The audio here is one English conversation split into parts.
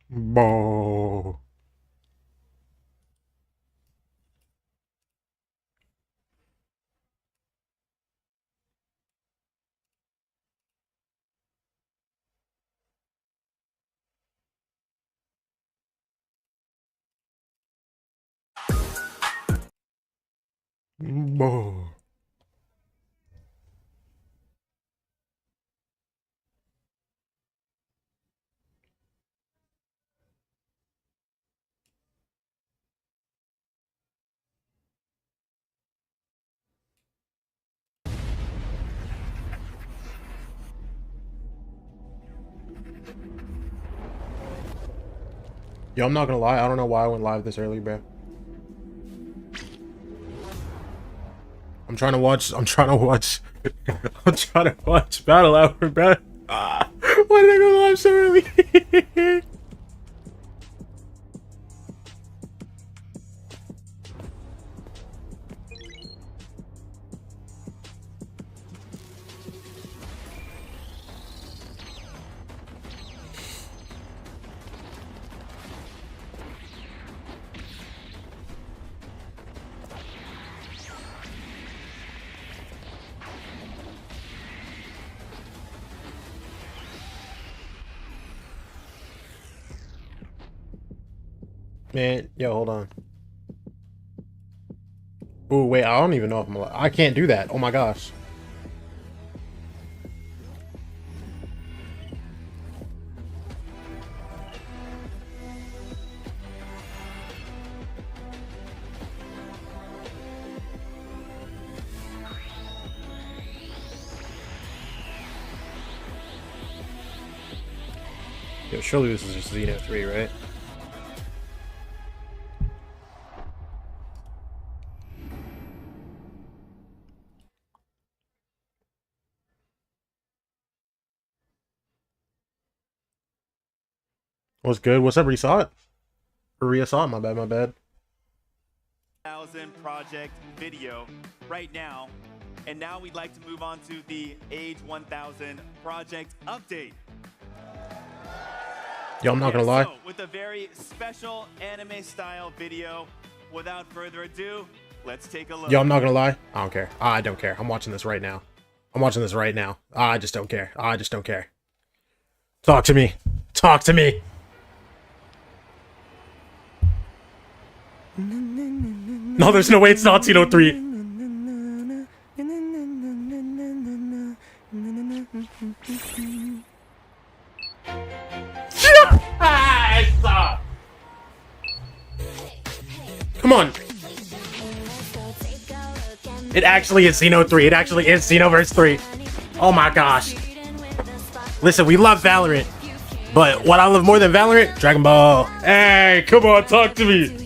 Bo. Bo. Yo, I'm not gonna lie, I don't know why I went live this early, bro. I'm trying to watch Battle Hour, bro. Why did I go live so early? Man, yo, hold on. Oh, wait, I don't even know if I'm alive. I can't do that. Oh my gosh. Yo, surely this is just Xeno 3, right? What's good? What's up, Resort? Or Resort, my bad, my bad. 1000 project video right now. And now we'd like to move on to the Age 1000 project update. Yo, I'm not gonna lie. So, with a very special anime style video, without further ado, let's take a look. Yo, I'm not gonna lie. I don't care. I don't care. I'm watching this right now. I'm watching this right now. I just don't care. I just don't care. Talk to me. Talk to me. No, there's no way it's not Xeno 3. Come on. It actually is Xeno 3. It actually is Xenoverse 3. Oh my gosh. Listen, we love Valorant. But what I love more than Valorant? Dragon Ball. Hey, come on, talk to me.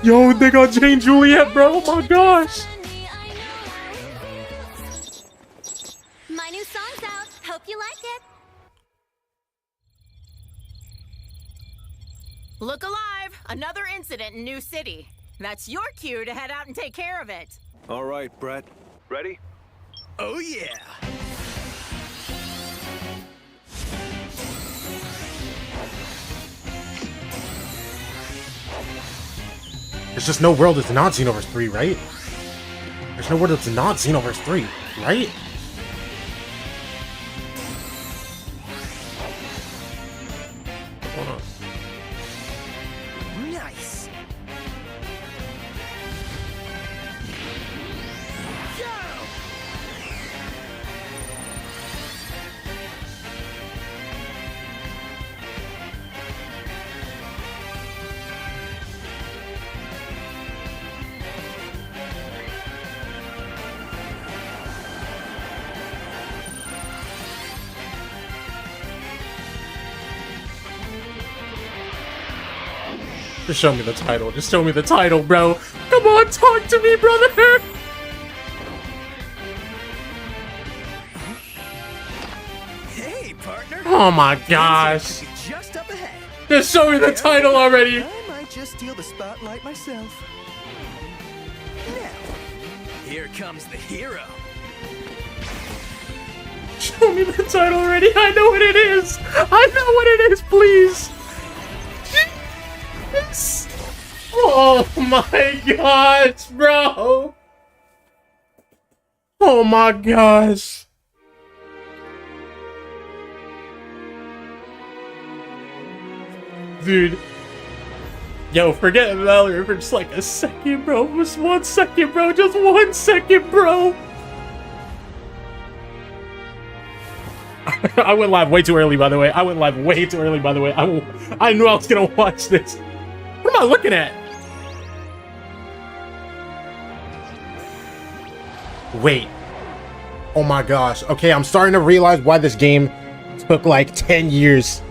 Yo, they got Jane Juliet, bro. Oh my gosh. My new song's out. Hope you like it. Look alive! Another incident in New City. That's your cue to head out and take care of it. All right, Brett. Ready? Oh yeah. There's just no world that's not Xenoverse 3, right? There's no world that's not Xenoverse 3, right? Hold on. Nice. Just show me the title. Just show me the title, bro. Come on, talk to me, brother. Hey, partner. Oh my gosh. Just up ahead. Just show me the title already. I might just steal the spotlight myself. Now, Here comes the hero. Show me the title already. I know what it is. I know what it is, please. Yes. Oh my gosh, bro. Oh my gosh. Dude. Yo, forget Valorant for just like a second, bro. Just 1 second, bro. Just 1 second, bro. I went live way too early, by the way. I knew I was gonna watch this. What am I looking at? Wait. Oh my gosh. Okay, I'm starting to realize why this game took like 10 years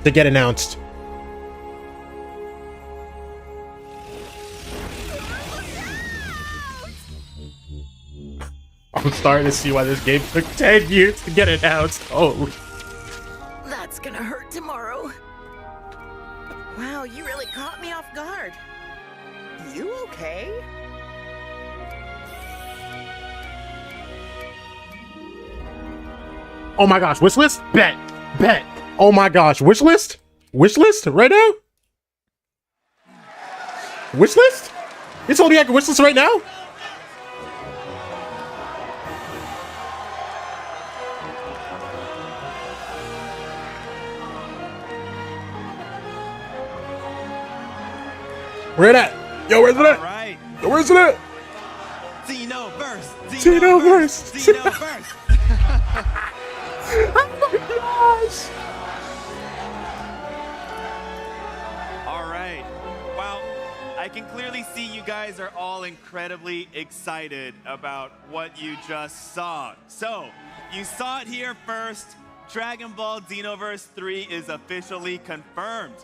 to get announced. I'm starting to see why this game took 10 years to get announced. Holy. That's gonna hurt tomorrow. Wow, you really caught me off guard. You okay? Oh my gosh, wish list? Bet. Oh my gosh, wish list? Wish list right now? Wish list? You told me I can wish list right now? Where it at? Yo, where's it at? Right. Yo, where's it at? Xenoverse. Xenoverse. Xenoverse. Oh my gosh. All right. Well, I can clearly see you guys are all incredibly excited about what you just saw. So, you saw it here first. Dragon Ball Xenoverse 3 is officially confirmed.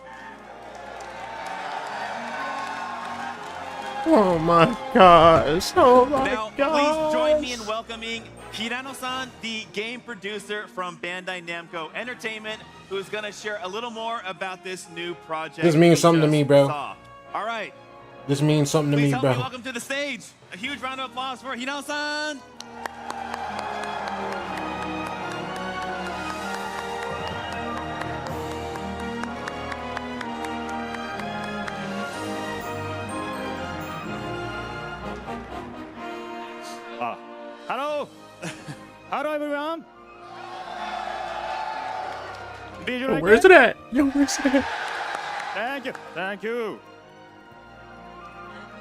Oh my gosh. Oh my Now, gosh. please join me in welcoming Hirano-san, the game producer from Bandai Namco Entertainment, who's going to share a little more about this new project. This means we something to just me, bro. saw. All right. This means something to Please me, help bro. me welcome to the stage. A huge round of applause for Hirano-san. Hello! Hello everyone! Did you Yo, like where's it at? Yo, where's it at? Thank you!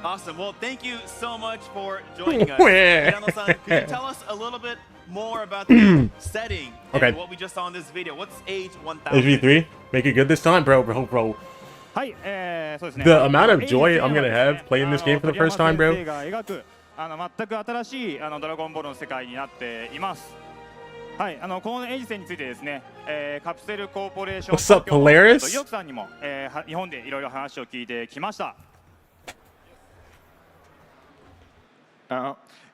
Awesome. Well, thank you so much for joining us. Where? Hirano-san, could you tell us a little bit more about the setting and Okay. what we just saw in this video? What's Age 1000? HV3, make it good this time, bro. The amount of joy I'm gonna have playing this game for the first time, bro. 全く新しいドラゴンボールの世界になっています。はい、このエイジ戦についてですね、カプセルコーポレーション What's up, Polaris? 伊予さんにも、日本でいろいろ話を聞いてきました。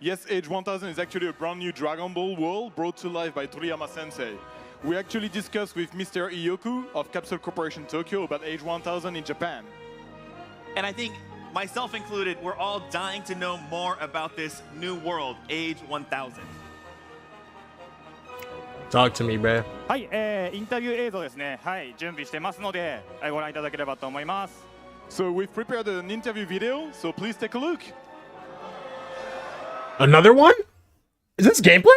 Yes, Age 1000 is actually a brand new Dragon Ball world brought to life by Toriyama Sensei. We actually discussed with Mr. Iyoku of Capsule Corporation Tokyo about Age 1000 in Japan. And I think, myself included, we're all dying to know more about this new world, Age 1000. Talk to me, bro. はい、インタビュー映像ですね。はい、準備してますので、ご覧いただければと思います。So we've prepared an interview video, so please take a look. Another one? Is this gameplay?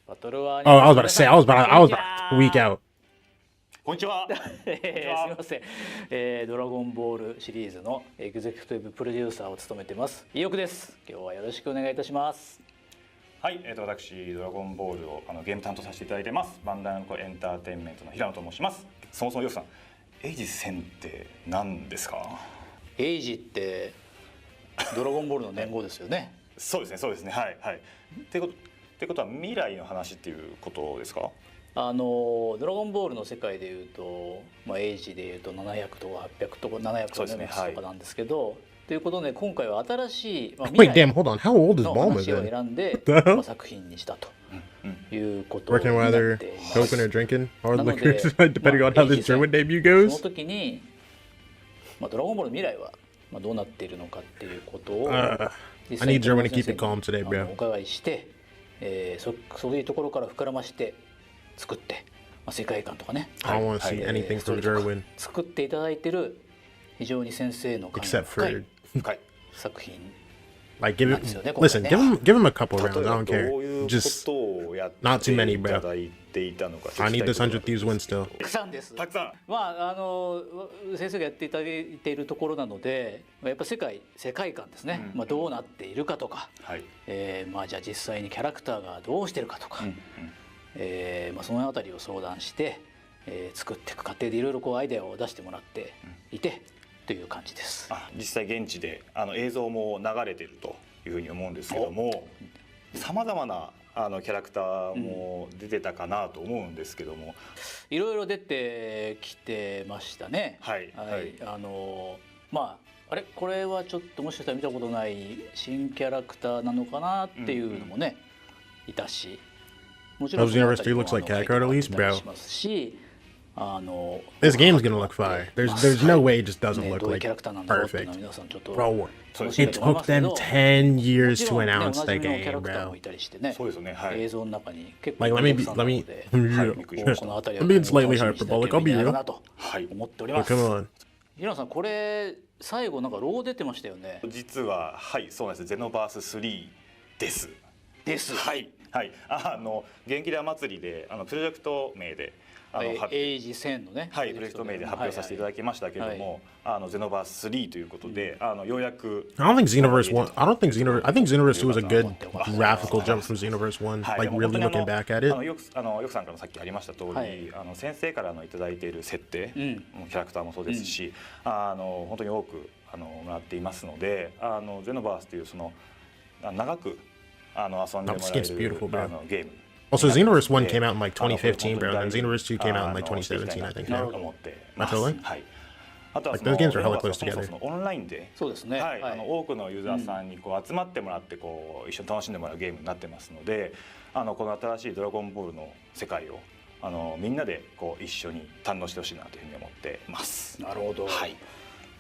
Oh, I was about to say, I was about to tweak out. こんにちは。すみません、ドラゴンボールシリーズのエグゼクティブプロデューサーを務めてます伊予です。今日はよろしくお願いいたします。はい、私ドラゴンボールをゲーム担当させていただいてます。バンダイナムコエンターテインメントの平野と申します。そもそも伊予さん、エイジ1000って何ですか？エイジってドラゴンボールの年号ですよね。そうですね、はいはい。ってことは未来の話っていうことですか？ドラゴンボールの世界でいうと、エイジでいうと700とか800とか700とかなんですけど、ということで今回は新しい、Wait, damn, hold on. How old is の Bulma 話を then? 選んで、作品にしたということに Working なっ whether ています。 cooking or drinking, hard なので liquors, depending on how this German debut その goes. 時に、ドラゴンボールの未来はまあ、どうなっているのかっていうことを I 実際に need German to keep it calm today, お bro. 伺いして、そういうところから膨らまして作って、まあ、世界観とかね、 I don't want to see anything ストー from リーとか Gerwin 作っていただいてる非常に先生の感が except 深い for 作品 like give なん it. ですよね。 Listen, 今回ね give him a couple 例 rounds. え I ば don't どう care. いうこ Just とをやって not too many, い bro. ただいていたのか I need this 100 聞き Thieves win still. たくさんです。たくさんまあ先生がやっていただいているところなので、やっぱ世界観ですね、まあ、どうなっているかとか、はいまあ、じゃあ実際にキャラクターがどうしてるかとか、まあ、そのあたりを相談して、作っていく過程でいろいろこうアイデアを出してもらっていて、という感じです。実際現地で映像も流れてるというふうに思うんですけども、さまざまなキャラクターも出てたかなと思うんですけども、いろいろ出てきてましたね。はいまあこれはちょっともしかしたら見たことない新キャラクターなのかなっていうのもね、いたし、もちろん Those Universe 3 looks like cat card at least, bro. しますし、This game's gonna look fire. There's no way it just doesn't ね look どういう like キャラクターなんだろうっていうの perfect. は皆さんちょっと Bro, 楽しみ it だと思いま took すけ them ど、 10 years もち to ろんね announce おなじ that みのキャ game, ラクター bro. もいたりしてね、そうですね、はい映像の中に結構 Like, let me be, let me, この辺り I'm は being slightly hyperbolic. I'll be か real. なと思っておりま But す。 come on. 平野さん、これ最後なんかロー出てましたよね。実ははいそうなんです。ゼノバース3ですはい元気玉祭りでプロジェクト名でエイジ1000のね、はいプロジェクト名で発表させていただきましたけれども、ゼノバース3ということでようやく I don't think Xenoverse 1. I think Xenoverse 2 was a good graphical jump from Xenoverse 1. はい、 Like でも really 本当に looking back at it. よくさんからもさっきありました通り、はい先生からいただいている設定、キャラクターもそうですし、本当に多くもらっていますので、ゼノバースというその長く遊んでもらえ skin's る beautiful, bro. ゲーム。 Also, Xenoverse 1 came out in like 2015, bro. And then Xenoverse 2 came out in like 2017, I think. な Now. るほど思ってます Am I totally? はい。あとは Like, those games are hella close together. そのオンラインで、そうですね。はい、多くのユーザーさんにこう集まってもらってこう一緒に楽しんでもらうゲームになってますので、この新しいドラゴンボールの世界をみんなでこう一緒に堪能してほしいなというふうに思ってます。なるほど。はい。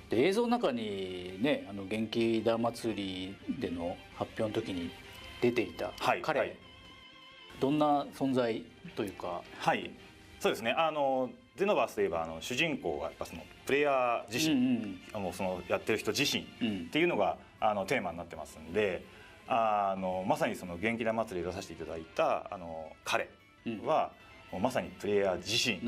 で映像の中にね、元気玉祭りでの発表の時に出ていた彼、はいどんな存在というか。はい、そうですね。ゼノバースといえば主人公がやっぱそのプレイヤー自身、もうそのやってる人自身っていうのがテーマになってますんで、まさにその元気玉祭りで出させていただいた彼は、もうまさにプレイヤー自身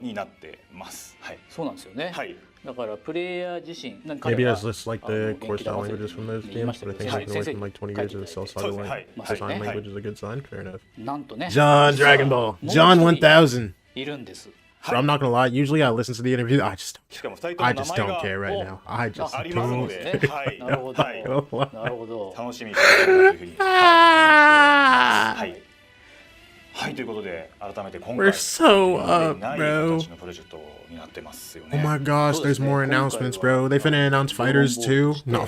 になってます。はい。そうなんですよね。はい。だからプレイヤー自身、 Maybe it was just like the core style languages from those games, but I think taking away from like 20 years of the cell-sided design language is a good sign. Fair enough. なんとね、 John Dragon Ball. John 1000. いるんです。 Bro, I'm not gonna lie. Usually I listen to the interview. I just しかも2人とも I 名 just 前 don't が care right now. I just ありますの don't. で、はい。なるほど。はい。なるほど。楽しみにしていただきたいというふうに。はい。はい、ということで改めて今回 We're so up, ない bro. 形のプロジェクトになってますよ Oh ね。 my gosh, there's more announcements, bro. They finna announce fighters too. No,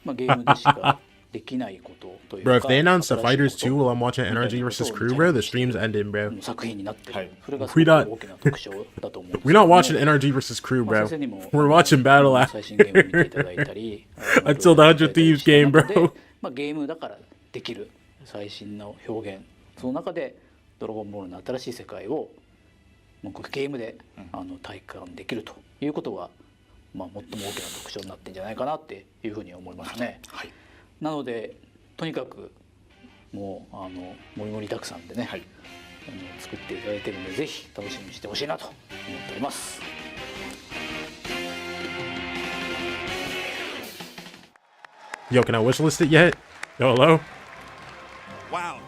まあゲームでしかできないことというか。 bro. If they announce the fighters too while I'm watching NRG versus Crew, bro, the stream's ending, bro. 作品になってる。はいそれがすごく大きな特徴だと思うんですけ We're ど not も。 watching NRG versus Crew, まあ bro. 先生にも We're watching Battle 最新ゲーム見ていただいたり Until the 100 Thieves game, bro. まあゲームだからできる最新の表現、その中でドラゴンボールの新しい世界をもうゲームで体感できるということが、まあ、最も大きな特徴になってんじゃないかなっていうふうに思いますね。はい。なのでとにかくもう盛り盛りだくさんでね、はい。作っていただいてるのでぜひ楽しみにしてほしいなと思っております。 Yo, can I wishlist it yet? Yo, hello? Wow.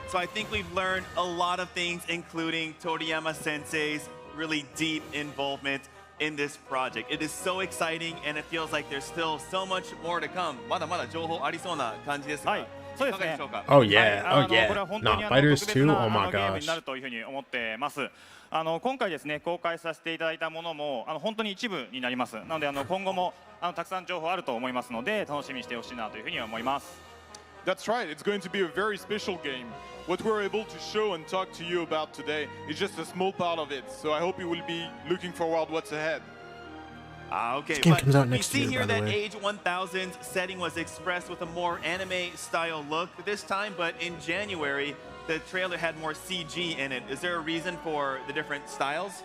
So I think we've learned a lot of things, including Toriyama Sensei's really deep involvement in this project. It is so exciting, and it feels like there's still so much more to come. まだまだ情報ありそうな感じですが、はいそうですね。いかがでしょうか。 Oh yeah, はい oh yeah. これは本当に Nah, fighters 特別 too. な Oh my ゲームにな gosh. るというふうに思ってます。今回ですね公開させていただいたものも本当に一部になります。なので今後もたくさん情報あると思いますので楽しみにしてほしいなというふうに思います。 That's right, it's going to be a very special game. What we're able to show and talk to you about today is just a small part of it, so I hope you will be looking forward what's ahead. Okay, This game but comes out we next see year, here by the that way. Age 1000's setting was expressed with a more anime-style look this time, but in January, the trailer had more CG in it. Is there a reason for the different styles?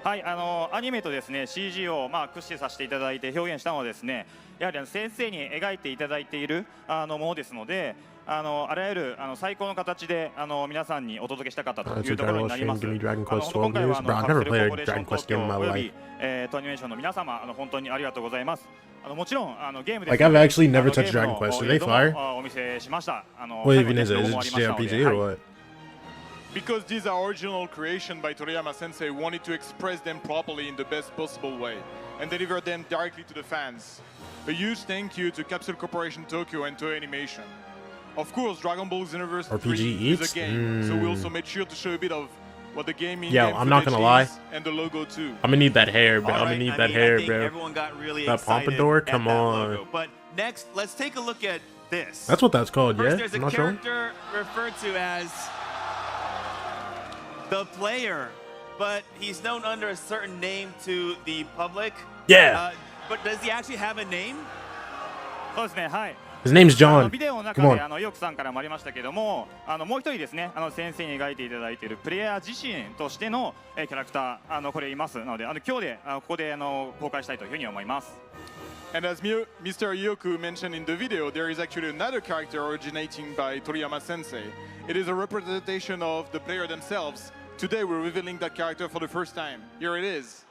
はい、アニメとですね CG を駆使させていただいて表現したのはですね、やはり先生に描いていただいているものですので、あらゆる最高の形で皆さんにお届けしたかったというところになります。今回はカプセルコーポレーション東京およびトアニメーションの皆様本当にありがとうございます。もちろんゲームで Like I've actually never touched Dragon Quest. Are they fire? お見せしました。What even is it? Is it just JRPG or what? Because these are original creation by Toriyama Sensei, wanted to express them properly in the best possible way and deliver them directly to the fans. A huge thank you to Capsule Corporation Tokyo and Toei Animation. Of course, Dragon Ball Xenoverse RPG 3 is eats? a game, so we also made sure to show a bit of what the game in Yo, game I'm not gonna footage lie. is and the logo too. I'm gonna need that hair, bro. I'm gonna need that hair, I think bro. everyone got really That excited pompadour? at Come that on. logo. But next, let's take a look at this. That's what that's called, First, yeah? there's a I'm not sure. character referred to as the player, but he's known under a certain name to the public. Yeah. But does he actually have a name? そうですね、はい。 His name's John. ビデオの中 Come で on. ヨクさんからもありましたけども、もう一人ですね、先生に描いていただいているプレイヤー自身としてのキャラクターこれいますので、今日でここで公開したいというふうに思います。 And as Mr. Ioku mentioned in the video, there is actually another character originating by Toriyama Sensei. It is a representation of the player themselves. Today we're revealing that character for the first time. Here it is.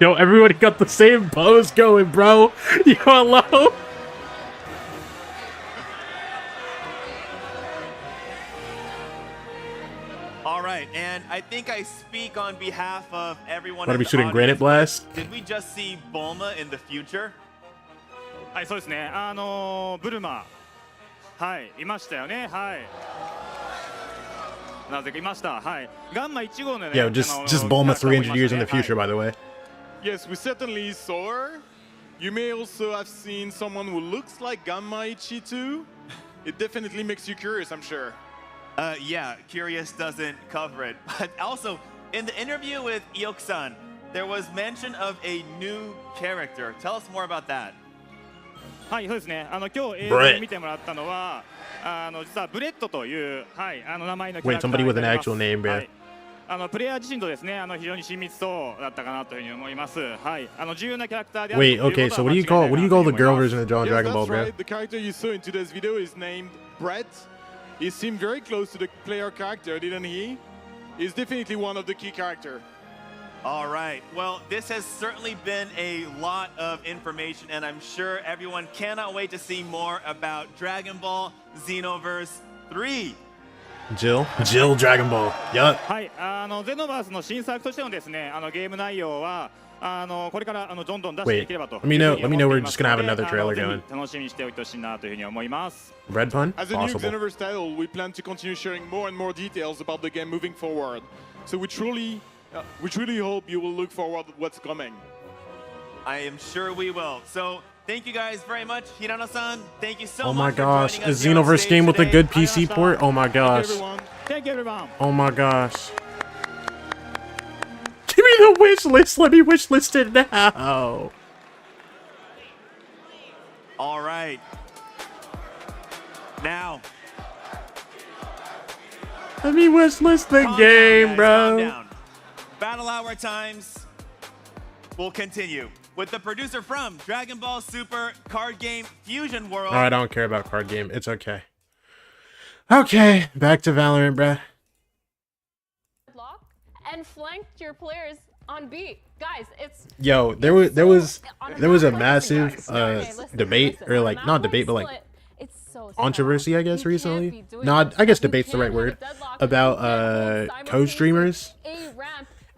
Yo, everybody got the same pose going, bro. You hello? All right, and I think I speak on behalf of everyone. Wanna in be the shooting audience, Granite Blast? Did we just see Bulma in the future? はい、そうですね。ブルマ、はい、いましたよね。はい。なぜかいました。はい。ガンマ1号のね。 Yo, just Bulma 300 years in the future, by the way. Yes, we certainly saw her. You may also have seen someone who looks like Gamma Ichi too. It definitely makes you curious, I'm sure. Yeah, curious doesn't cover it. But also, in the interview with Ioku-san, there was mention of a new character. Tell us more about that. はい、そうですね。今日映像で見てもらったのは、実はブレッドという、はい、名前のキャラクター Wait, somebody with an actual name, bro. はい、プレイヤー自身とですね、非常に親密そうだったかなというふうに思います。はい、重要なキャラクターである。 Wait, okay, so what do you call the girl version of John Yes, Dragon Ball, that's bro? right. The character you saw in today's video is named Brett. He seemed very close to the player character, didn't he? He's definitely one of the key characters. All right. Well, this has certainly been a lot of information, and I'm sure everyone cannot wait to see more about Dragon Ball Xenoverse 3. Jill Dragon Ball. Yup. はい、ゼノバースの新作としてのですね、ゲーム内容はこれからどんどん出していければと。Wait, let me know we're just gonna have another trailer going. 楽しみにしておいてほしいなというふうに思います。 Red pun? As a new Possible. Xenoverse title, we plan to continue sharing more and more details about the game moving forward. So we truly hope you will look forward to what's coming. I am sure we will. So, thank you guys very much. Hirano-san, thank you so Oh much my for gosh, joining a us here on Xenoverse stage game with a today. good PC port? Oh my gosh. Thank you, everyone. Oh my gosh. Give me the wish list. Let me wish list it now. All right. Now, Let me wish list the calm game, down, guys, bro. calm down. Battle hour times will continue with the producer from Dragon Ball Super Card Game Fusion World. Alright, I don't care about card game. It's okay. Okay, back to Valorant, bruh. And flanked your players on B. Guys, it's Yo, there was a massive debate, or like not debate, but like controversy, I guess, recently. No, I guess debate's the right word, about co-streamers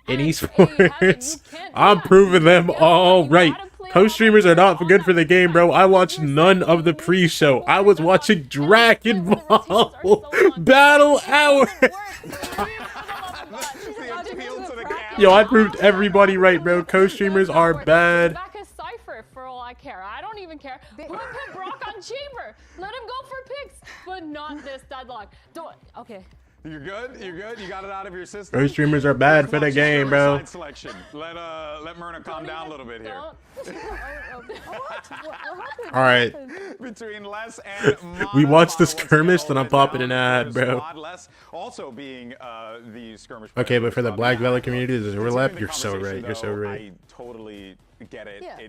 in esports. I'm proving them all right. Co-streamers are not good for the game, bro. I watched none of the pre-show. I was watching Dragon Ball Battle Hour. Yo, I proved everybody right, bro. Co-streamers are bad. Back a cipher for all I care. I don't even care. Put Brock on chamber. Let him go for picks, but not this deadlock. Don't. Okay. You're good? You're good? You got it out of your system? Those streamers are bad for the game, bro. Side selection. Let Myrna calm down a little bit here. All right. Between Les and Mata, We watched the Mata once skirmish, again then I'm holding popping an down ad, for bro. squad. Les also being the skirmish. Okay, but for the Black Valley Valley community, there's overlap. Continuing You're the so right. conversation, You're so though, right. I totally get it. Yeah.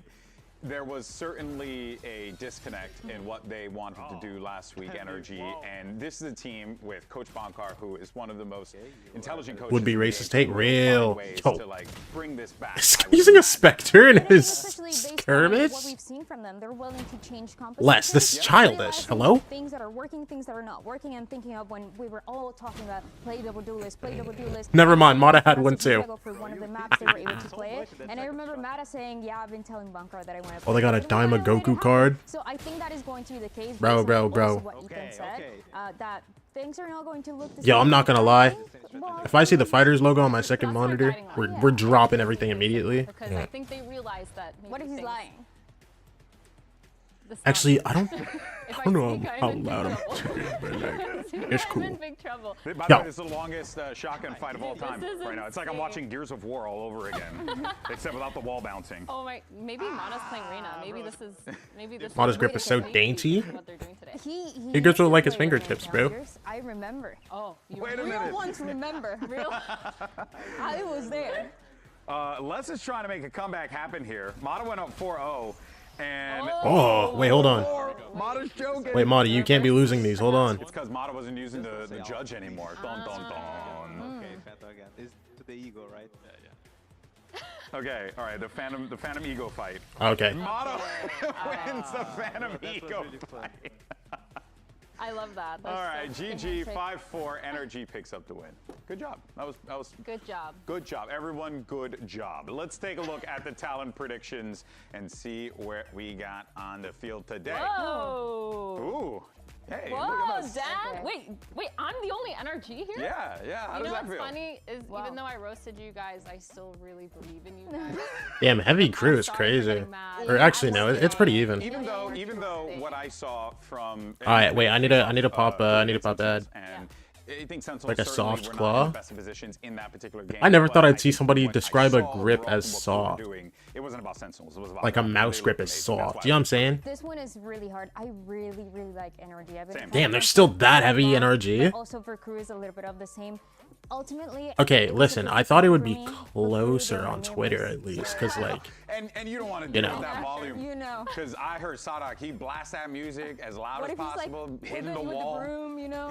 There was certainly a disconnect in what they wanted to do last week, NRG, and this is a team with Coach Bonkar, who is one of the most intelligent coaches. Would be in the racist game, take who will find real. ways Yo. to, like, bring this back. Using a Spectre in his Especially based on skirmish? what we've seen from them, they're willing to change composition. Les, this is childish. realizing Hello? Things that are working, things that are not working, and thinking of when we were all talking about play double duel list, play double duel list. Never mind, Mata had one too. For one of the maps they were able to play it, and I remember Mata saying, "Yeah, I've been telling Bankar that I want to." Oh, they got a Daima Goku card. So I think that is going to be the case. Bro, based on bro. also what Ethan said, that things are not going to look the Yo, same. I'm not gonna lie. Well, If I see the Fighters logo on my second monitor, we're dropping everything immediately. Because I think they realized that. Maybe what if he's things- lying? Actually, I don't If know speak, I'm how in big loud I'm trouble. talking, but like, I'm it's in cool. big trouble. By the Yo. way, this is the longest shotgun fight of all time This is right now. It's like I'm insane. watching Gears of War all over again, except without the wall bouncing. Oh my, maybe Mata's playing Reina. Maybe this is. Mata's grip is so dainty. He grips with like his fingertips, bro. I remember. Oh, you Wait a Real minute. ones remember. Real. I was there. Les is trying to make a comeback happen here. Mata went up 4-0, and Oh, wait, hold on. Mata's joking. Wait, Mata, you can't be losing these. Hold on. It's because Mata wasn't using the judge anymore. Dun dun dun. Okay, Phantom again. It's to the ego, right? Okay, all right. The Phantom Ego fight. Okay. Mata wins the Phantom Ego fight. I love that. All right, That's such a GG handshake. 5-4. NRG picks up the win. Good job. That was Good job. good job. Everyone, good job. Let's take a look at the talent predictions and see where we got on the field today. Whoa. Ooh. Hey, Whoa, look at us. Dad. Wait, I'm the only NRG here? Yeah. How You does know that what's feel? funny is even though I roasted you guys, I still really believe in you guys. Damn, heavy crew is crazy. Or actually, no, it's pretty even. Even though what I saw from All right, wait, I need to pop ad. and I think Sentinels Like a certainly soft were not in claw? the best of positions in that particular game, I never but thought I'd see think somebody what I describe a saw grip overall as from what we were soft. doing, it wasn't about Sentinels. It was about Like a what mouse they grip were is made, so that's soft. why You know what I'm saying? This one is really hard. I really like NRG. I've been Same. Damn, there's still that heavy NRG? Also for crew is a little bit of the same. Ultimately. Okay, it was listen, a I thought it would for be me, but closer crew, on the Twitter name at least, because like, And you don't want to do You it know. with that volume. You know. Because I heard Sadak, he blasts that music as loud What as if he's like possible, with hitting the with wall. the broom, you know?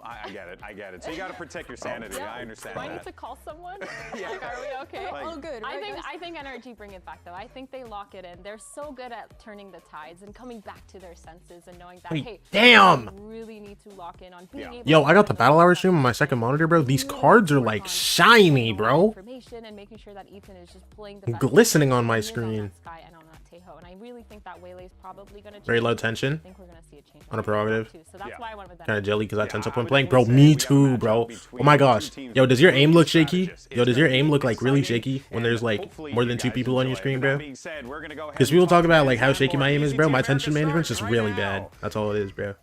I get it. So you got to protect your sanity. Yeah. I understand Do I need that. to call someone? Like, are we okay? All good. I right? think NRG bring it back though. I think they lock it in. They're so good at turning the tides and coming back to their senses and knowing that Wait, hey, damn! we really need to lock in on being able yo, to I got the know Battle Hour stream on my second monitor, bro. These cards are like shiny, bro. information and making sure that Ethan is just pulling the best Glistening on my information screen. on that Sky and on that Tejo. And I really think that Waylay is probably going to Very low tension. I think we're going to see a change On a prerogative. too. So that's why I went with that. Kind of jelly because I tense up when would playing. Bro, definitely say me we got a too, matchup bro. between Oh my two gosh. teams Yo, does your with aim really look shaky? strategists. Yo, It's does your gonna aim be look like really exciting, shaky when and there's like hopefully more you than two guys people on your enjoy it. screen, With that bro? being said, we're gonna go ahead Because and people talk talk about like how and shaky more my aim is, VCT bro. My Americas tension management's starts just right really now. bad. That's all it is, bro.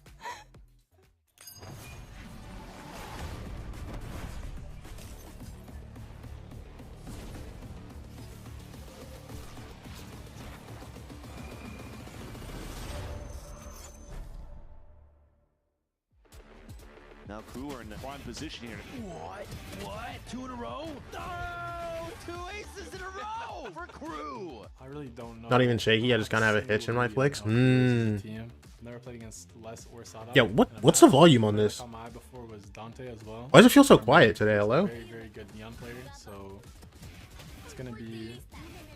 Now crew are in the prime position here. What? 2 in a row? No! 2 aces in a row for crew! I really don't know. Not even shaky. I just kind of have a hitch in my flicks. Mmm. Team. Never played against Les or Sadak. Yeah, what's the volume on this? Caught my eye before was Dante as well. Why does it feel so quiet today? Hello? Very good Neon player. So it's gonna be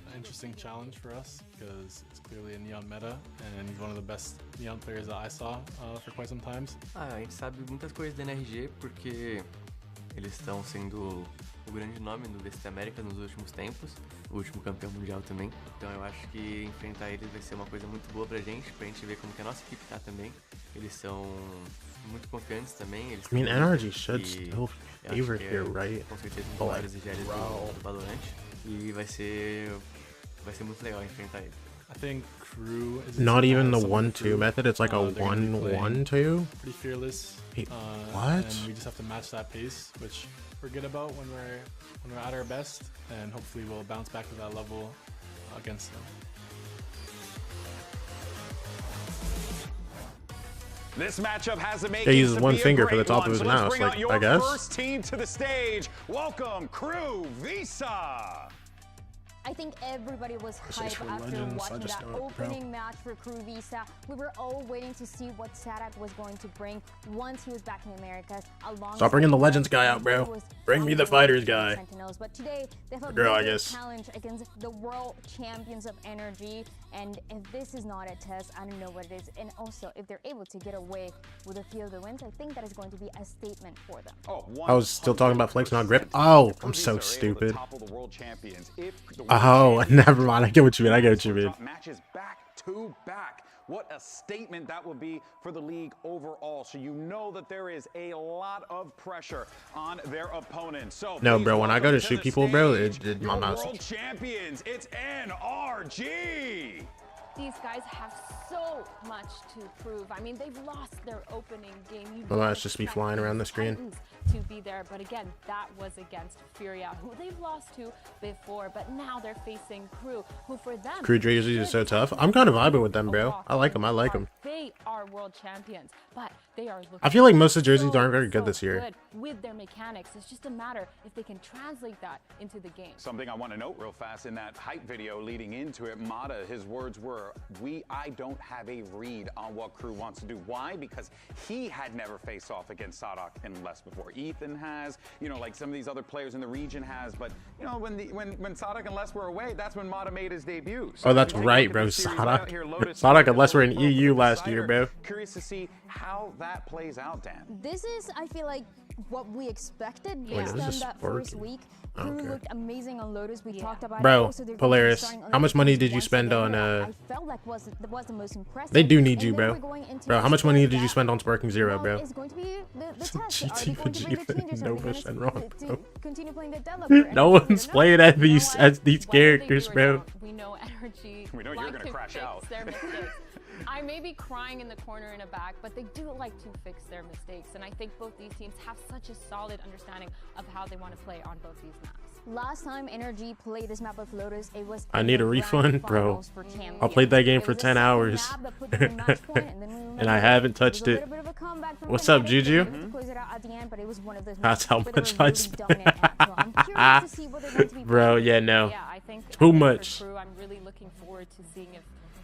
an interesting challenge for us because it's clearly a Neon meta and he's one of the best Neon players that I saw for quite some times. A gente sabe muitas coisas da NRG porque eles estão sendo o grande nome do VCT Americas nos últimos tempos, o último campeão mundial também. Então eu acho que enfrentar eles vai ser uma coisa muito boa pra gente ver como que a nossa equipe tá também. Eles são muito confiantes também. Eles I mean, têm NRG muito should e still eu acho favor que here, right? Com certeza um But dos like, maiores IGLs do Valorant. E vai ser muito legal enfrentar eles. I think KRU is Not even the similar to 1-2 KRU. method. It's like a They're gonna be playing 1-1-2. Pretty fearless. What? And we just have to match that pace, which we're good about when we're at our best, and hopefully we'll bounce back to that level against them. This matchup has the makings He uses to one be a finger for the great top one. of his So let's mouse, bring like, out your I guess. first team to the stage. Welcome, KRU Visa. I think everybody was This is hyped for after Legends, I watching just that don't, bro. opening match for KRU Visa. We were all waiting to see what Sadak was going to bring once he was back in the Americas. Stop bringing the Legends guy out, bro. Bring me the Fighters guy. Sentinels, but today they have a Girl, I big guess. challenge against the world champions of NRG. And if this is not a test, I don't know what it is. And also, if they're able to get away with a few of the wins, I think that is going to be a statement for them. I was still talking about flex, not grip. Oh, I'm so stupid. Oh, never mind. I get what you mean. I get what you mean. Matches back to back. What a statement that will be for the league overall. So you know that there is a lot of pressure on their opponents. So No, bro. When I go to shoot people, bro, my mouse. World champions, it's NRG. These guys have so much to prove. I mean, they've lost their opening game. You Well, don't that's just me expect flying around the these screen. Titans to be there, but again, that was against Furia, who they've lost to before, but now they're facing KRU, who for them, KRU jerseys are so tough. I'm kind of vibing with them, bro. I like them. I like them. They are world champions, but they are looking I feel like most of the jerseys so, aren't very good so this year. good with their mechanics. It's just a matter if they can translate that into the game. Something I want to note real fast in that hype video leading into it, Mata, his words were, I don't have a read on what KRU wants to do. Why? Because he had never faced off against Sadak and Les before. Ethan has, you know, like some of these other players in the region has, but you know, when Sadak and Les were away, that's when Mata made his debut. So Oh, that's right, bro. Sadak and Les were in EU last year, bro. Curious to see how that plays out, Dan. This is, I feel like, what we expected Wait, based is on this that working? first week. Okay. KRU looked amazing on Lotus. We talked about it. Bro, Also, they're going to be Polaris, starting on how much Lotus money did you once spend again, on I felt like was the most impressive. They do need And you, then bro. we're going into Bro, how a much money sport did you that, spend on Sparking Zero, bro? is going to be the test. Are GT they going to bring the changes? Are they Nova going and wrong, to bro. continue playing the developer? And No we one's don't playing know. as these characters, Whether they do or bro. don't, we know NRG We know you're like gonna to crash fix out. their mistakes. I may be crying in the corner in a back, but they do like to fix their mistakes. And I think both these teams have such a solid understanding of how they want to play on both these maps. Last time NRG played this map of Lotus, it was I in need the a grand refund, bro. finals for champions. I played that game It for was a 10 second hours. map that put them in match point, and then we And I remember haven't it touched was a it. little bit of a comeback from What's up, Fnatic. Juju? They were able to close it out at the end, but it was one of those That's matches how where they much were I really spent. dominant at. So I'm curious to see what they're going to be Bro, playing. yeah, no. Yeah, I think Too for much. KRU, I'm really looking forward to seeing if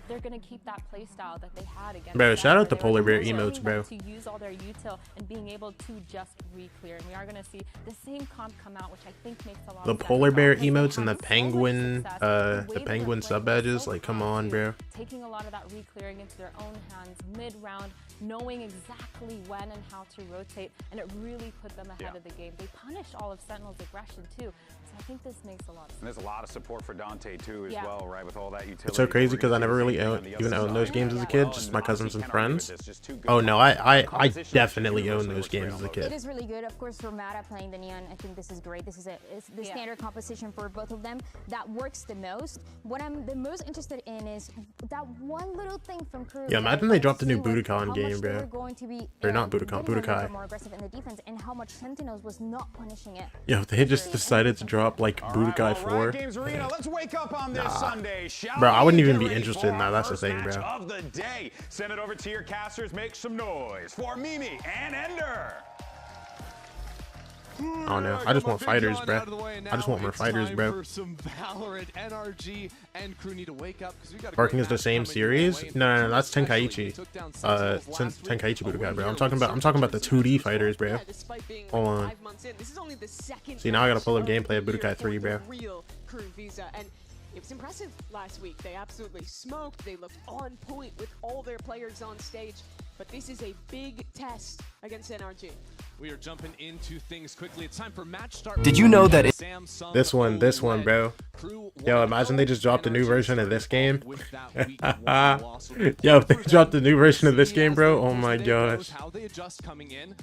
they're going to keep that play style that they had against Bro, shout out Sadak, to where they Polar were Bear really emotes, able bro. to use all their util and being able to just re-clear. And we are going to see the same comp come out, which I think makes a lot The of sense. Polar Bear because they emotes and the had so much penguin, success. the way they were penguin playing sub was badges. so Like, come calm, on, too. bro. Taking a lot of that re-clearing into their own hands mid-round, knowing exactly when and how to rotate, and it really put them ahead of the game. They punished all of Sentinel's aggression too, so I think this makes a lot of sense. And there's a lot of support for Dante too as well, right? With all that utility. It's so crazy because I never really even owned those games as a kid. Just my cousins and friends. Oh no, I definitely owned those games as a It kid. is really good. Of course, for Mata playing the Neon, I think this is great. This is the standard composition for both of them that works the most. What I'm the most interested in is that one little thing from KRU. Yeah, imagine they dropped a new Budokan game, bro. Or not Budokan, Budokai. More aggressive in the defense, and how much Sentinels was not punishing it. Yo, they just decided to drop like Budokai 4. Games Arena, let's wake up on this Sunday, shall Bro, I we? wouldn't even Get be ready interested for in that. our That's the first thing, match bro. of the day. Send it over to your casters. Make some noise for Mimi and Ender. Oh no, I just want fighters, bro. I just want more fighters, bro. For some Valorant, NRG and KRU need to wake up because we got. Barking is the same series? No, that's Tenkaichi. Tenkaichi Budokai, bro. I'm talking about the 2D fighters, bro. Hold on. See, now I gotta pull up gameplay of Budokai 3, bro. Real KRU Visa, and it was impressive last week. They absolutely smoked. They looked on point with all their players on stage. But this is a big test against NRG. We are jumping into things quickly. It's time for match start. Did you know that this one, bro? Yo, imagine they just dropped a new version of this game. Yo, if they dropped a new version of this game, bro. Oh my gosh. How they adjust coming in.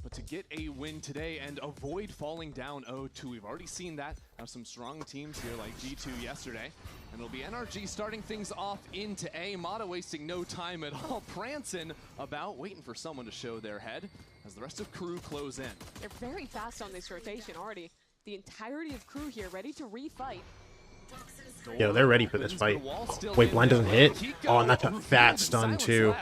But to get a win today and avoid falling down 0-2, we've already seen that. Have some strong teams here like G2 yesterday. And it'll be NRG starting things off into A. Mata wasting no time at all. prancing about, waiting for someone to show their head as the rest of KRU close in. They're very fast on this rotation already. The entirety of KRU here ready to refight. Yo, they're ready for this fight. Wait, blind doesn't hit? Oh, and that's a fat stun too.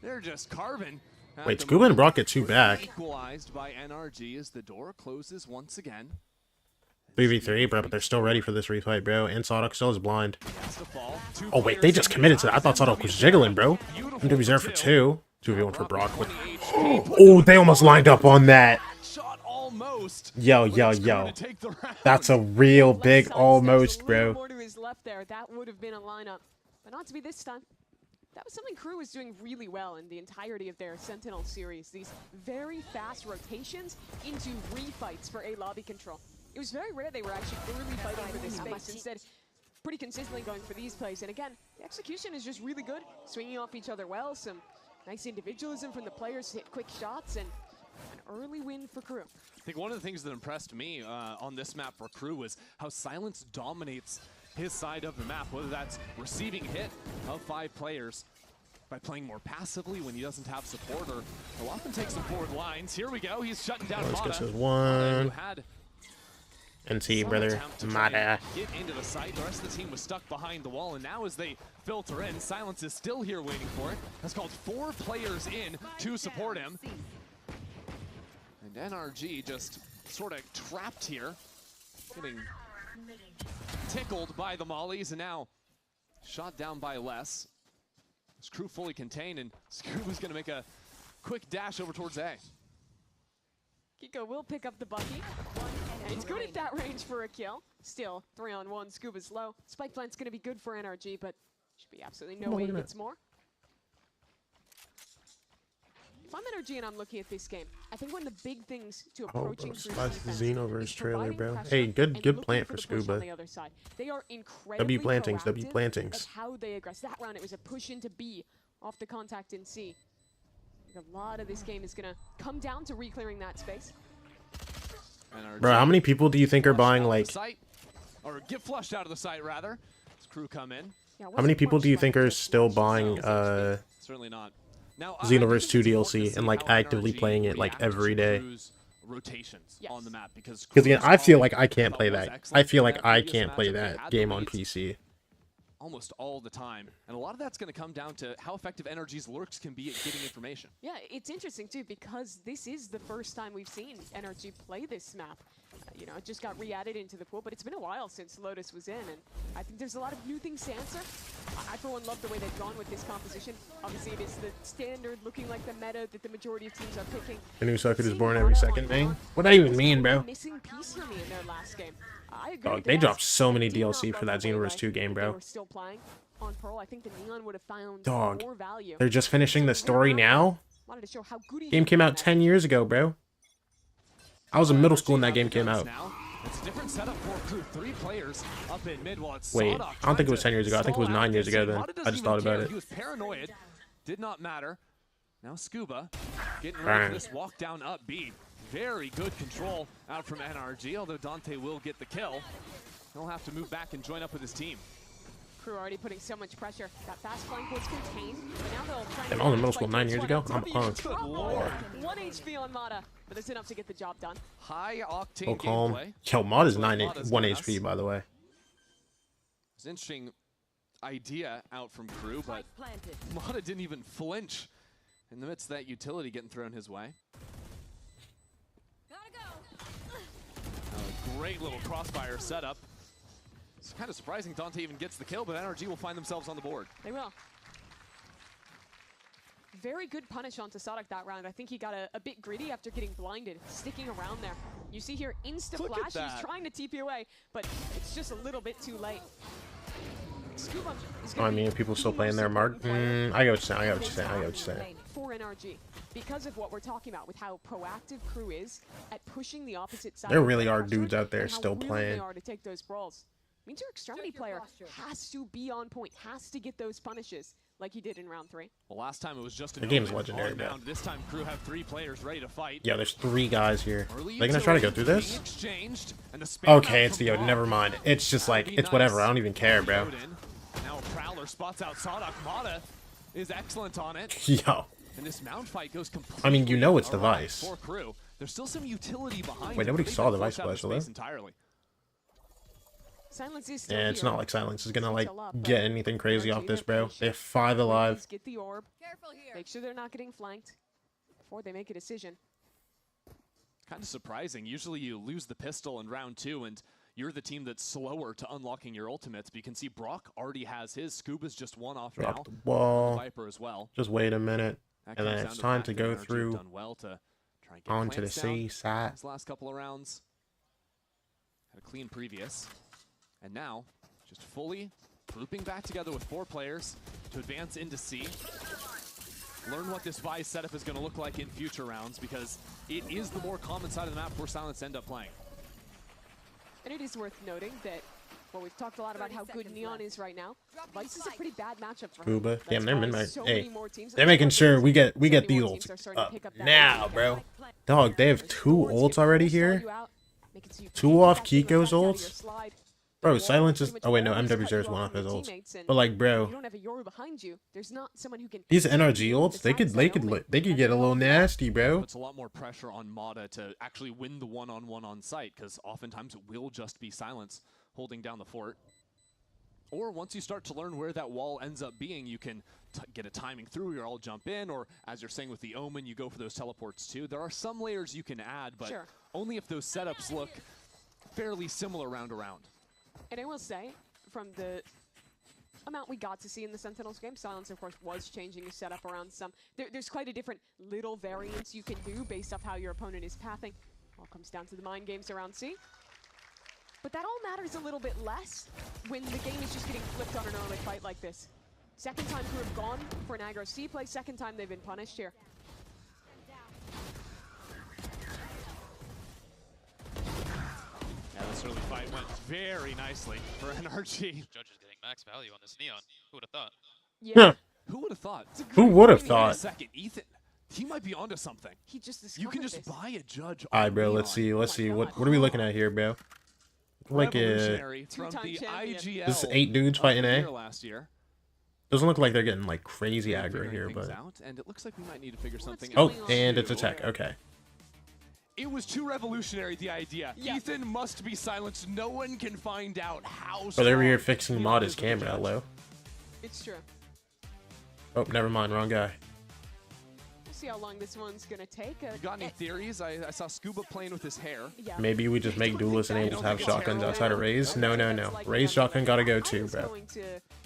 They're just carving. Wait, Scuba and Brock get 2 back. Equalized by NRG as the door closes once again. 3v3, bro, but they're still ready for this refight, bro. And Sodok still is blind. Oh, wait, they just committed to that. I thought Sodok was jiggling, bro. MW's there for 2. 2v1 for Brock. Oh, they almost lined up on that. Yo, yo, yo. That's a real big almost, bro. More to his left there. That would have been a lineup, but not to be this time. That was something KRU was doing really well in the entirety of their Sentinel series. These very fast rotations into refights for A lobby control. It was very rare they were actually early fighting for this space. Instead, pretty consistently going for these plays. And again, the execution is just really good, swinging off each other well. Some nice individualism from the players to hit quick shots, and an early win for KRU. I think one of the things that impressed me on this map for KRU was how Silence dominates his side of the map, whether that's receiving hit of 5 players by playing more passively when he doesn't have support, or he'll often take some forward lines. Here we go, he's shutting down Mata. This is 1. NC, brother. Mata. Get into the site. The rest of the team was stuck behind the wall, and now as they filter in, Silence is still here waiting for it. That's called 4 players in to support him. And NRG just sort of trapped here, getting tickled by the mollies, and now shot down by less. This KRU fully contained, and Scuba's going to make a quick dash over towards A. Kiko will pick up the Bucky. And he's good at that range for a kill. Still, 3-on-1, Scuba's low. Spike plant's going to be good for NRG, but should be absolutely no way he gets more. If I'm NRG and I'm looking at this game, I think one of the big things to approaching that's the Xenoverse trailer, bro. Hey, good plant for Scuba. They are incredibly W plantings, W plantings. at how they aggress. That round, it was a push into B off the contact in C. A lot of this game is going to come down to re-clearing that space. Bro, how many people do you think are buying, like... Or get flushed out of the site, rather. As KRU come in. How many people do you think are still buying, Certainly not. Xenoverse 2 DLC and, like, actively playing it, like, every day? Rotations on the map, because again, I feel like I can't play that. I feel like I can't play that game on PC. Almost all the time, and a lot of that's going to come down to how effective NRG's lurks can be at getting information. Yeah, it's interesting too, because this is the first time we've seen NRG play this map. You know, it just got re-added into the pool, but it's been a while since Lotus was in, and I think there's a lot of new things to answer. I, for one, love the way they've gone with this composition. Obviously, it is the standard, looking like the meta that the majority of teams are picking. A new sucker is born every second, man. What does that even mean, bro? Missing piece for me in their last game. Dog, they dropped so many DLC for that Xenoverse 2 game, bro. On Pearl, I think the Neon would have found Dog, more value. they're just finishing the story now? Game came out 10 years ago, bro. I was in middle school when that game came out. It's a different setup for KRU. 3 players up in mid while it's Wait, I don't think it was 10 years ago. I think it was 9 years ago then. I just thought about it. He was paranoid. Did not matter. Now Scuba getting ready for this walk down up B. Very good control out from NRG, although Dante will get the kill. He'll have to move back and join up with his team. KRU already putting so much pressure. That fast flank was contained, but now they'll try and I was in middle school 9 years ago. I'm punked. Good Lord. 1 HP on Mata, but it's enough to get the job done. High octane So calm. gameplay. Yo, Mod is 1 HP, by the way. It's an interesting idea out from KRU, but Mata didn't even flinch in the midst of that utility getting thrown his way. A great little crossfire setup. It's kind of surprising Dante even gets the kill, but NRG will find themselves on the board. They will. Very good punish onto Sodok that round. I think he got a bit gritty after getting blinded, sticking around there. You see here, insta-flash, he's trying to TP away, but it's just a little bit too late. Oh, I mean, people still playing there, Mark. I get what you're saying, I get what you're saying. For NRG, because of what we're talking about with how proactive KRU is at pushing the opposite side. There really are dudes out there still playing. They are to take those brawls. Means your extremity player has to be on point, has to get those punishes. like he did in round 3. Well, last time it was just The game is legendary, bro. This time Crew have 3 players ready to fight. Yeah, there's 3 guys here. Early They're gonna try to go through this? exchanged, and the spam Okay, out it's from the Brock. never mind. It's just like, it's whatever. I don't even care, bro. Now Prowler spots out Sadok. Mata is excellent on it. Yo. And this mount fight goes completely. I mean, you know it's the awry Vice. for Crew. There's still some utility behind. Wait, it, nobody but they've saw been the Vice forced out of Splash, though? space entirely. Silence is still And it's here. not like Silence is gonna like Still up, but get anything crazy off NRG, this, they're bro. patient. They have 5 alive. Please get the orb. Careful here. Make sure they're not getting flanked before they make a decision. Kind of surprising. Usually you lose the pistol in round 2 and you're the team that's slower to unlocking your ultimates. But you can see Brock already has his. Scuba's just 1 off Drop now. the ball. Viper as well. Just wait a minute. That And then comes it's down time the to fact go that NRG have through done well to try and get onto the plants down C side. these last couple of rounds. Had a clean previous. And now, just fully grouping back together with 4 players to advance into C. Learn what this Vice setup is going to look like in future rounds, because it is the more common side of the map where Silence end up playing. And it is worth noting that, well, we've talked a lot about how good Neon is right now. Vice is a pretty bad matchup for him. Scuba. Damn, they're why mid. so Hey, many more teams- they're making sure we get the so many more ults teams are starting to up pick up that now, ulti. bro. Dog, they have 2 ults already here. 2 off Kiko's ults. Bro, Silence is. Oh wait, no, MW0 is 1 off his ults. But like, You bro, don't have a Yoru behind you. There's not someone who can. these NRG ults, they could get a little nasty, bro. Puts a lot more pressure on Mata to actually win the one-on-one on site, because oftentimes it will just be Silence holding down the fort. Or once you start to learn where that wall ends up being, you can get a timing through, you'll all jump in, or as you're saying with the Omen, you go for those teleports too. There are some layers you can add, but only if those setups look fairly similar round to round. And I will say, from the amount we got to see in the Sentinels game, Silence, of course, was changing his setup around some. There's quite a different little variance you can do based off how your opponent is pathing. All comes down to the mind games around C. But that all matters a little bit less when the game is just getting flipped on an early fight like this. Second time Crew have gone for an aggro C play, second time they've been punished here. Yeah, this early fight went very nicely for NRG. Judges getting max value on this Neon. Who would have thought? Yeah. Who would have thought? Who would have Wait a thought? second, Ethan. He might be onto something. He just You can just buy a judge. Alright, bro, let's see. What are we looking at here, bro? Like Revolutionary from the IGL. This is 8 dudes fighting A. Last year. Doesn't look like they're getting like crazy aggro here, Things but out, and it looks like we might need to figure something oh, out. and it's a tech. Okay. It was too revolutionary, the idea. Ethan must be silenced. No one can find out how. But they were here fixing Mada's camera. Hello. It's true. Oh, never mind. Wrong guy. We'll see how long this one's gonna take. You got any theories? I saw Scuba playing with his hair. Yeah. Maybe we just make duelists and able to have shotguns outside of Raze. No. Raze shotgun gotta go too, I was bro. going to,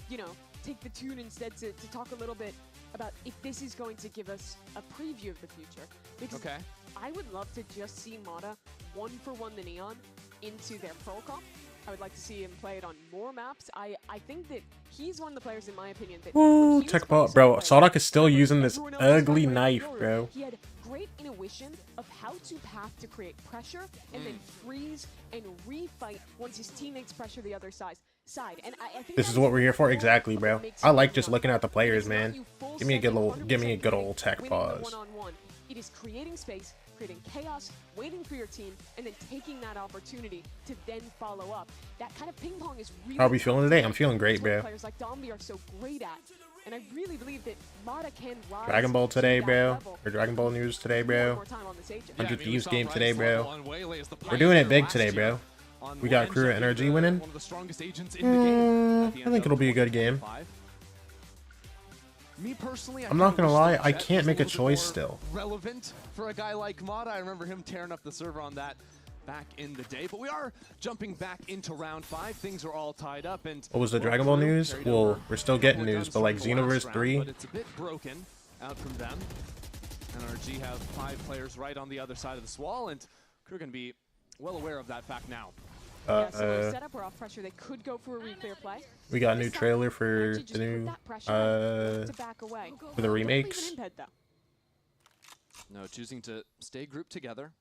you know, take the tune instead to talk a little bit about if this is going to give us a preview of the future. Because I would love to just see Mata 1-for-1 the Neon into their Pearl comp. I would like to see him play it on more maps. I think that he's one of the players, in my opinion, that Ooh, tech bot, bro. Sadok is still using this ugly knife, bro. he had great intuition of how to path to create pressure and then freeze and refight once his teammates pressure the other side. And I think This is what we're here for, exactly, bro. I like just looking at the players, man. Give me a good old tech pause. One-on-one. It is creating space, creating chaos, waiting for your team, and then taking that opportunity to then follow up. That kind of ping pong is really. How are we feeling today? I'm feeling great, It's what bro. Players like Dombi are so great at, and I really believe that Mata can rise. Dragon Ball to today, that bro. level. Or Dragon Ball news today, bro. More time on this agent. 100 Thieves game today, bro. We're doing it big today, bro. We got Crew and NRG winning. One of the strongest agents in the game. At the I end think of it'll be a good round game. 5. Me personally, I'm not gonna kinda wish lie, that I Jet can't was make a little bit choice more still. Relevant for a guy like Mata. I remember him tearing up the server on that back in the day. But we are jumping back into round 5. Things are all tied up. And What was the Dragon Ball news? Well, we're still getting news, but like Xenoverse 3. But it's a bit broken out from them. NRG have 5 players right on the other side of this wall, and Crew going to be well aware of that fact now. Yeah, so we're set up, we're off pressure. They could go for a reclear play. We got a new trailer for the new to back away. for the remakes. No, choosing to stay grouped together,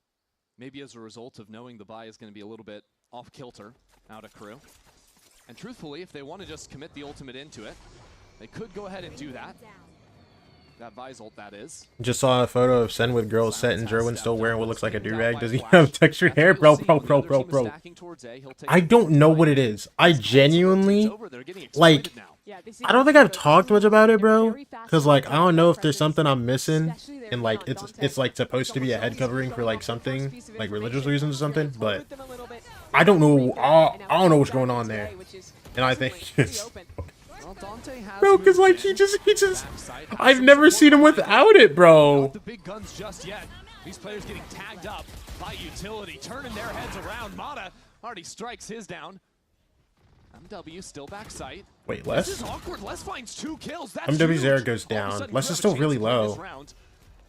maybe as a result of knowing the buy is going to be a little bit off kilter out of Crew. And truthfully, if they want to just commit the ultimate into it, They could go ahead and do that. That Vise ult, that is. Just saw a photo of Sen with girls set and Jerwin still wearing what looks like a do-rag. Does he have textured hair? Bro. I don't know what it is. I genuinely, like, I don't think I've talked much about it, bro. Because, like, I don't know if there's something I'm missing. And, like, it's like, supposed to be a head covering for, like, something, like, religious reasons or something. But I don't know. I don't know what's going on there. And I think it's... Bro, because, like, he just, I've never seen him without it, bro. The big guns just yet. These players getting tagged up by utility, turning their heads around. Mata already strikes his down. MW still back sight. Wait, Les? This is awkward. Les finds 2 kills. That's MW's air huge. goes All of a down. sudden, Les you is have a still really chance to win this low. round.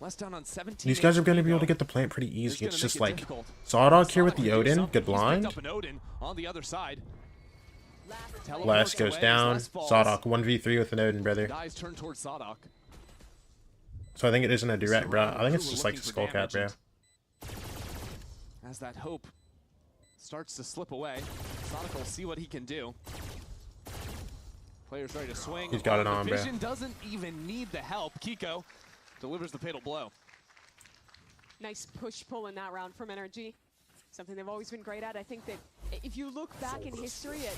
Les down on 17 These guys are going to HP be able to though. get the plant pretty easy. It's gonna just make it like difficult. Sawdog here with the Sawdog Odin. himself, Good he's picked blind. up an Odin on the other side. Les goes down. falls. Sawdog 1v3 with an Odin, brother. Eyes turn towards Sawdog. So I think it isn't a direct, bro. I think it's just like the skull cap, bro. As that hope starts to slip away, Sonic will see what he can do. Players ready to swing. He's got it on, bro. Vision doesn't even need the help. Kiko delivers the fatal blow. Nice push-pull in that round from NRG. Something they've always been great at. I think that if you look back in history at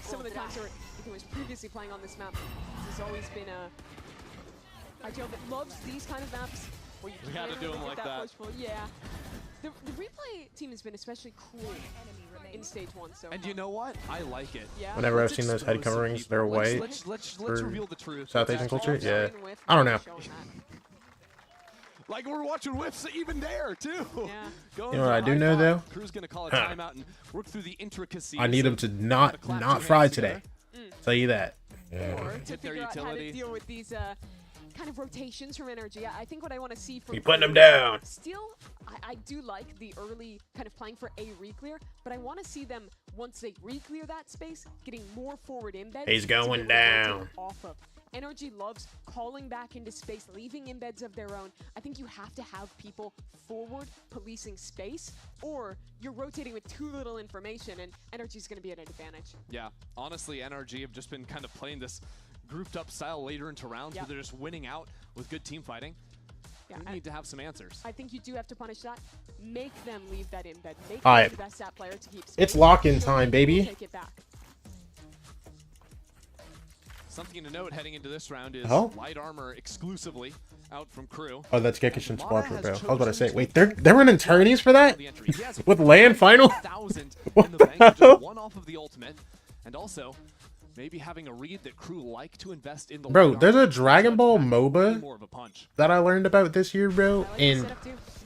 some of the times where Ethan was previously playing on this map, this has always been a IGL that loves these kind of maps where you gotta can do really them get like that. push-pull. Yeah. The replay team has been especially cruel in stage 1 so And you know what? I like it. Yeah. Whenever I've seen those head coverings, they're white. Let's for reveal the truth. South Asian culture? Yeah. I don't know. Like we're watching whiffs even there too. Yeah. You know what I do know though? Crew's gonna call a timeout and work through the intricacies. I need him to not fry today. Tell you that. Or to figure out how to deal with these kind of rotations from NRG. I think what I want to see from You putting them down. Still, I do like the early kind of playing for a re-clear, but I want to see them, once they re-clear that space, getting more forward embeds. He's going down. Off of. NRG loves calling back into space, leaving embeds of their own. I think you have to have people forward policing space, or you're rotating with too little information, and NRG's going to be at an advantage. Yeah, honestly, NRG have just been kind of playing this grouped up style later into rounds where they're just winning out with good team fighting. Yeah, we need to have some answers. I think you do have to punish that. Make them leave that embed. Make All them right. the best stat player to keep space. It's lock-in Show time, them baby. you'll take it back. Something to note heading into this round is Oh. light armor exclusively out from Crew. Oh, that's Gekishin Squadron, bro. I was about to say, wait, they're running tourneys for that? With land final? What the hell? One off of the ultimate, and also maybe having a read that Crew like to invest in the Bro, light there's armor. a Dragon Ball MOBA More of a punch. that I learned about this year, bro, and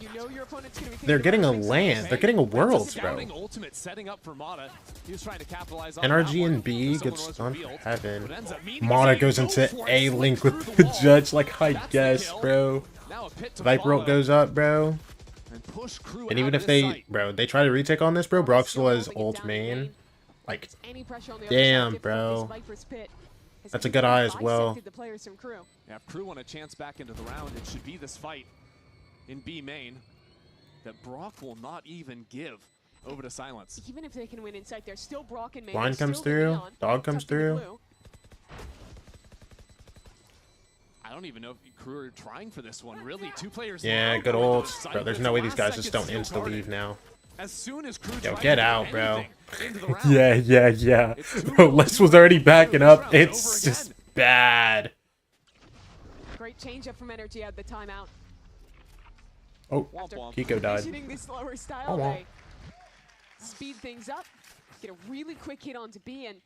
You know your opponent's gonna be they're getting a land. They're getting a worlds, bro. Ultimate setting up for Mata. He was trying to capitalize on NRG and B gets stunned for heaven. Mata goes into A link with the judge, like, I guess, bro. Viper ult goes up, bro. And even if they, bro, they try to retake on this, bro, Brock still has ult main. Like, damn, bro. That's a good eye as well. Yeah, if Crew want a chance back into the round, it should be this fight in B main that Brock will not even give over to Silence. Even if they can win inside, they're still Brock and Main. Blind comes through. Dog comes through. I don't even know if Crew are trying for this one. Really, 2 players. Yeah, good ults. Bro, there's no way these guys just don't insta-leave now. As soon as Crew Yo, get out, bro. Yeah. Bro, Les was already backing up. It's just bad. Great change up from NRG at the timeout. Oh, After Kiko died. positioning this slower style, Oh, well. they speed things up, get a really quick hit onto B, and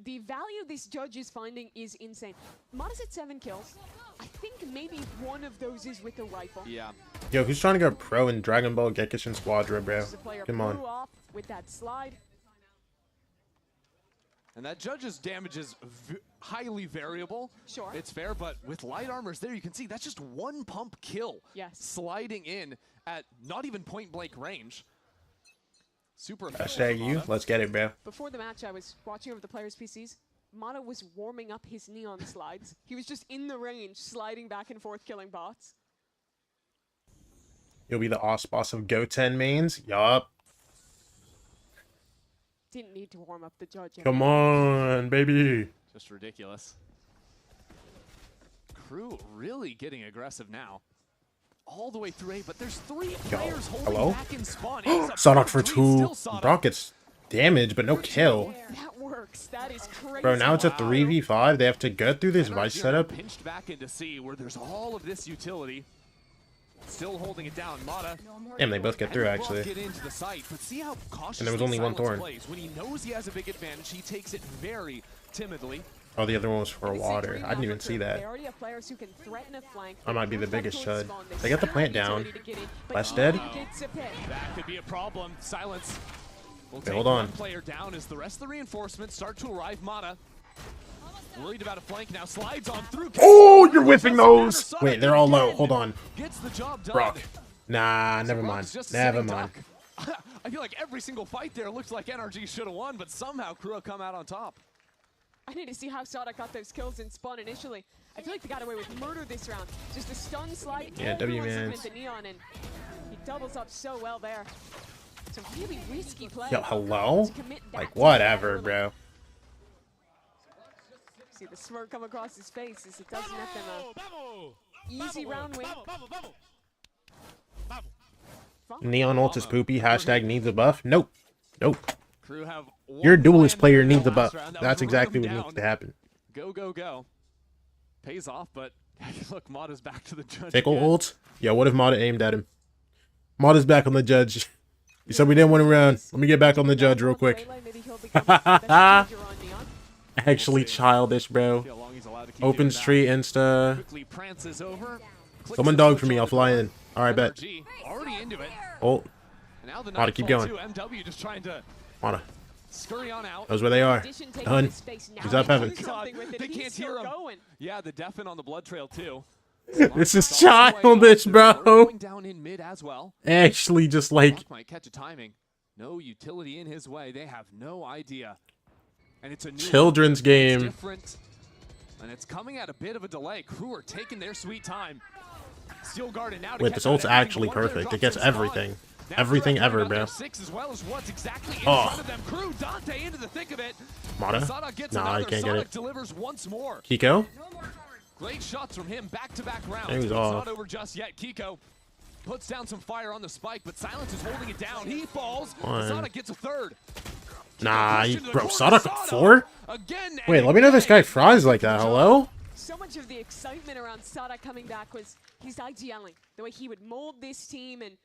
the value this judge is finding is insane. Mata's at 7 kills. I think maybe one of those is with a rifle. Yeah. Yo, who's trying to go pro in Dragon Ball Gekishin Squadron, bro? Come on. Off with that slide. And that judge's damage is highly variable. Sure. It's fair, but with light armors there, you can see that's just 1 pump kill. Yes. Sliding in at not even point blank range. Super Hashtag you. Let's get it, bro. Before the match, I was watching over the players' PCs. Mata was warming up his neon slides. He was just in the range, sliding back and forth, killing bots. You'll be the OS boss of Goten mains? Yup. Didn't need to warm up the judge. Come on, baby. Just ridiculous. Crew really getting aggressive now. All the way through A, but there's 3 players holding Hello? back in spawn. Sadok for 2. Brock gets damage, but no kill. That works. That is crazy. Bro, now it's a 3v5. They have to go through this Vice setup. Pinched back into C, where there's all of this utility. Still holding it down. Mata. Damn, they both get through, actually. Get into the site, but see how cautious And there was only one Thorn. When he knows he has a big advantage, he takes it very timidly. Oh, the other one was for water. I didn't even see that. They already have players who can threaten a flank. I might be the biggest chud. They got the plant down. Last dead? That could be a problem. Silence. We'll Okay, take hold on. one player down as the rest of the reinforcements start to arrive. Mata. Worried about a flank now. Slides on through. Oh, you're whiffing those! Wait, they're all low. Hold on. Gets the job done. Brock. Nah, never mind. Never mind. I feel like every single fight there looks like NRG should have won, but somehow Crew have come out on top. I need to see how Sadok got those kills in spawn initially. I feel like they got away with murder this round. Just a stun slide. Yeah, W man. Neon, and he doubles up so well there. It's a really risky play. Yo, hello? Like, whatever, bro. See the smirk come across his face as it doesn't let them easy round win. Neon ult is poopy. Hashtag needs a buff. Nope. Nope. Crew have Your duelist player needs a buff. That's exactly what needs to happen. Go, go, go. Pays off, but look, Mata's back to the judge. Tickle ult? Yeah, what if Mata aimed at him? Mata's back on the judge. You said we didn't win a round. Let me get back on the judge real quick. Actually childish, bro. Open street, insta. Someone dog for me, I'll fly in. Alright, bet. Already into it. Ult. Mata, keep going. MW just trying to Mata. scurry on out. Knows where they are. Done. He's up heaven. They can't hear him. Yeah, the deafen on the blood trail too. This is childish, bro. Going down in mid as well. Actually, just like Might catch a timing. No utility in his way. They have no idea. And it's a new children's game. It's different. And it's coming at a bit of a delay. Crew are taking their sweet time. Steel Garden now to wait, this ult's actually perfect. It gets everything. Everything ever, bro. Oh. Mata? Nah, I can't get it. Kiko? Great shots from him, back-to-back rounds. He was It's off. not over just yet. Kiko puts down some fire on the spike, but Silence is holding it down. He falls. One. Sada gets a third. Nah, bro, Sadok got 4? Wait, let me know this guy fries like that. Hello? So much of the excitement around Sadok coming back was his IGLing, the way he would mold this team and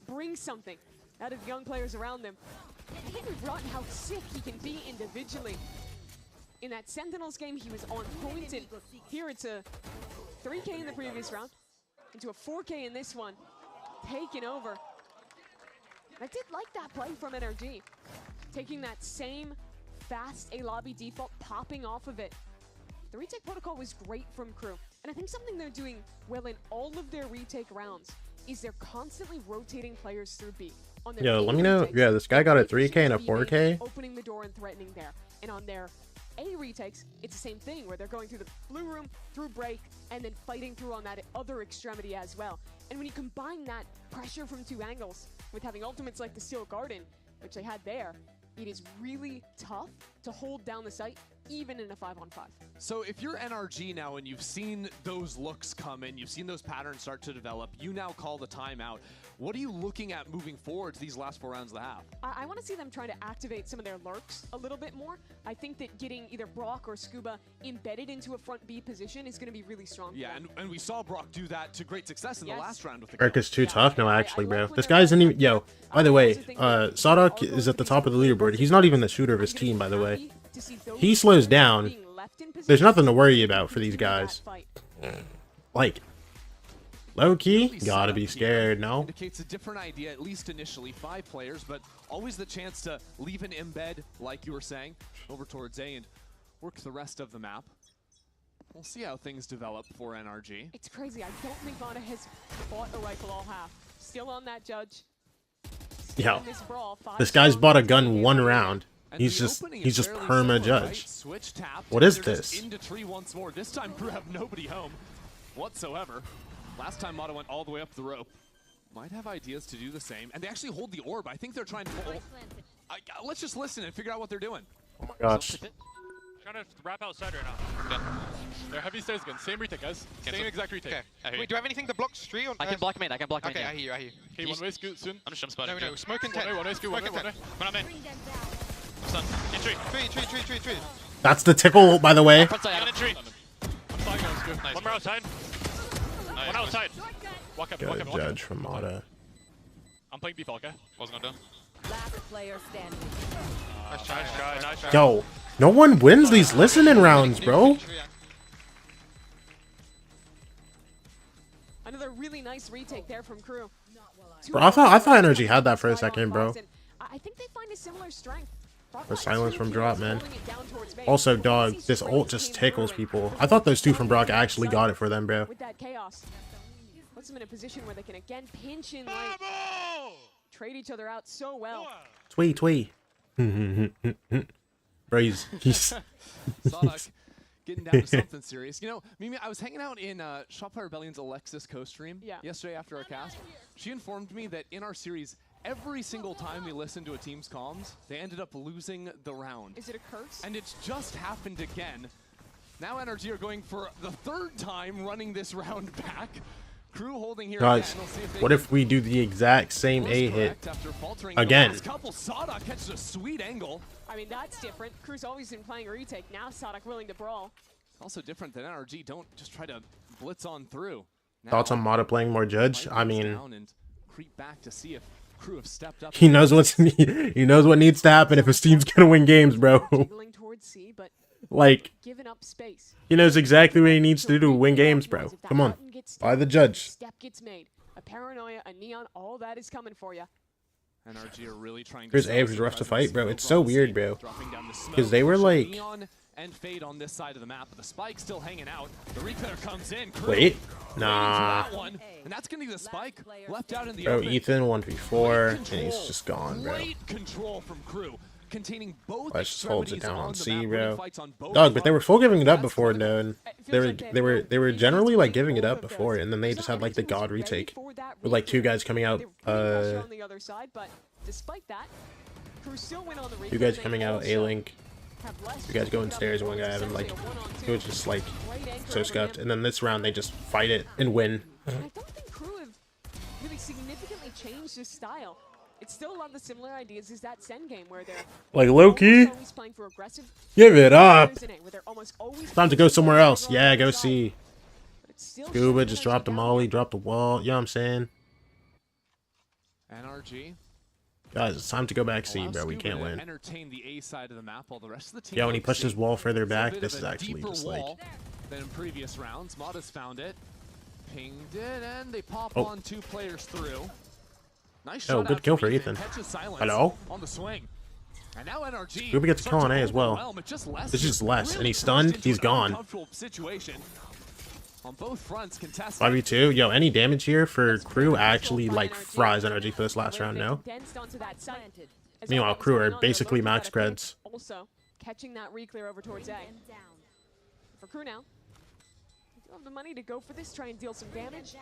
bring something out of the young players around them. I think we've forgotten how sick he can be individually. In that Sentinels game, he was on point, and here it's a 3K in the previous round, into a 4K in this one, taking over. I did like that play from NRG, taking that same fast A-lobby default, popping off of it. The retake protocol was great from Crew, and I think something they're doing well in all of their retake rounds is they're constantly rotating players through B. On their Yo, A let me know. retakes, Yeah, this guy got a they 3K and a usually be 4K. opening the door and threatening there. And on their A retakes, it's the same thing where they're going through the blue room, through break, and then fighting through on that other extremity as well. And when you combine that pressure from 2 angles with having ultimates like the Steel Garden, which they had there, it is really tough to hold down the site, even in a 5-on-5. So if you're NRG now and you've seen those looks come in, you've seen those patterns start to develop, you now call the timeout. What are you looking at moving forward to these last 4 rounds of the half? I want to see them try to activate some of their lurks a little bit more. I think that getting either Brock or Scuba embedded into a front B position is going to be really strong. Yeah, and we saw Brock do that to great success in the last round with the Eric is too tough? No, actually, bro. This guy isn't even... Yo, by the way, Sadok is at the top of the leaderboard. He's not even the shooter of his team, by the way. He slows down. There's nothing to worry about for these guys. Like, low-key, gotta be scared, no? Indicates a different idea, at least initially. 5 players, but always the chance to leave an embed, like you were saying, over towards A and work the rest of the map. We'll see how things develop for NRG. It's crazy. I don't think Mana has fought a rifle all half. Still on that judge. Yo, this guy's bought a gun 1 round. He's just perma judge. What is this? Into tree once more. This time Crew have nobody home whatsoever. Last time Mata went all the way up the rope. Might have ideas to do the same. And they actually hold the orb. I think they're trying to hold... let's just listen and figure out what they're doing. Oh my gosh. trying to wrap outside right now. Okay. They're heavy stairs again. Same retake, guys. Same exact retake. Okay. Wait, do I have anything to block street? I can block main. I can block main. Okay, yeah. I hear you. I hear you. Okay, one way scoot soon. I'm just jump spotting. No, smoke in 10. One way, scoot, one way. Come on, main. I'm stunned. In tree. Tree. That's the tickle, by the way. Front side. Got in tree. I'm flying on scoot. Nice. One more outside. Nice. One outside. Walk up, walk Good up, walk up. judge from Mata. I'm playing B-Fall, okay? Wall's going down. Last player standing. Nice try. Yo, no one wins these listening rounds, bro. Another really nice retake there from KRU. Bro, I thought NRG had that for a second, bro. I think they find a similar strength. The silence from Drop, man. Also, dog, this ult just tickles people. I thought those two from Brock actually got it for them, bro. With that chaos, puts them in a position where they can again pinch in, like, trade each other out so well. Twee. Bro, he's Sonic getting down to something serious. You know, Mimi, I was hanging out in Shopify Rebellion's Alexis co-stream yesterday after our cast. She informed me that in our series, every single time we listened to a team's comms, they ended up losing the round. Is it a curse? And it's just happened again. Now NRG are going for the third time running this round back. KRU holding here guys, what if we do the exact same A hit again? Sadak catches a sweet angle. I mean, that's different. KRU's always been playing a retake. Now Sadak willing to brawl. Also different than NRG. Don't just try to blitz on through. Thoughts on Mata playing more judge? I mean, Creep back to see if KRU have stepped up. he knows what needs to happen if his team's gonna win games, bro. Like, giving up space. he knows exactly what he needs to do to win games, bro. Come on, by the judge. Step gets made. A paranoia, a neon, all that is coming for you. NRG are really trying to. Here's A was rough to fight, bro. It's so weird, bro. Because they were like. Neon and Fade on this side of the map, but the spike still hanging out. The replayer comes in. KRU Wait, nah. that one, and that's gonna be the spike left out in the Bro, open. Ethan 1v4, and he's just gone, bro. Great control from KRU, containing both. Let's just hold it down on C, bro. on Dog, but they were full giving it up before, dude. They were generally like giving it up before, and then they just had like the god retake with like two guys coming out. On the other side, but despite that, KRU still win on the Two guys coming out, A-Link. You guys going stairs, one guy having like, it was just like so scuffed. And then this round they just fight it and win. I don't think KRU have really significantly changed his style. It's still a lot of the similar ideas as that SEN game where they're like low-key. always playing for aggressive. Give it up. Where they're almost always Time to go somewhere else. Yeah, go see. Scuba just dropped the molly, dropped the wall. You know what I'm saying? NRG. Guys, it's time to go back C, bro. We can't win. Entertain the A side of the map while the rest of the team. Yeah, when he pushed his wall further back, this is actually just like. Than in previous rounds. Mata's found it, pinged it, and they pop Oh. on two players through. Nice Oh, shot good out kill from for Ethan. Ethan. Catches silence Hello? on the swing. And now NRG. Scuba gets a kill on A as well. overwhelm. It just This is just less, and he's stunned. He's gone. Uncomfortable situation. On both fronts, contested. 5v2. Yo, any damage here for KRU actually like fries NRG for this last round, no? Meanwhile, KRU are basically max creds. Also, catching that re-clear over towards A. For KRU now, they do have the money to go for this, try and deal some damage.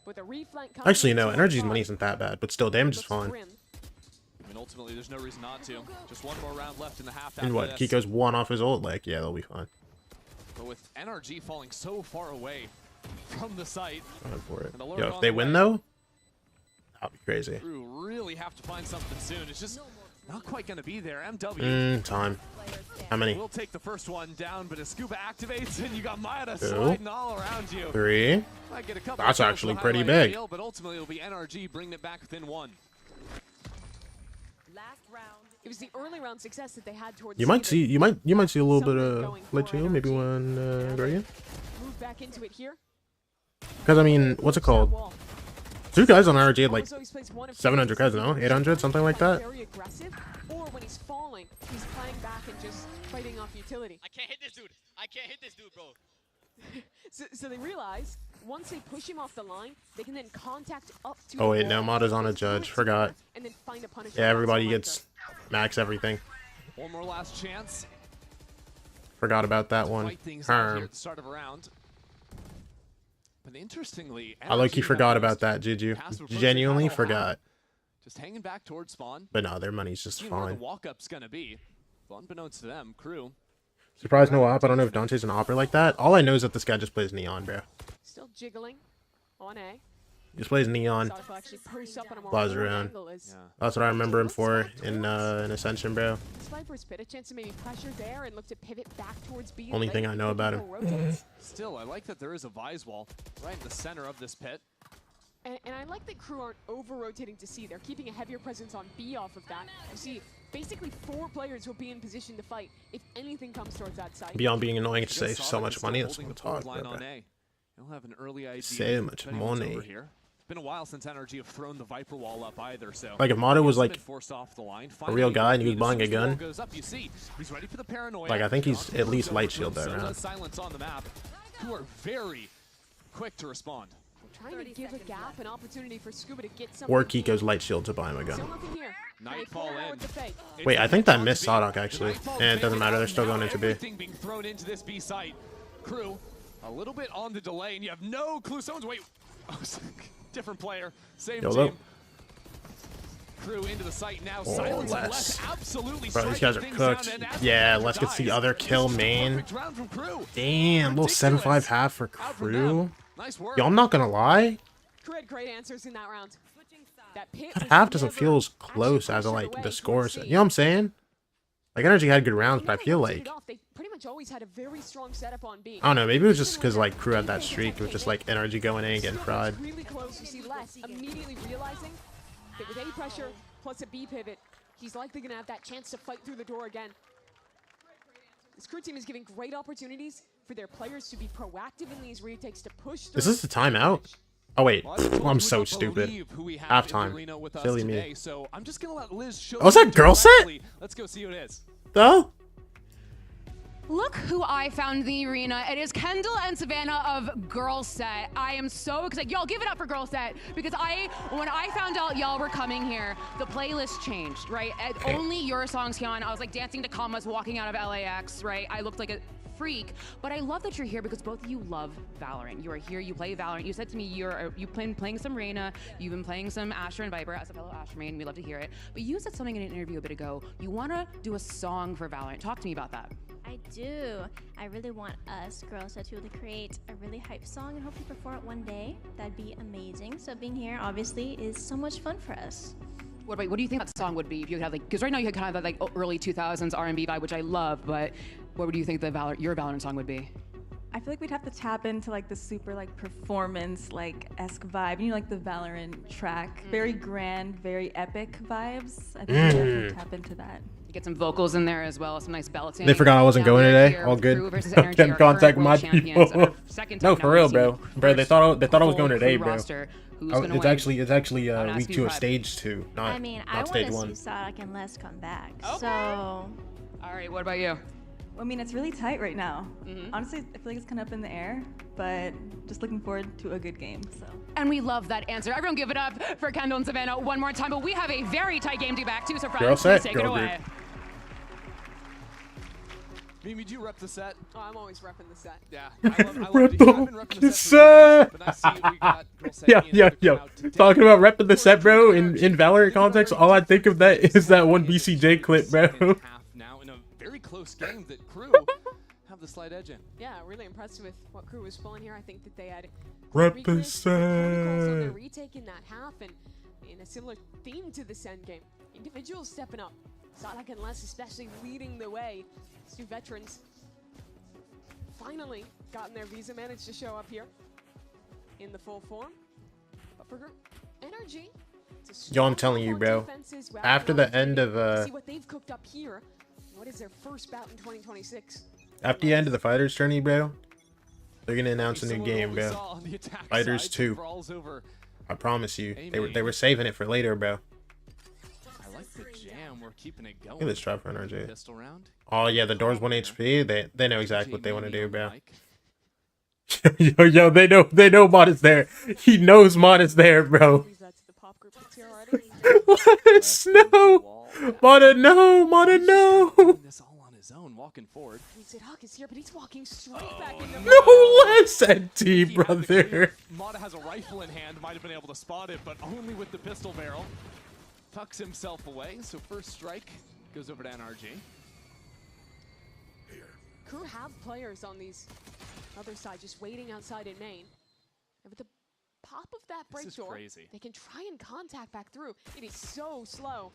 With a reflank coming Actually, no, in, NRG's money isn't that bad, but still, damage is fine. I mean, ultimately, there's no reason not to. Just one more round left in the half. And what, after this. Kiko's one off his ult? Like, yeah, they'll be fine. But with NRG falling so far away from the site. Going for it. and alert Yo, if on they the win, way, though, that'll be crazy. KRU really have to find something soon. It's just not quite going to be there. MW. Time. How many? We'll take the first one down, but as Scuba activates and you got Mata 2, sliding all around you. 3. Might get a couple That's of kills actually to pretty highlight big. Deal, but ultimately it'll be NRG bringing it back within one. It was the early round success that they had towards You might see, you might see a little bit of glitching, maybe one Guardian. move back into it here. Because I mean, what's it called? Two guys on RG had like 700 creds, no? 800, something like that. Very aggressive, or when he's falling, he's playing back and just fighting off utility. I can't hit this dude. I can't hit this dude, bro. So they realize once they push him off the line, they can then contact up to. Oh the wait, no, wall, Mata's on a judge. Forgot. and then find a punishment. Yeah, everybody gets max everything. One more last chance. Forgot about that one. Fight things out here at the start of a round. But interestingly, I like you NRG forgot have about that, passive Juju. approach Genuinely they have. forgot. Just hanging back towards spawn. But no, their money's just Seeing where fine. the walk-up's gonna be. Well, unbeknownst to them, KRU. Surprised no op. I don't know if Dante's an opera like that. All I know is that this guy just plays Neon, bro. Still jiggling on A. He just plays Neon. Flies around. That's what I remember him for in Ascension, bro. Sniper's pit, a chance to maybe pressure there and look to pivot back towards B. Only thing I know about him. Still, I like that there is a Vise wall right in the center of this pit. And I like that Crew aren't over-rotating to C. They're keeping a heavier presence on B off of that. You see, basically 4 players will be in position to fight if anything comes towards that side. Beyond being annoying, to save so much money. That's what it's hard, bro. He'll have an early idea. So much money. It's been a while since NRG have thrown the Viper wall up either, so like if Mata was like a real guy and he was buying a gun, like I think he's at least light shield that round. Silence on the map, who are very quick to respond. Trying to give a gap, an opportunity for Scuba to get some. Or Kiko's light shield to buy him a gun. Nightfall in. Wait, I think that missed Sadok actually. And it doesn't matter, they're still going into B. Everything being thrown into this B site. Crew, a little bit on the delay, and you have no clue. Someone's wait. Oh, different player, same team. Crew into the site now. Silence Les. Absolutely. Bro, these guys are cooked. Yeah, let's get the other kill main. Damn, little 7-5 half for Crew. Yo, I'm not gonna lie. Great answers in that round. That half doesn't feel as close as like the score said. You know what I'm saying? Like NRG had good rounds, but I feel like they pretty much always had a very strong setup on B. I don't know. Maybe it was just because like Crew had that streak. It was just like NRG going in and getting fried. Really close. You see Les immediately realizing that with A pressure plus a B pivot, he's likely gonna have that chance to fight through the door again. This Crew team is giving great opportunities for their players to be proactive in these retakes to push through. Is this the timeout? Oh wait, I'm so stupid. Halftime. Silly me. So I'm just gonna let Liz show oh, is that girl set? Let's go see what it is. Oh? Look who I found in the arena. It is Kendall and Savannah of Girl Set. I am so excited. Y'all give it up for Girl Set because when I found out y'all were coming here, the playlist changed, right? Only your songs came on. I was like dancing to commas walking out of LAX, right? I looked like a freak, but I love that you're here because both of you love Valorant. You are here, you play Valorant. You said to me you've been playing some Reyna, you've been playing some Asher and Viper. As a fellow Asher main, we love to hear it. But you said something in an interview a bit ago. You want to do a song for Valorant. Talk to me about that. I do. I really want us girls to really create a really hype song and hopefully perform it one day. That'd be amazing. So being here obviously is so much fun for us. What do you think that song would be if you had like, because right now you had kind of that like early 2000s R&B vibe, which I love, but what would you think your Valorant song would be? I feel like we'd have to tap into like the super like performance like esque vibe. You know, like the Valorant track, very grand, very epic vibes. I think we'd have to tap into that. You get some vocals in there as well, some nice belting. They forgot I wasn't going today. All good. Get in contact with my people. No, for real, bro. Bro, they thought I was going today, bro. It's actually week 2 of stage 2, not I mean, not stage 1. I want to see Sadok and Les come back. Okay. So, all right, what about you? I mean, it's really tight right now. Honestly, I feel like it's kind of up in the air, but just looking forward to a good game. So. And we love that answer. Everyone give it up for Kendall and Savannah one more time, but we have a very tight game to get back to, so Franz, please take it away. Mimi, do you rep the set? Oh, I'm always repping the set. Yeah, I love the set. Yo. Talking about repping the set, bro, in Valorant context, all I think of that is that one BCJ clip, bro. Now in a very close game that Crew have the slight edge in. Yeah, really impressed with what Crew was pulling here. I think that they had rep the set. Retake in that half, and in a similar theme to the SEN game. Individuals stepping up. Sadok and Les especially leading the way. These two veterans finally gotten their visa, managed to show up here in the full form. But for NRG, Yo, I'm telling you, bro. After the end of see what they've cooked up here. What is their first bout in 2026? After the end of the Fighters tourney, bro, they're gonna announce a new game, bro. Fighters 2. I promise you, they were saving it for later, bro. The jam, we're keeping it going. Look at this try for NRG. Oh yeah, the door's 1 HP. They know exactly what they want to do, bro. yo, they know Mod is there. He knows Mod is there, bro. Let's no. Mod no. This all on his own, walking forward. Sadok is here, but he's walking straight back into no less NT, brother. Mod has a rifle in hand, might have been able to spot it, but only with the pistol barrel. Tucks himself away, so first strike goes over to NRG. Crew have players on these other side just waiting outside in main. And with the pop of that break door, they can try and contact back through. It is so slow.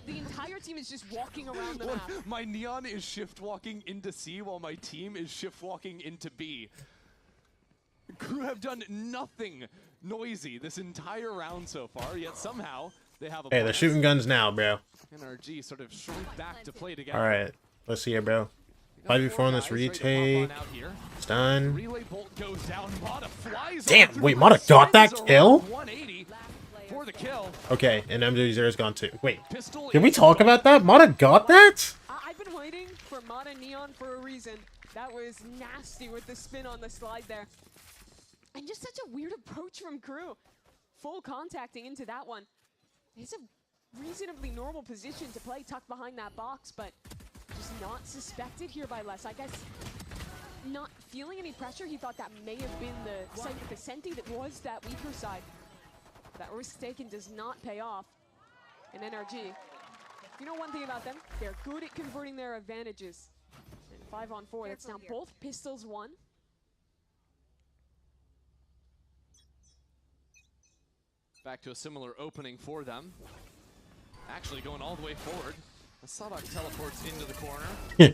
The entire team is just walking around the map. My Neon is shift walking into C while my team is shift walking into B. Crew have done nothing noisy this entire round so far, yet somehow they have a Hey, they're shooting guns now, bro. NRG sort of shrink back to play together. All right, let's see it, bro. 5v4 on this retake. It's done. Relay bolt goes down. Mata flies Damn, wait, Mata got that kill? 180 for the kill. Okay, and MW0 is gone too. Wait, can we talk about that? Mata got that? I've been waiting for Mata Neon for a reason. That was nasty with the spin on the slide there. And just such a weird approach from Crew. Full contacting into that one. It's a reasonably normal position to play tucked behind that box, but just not suspected here by Les. I guess not feeling any pressure. He thought that may have been the side with the Senti that was that weaker side. That risk taken does not pay off. And NRG, you know one thing about them? They're good at converting their advantages. And 5-on-4, that's now both pistols won. Back to a similar opening for them. Actually going all the way forward. The Sadok teleports into the corner.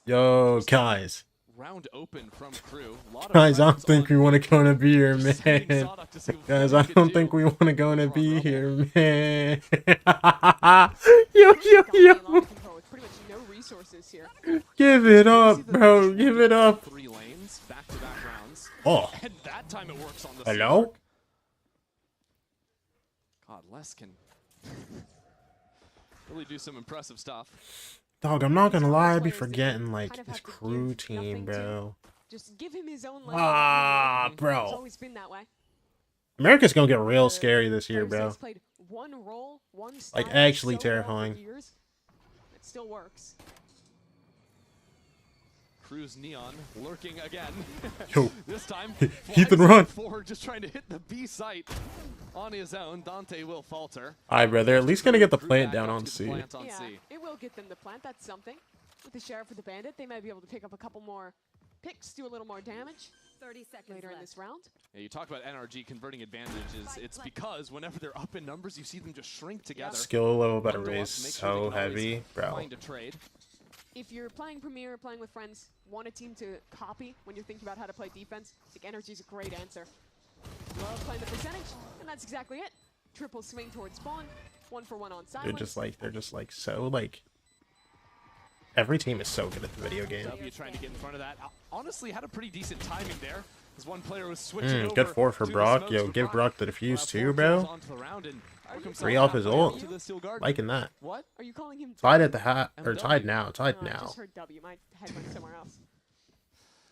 Yo, guys. Round open from Crew. Guys, I don't think we want to go in a B here, man. Guys, I don't think we want to go in a B here, man. Yo. Give it up, bro. Give it up. 3 lanes, back-to-back rounds. Oh. And that time it works on the Hello? God, Les can really do some impressive stuff. Dog, I'm not gonna lie, I be forgetting like this Crew team, bro. Just give him his own Ah, It's bro. always been that way. America's gonna get real scary this year, bro. Played one role, one Like, style actually so well for terrifying. years. It still works. Crew's Neon lurking again. Yo. This time, Ethan, run. forward, just trying to hit the B site on his own. Dante will falter. Alright, bro, they're at least gonna get the plant down on C. Yeah, it will get them the plant. That's something. With the Sheriff or the Bandit, they might be able to pick up a couple more picks, do a little more damage 30 seconds later in left. this round. Yeah, you talk about NRG converting advantages. It's because whenever they're up in numbers, you see them just shrink together. Skill level better Bundle up, raise make sure so they can always heavy, bro. Find a trade. If you're playing Premier, playing with friends, want a team to copy when you're thinking about how to play defense, I think NRG's a great answer. Love playing the percentage, and that's exactly it. Triple swing towards spawn, 1-for-1 on silence. They're just like so like every team is so good at the video game. W trying to get in front of that. Honestly, had a pretty decent timing there. As one player was switching over Good 4 for to the Brock. smokes Yo, for give Brock the defuse too, kills bro. onto the round and work himself 3 off his halfway ult. to the steel guard. Liking that. What? Are you calling him Tied at the hat or MW? tied now. Tied I now. just heard W. My head went somewhere else.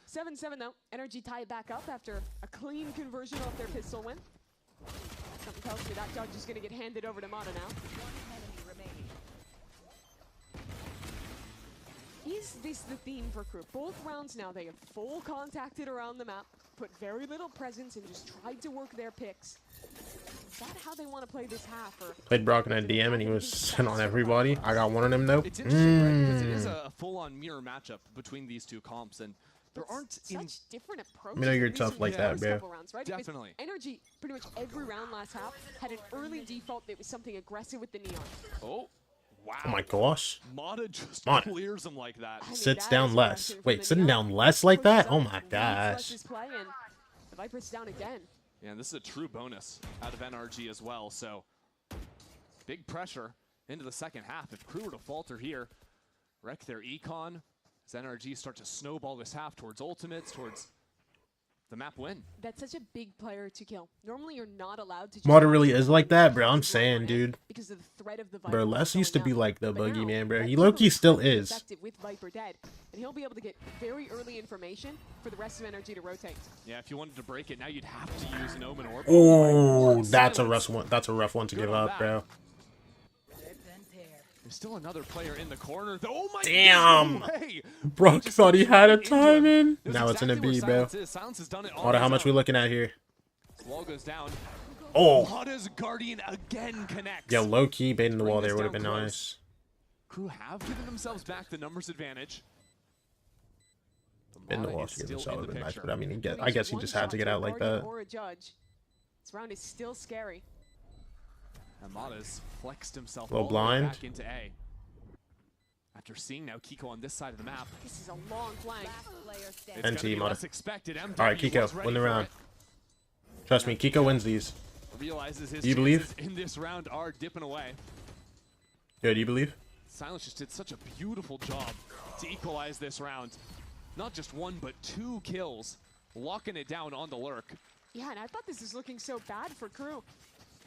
7-7 though. NRG tie it back up after a clean conversion off their pistol win. Something tells me that judge is going to get handed over to Mata now. Is this the theme for Crew? Both rounds now, they have full contacted around the map, put very little presence, and just tried to work their picks. Is that how they want to play this half? Or Played Brock in a DM and he was sent on everybody. I got one of them though. It's interesting, right? Because it is a full-on mirror matchup between these two comps, and there aren't such different approaches. Let me know you're in tough recent like that, bro. couple rounds, right? Because Definitely. NRG, pretty much every round last half, had an early default that was something aggressive with the Neon. Oh, wow. Oh my gosh. Mata just Mata. clears him like that. Sits down less. Wait, sitting down less like that? Oh my gosh. Play, and the Viper's down again. Yeah, and this is a true bonus out of NRG as well, so big pressure into the second half. If Crew were to falter here, wreck their econ, as NRG start to snowball this half towards ultimates, towards the map win. That's such a big player to kill. Normally you're not allowed to. Mata really is like that, bro. I'm saying, dude. Because of the threat of the Viper. Bro, Les used to be like the But now, boogeyman, bro. that He low-key still Viper is. effective with Viper dead, and he'll be able to get very early information for the rest of NRG to rotate. Yeah, if you wanted to break it, now you'd have to use an Omen Orb. Oh, that's a rough one. That's a rough one to give up, bro. There's still another player in the corner. Oh my Damn. no way. Brock thought he had a timing. It was Now it's in a exactly B, where bro. Silence is. Silence has done it on Mata, how his much we own. looking at here? Wall goes down. Oh. Mata's Guardian again connects. Yo, low-key baiting the wall Bring there this would have down been close. nice. Crew have given themselves back the numbers advantage. And the loss against himself would have been nice, but I mean, I guess he just had to get out like that. Or a judge. This round is still scary. Amada's flexed himself Little all the way blind. back into A. After seeing now Kiko on this side of the map. This is a long flank. It's NT gonna be Mada. less expected. MW All right, Kiko, was ready win the for round. it. Trust me, Kiko wins these. Realizes his Do you believe? chances in this round are dipping away. Yeah, do you believe? Silence just did such a beautiful job to equalize this round. Not just one, but 2 kills, locking it down on the lurk. Yeah, and I thought this was looking so bad for KRU.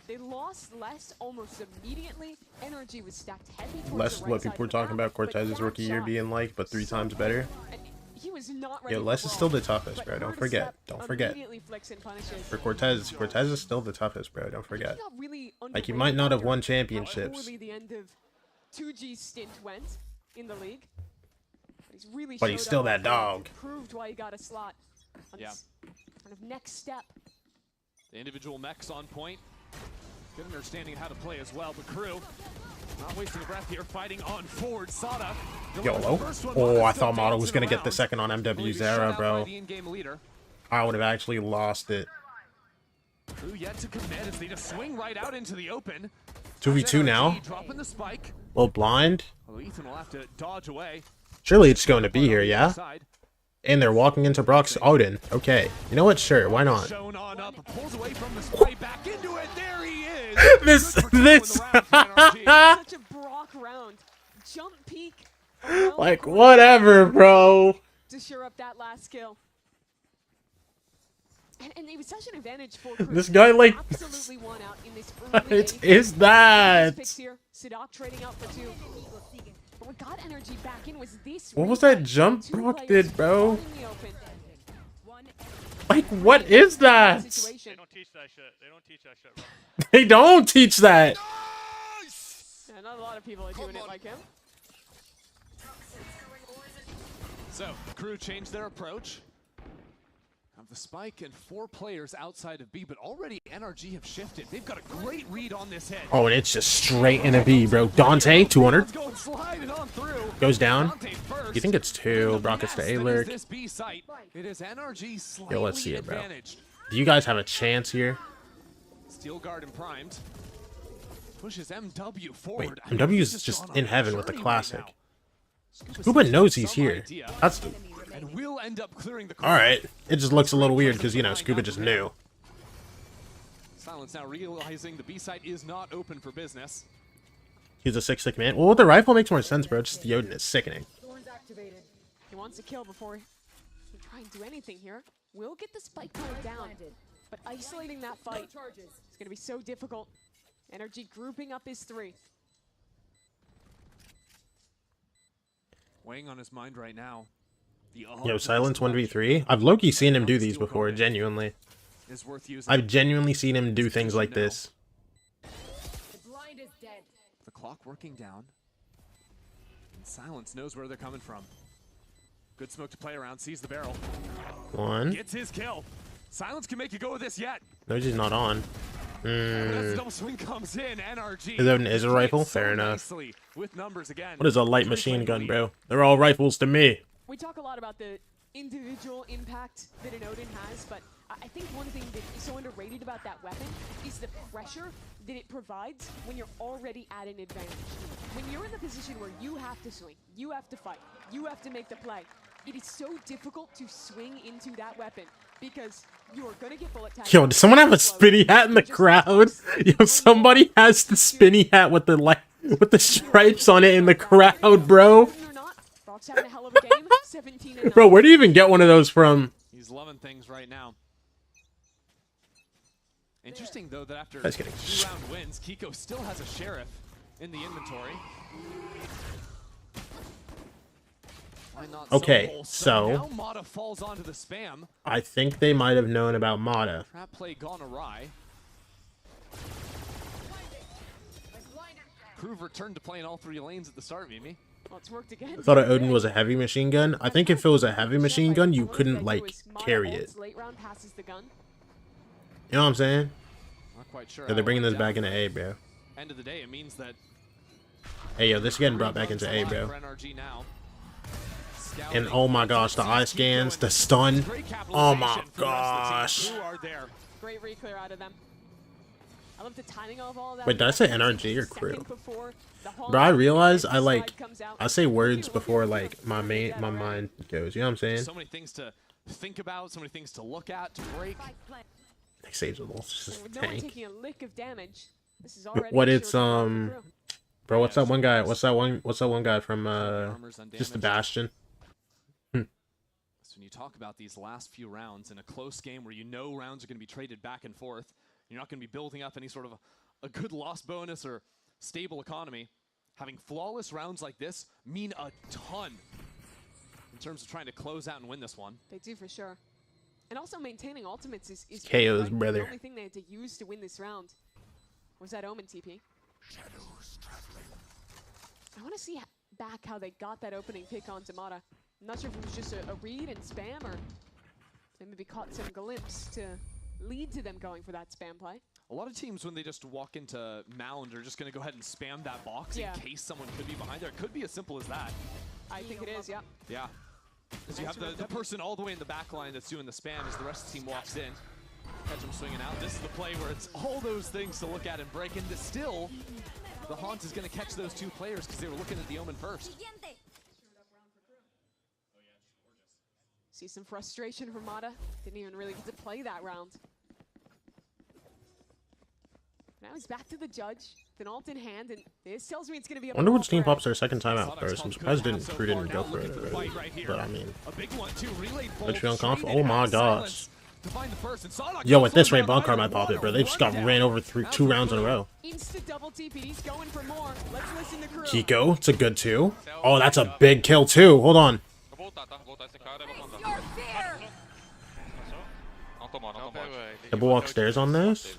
They lost less almost immediately. NRG was stacked heavy towards Less the right what side people were of the talking map, about Cortez's but rookie year that being like, but 3 times better. and he was not ready Yeah, for Less is brawl, still the toughest, but bro. Don't Curtis forget. Step Don't forget. immediately flicks and punishes. For Cortez is still the toughest, bro. Don't forget. He got really Like, he underrated might not have under won how championships, poorly the end of 2G's stint went in the league. He's really but he's showed still up that and dog. Proved why he got a slot on Yeah. this kind of next step. The individual mechs on point. Good understanding of how to play as well, but KRU not wasting a breath here, fighting on forward. Sada. YOLO. Oh, I thought Mata was gonna get the second on MW Zara, bro. I would have actually lost it. KRU yet to commit as they just swing right out into the open. 2v2 now. Dropping the spike. Little blind. Although Ethan will have to dodge away. Surely it's going to be here, yeah? And they're walking into Brock's Odin. Okay. You know what? Sure, why not? Shown on up, pulls away from the spike, back into it. There he is. this. Such a Brock round. Jump peek. Like, whatever, bro. To shore up that last kill. And it was such an advantage for KRU. This guy, like, absolutely won out in this early It game. is that. Picks here. Sidok trading out for 2. But what got NRG back in was this. What was that jump Brock did, bro? Like, what is that? They don't teach that shit. They don't teach that shit, bro. They don't teach that. Yeah, not a lot of people are doing it like him. So, KRU changed their approach. Have the spike and 4 players outside of B, but already NRG have shifted. They've got a great read on this hit. Oh, and it's just straight in a B, bro. Dante, 200. Goes down. You think it's 2. Brock gets the A-lurk. Yo, let's see it, bro. Do you guys have a chance here? Steel guard and primed. Pushes MW Wait, forward. MW is just in heaven with the classic. Scuba knows he's here. That's the... And we'll end up clearing the Alright. It just looks a little weird because, you know, Scuba just knew. Silence now realizing the B site is not open for business. He's a 6-6 man. Well, with the rifle makes more sense, bro. Just the Odin is sickening. He wants to kill before he try and do anything here. Will get the spike pulled down, but isolating that fight is going to be so difficult. NRG grouping up his 3. Weighing on his mind right now. Yo, Silence 1v3. I've low-key seen him do these before, genuinely. Is worth using. I've genuinely seen him do things like this. The clock working down. And Silence knows where they're coming from. Good smoke to play around, sees the barrel. 1. Gets his kill. Silence can make a go of this yet. No, she's not on. And as the double swing comes in, NRG. His Odin is a rifle? Fair enough. With numbers again. What is a light machine gun, bro? They're all rifles to me. We talk a lot about the individual impact that an Odin has, but I think one thing that is so underrated about that weapon is the pressure that it provides when you're already at an advantage. When you're in the position where you have to swing, you have to fight, you have to make the play, it is so difficult to swing into that weapon because you're going to get bullet tagged. Yo, does someone have a spinny hat in the crowd? Yo, somebody has the spinny hat with the stripes on it in the crowd, bro. Brock's having a hell of a game. 17-9. Bro, where do you even get one of those from? He's loving things right now. Interesting though that after That's getting 2-round wins, Kiko still has a sheriff in the inventory. Why not Okay, so now Mata falls onto the spam. I think they might have known about Mata. Trap play gone awry. KRU returned to playing all 3 lanes at the start, Mimi. Well, it's worked again. I thought Odin was a heavy machine gun. I think if it was a heavy machine gun, you couldn't, like, carry it. Late round passes the gun. You know what I'm saying? Not quite sure. Yeah, they're bringing this back into A, bro. End of the day, it means that Hey, yo, this is getting brought back into A, bro. for NRG now. And oh my gosh, the eye scans, the stun. Oh my gosh. Great re-clear out of them. I love the timing of all that. Wait, did I say NRG or crew? Bro, I realize I say words before like my mind goes. You know what I'm saying? So many things to think about, so many things to look at, to break. Like Sage will just With no one tank. taking a lick of damage, this is already What a it's short round for Crew. bro, what's that one guy? What's that one guy from just the Bastion? So when you talk about these last few rounds in a close game where you know rounds are going to be traded back and forth, you're not going to be building up any sort of a good loss bonus or stable economy. Having flawless rounds like this mean a ton in terms of trying to close out and win this one. They do for sure. And also maintaining ultimates is KO's right? brother. The only thing they had to use to win this round was that Omen TP. I want to see back how they got that opening pick on Tamada. I'm not sure if it was just a read and spam, or they maybe caught some glimpse to lead to them going for that spam play. A lot of teams, when they just walk into Mound, are just going to go ahead and spam that box in case someone could be behind there. It could be as simple as that. I think it is, yeah. Yeah. As you have the person all the way in the back line that's doing the spam as the rest of the team walks in. Catch him swinging out. This is the play where it's all those things to look at and break. And still, the Haunt is going to catch those two players because they were looking at the Omen first. See some frustration from Mata. Didn't even really get to play that round. Now he's back to the judge, with an ult in hand, and this tells me it's going to be a Wonder which team pops their second time out first. I'm surprised Crew didn't go for it already. But I mean, but you uncomfortable? Oh my gosh. Yo, at this rate, Bunkar might pop it, bro. They just got ran over 2 rounds in a row. Kiko, it's a good 2. Oh, that's a big kill too. Hold on. Double walk stairs on this.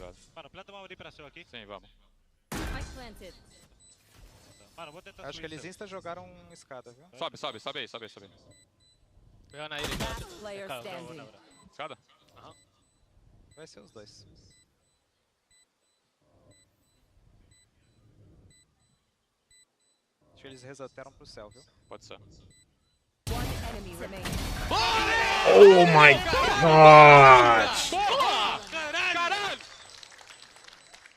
Acho que eles insta jogaram escada, viu? Sobe aí. Last player standing. Escada? Vai ser os dois. Acho que eles resetearam pro céu, viu? Pode ser. One enemy remaining. Oh my gosh.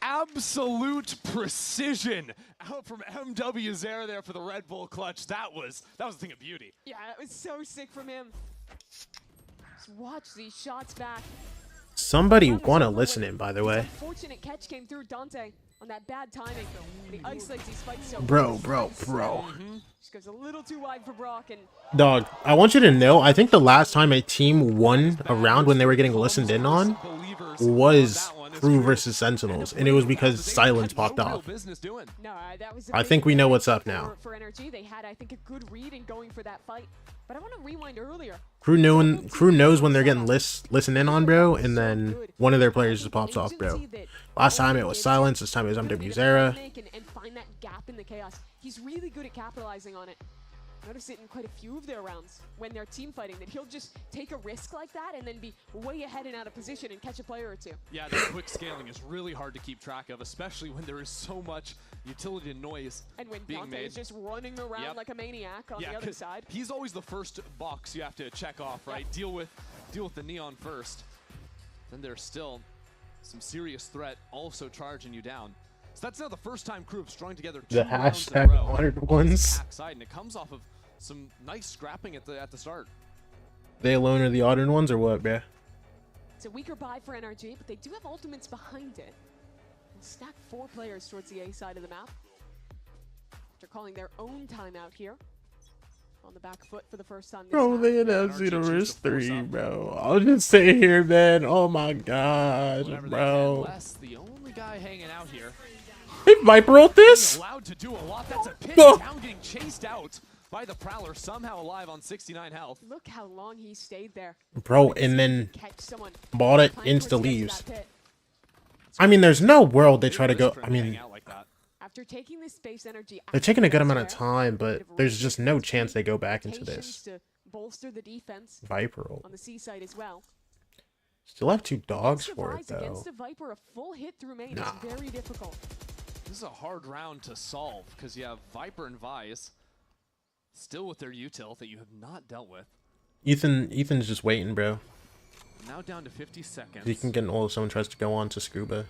Absolute precision out from MW Zera there for the Red Bull clutch. That was a thing of beauty. Yeah, it was so sick from him. Just watch these shots back. Somebody wanna listen in, by the way. Fortunate catch came through Dante on that bad timing. And he isolates these fights so Bro. Just goes a little too wide for Brock, and Dog, I want you to know, I think the last time a team won a round when they were getting listened in on was Crew versus Sentinels, and it was because silence popped off. No, that was I think we know what's up now. For NRG, they had, I think, a good read in going for that fight. But I want to rewind earlier. Crew knows when they're getting listened in on, bro, and then one of their players just pops off, bro. Last time it was silence, this time it was MW Zera. And find that gap in the chaos. He's really good at capitalizing on it. Notice it in quite a few of their rounds when they're team fighting, that he'll just take a risk like that and then be way ahead and out of position and catch a player or two. Yeah, that quick scaling is really hard to keep track of, especially when there is so much utility and noise and when being Dante made. is just running around like a maniac on the other side. He's always the first box you have to check off, right? Deal with the Neon first. Then there's still some serious threat also charging you down. So that's now the first time Crew have strung together The two rounds in a hashtag row. honored ones. Backside, and it comes off of some nice scrapping at the start. They alone are the honored ones or what, bro? It's a weaker buy for NRG, but they do have ultimates behind it. They'll stack 4 players towards the A side of the map. After calling their own timeout here. On the back foot for the first time this Bro, time. they announced Universe 3, bro. I'll just stay here, man. Oh my gosh, bro. The only guy hanging out here. Hey, Viper ult this? Allowed to do a lot. That's a pin Oh. down, getting chased out by the Prowler, somehow alive on 69 health. Look how long he stayed there. Bro, and then Catch someone bought it, insta leaves. I mean, there's no world they try to go. I mean, After taking this space energy, they're taking a good amount of time, but there's just no chance they go back into this. to bolster the defense Viper ult. on the C side as well. Still have 2 dogs for it, Surprise though. against a Viper, a full hit through main Nah. is very difficult. This is a hard round to solve because you have Viper and Vice. Still with their util that you have not dealt with. Ethan's just waiting, bro. Now down to 50 seconds. He can get an ult if someone tries to go on to Scuba.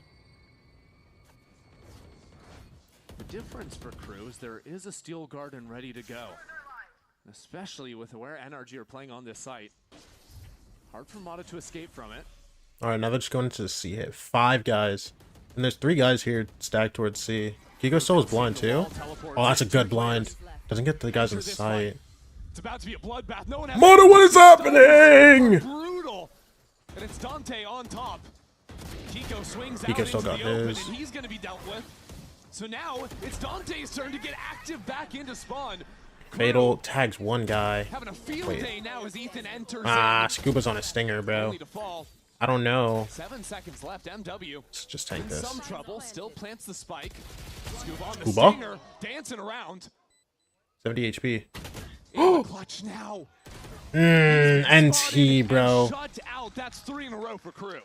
The difference for Crew is there is a Steel Garden ready to go. Especially with where NRG are playing on this site. Hard for Mata to escape from it. Alright, now they're just going to C hit. 5 guys. And there's 3 guys here stacked towards C. Kiko Soul is blind too. Oh, that's a good blind. Doesn't get the guys in sight. It's about to be a bloodbath. No one has Mata, what is happening? Brutal. And it's Dante on top. Kiko swings Kiko out still into got the open, his. and he's going to be dealt with. So now it's Dante's turn to get active back into spawn. Fatal tags 1 guy. Having a field Wait. day now as Ethan enters Ah, in. Scuba's on a stinger, bro. Only to fall. I don't know. 7 seconds left. MW Let's just take in this. some trouble. Still plants the spike. Scuba on the Scuba? stinger, dancing around. 70 HP. In the clutch now. NT, bro. Shut out. That's 3 in a row for Crew.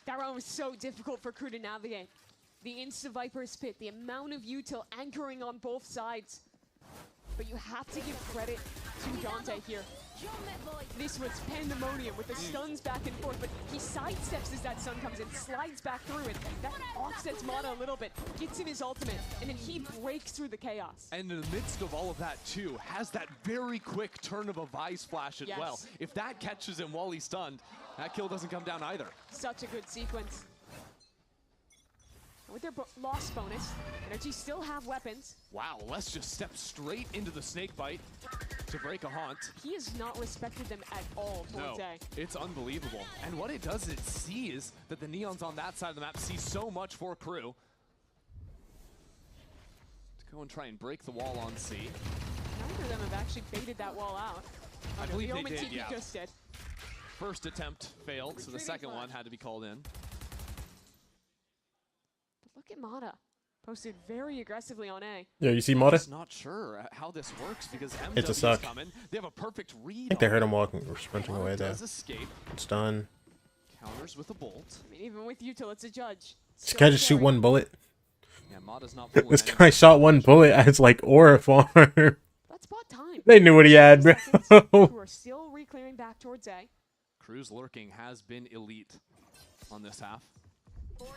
That round was so difficult for Crew to navigate. The Insta Viper's pit, the amount of util anchoring on both sides. But you have to give credit to Dante here. This was pandemonium with the stuns back and forth, but he sidesteps as that stun comes in, slides back through it. That offsets Mata a little bit, gets in his ultimate, and then he breaks through the chaos. And in the midst of all of that, too, has that very quick turn of a Vice flash as well. If that catches him while he's stunned, that kill doesn't come down either. Such a good sequence. With their loss bonus, NRG still have weapons. Wow, let's just step straight into the snake bite to break a haunt. He has not respected them at all, No, Forte. it's unbelievable. And what it does is it sees that the Neons on that side of the map see so much for Crew. To go and try and break the wall on C. Neither of them have actually baited that wall out. I believe they the did, team yeah. just did. First attempt failed, so the second one had to be called in. Look at Mata. Posted very aggressively on A. Yeah, you see Mata? Just not sure how this works because It's a MW is suck. coming. They have a perfect read. I think they heard him walking or sprinting away there. Does escape. It's done. Counters with a bolt. I mean, even with util, it's a judge. This guy just shoot 1 bullet. Yeah, Mata's not This guy shot 1 bullet as like aura farm. That's bought time. They knew what he had, bro. Who are still reclearing back towards A. Crew's lurking has been elite on this half. But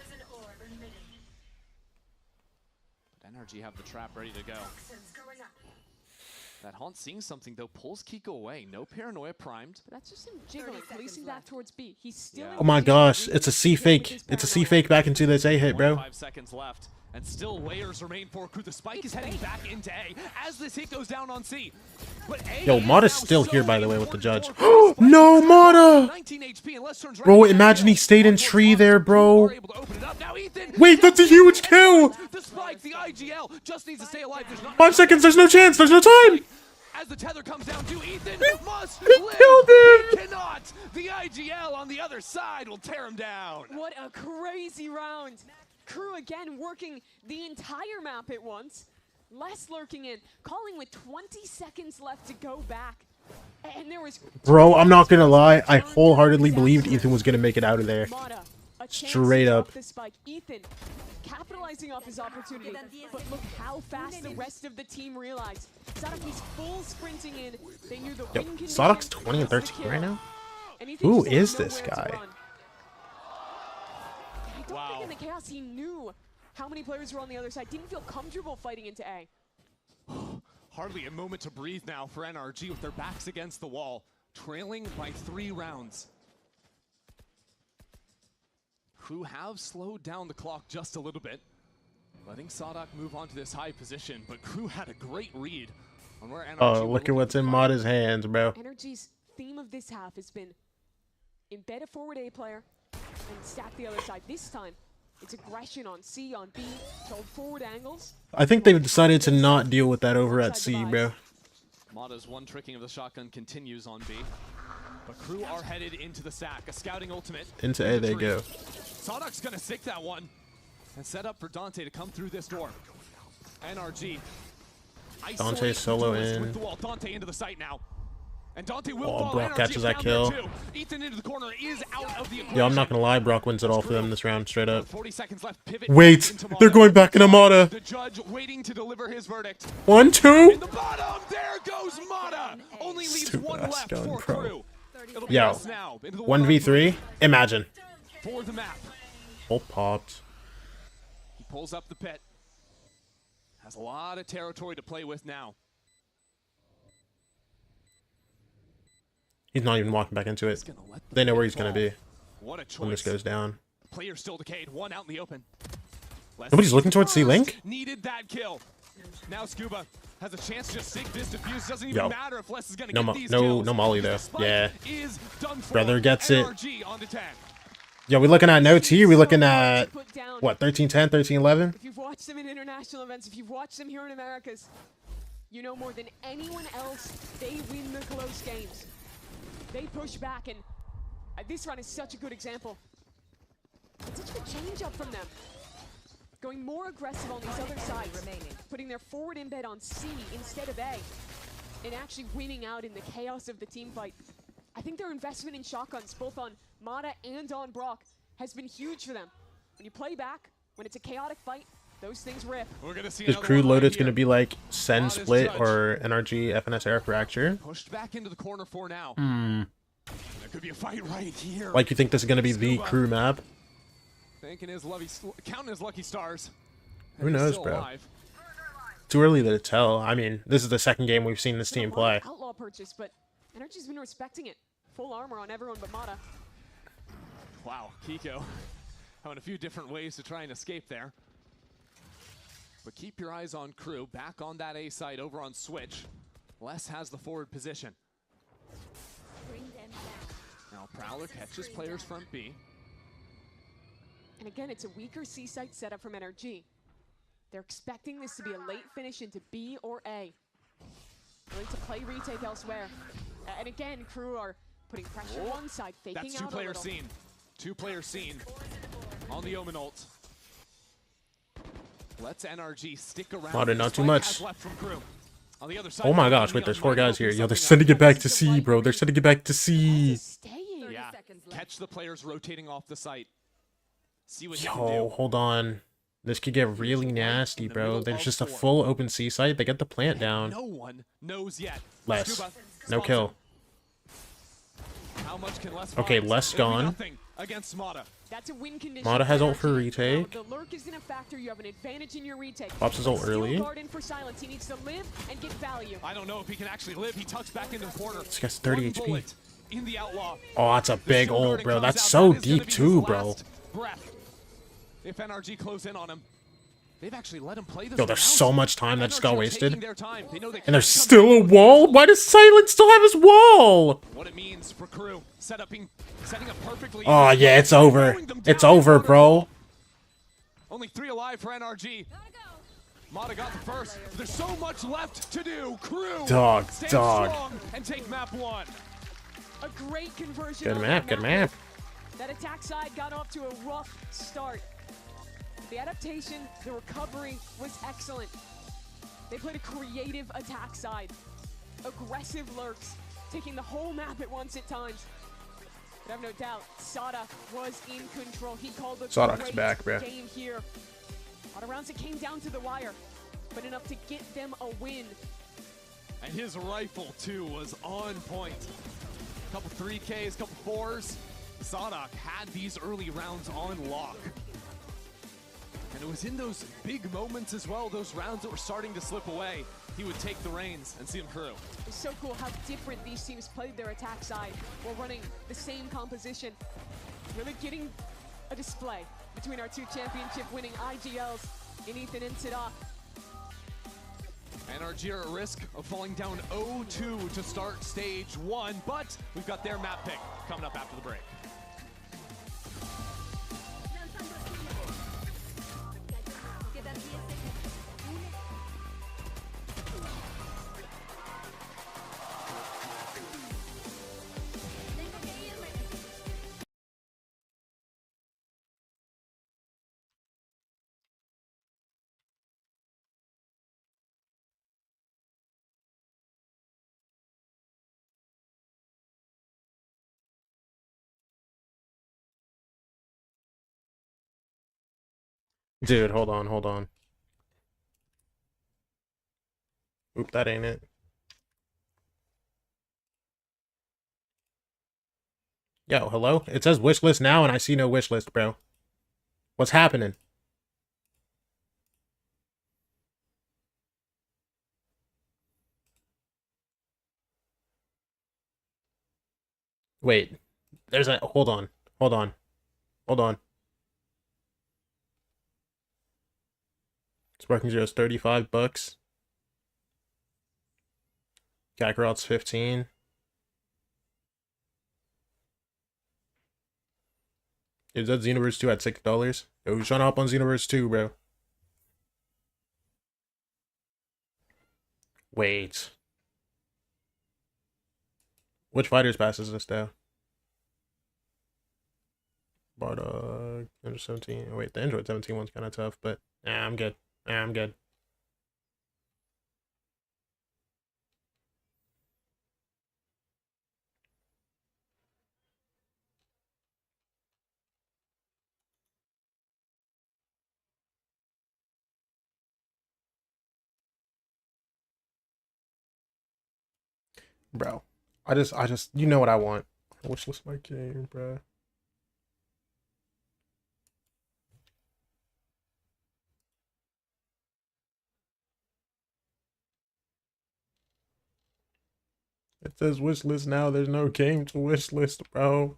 NRG have the trap ready to go. That Haunt seeing something though pulls Kiko away. No paranoia primed. But that's just him jiggling, releasing back towards B. He's still in Oh my gosh, it's a C fake. It's a C fake back into this A hit, bro. 5 seconds left. And still layers remain for Crew. The spike is heading back into A as this hit goes down on C. But A Yo, is Mata's now still so here, by the way, with the important judge. for Crew. No, Mata! 19 HP and less turns right. Bro, imagine he stayed in tree there, bro. Wait, that's a huge kill! The spike, the IGL just needs to stay alive. There's not 5 seconds, there's no chance, there's no time! As the tether comes down to Ethan, must He live. killed him! He cannot. The IGL on the other side will tear him down. What a crazy round. Crew again working the entire map at once. Less lurking in, calling with 20 seconds left to go back. And there was Bro, I'm not gonna lie, I wholeheartedly believed Ethan was gonna make it out of there. Mata, a chance Straight to up. drop the spike. Ethan capitalizing off his opportunity, but look how fast the rest of the team realized. Sadok is full sprinting in. They knew the Yo, win condition Sadok's 20 and was the 13 kill. right now? And Ethan Who just had is this nowhere to guy? run. I don't think in the chaos he knew how many players were on the other side. Didn't feel comfortable fighting into A. Hardly a moment to breathe now for NRG with their backs against the wall, trailing by 3 rounds. Crew have slowed down the clock just a little bit, letting Sadok move on to this high position, but Crew had a great read on where NRG Oh, were look at what's in looking to Mata's hands, bro. NRG's theme of this half has been embed a forward A player and stack the other side. This time, it's aggression on C, on B, to hold forward angles. I think they've decided to not deal with that over at C, bro. Mata's one tricking of the shotgun continues on B. But Crew are headed into the stack. A scouting ultimate. Into A they tree. go. Sadok's gonna stick that one and set up for Dante to come through this door. NRG. Dante solo in. With the wall. Dante into the site now. And Dante will Oh, fall. Brock NRG catches that down there kill. too. Ethan into the corner is out of the equation. Yo, I'm not gonna lie, Brock wins it all for them this round, straight up. 40 seconds left. Pivot Wait, into they're Mata. going back in Amada. The judge waiting to deliver his verdict. 1, 2. In the bottom, there goes Mata. Only leaves Stupid one ass left gun, for bro. Crew. It'll be Yo, us now into the 1v3. Imagine. for the map. Ult popped. He pulls up the pit. Has a lot of territory to play with now. He's not even walking back into it. They know where he's gonna be What a choice. when this goes down. Player still decayed. One out in the open. Nobody's looking towards C-Link? Needed that kill. Now Scuba has a chance to just sink this defuse. Doesn't even Yo. matter if Les is gonna No, get these no kills. molly there. Yeah. Is done for. Brother gets it. NRG on to 10. Yo, we looking at no T. We looking at what? 13-10, 13-11. If you've watched them in international events, if you've watched them here in Americas, you know more than anyone else, they win the close games. They push back, and this run is such a good example. It's such a good change up from them. Going more aggressive on these other sides, putting their forward embed on C instead of A, and actually winning out in the chaos of the team fight. I think their investment in shotguns, both on Mata and on Brock, has been huge for them. When you play back, when it's a chaotic fight, those things rip. We're gonna see Is another crew one loaded's right gonna here. be like SEN Mata's split judge. or NRG FNS air fracture? Pushed back into the corner for now. Hmm. There could be a fight right here. Like, you think this is gonna be the crew map? Thinking his counting his lucky stars. Who And he's knows, still bro? alive. Too early to tell. I mean, this is the second game we've seen this team play. Outlaw purchase, but NRG's been respecting it. Full armor on everyone but Mata. Wow, Kiko having a few different ways to try and escape there. But keep your eyes on Crew. Back on that A side over on Switch. Les has the forward position. Now Prowler catches players front B. And again, it's a weaker C site setup from NRG. They're expecting this to be a late finish into B or A. Willing to play retake elsewhere. And again, Crew are putting pressure one side, faking That's out two players a little. seen. Two players seen on the Omen ult. Let's NRG stick around. Mata, not This too fight much. has left from Crew. On the other side, Oh my Neon gosh, wait, there's 4 might guys open here. Yo, they're something sending up. it back to C, bro. They're sending it back to C. Yeah, catch the players rotating off the site. See what you can do. Yo, hold on. This could get really nasty, bro. There's just a full open C site. They get the plant down. No one knows yet. Les. Scuba, No sponsor. kill. How much can Les Okay, find? Les It'll be gone. nothing against Mata. That's a win condition. Mata has for ult for NRG. retake. The lurk isn't a factor. You have an advantage in your retake. Pops his ult Steel early. guard in for silence. He needs to live and get value. I don't know if he can actually live. He tucks back into the corner. This guy's 30 One HP. bullet in the outlaw. Oh, that's a The big shield ult, guarding bro. comes That's out. so That is gonna deep be his too, bro. last breath. If NRG close in on him, they've actually let him play this. Yo, there's round. so much time that just got NRG are wasted. taking their time. They know they And there's can't come still a wall? Why does Silence still have his wall? What it means for Crew, setting up perfectly. Oh, yeah, it's over. It's over, bro. Only 3 alive for NRG. Mata got the first. There's so much left to do. Crew, Dog, stand dog. strong and take map 1. A great conversion. Good on map, that good map. That attack side got off to a rough start. The adaptation, the recovery was excellent. They played a creative attack side. Aggressive lurks, taking the whole map at once at times. But I have no doubt, Sada was in control. He called the Sadak's great back, bruh. game here. A lot of rounds it came down to the wire, but enough to get them a win. And his rifle, too, was on point. Couple 3Ks, couple 4s. Sadak had these early rounds on lock. And it was in those big moments as well, those rounds that were starting to slip away, he would take the reins and see him through. It's so cool how different these teams played their attack side while running the same composition. Really getting a display between our 2 championship-winning IGLs in Ethan and Sada. NRG are at risk of falling down 0-2 to start stage 1, but we've got their map pick coming up after the break. Dude, hold on, hold on. Oop, that ain't it. Yo, hello? It says wish list now and I see no wish list, bro. What's happening? Wait. There's a hold on. Hold on. Hold on. Sparking Zero's $35. Kakarot's 15. Is that Xenoverse 2 at $6? Yo, who's trying to hop on Xenoverse 2, bro? Wait. Which fighter's pass is this, though? Bardock, Android 17. Oh, wait, the Android 17 one's kind of tough, but nah, I'm good. Nah, I'm good. Bro, I just, you know what I want. Wish list my game, bro. It says wish list now. There's no game to wish list, bro.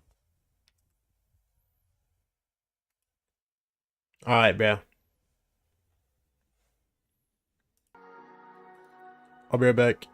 All right, bro. I'll be right back.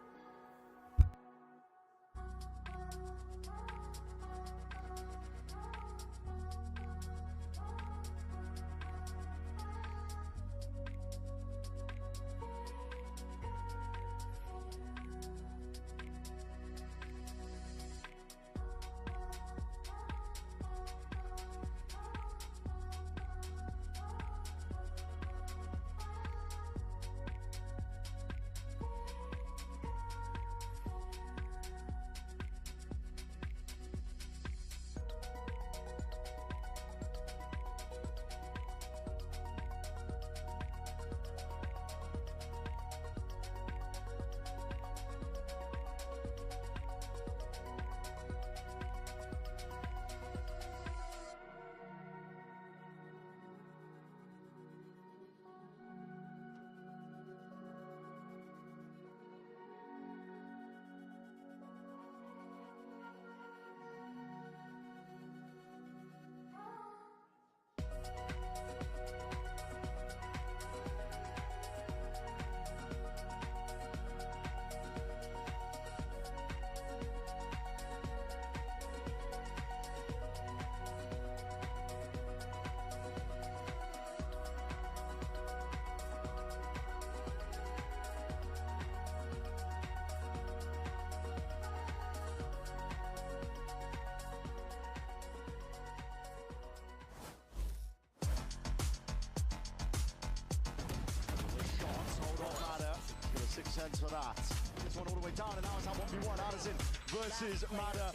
For that. This one all the way down, and now it's at 1v1. Addison versus Mada.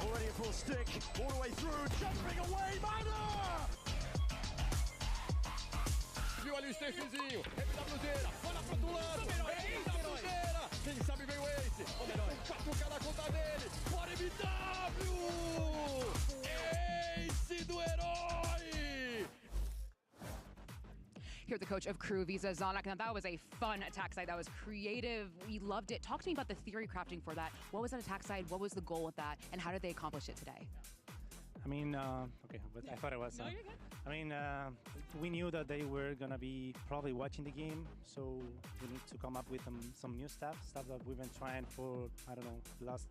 Already a full stick, all the way through, jumping away, Mada! Viu ali o Steffinzinho, MWZera, olha pra outro lado, MWZera, quem sabe vem o Ace, olha com 4K na conta dele, bora MW! Ace do herói! Here, the coach of KRU, Visa Zonak. Now, that was a fun attack side. That was creative. We loved it. Talk to me about the theory crafting for that. What was that attack side? What was the goal with that? And how did they accomplish it today? I mean, okay, but I thought it was. No, you're good. I mean, we knew that they were gonna be probably watching the game, so we need to come up with some new stuff that we've been trying for, I don't know, the last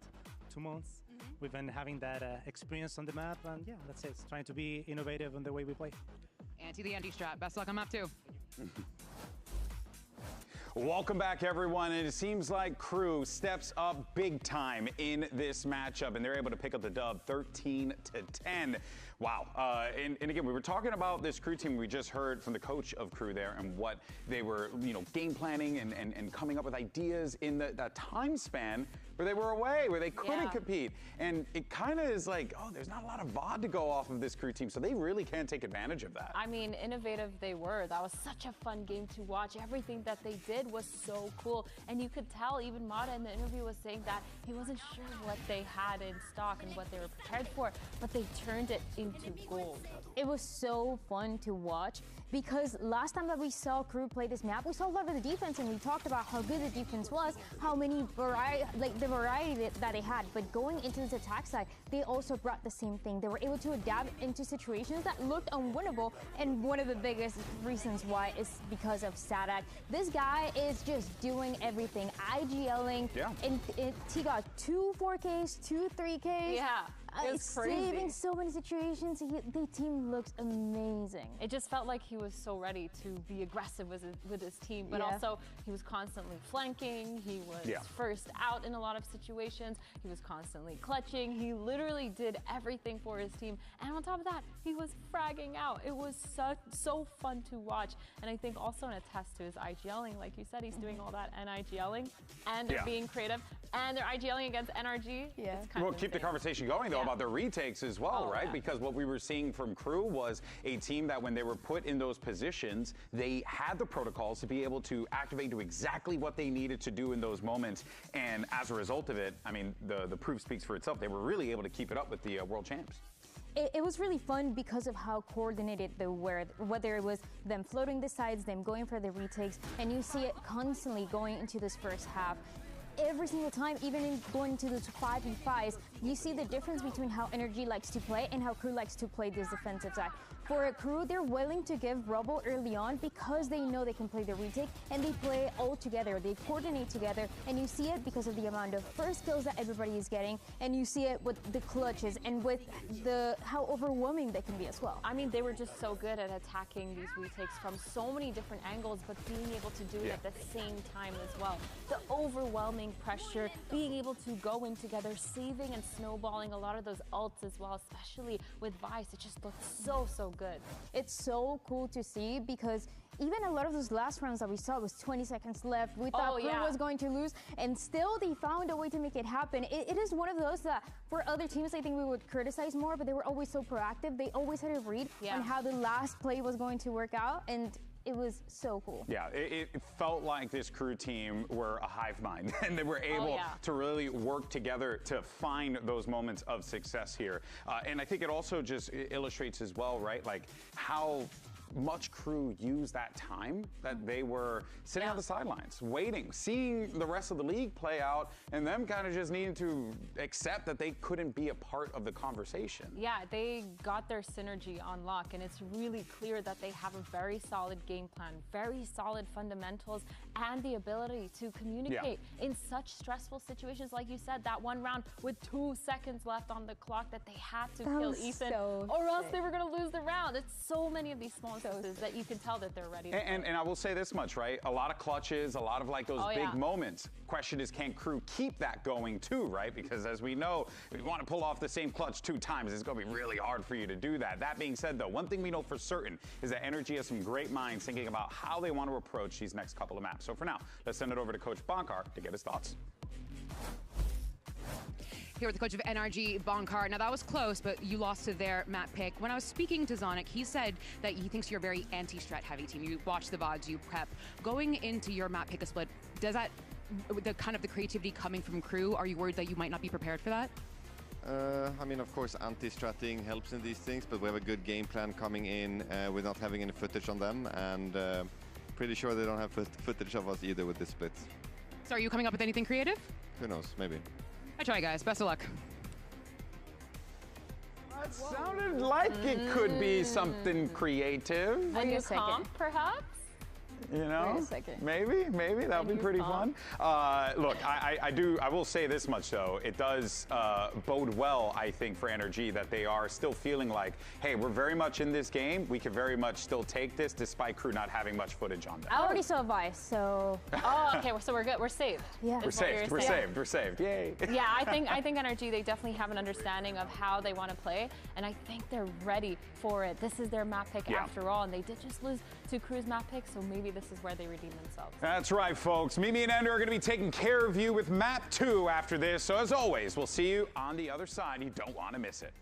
2 months. We've been having that experience on the map, and yeah, that's it. It's trying to be innovative in the way we play. Anti the anti-strat. Best of luck on map 2. Welcome back, everyone. And it seems like KRU steps up big time in this matchup, and they're able to pick up the dub 13-10. Wow. And again, we were talking about this KRU team. We just heard from the coach of KRU there and what they were, game planning and coming up with ideas in that time span. where they were away, where they couldn't Yeah. compete. And it kind of is like, oh, there's not a lot of VOD to go off of this Crew team, so they really can take advantage of that. I mean, innovative they were. That was such a fun game to watch. Everything that they did was so cool. And you could tell, even Mata in the interview was saying that he wasn't sure what they had in stock and what they were prepared for, but they turned it into gold. It was so fun to watch because last time that we saw Crew play this map, we saw a lot of the defense and we talked about how good the defense was, how many the variety that they had. But going into this attack side, they also brought the same thing. They were able to adapt into situations that looked unwinnable, and one of the biggest reasons why is because of Sadak. This guy is just doing everything, IGLing, and he got 2 4Ks, 2 3Ks. Yeah. It was crazy. Saving so many situations. The team looks amazing. It just felt like he was so ready to be aggressive with his team, but also he was constantly flanking. He was first out in a lot of situations. He was constantly clutching. He literally did everything for his team. And on top of that, he was fragging out. It was so fun to watch. And I think also an attest to his IGLing. Like you said, he's doing all that NIGLing and they're being creative. And they're IGLing against NRG. Yeah. We'll keep the conversation going, though, about their retakes as well, right? Because what we were seeing from Crew was a team that when they were put in those positions, they had the protocols to be able to activate, do exactly what they needed to do in those moments. And as a result of it, I mean, the proof speaks for itself. They were really able to keep it up with the world champs. It was really fun because of how coordinated they were, whether it was them floating the sides, them going for the retakes, and you see it constantly going into this first half. Every single time, even in going into the 5v5s, you see the difference between how NRG likes to play and how Crew likes to play this defensive side. For a Crew, they're willing to give rubble early on because they know they can play the retake, and they play all together. They coordinate together, and you see it because of the amount of first kills that everybody is getting, and you see it with the clutches and with how overwhelming they can be as well. I mean, they were just so good at attacking these retakes from so many different angles, but being able to do it at the same time as well. The overwhelming pressure, being able to go in together, saving and snowballing a lot of those ults as well, especially with Vice. It just looked so good. It's so cool to see because even a lot of those last rounds that we saw was 20 seconds left. We thought Crew was going to lose, and still they found a way to make it happen. It is one of those that for other teams I think we would criticize more, but they were always so proactive. They always had a read on how the last play was going to work out, and it was so cool. Yeah, it felt like this Crew team were a hive mind, and they were able to really work together to find those moments of success here. And I think it also just illustrates as well, right, like how much Crew used that time that they were sitting on the sidelines, waiting, seeing the rest of the league play out, and them kind of just needing to accept that they couldn't be a part of the conversation. Yeah, they got their synergy on lock, and it's really clear that they have a very solid game plan, very solid fundamentals, and the ability to communicate in such stressful situations. Like you said, that one round with 2 seconds left on the clock that they had to kill Ethan, or else they were going to lose the round. It's so many of these small instances that you can tell that they're ready to and I will say this much, right? A lot of clutches, a lot of like those big moments. Question is, can Crew keep that going too, right? Because as we know, if you want to pull off the same clutch 2 times, it's going to be really hard for you to do that. That being said, though, one thing we know for certain is that NRG has some great minds thinking about how they want to approach these next couple of maps. So for now, let's send it over to Coach Bonkar to get his thoughts. Here with the coach of NRG, Bonkar. Now that was close, but you lost to their map pick. When I was speaking to Zonic, he said that he thinks you're a very anti-strat heavy team. You watch the VODs, you prep. Going into your map pick a split, does that, the kind of the creativity coming from Crew, are you worried that you might not be prepared for that? I mean, of course, anti-stratting helps in these things, but we have a good game plan coming in with not having any footage on them, and pretty sure they don't have footage of us either with this split. So are you coming up with anything creative? Who knows, maybe. I try, guys. Best of luck. That sounded like it could be something creative. A new comp, perhaps? You know, maybe that would be pretty fun. Look, I will say this much though. It does bode well, I think, for NRG that they are still feeling like, hey, we're very much in this game. We can very much still take this, despite Crew not having much footage on them. I already saw Vice, so. Oh, okay. So we're good. We're saved. Yeah. We're saved. We're saved. Yay. Yeah, I think NRG, they definitely have an understanding of how they want to play, and I think they're ready for it. This is their map pick after all, and they did just lose to Crew's map pick, so maybe this is where they redeem themselves. That's right, folks. Mimi and Ender are going to be taking care of you with map 2 after this. So as always, we'll see you on the other side. You don't want to miss it.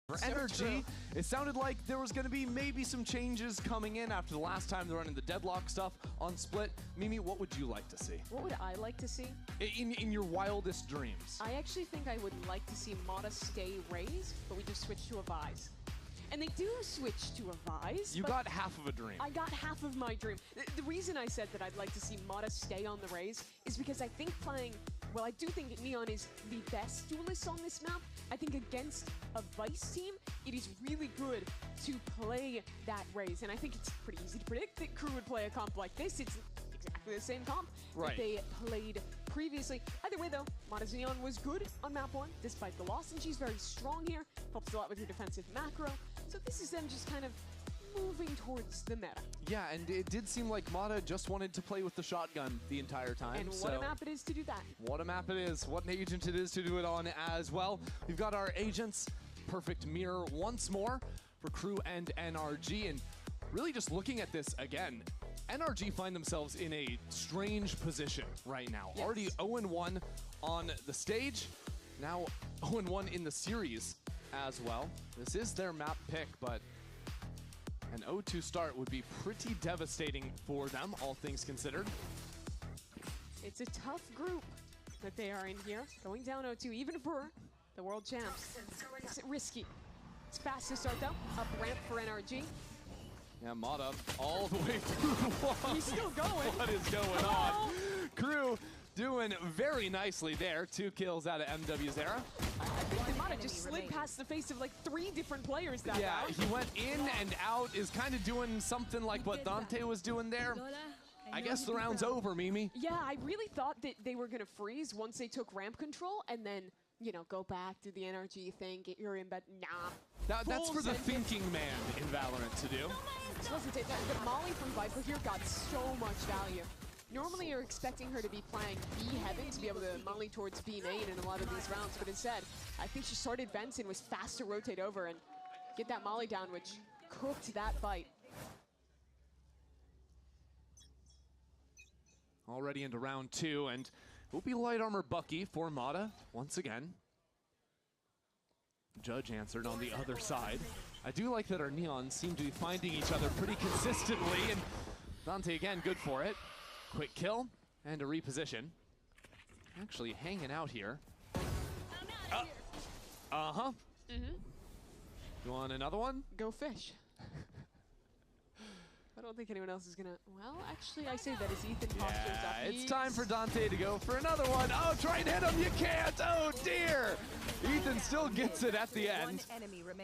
For NRG, it sounded like there was going to be maybe some changes coming in after the last time they're running the deadlock stuff on Split. Mimi, what would you like to see? What would I like to see? In your wildest dreams. I actually think I would like to see Mata stay Raze, but we just switch to a Vise. And they do switch to a Vise. You got half of a dream. I got half of my dream. The reason I said that I'd like to see Mata stay on the Raze is because I think I do think Neon is the best duelist on this map. I think against a Vice team, it is really good to play that Raze. And I think it's pretty easy to predict that Crew would play a comp like this. It's exactly the same comp that they played previously. Either way though, Mata's Neon was good on map 1 despite the loss, and she's very strong here. Helps a lot with her defensive macro. So this is them just kind of moving towards the meta. Yeah, and it did seem like Mata just wanted to play with the shotgun the entire time. And what a map it is to do that. What a map it is. What an agent it is to do it on as well. We've got our agents. Perfect mirror once more for Crew and NRG. And really just looking at this again, NRG find themselves in a strange position right now. Yes. Already 0-1 on the stage. Now 0-1 in the series as well. This is their map pick, but an 0-2 start would be pretty devastating for them, all things considered. It's a tough group that they are in here. Going down 0-2, even for the world champs. It's risky. It's fast to start, though. Up ramp for NRG. Yeah, Mata all the way through the wall. He's still going. What is going on? Crew doing very nicely there. 2 kills out of MW's era. I think that Mata just slid past the face of like 3 different players that round. He went in and out, is kind of doing something like what Dante was doing there. I guess the round's over, Mimi. Yeah, I really thought that they were going to freeze once they took ramp control and then, you know, go back to the NRG thing, get your in, but nah. That's for the thinking man in Valorant to do. The Molly from Viper here got so much value. Normally you're expecting her to be playing B heaven to be able to molly towards B main in a lot of these rounds, but instead, I think she started vents and was fast to rotate over and get that molly down, which cooked that fight. Already into round 2, and it will be light armor Bucky for Mata once again. Judge answered on the other side. I do like that our Neons seem to be finding each other pretty consistently, and Dante again, good for it. Quick kill and a reposition. Actually hanging out here. Uh-huh. You want another one? Go fish. I don't think anyone else is gonna. Well, actually, I say that as Ethan postures up. It's time for Dante to go for another one. Oh, try and hit him. You can't. Oh, dear. Ethan still gets it at the end.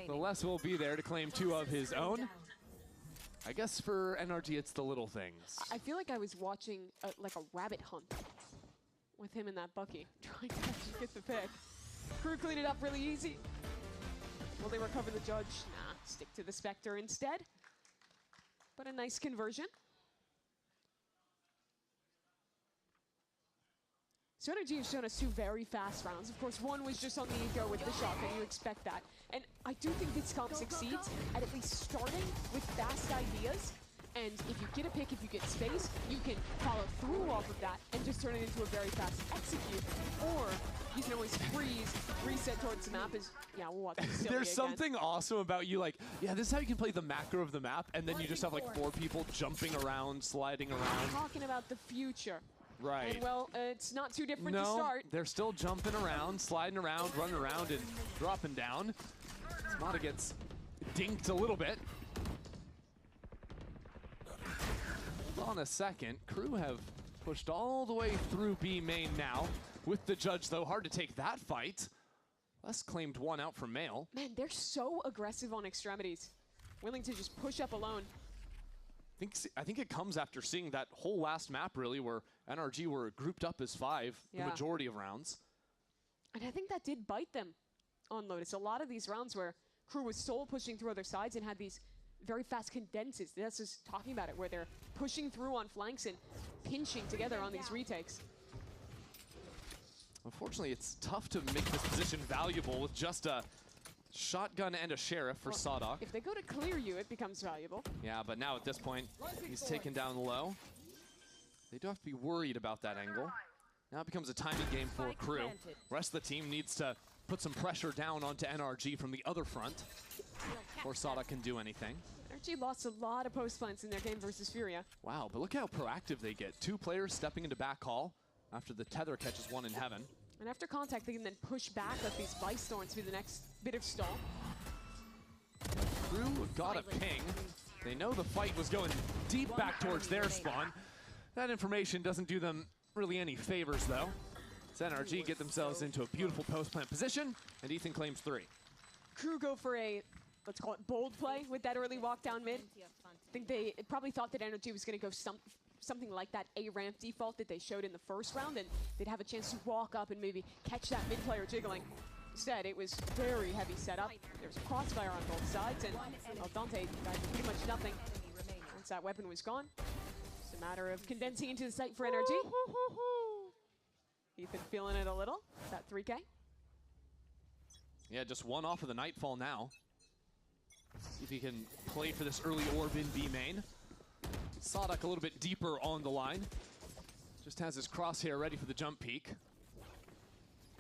The Les will be there to claim 2 of his own. I guess for NRG, it's the little things. I feel like I was watching like a rabbit hunt with him and that Bucky, trying to actually get the pick. Crew cleaned it up really easy. Will they recover the Judge? Nah, stick to the Spectre instead. But a nice conversion. So NRG has shown us 2 very fast rounds. Of course, one was just on the ego with the shotgun. You expect that. And I do think this comp succeeds at least starting with fast ideas. And if you get a pick, if you get space, you can follow through off of that and just turn it into a very fast execute. Or you can always freeze, reset towards the map. We'll watch this. There's something awesome about you, like, yeah, this is how you can play the macro of the map, and then you just have like 4 people jumping around, sliding around. I'm talking about the future. Right. And well, it's not too different to No, start. they're still jumping around, sliding around, running around, and dropping down. Mata gets dinked a little bit. Hold on a second. Crew have pushed all the way through B main now. With the judge, though, hard to take that fight. Les claimed one out from Male. Man, they're so aggressive on extremities. Willing to just push up alone. I think it comes after seeing that whole last map, really, where NRG were grouped up as 5 the majority of rounds. And I think that did bite them on Lotus. A lot of these rounds where Crew was solo pushing through other sides and had these very fast condenses. That's just talking about it, where they're pushing through on flanks and pinching together on these retakes. Unfortunately, it's tough to make this position valuable with just a shotgun and a sheriff for Sadok. If they go to clear you, it becomes valuable. Yeah, but now at this point, he's taken down low. They do have to be worried about that angle. Now it becomes a timing game for Crew. Rest of the team needs to put some pressure down onto NRG from the other front before Sadok can do anything. NRG lost a lot of post plants in their game versus Furia. Wow, but look how proactive they get. 2 players stepping into back hall after the tether catches one in heaven. And after contact, they can then push back, let these Vice Thorns be the next bit of stall. Crew got a ping. They know the fight was going deep back towards their spawn. That information doesn't do them really any favors, though. So NRG get themselves into a beautiful post-plant position, and Ethan claims 3. Crew go for a, let's call it bold play with that early walk down mid. I think they probably thought that NRG was going to go something like that A ramp default that they showed in the first round, and they'd have a chance to walk up and maybe catch that mid player jiggling. Instead, it was very heavy setup. There was a crossfire on both sides, and well, Dante died pretty much nothing. Once that weapon was gone, it's a matter of condensing into the site for NRG. Ethan feeling it a little. That 3K. Yeah, just one off of the Nightfall now. See if he can play for this early orb in B main. Sadok a little bit deeper on the line. Just has his crosshair ready for the jump peak.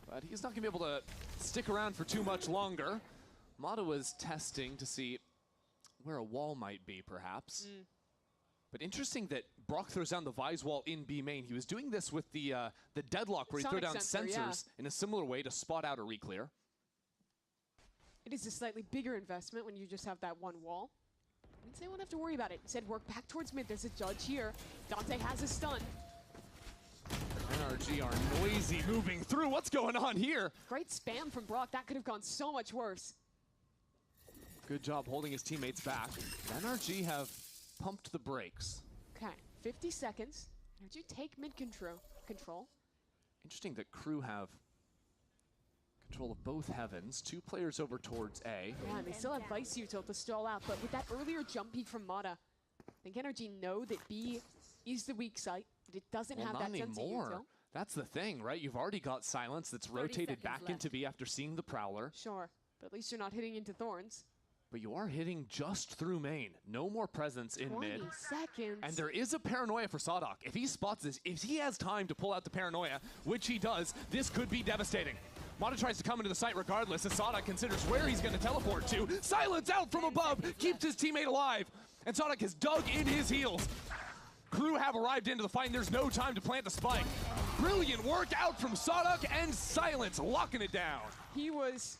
But he's not going to be able to stick around for too much longer. Mata was testing to see where a wall might be, perhaps. But interesting that Brock throws down the Vise wall in B main. He was doing this with the deadlock where he threw down sensors in a similar way to spot out a reclear. It is a slightly bigger investment when you just have that one wall. Means they won't have to worry about it. Instead, work back towards mid. There's a judge here. Dante has a stun. NRG are noisy moving through. What's going on here? Great spam from Brock. That could have gone so much worse. Good job holding his teammates back. NRG have pumped the brakes. Okay, 50 seconds. NRG take mid control. Interesting that Crew have control of both heavens. 2 players over towards A. Yeah, and they still have Vice Util to stall out, but with that earlier jump peek from Mata, I think NRG know that B is the weak site, but it doesn't have that sense of util. That's the thing, right? You've already got Silence that's rotated back into B after seeing the Prowler. Sure, but at least you're not hitting into Thorns. But you are hitting just through main. No more presence in 20 mid. seconds. And there is a paranoia for Sadok. If he spots this, if he has time to pull out the paranoia, which he does, this could be devastating. Mata tries to come into the site regardless as Sadok considers where he's going to teleport to. Silence out from above, keeps his teammate alive. And Sadok has dug in his heels. Crew have arrived into the fight and there's no time to plant the spike. Brilliant work out from Sadok and Silence, locking it down. He was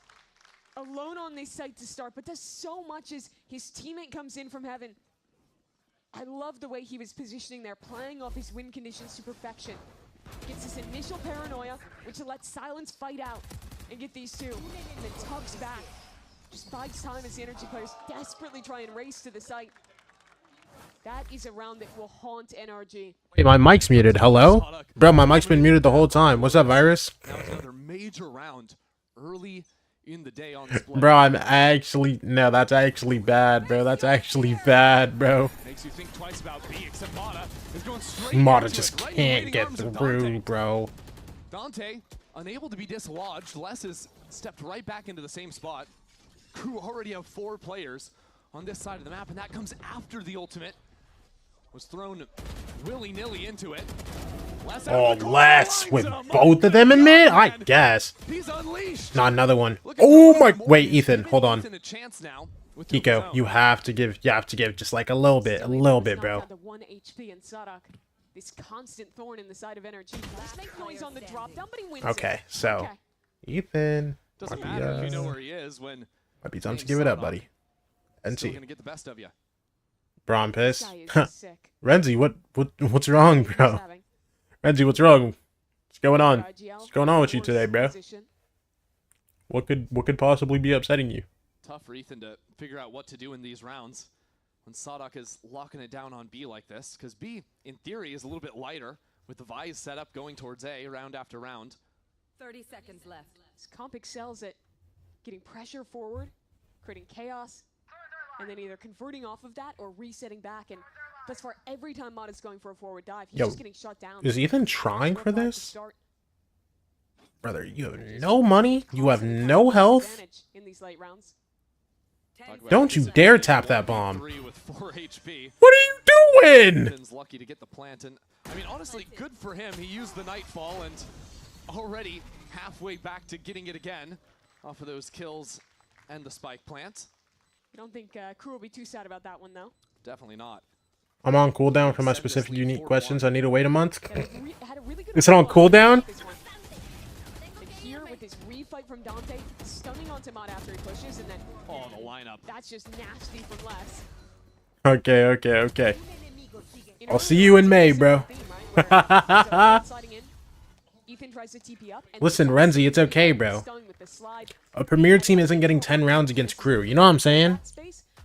alone on this site to start, but does so much as his teammate comes in from heaven. I love the way he was positioning there, playing off his win conditions to perfection. Gets this initial paranoia, which lets Silence fight out and get these 2. And then tugs back. Just buys time as the NRG players desperately try and race to the site. That is a round that will haunt NRG. Wait, my mic's muted. Hello? Bro, my mic's been muted the whole time. What's up, Virus? Now it's another major round early in the day on display. Bro, I'm actually... No, that's actually bad, bro. That's actually bad, bro. Makes you think twice about B, except Mata is going straight Mata into just it, right can't get through, bro. Dante, unable to be dislodged. Les has stepped right back into the same spot. Crew already have 4 players on this side of the map, and that comes after the ultimate was thrown willy-nilly into it. Oh, Les with both of them in mid? I guess. Not another one. Oh my... Wait, Ethan, hold on. Kiko, you have to give just like a little bit, bro. The 1 HP and Sadok, this constant thorn in the side of NRG. Let's make noise on the drop down, but he wins Okay, it. so Okay. Ethan Doesn't might be, matter if you know where he is when might be time to playing give it up, Sadok. buddy. Still NC. gonna get the best of you. Bro, I'm pissed. Guy is sick. Renzi, what's wrong, bro? Renzi, what's wrong? What's going on? What's going on with you today, bro? What could possibly be upsetting you? Tough for Ethan to figure out what to do in these rounds when Sadok is locking it down on B like this, because B, in theory, is a little bit lighter with the Vise set up going towards A round after round. 30 seconds left. This comp excels at getting pressure forward, creating chaos, and then either converting off of that or resetting back. And thus far, every time Mod is going for a forward dive, he's just getting shut down. Is Ethan trying for this? Brother, you have no money. You have no health. In these late rounds. Don't you dare tap that bomb. With 4 HP. What are you doing? Ethan's lucky to get the plant, and I mean, honestly, good for him. He used the Nightfall and already halfway back to getting it again off of those kills and the spike plant. I don't think Crew will be too sad about that one, though. Definitely not. I'm on cooldown for my specific unique questions. I need to wait a month. Is it on cooldown? And here with this refight from Dante, stunning onto Mod after he pushes, and then the lineup. That's just nasty from Les. Okay. I'll see you in May, bro. Ethan tries to TP up. Listen, Renzi, it's okay, bro. A premier team isn't getting 10 rounds against Crew. You know what I'm saying?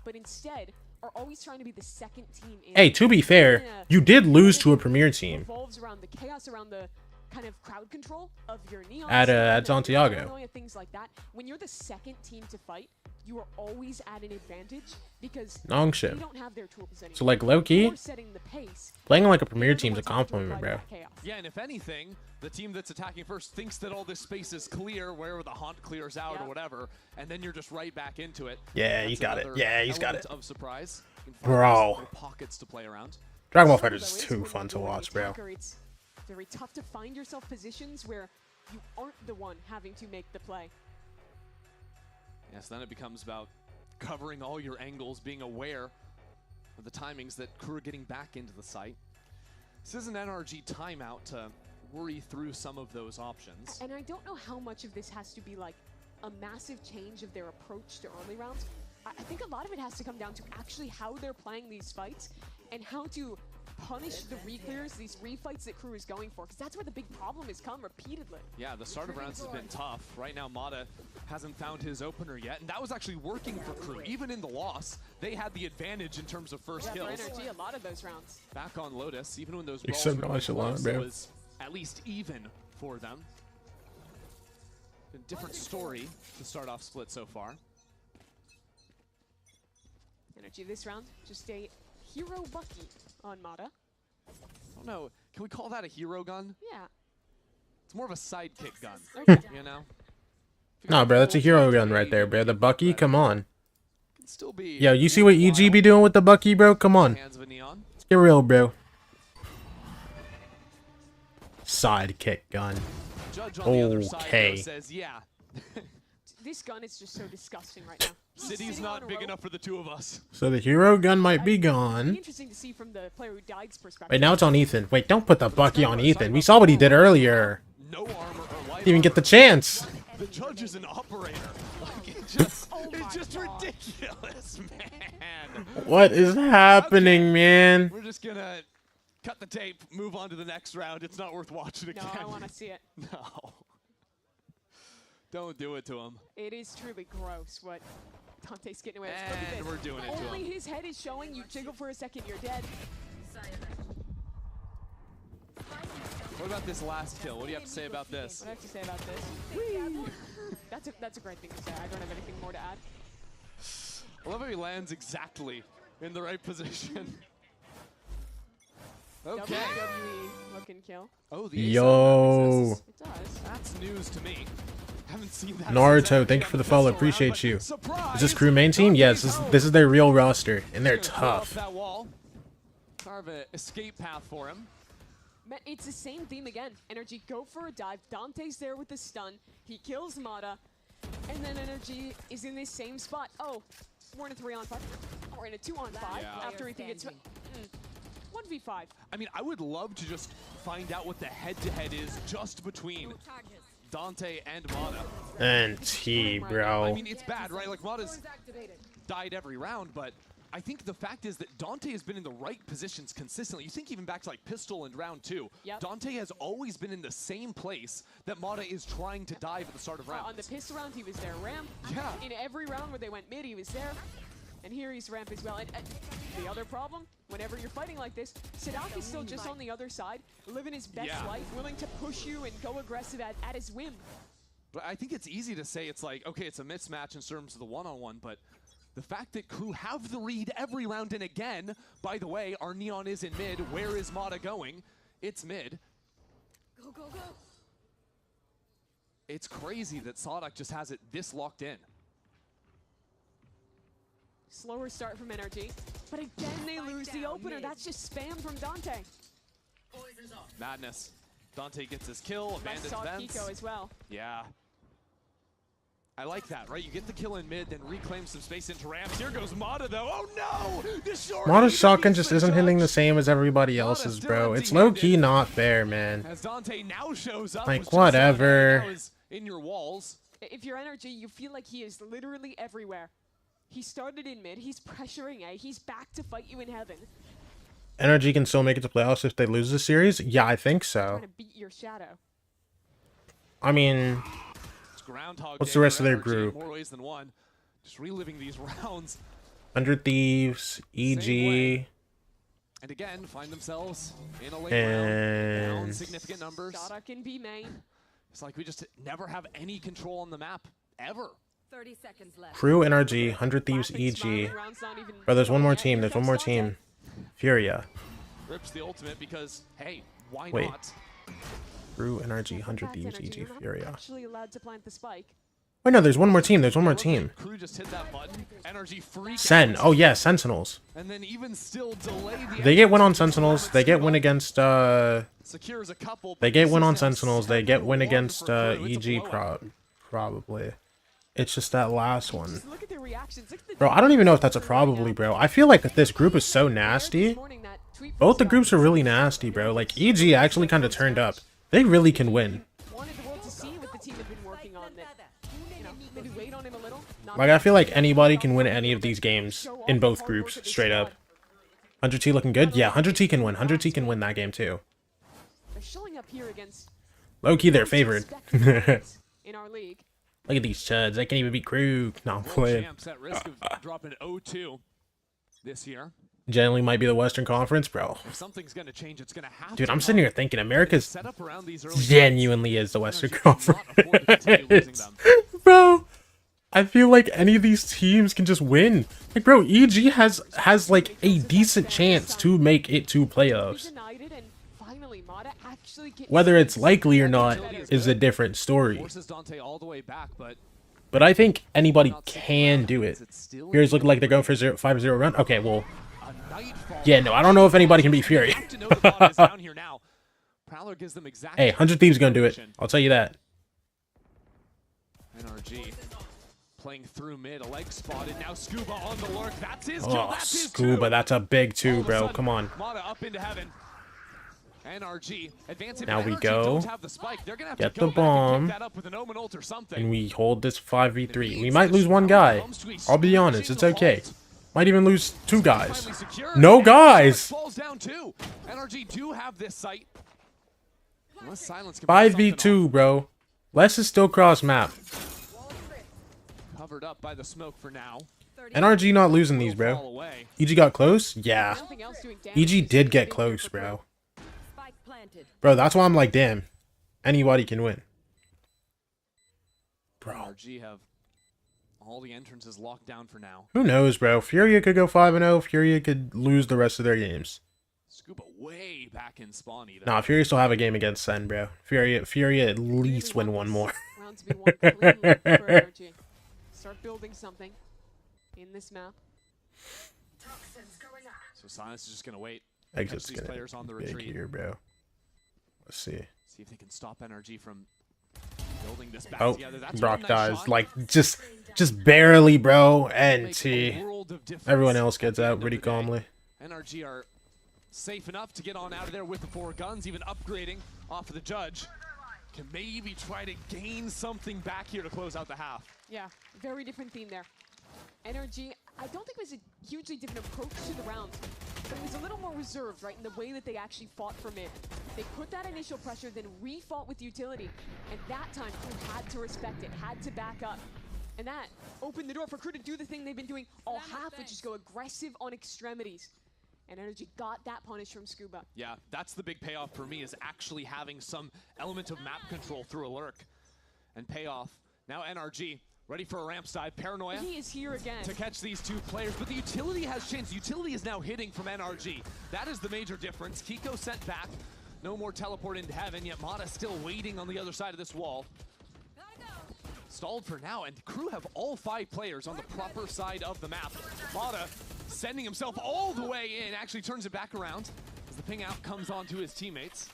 But instead are always trying to be the second team in. Hey, to be fair, you did lose to a premier team. Revolves around the chaos, around the kind of crowd control of your Neon at Santiago. Things like that. When you're the second team to fight, you are always at an advantage because Nong they shit. don't have their tools anymore. So like low-key, You're setting the pace. playing like a premier team's a compliment, bro. Yeah, and if anything, the team that's attacking first thinks that all this space is clear, where the haunt clears out or whatever, and then you're just right back into it. Yeah, he's got it. Yeah, he's got it. Of surprise. Bro. Pockets to play around. Dragon Ball FighterZ is too fun to watch, bro. It's very tough to find yourself positions where you aren't the one having to make the play. Yes, then it becomes about covering all your angles, being aware of the timings that Crew are getting back into the site. This is an NRG timeout to worry through some of those options. And I don't know how much of this has to be like a massive change of their approach to early rounds. I think a lot of it has to come down to actually how they're playing these fights and how to punish the re-clears, these refights that Crew is going for, because that's where the big problem has come repeatedly. Yeah, the start of rounds has been tough. Right now, Mata hasn't found his opener yet, and that was actually working for Crew. Even in the loss, they had the advantage in terms of first kills. For NRG, a lot of those rounds. Back on Lotus, even when those You're balls so were going nonchalant, close, it bro. was at least even for them. A different story to start off split so far. NRG this round, just a hero Bucky on Mata. I don't know, can we call that a hero gun? Yeah. It's more of a sidekick gun, you know? Nah, bro, that's a hero gun right there, bro. The Bucky, come on. Can still be Yo, you see what EG be doing with the Bucky, bro? Come on. hands of a neon. Let's get real, bro. Sidekick gun. Judge on the other side, though, Okay. says, yeah. This gun is just so disgusting right now. City's not big enough for the two of us. So the hero gun might be It'd be gone. interesting to see from the player who died's perspective. Wait, now it's on Ethan. Wait, don't put the Bucky on Ethan. We saw what he did earlier. No armor or light Didn't even get the chance. The judge is an operator. Like, it's just ridiculous, man. What is happening, man? We're just gonna cut the tape, move on to the next round. It's not worth watching again. No, I want to see it. No. Don't do it to him. It is truly gross what Dante's getting away with. Look at And this. we're doing it to Only him. his head is showing. You jiggle for a second, you're dead. What about this last kill? What do you have to say about this? What do I have to say about this? That's a great thing to say. I don't have anything more to add. I love how he lands exactly in the right position. Okay. WWE looking kill. Oh, the Yo. it does. That's news to me. Haven't seen that. Naruto, thank you for the follow. Appreciate you. Is this Crew main team? Yes, this is their real roster, and they're tough. That wall. Carve an escape path for him. It's the same theme again. NRG go for a dive. Dante's there with the stun. He kills Mata. And then NRG is in this same spot. Oh, we're in a 3-on-5. We're in a 2-on-5 after Ethan gets... 1v5. I mean, I would love to just find out what the head-to-head is just between Dante and Mata. And T, bro. I mean, it's bad, right? Like, Mata's died every round, but I think the fact is that Dante has been in the right positions consistently. You think even back to like Pistol in round 2. Yep. Dante has always been in the same place that Mata is trying to dive at the start of rounds. On the Pistol round, he was there. Ramp, yeah. In every round where they went mid, he was there. And here he's ramp as well. And the other problem, whenever you're fighting like this, Sadak is still just on the other side, living his best life, willing to push you and go aggressive at his whim. But I think it's easy to say it's like, okay, it's a mismatch in terms of the one-on-one, but the fact that KRU have the read every round, and again, by the way, our Neon is in mid. Where is Mata going? It's mid. Go, go, go. It's crazy that Sadak just has it this locked in. Slower start from NRG, but again they lose the opener. That's just spam from Dante. Madness. Dante gets his kill, abandons vents. Kiko as well. Yeah. I like that, right? You get the kill in mid, then reclaim some space into ramps. Here goes Mata, though. Oh no! The short Mata's shotgun just isn't hitting the same as everybody else's, bro. It's low-key not fair, man. As Dante now shows up, like, whatever. In your walls. If you're NRG, you feel like he is literally everywhere. He started in mid, he's pressuring A, he's back to fight you in heaven. NRG can still make it to playoffs if they lose the series? Yeah, I think so. Trying to beat your shadow. I mean, what's the rest of their group? More ways than one. Just reliving these rounds. 100 Thieves, EG. And again, find themselves in a late round. Down significant numbers. Sadak in B main. It's like we just never have any control on the map, ever. 30 seconds left. KRU, NRG, 100 Thieves, EG. Bro, there's one more team. There's one more team. Furia. Rips the ultimate because, hey, why Wait. not? KRU, NRG, 100 Thieves, EG, Furia. Actually allowed to plant the spike. Wait, no, there's one more team. There's one more team. KRU just hit that button. NRG freak Sen. Oh, yeah, Sentinels. And then even still delay the They get win on Sentinels. They get win against, secures a couple. They get win on Sentinels. They get win against, EG, probably. It's just that last one. Look at their reactions. Look at the Bro, I don't even know if that's a probably, bro. I feel like this group is so nasty. Both the groups are really nasty, bro. Like, EG actually kind of turned up. They really can win. wanted the world to see what the team had been working on. That, you know, maybe wait on him a little. Like, I feel like anybody can win any of these games in both groups, straight up. 100T looking good? Yeah, 100T can win. 100T can win that game, too. They're showing up here against Low-key, they're favored. in our league. Look at these chuds. They can't even beat KRU. No, I'm playing. Champs at risk of dropping 0-2 this year. Generally might be the Western Conference, bro. If something's going to change, it's going to happen. Dude, I'm sitting here thinking America's genuinely is the Western Conference. Bro, I feel like any of these teams can just win. Like, bro, EG has like a decent chance to make it to playoffs. Whether it's likely or not is a different story. But I think anybody can do it. Fury's looking like they're going for a 5-0 run. Okay, well, yeah, no, I don't know if anybody can beat Fury. Hey, 100 Thieves gonna do it. I'll tell you that. NRG playing through mid, a leg spotted. Now Scuba on the lurk. That's his kill. That's his Scuba, that's a big two, bro. Come on. Mata up into heaven. NRG advancing. Now we go. Get the bomb. And we hold this 5v3. We might lose one guy. I'll be honest, it's okay. Might even lose 2 guys. No guys! NRG do have this site. 5v2, bro. Les is still cross map. Covered up by the smoke for now. NRG not losing these, bro. EG got close? Yeah. EG did get close, bro. Bro, that's why I'm like, damn. Anybody can win. Bro. NRG have all the entrances locked down for now. Who knows, bro? Furia could go 5-0. Furia could lose the rest of their games. Scuba way back in Spawny. Nah, Furia still have a game against Sen, bro. Furia at least win one more. Round to be won cleanly for NRG. Start building something in this map. So Silence is just gonna wait. Exit's these gonna players on the be big retreat. here, bro. Let's see. See if they can stop NRG from building this back Oh, together. That's Brock one nice dies. shot. Like, just barely, bro. NT. Everyone else gets out pretty calmly. NRG are safe enough to get on out of there with the 4 guns, even upgrading off of the judge. Can maybe try to gain something back here to close out the half. Yeah, very different theme there. NRG, I don't think it was a hugely different approach to the round, but it was a little more reserved, right, in the way that they actually fought for mid. They put that initial pressure, then refought with utility, and that time Crew had to respect it, had to back up. And that opened the door for Crew to do the thing they've been doing all half, which is go aggressive on extremities. And NRG got that punish from Scuba. Yeah, that's the big payoff for me, is actually having some element of map control through a lurk. And payoff. Now NRG ready for a ramp side. Paranoia. He is here again to catch these 2 players, but the utility has changed. Utility is now hitting from NRG. That is the major difference. Kiko sent back. No more teleport into heaven, yet Mata still waiting on the other side of this wall. Stalled for now, and Crew have all 5 players on the proper side of the map. Mata sending himself all the way in, actually turns it back around as the ping out comes on to his teammates.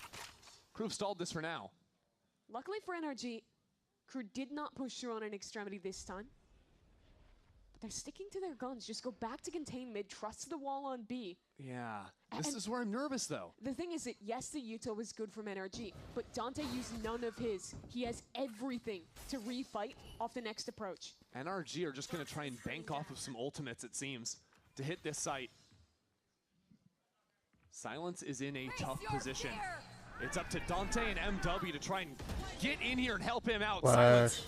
Crew have stalled this for now. Luckily for NRG, Crew did not push through on an extremity this time. But they're sticking to their guns. Just go back to contain mid, trust the wall on B. Yeah, this is where I'm nervous though. The thing is that, yes, the util was good from NRG, but Dante used none of his. He has everything to refight off the next approach. NRG are just gonna try and bank off of some ultimates, it seems, to hit this site. Silence is in a tough position. It's up to Dante and MW to try and get in here and help him out. Silence.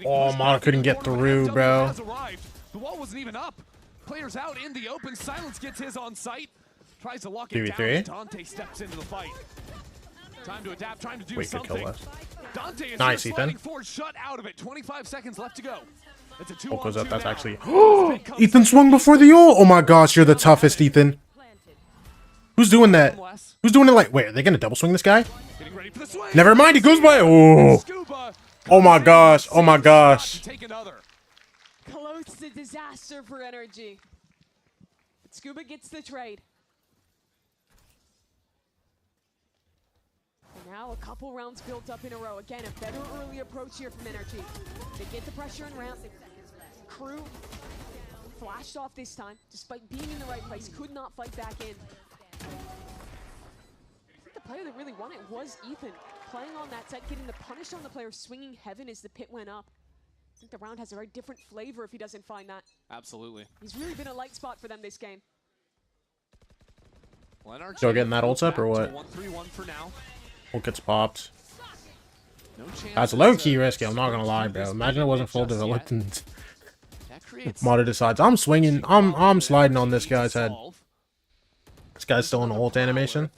Oh, Mata couldn't get through, bro. Has arrived. The wall wasn't even up. Players out in the open. Silence gets his on site. Tries to lock it down. Dante steps into the fight. Time to adapt, trying to do something. Dante is nice, sliding Ethan. forward, shut out of it. 25 seconds left to go. It's a 2-on-2 Goes up. That's now. actually. Ethan swung before the ult. Oh my gosh, you're the toughest, Ethan. Who's doing that? Who's doing it like? Wait, are they gonna double swing this guy? Never mind, he goes by. Oh. Oh my gosh. Oh my gosh. Close to disaster for NRG. But Scuba gets the trade. And now a couple rounds built up in a row. Again, a better early approach here from NRG. They get the pressure and ramp. Crew flashed off this time, despite being in the right place, could not fight back in. I think the player that really won it was Ethan, playing on that side, getting the punish on the player, swinging heaven as the pit went up. I think the round has a very different flavor if he doesn't find that. Absolutely. He's really been a light spot for them this game. Well, NRG Still getting that ult up or what? 1-3-1 for now. Ult gets popped. That's low-key risky, I'm not gonna lie, bro. Imagine it wasn't full developed and Mata decides I'm swinging, I'm sliding on this guy's head. This guy's still in the ult animation.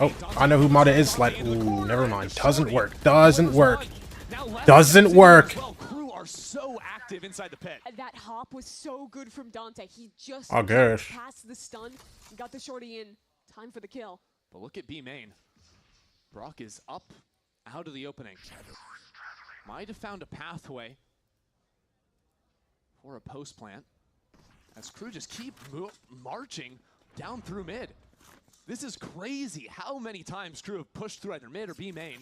Oh, I know who Mata is sliding. Ooh, never mind. Doesn't work. Doesn't work. Doesn't work. Crew are so active inside the pit. That hop was so good from Dante. He just passed the stun, got the shorty in. Time for the kill. But look at B main. Brock is up out of the opening. Might have found a pathway for a post plant as Crew just keep marching down through mid. This is crazy how many times Crew have pushed through either mid or B main.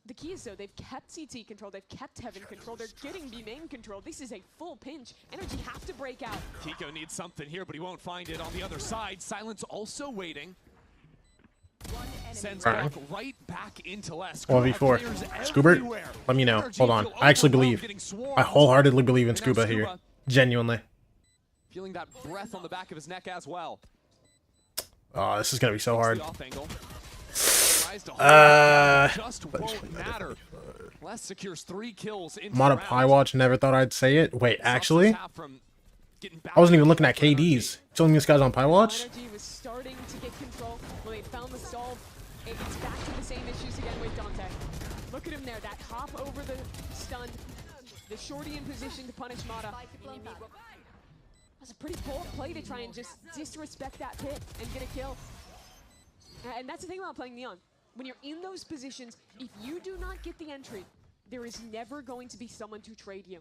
The key is, though, they've kept CT control, they've kept heaven control, they're getting B main control. This is a full pinch. NRG have to break out. Kiko needs something here, but he won't find it on the other side. Silence also waiting. Sends Brock right back into less. 1v4. Scuba, let me know. Hold on. I actually believe. I wholeheartedly believe in Scuba here. Genuinely. Feeling that breath on the back of his neck as well. Oh, this is gonna be so hard. Les secures 3 kills. Mata Pie Watch, never thought I'd say it. Wait, actually? I wasn't even looking at KDs. Telling me this guy's on Pie Watch? NRG was starting to get control. Well, they found the solve. It's back to the same issues again with Dante. Look at him there. That hop over the stun. The shorty in position to punish Mata. That's a pretty bold play to try and just disrespect that pit and get a kill. And that's the thing about playing Neon. When you're in those positions, if you do not get the entry, there is never going to be someone to trade you.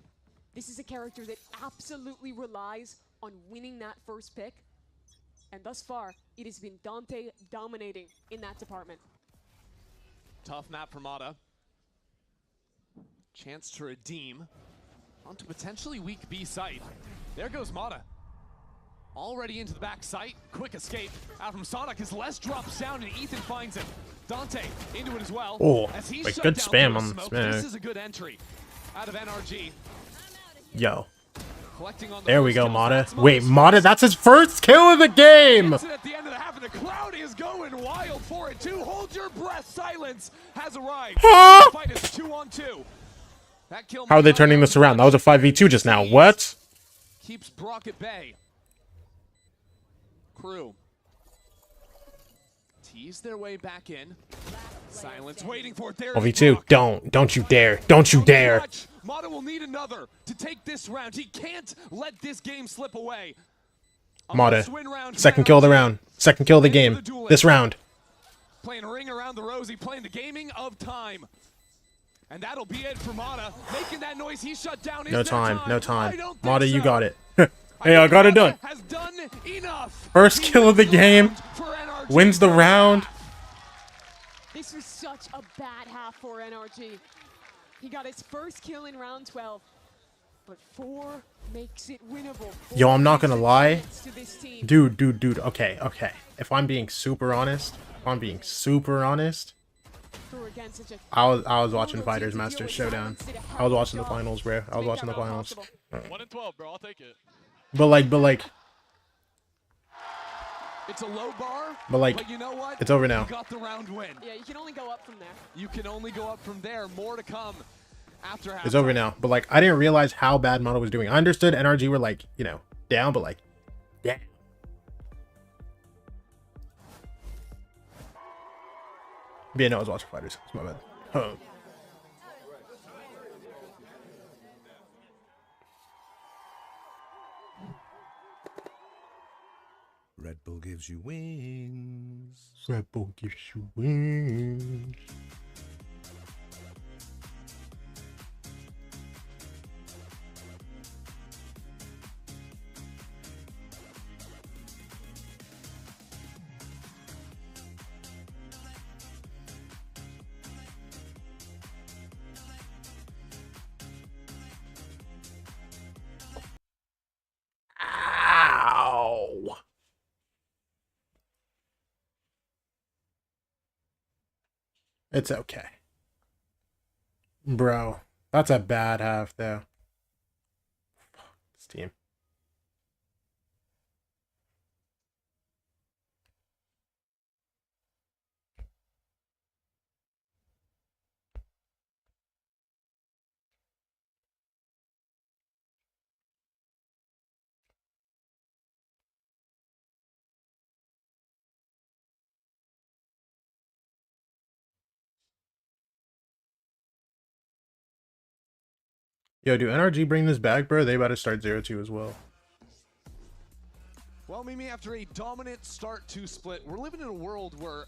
This is a character that absolutely relies on winning that first pick. And thus far, it has been Dante dominating in that department. Tough map for Mata. Chance to redeem onto potentially weak B site. There goes Mata. Already into the back site. Quick escape out from Sonic. His Les drops down and Ethan finds him. Dante into it as well. Oh, as he's like shut good down spam through on the smoke. spam. This is a good entry out of NRG. Yo. Collecting on the There we first go, kills. Mata. That's Wait, Mata's Mata, that's his first kill of the game! Gets it at the end of the half, and the crowd is going wild for it too. Hold your breath. Silence has arrived. Huh? The fight is 2-on-2. That kill How are they turning this around? That was a 5v2 just now. What? keeps Brock at bay. KRU tease their way back in. Silence waiting for it. There is 5v2. Don't you dare. Don't you dare. Mata will need another to take this round. He can't let this game slip away. Mata. Second kill of the round. Second kill of the game. This round. Playing a ring around the rosy, playing the gaming of time. And that'll be it for Mata. Making that noise, he shut down. No time. No time. Mata, you got it. Hey, I got it done. Has done enough. First kill of the game. Wins the round. This was such a bad half for NRG. He got his first kill in round 12, but 4 makes it winnable. Yo, I'm not gonna lie. Dude. Okay. If I'm being super honest, I was watching Fighters Masters Showdown. I was watching the finals, bro. I was watching the finals. 1-12, bro. I'll take it. But like. It's a low bar, but you know what? It's over now. You got the round win. Yeah, you can only go up from there. You can only go up from there. More to come after half. It's over now. But like, I didn't realize how bad Mata was doing. I understood NRG were like, you know, down, but like, yeah. Yeah, no, I was watching Fighters. It's my bad. Huh. Red Bull gives you wings. Red Bull gives you wings. Ow. It's okay. Bro, that's a bad half though. Fuck this team. Yo, do NRG bring this back, bro? They about to start 0-2 as well. Well, Mimi, after a dominant start to split, we're living in a world where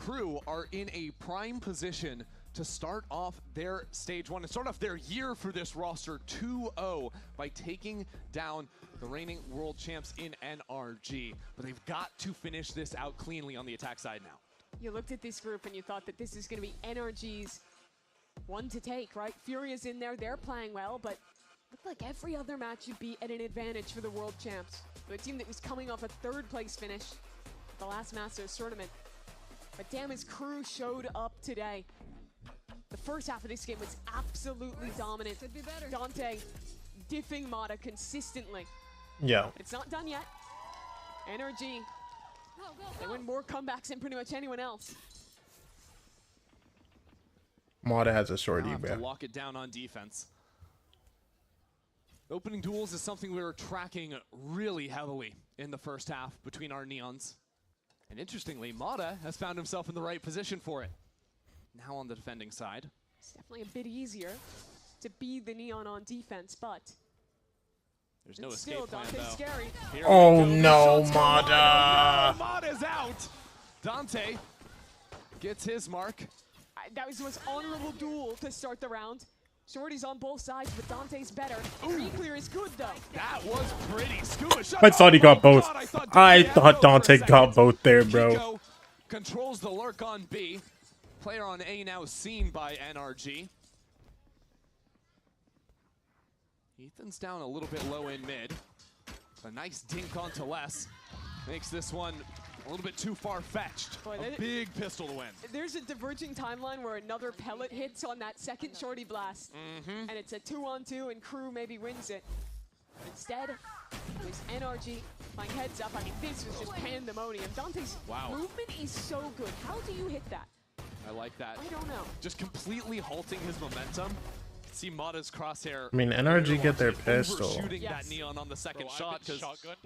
KRU are in a prime position to start off their stage 1 and start off their year for this roster 2-0 by taking down the reigning world champs in NRG. But they've got to finish this out cleanly on the attack side now. You looked at this group and you thought that this is going to be NRG's one to take, right? Furia's in there, they're playing well, but looked like every other match would be at an advantage for the world champs. For a team that was coming off a 3rd place finish at the last Masters tournament. But damn, his KRU showed up today. The first half of this game was absolutely dominant. Could be better. Dante diffing Mata consistently. Yeah. It's not done yet. NRG, they win more comebacks than pretty much anyone else. Mata has a short E, To bro. lock it down on defense. Opening duels is something we were tracking really heavily in the first half between our Neons. And interestingly, Mata has found himself in the right position for it. Now on the defending side. It's definitely a bit easier to be the Neon on defense, but there's no still, escape plan, Dante's though. scary. Here Oh we go. no, The shots from Mata! No, Mata's out. Dante gets his mark. That was the most honorable duel to start the round. Shorty's on both sides, but Dante's better. Re-clear is good, though. That was pretty. Scuba shot. I thought he got both. God, I thought Dante got both there, bro. Chico controls the lurk on B. Player on A now seen by NRG. Ethan's down a little bit low in mid. A nice dink onto Les. Makes this one a little bit too far-fetched. A big pistol to win. There's a diverging timeline where another pellet hits on that second shorty blast. And it's a 2-on-2 and KRU maybe wins it. Instead, it was NRG playing heads up. I mean, this was just pandemonium. Dante's movement is so good. How do you hit that? I like that. I don't know. Just completely halting his momentum. See Mata's crosshair. I mean, NRG get their pistol. Shooting that Neon on the second shot because shotgunned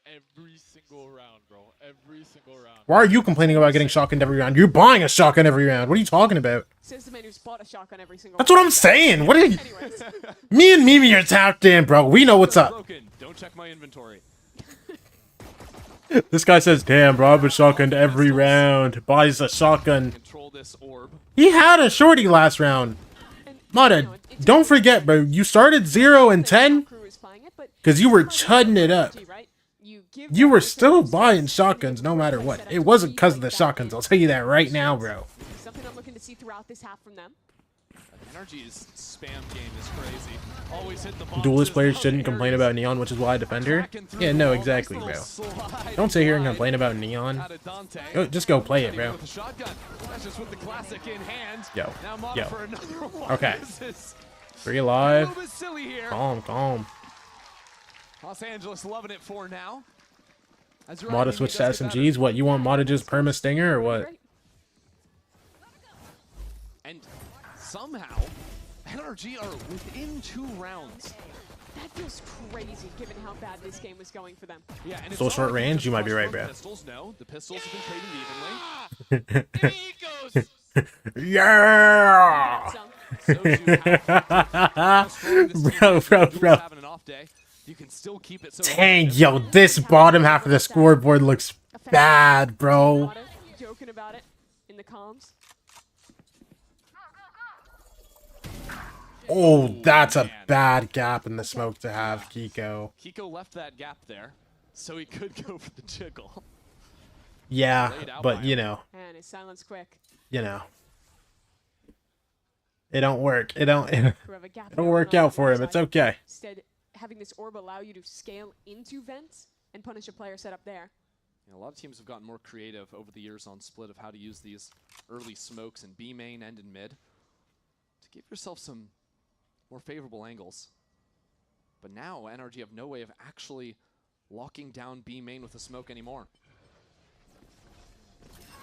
every single round, bro. Every single round. Why are you complaining about getting shotgunned every round? You're buying a shotgun every round. What are you talking about? Says the man who's bought a shotgun every single That's what I'm saying. What are you? Me and Mimi are tapped in, bro. We know what's up. Don't check my inventory. This guy says, "Damn, bro, I've been shotgunned every round." Buys a shotgun. Control this orb. He had a shorty last round. Mata, don't forget, bro. You started 0 and 10 because you were chudding it up. You were still buying shotguns no matter what. It wasn't because of the shotguns. I'll tell you that right now, bro. Something I'm looking to see throughout this half from them. NRG's spam game is crazy. Always hit the boxes. Duelist players shouldn't complain about Neon, which is why I defend her. Yeah, no, exactly, bro. Don't sit here and complain about Neon. Just go play it, bro. Yo. Okay. 3 alive. Calm. Los Angeles loving it for now. Mata switch to SMGs. What, you want Mata just perma stinger or what? And somehow, NRG are within 2 rounds. That feels crazy given how bad this game was going for them. Yeah, and Still short range, you might be right, bro. Pistols, no. The pistols have been traded evenly. Yeah! Bro. You can still keep it so dang, yo, this bottom half of the scoreboard looks bad, bro. Joking about it in the comms. Oh, that's a bad gap in the smoke to have, Kiko. Kiko left that gap there, so he could go for the jiggle. Yeah, but you know. And his silence quick. You know. It don't work. It don't work out for him. It's okay. Instead, having this orb allow you to scale into vents and punish a player set up there. Yeah, a lot of teams have gotten more creative over the years on Split of how to use these early smokes in B main and in mid to give yourself some more favorable angles. But now NRG have no way of actually locking down B main with a smoke anymore.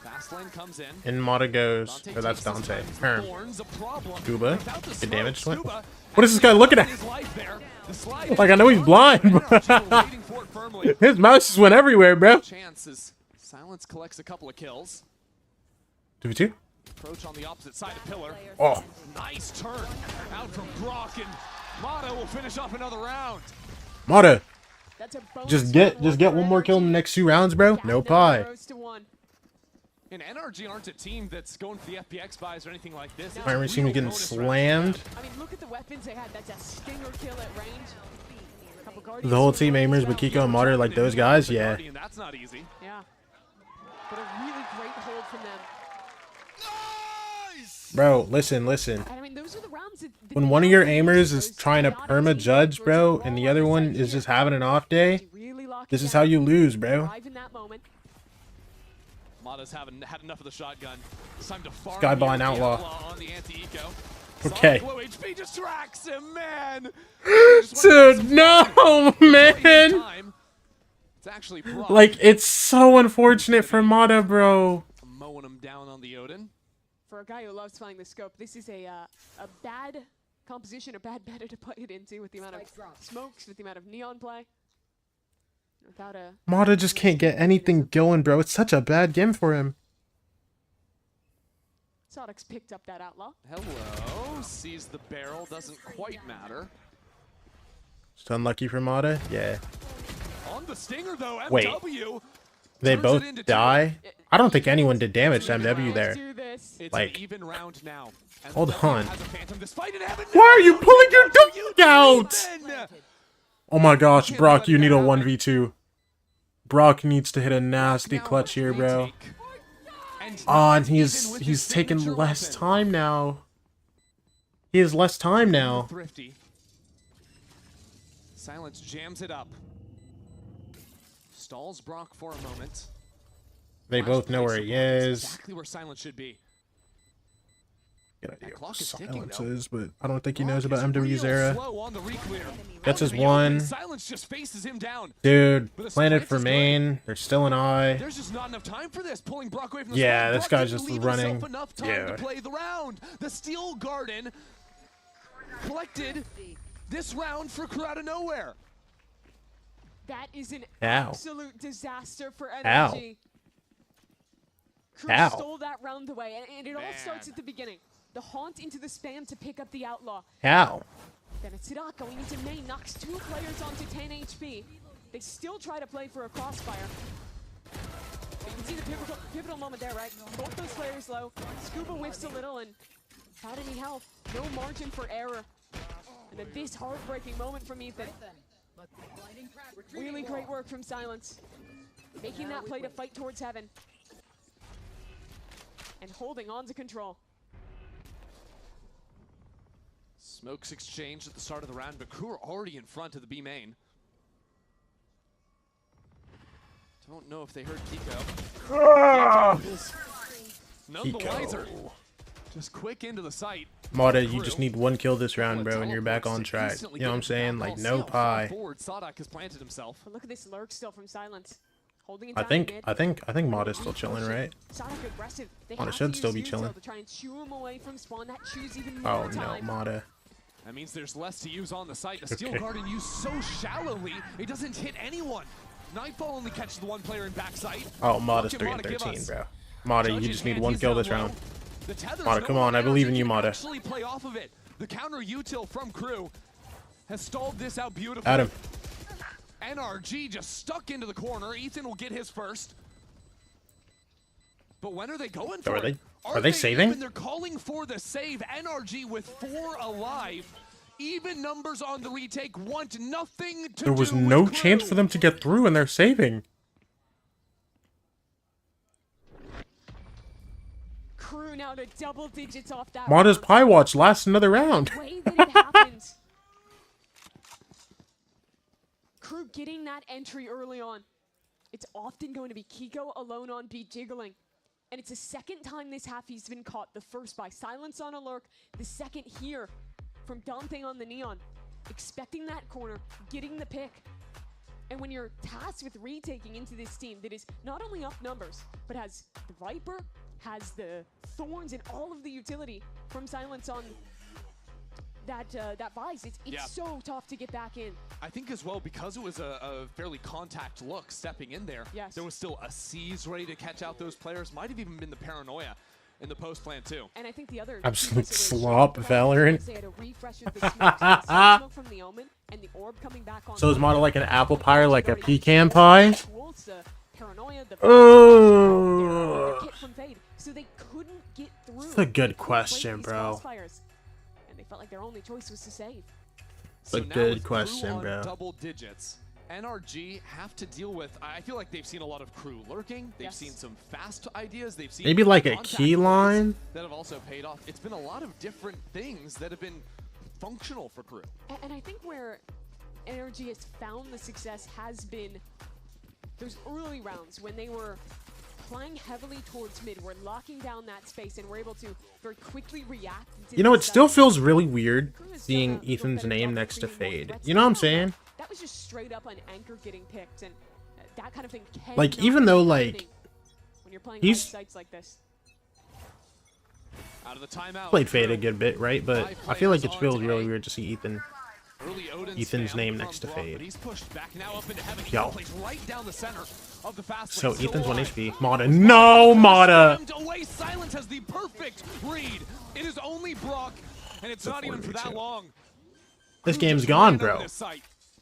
Fast lane comes in. In Mata goes. Oh, that's Dante. Scuba. Good damage to it. What is this guy looking at? Like, I know he's blind. His mouse just went everywhere, bro. Chances. Silence collects a couple of kills. 2v2. Approach on the opposite side of pillar. Oh. Nice turn out from Brock, and Mata will finish off another round. Mata. Just get one more kill in the next 2 rounds, bro. No pie. And NRG aren't a team that's going for the FPX buys or anything like this. Armor team getting slammed. I mean, look at the weapons they had. That's a stinger kill at range. The whole team aimers with Kiko and Mata like those guys, yeah. That's not easy. Yeah. But a really great hold from them. Bro, listen. I mean, those are the rounds that When one of your aimers is trying to perma judge, bro, and the other one is just having an off day, this is how you lose, bro. Mata's had enough of the shotgun. It's time to farm Skyblind Outlaw. on the anti-eco. Okay. Low HP distracts him, man. Dude, no, man. It's actually Brock. Like, it's so unfortunate for Mata, bro. Mowing him down on the Odin. For a guy who loves playing the scope, this is a bad composition, a bad meta to put it into with the amount of smokes, with the amount of neon play. Without a Mata just can't get anything going, bro. It's such a bad game for him. Sodix picked up that outlaw. Hello. Sees the barrel. Doesn't quite matter. Just unlucky for Mata? Yeah. On the stinger, though, Wait. MW. They both die? I don't think anyone did damage to MW there. It's like, an even round now. hold on. Why are you pulling your dog out? Oh my gosh, Brock, you need a 1v2. Brock needs to hit a nasty clutch here, bro. And he's taking less time now. He has less time now. Thrifty. Silence jams it up. stalls Brock for a moment. They both know where he is. Exactly where Silence should be. Good idea what Silence is, but I don't think he knows about MW's era. On the reclear. Gets his one. Silence just faces him down. Dude, planted for main. They're still an eye. There's just not enough time for this. Pulling Brock away from the Yeah, spot. this Brock guy's didn't just leave running. himself enough time to play the round. The Steel Garden collected this round for crew out of nowhere. That is an Ow. absolute disaster for Ow. NRG. Crew Ow. stole that round away, and it all starts at the beginning. The haunt into the spam to pick up the outlaw. How? Then it's Sirak going into main, knocks 2 players onto 10 HP. They still try to play for a crossfire. You can see the pivotal moment there, right? Both those players low. Scuba whiffs a little and without any health, no margin for error. And then this heartbreaking moment from Ethan. Really great work from Silence. Making that play to fight towards heaven. And holding on to control. Smokes exchanged at the start of the round, but crew are already in front of the B main. Don't know if they heard Kiko. None the wiser. Just quick into the site. Mata, you just need 1 kill this round, bro, and you're back on track. You know what I'm saying? Like, no pie. Sadak has planted himself. But look at this lurk still from Silence. Holding it I down think mid. Mata's still chilling, right? Sadak aggressive. They Mata have should to still use be Util chilling. to try and shoo him away from spawn. That chews even more Oh no, time. Mata. That means there's less to use on the site. The Steel Okay. Garden used so shallowly, it doesn't hit anyone. Nightfall only catches the 1 player in backside. Oh, Mata's What 3 can and Mata give 13, us? bro. Mata, you Judges just need hands 1 is kill down this low. round. The tether's Mata, no come on, I longer believe in energy you, can Mata. actually play off of it. The counter util from crew has stalled this out beautifully. Adam. NRG just stuck into the corner. Ethan will get his first. But when are they going for it? Are they saving? Even? They're calling for the save. NRG with 4 alive. Even numbers on the retake want nothing to There was do no with chance crew. for them to get through, and they're saving. Crew now to double digits off that. Mata's round. Pie Watch lasts another round. The way that it happens. Crew getting that entry early on. It's often going to be Kiko alone on B jiggling. And it's the second time this half he's been caught. The first by Silence on a lurk. The second here from Dante on the Neon. Expecting that corner, getting the pick. And when you're tasked with retaking into this team that is not only up numbers, but has the Viper, has the Thorns and all of the utility from Silence on that buys. It's so tough to get back in. I think as well, because it was a fairly contact look stepping in there, there was still a seize ready to catch out those players. Might have even been the paranoia in the post plan too. And I think the other Absolute slop, Valorant. they had a refresh of the smoke, so the smoke from the Omen and the orb coming back on. So is Mata like an apple pie or like a pecan pie? Paranoia, the Oh. kit from Fade, so they couldn't get through. That's a good question, bro. And they felt like their only choice was to save. That's a now good with question, crew on bro. double digits, NRG have to deal with. I feel like they've seen a lot of crew lurking. They've seen some fast ideas. They've seen Maybe like a contact key plays line? that have also paid off. It's been a lot of different things that have been functional for crew. And I think where NRG has found the success has been those early rounds when they were playing heavily towards mid, were locking down that space and were able to very quickly react. You know, it still feels really weird seeing Ethan's name next to Fade. You know what I'm saying? That was just straight up an anchor getting picked, and that kind of thing can Like, even though, like, when you're playing he's sites like this. Out of the timeout. played Fade a good bit, right? But I feel like it feels really weird to see Ethan's name next to Fade. Yo. So Ethan's 1 HP. Mata. No, Mata! Away. Silence has the perfect read. It is only Brock, and it's not even for that long. This game's gone, bro.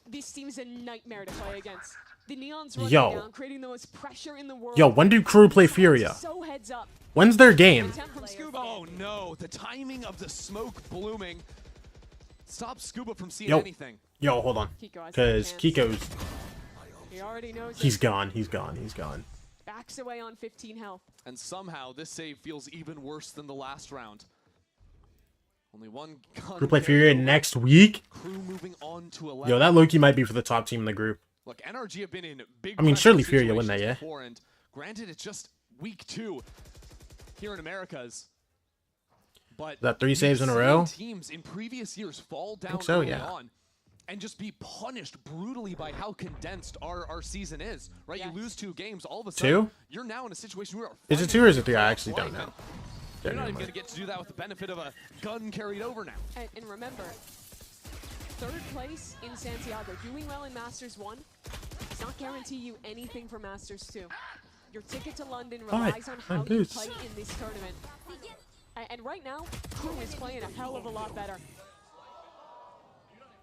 This team's a nightmare to play against. The Neon's running Yo. down, creating the most pressure in the world. Yo, when do crew play Furia? So heads up. When's their game? Oh no, the timing of the smoke blooming stops Scuba from seeing Yo. anything. Yo, hold on. Because Kiko's... He already knows He's it. gone, he's gone, he's gone. Backs away on 15 health. And somehow this save feels even worse than the last round. Only one gun Crew play Furia next week? Crew moving on to 11. Yo, that Loki might be for the top team in the group. Look, NRG have been in big. I mean, surely pressure Furia win that, situations yeah. before, and granted, it's just week 2 here in Americas. But That 3 we've saves in a seen row? Teams in previous years fall down so, early yeah. on and just be punished brutally by how condensed our season is. Right? You lose 2 games, all of a sudden, 2? you're now in a situation where Is it 2 or is it 3? I actually don't know. you're not even going to get to do that with the benefit of a gun carried over now. And remember, 3rd place in Santiago, doing well in Masters 1, does not guarantee you anything for Masters 2. Your ticket to London relies on how you play in this tournament. And right now, Crew is playing a hell of a lot better.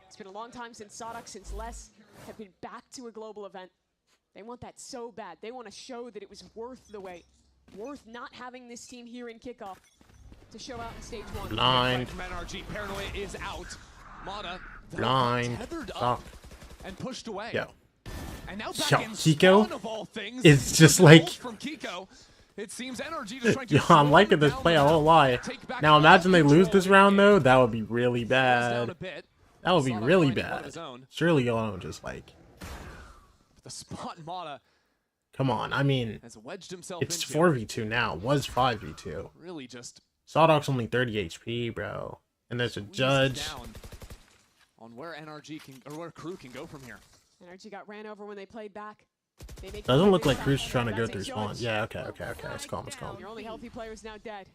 It's been a long time since Sodak, since Les have been back to a global event. They want that so bad. They want to show that it was worth the wait, worth not having this team here in kickoff to show out in stage 1. Blind. From NRG, Paranoia is out. Mata Blind. tethered up Stop. and pushed away. Yo. And now back Yo, in Kiko Spawn of all things, is just with the like. ult from Kiko. It seems NRG just trying to Yo, I'm liking this play, I won't lie. Now imagine they lose this round though, that would be really bad. That would be really bad. Surely y'all just like. The spot Mata Come on, I mean, has wedged himself it's into 4v2 now. Was 5v2. really just Sawdog's only 30 HP, bro. And there's a judge. down on where NRG can or where Crew can go from here. NRG got ran over when they played back. They make Doesn't look like this Crew's happen. trying to go That's a through spawn. judge. Yeah, okay. It's calm, it's calm. Your only healthy player is now dead.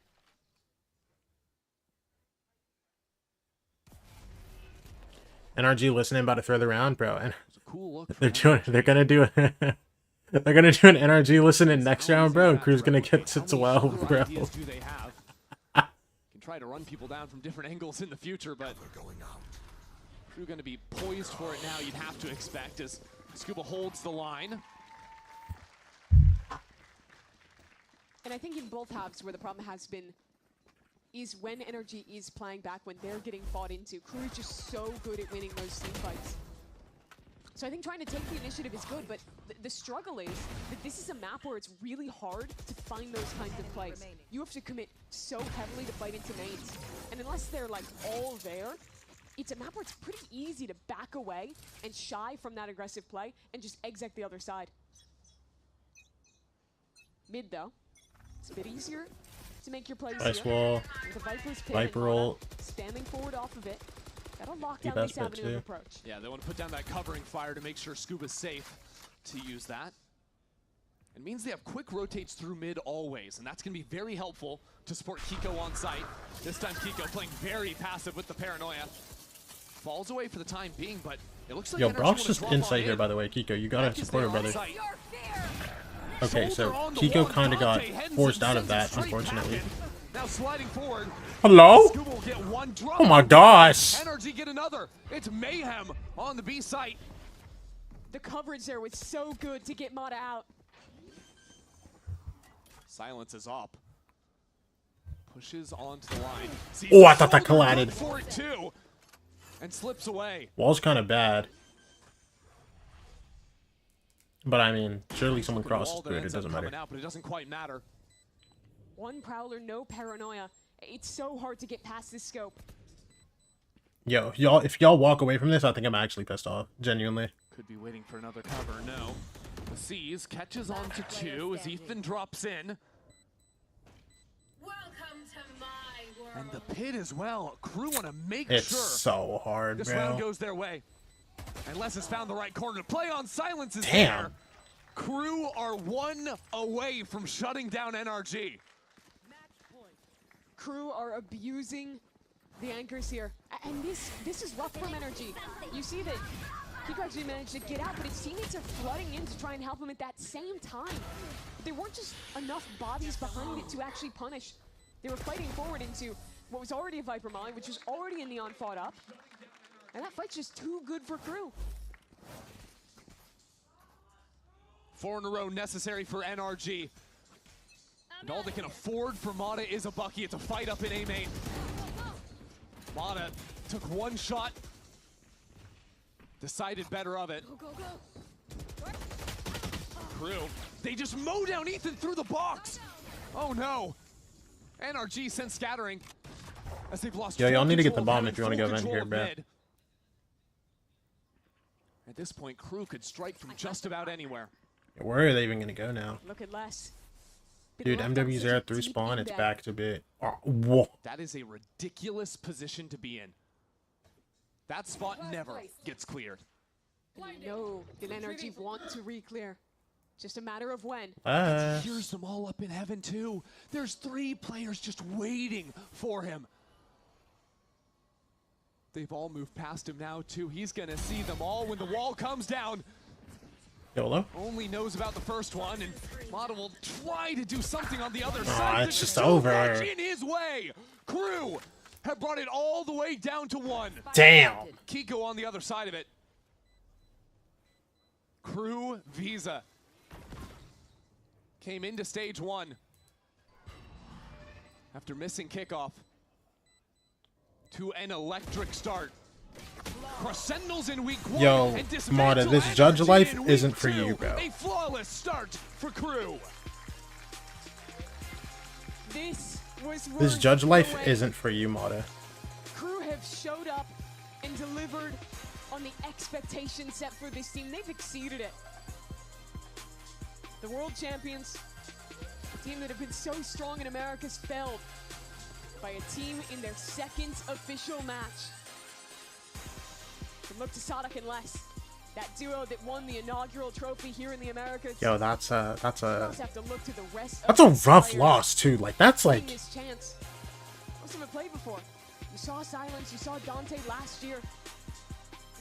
NRG listening about to throw the round, bro. And cool look they're gonna do an NRG listening next round, bro. And Crew's gonna get to 12, bro. Ideas do they have? Can try to run people down from different angles in the future, but Crew going to be poised for it now. You'd have to expect as Scuba holds the line. And I think in both halves where the problem has been is when NRG is playing back, when they're getting fought into. Crew is just so good at winning those team fights. So I think trying to take the initiative is good, but the struggle is that this is a map where it's really hard to find those kinds of plays. You have to commit so heavily to fight into mains. And unless they're like all there, it's a map where it's pretty easy to back away and shy from that aggressive play and just exec the other side. Mid though, it's a bit easier to make your plays Ice here. wall. With a Viper's pin Viper and Mana ult. spamming forward off of it. That'll lock Deep down this aspect avenue of too. approach. Yeah, they want to put down that covering fire to make sure Scuba's safe to use that. It means they have quick rotates through mid always, and that's going to be very helpful to support Kiko on site. This time Kiko playing very passive with the Paranoia. Falls away for the time being, but it looks like Yo, NRG Brock's wanna just drop insight on here, in. by the way, Kiko. You gotta Beck is support her, there on brother. site. Okay, so Shoulder on the Kiko one, kind of got Dante Henson forced out of sends it that, straight unfortunately. back in. Now sliding forward. Hello? Scuba will get one drop. Oh my gosh. NRG get another. It's mayhem on the B site. The coverage there was so good to get Mata out. Silence is up. Pushes onto the line. Sees Oh, I the thought that shoulder, collided. good for it too, and slips away. Wall's kind of bad. But I mean, surely someone crosses Wall that through it. It ends up doesn't matter. coming out, but it doesn't quite matter. One Prowler, no Paranoia. It's so hard to get past this scope. Yo, y'all, if y'all walk away from this, I think I'm actually pissed off. Genuinely. Could be waiting for another cover. No. The Seas catches on to 2 as Ethan drops in. And the pit as well. Crew want to make It's sure so hard, this bro. round goes their way. And Les has found the right corner to play on. Silence is Damn. there. Crew are 1 away from shutting down NRG. Crew are abusing the anchors here. And this is rough from NRG. You see that Kiko actually managed to get out, but his teammates are flooding in to try and help him at that same time. There weren't just enough bodies behind it to actually punish. They were fighting forward into what was already a Viper Molly, which was already a Neon fought up. And that fight's just too good for Crew. 4 in a row necessary for NRG. And all they can afford for Mata is a Bucky. It's a fight up in A main. Mata took 1 shot. Decided better of it. Crew, they just mow down Ethan through the box. Oh no. NRG sent scattering as they've lost. Yo, y'all need to get the full bomb control if you want to of go heaven, in here, full bro. control of mid. And this point, Crew could strike from just about anywhere. Where are they even gonna go now? Look at Les. Dude, MW0 through spawn, it's back to bit. Oh, whoa. That is a ridiculous position to be in. That spot never gets cleared. No, did NRG want to re-clear? Just a matter of when. Here's them all up in heaven too. There's 3 players just waiting for him. They've all moved past him now too. He's gonna see them all when the wall comes down. YOLO. Only knows about the first one, and Mata will try to do something on the other side. It's just over. Much in his way. Crew have brought it all the way down to 1. Damn. Kiko on the other side of it. Crew Visa came into stage 1 after missing kickoff to an electric start. Crescendos in week 1. Yo, Mata, this judge life isn't for you, bro. A flawless start for Crew. This judge life isn't for you, Mata. Crew have showed up and delivered on the expectations set for this team. They've exceeded it. The world champions, a team that have been so strong in America's failed by a team in their 2nd official match. And look to Sadak and Les, that duo that won the inaugural trophy here in the Americas. Yo, that's a rough rough loss too. Like that's like. Most of them played before. You saw Silence, you saw Dante last year.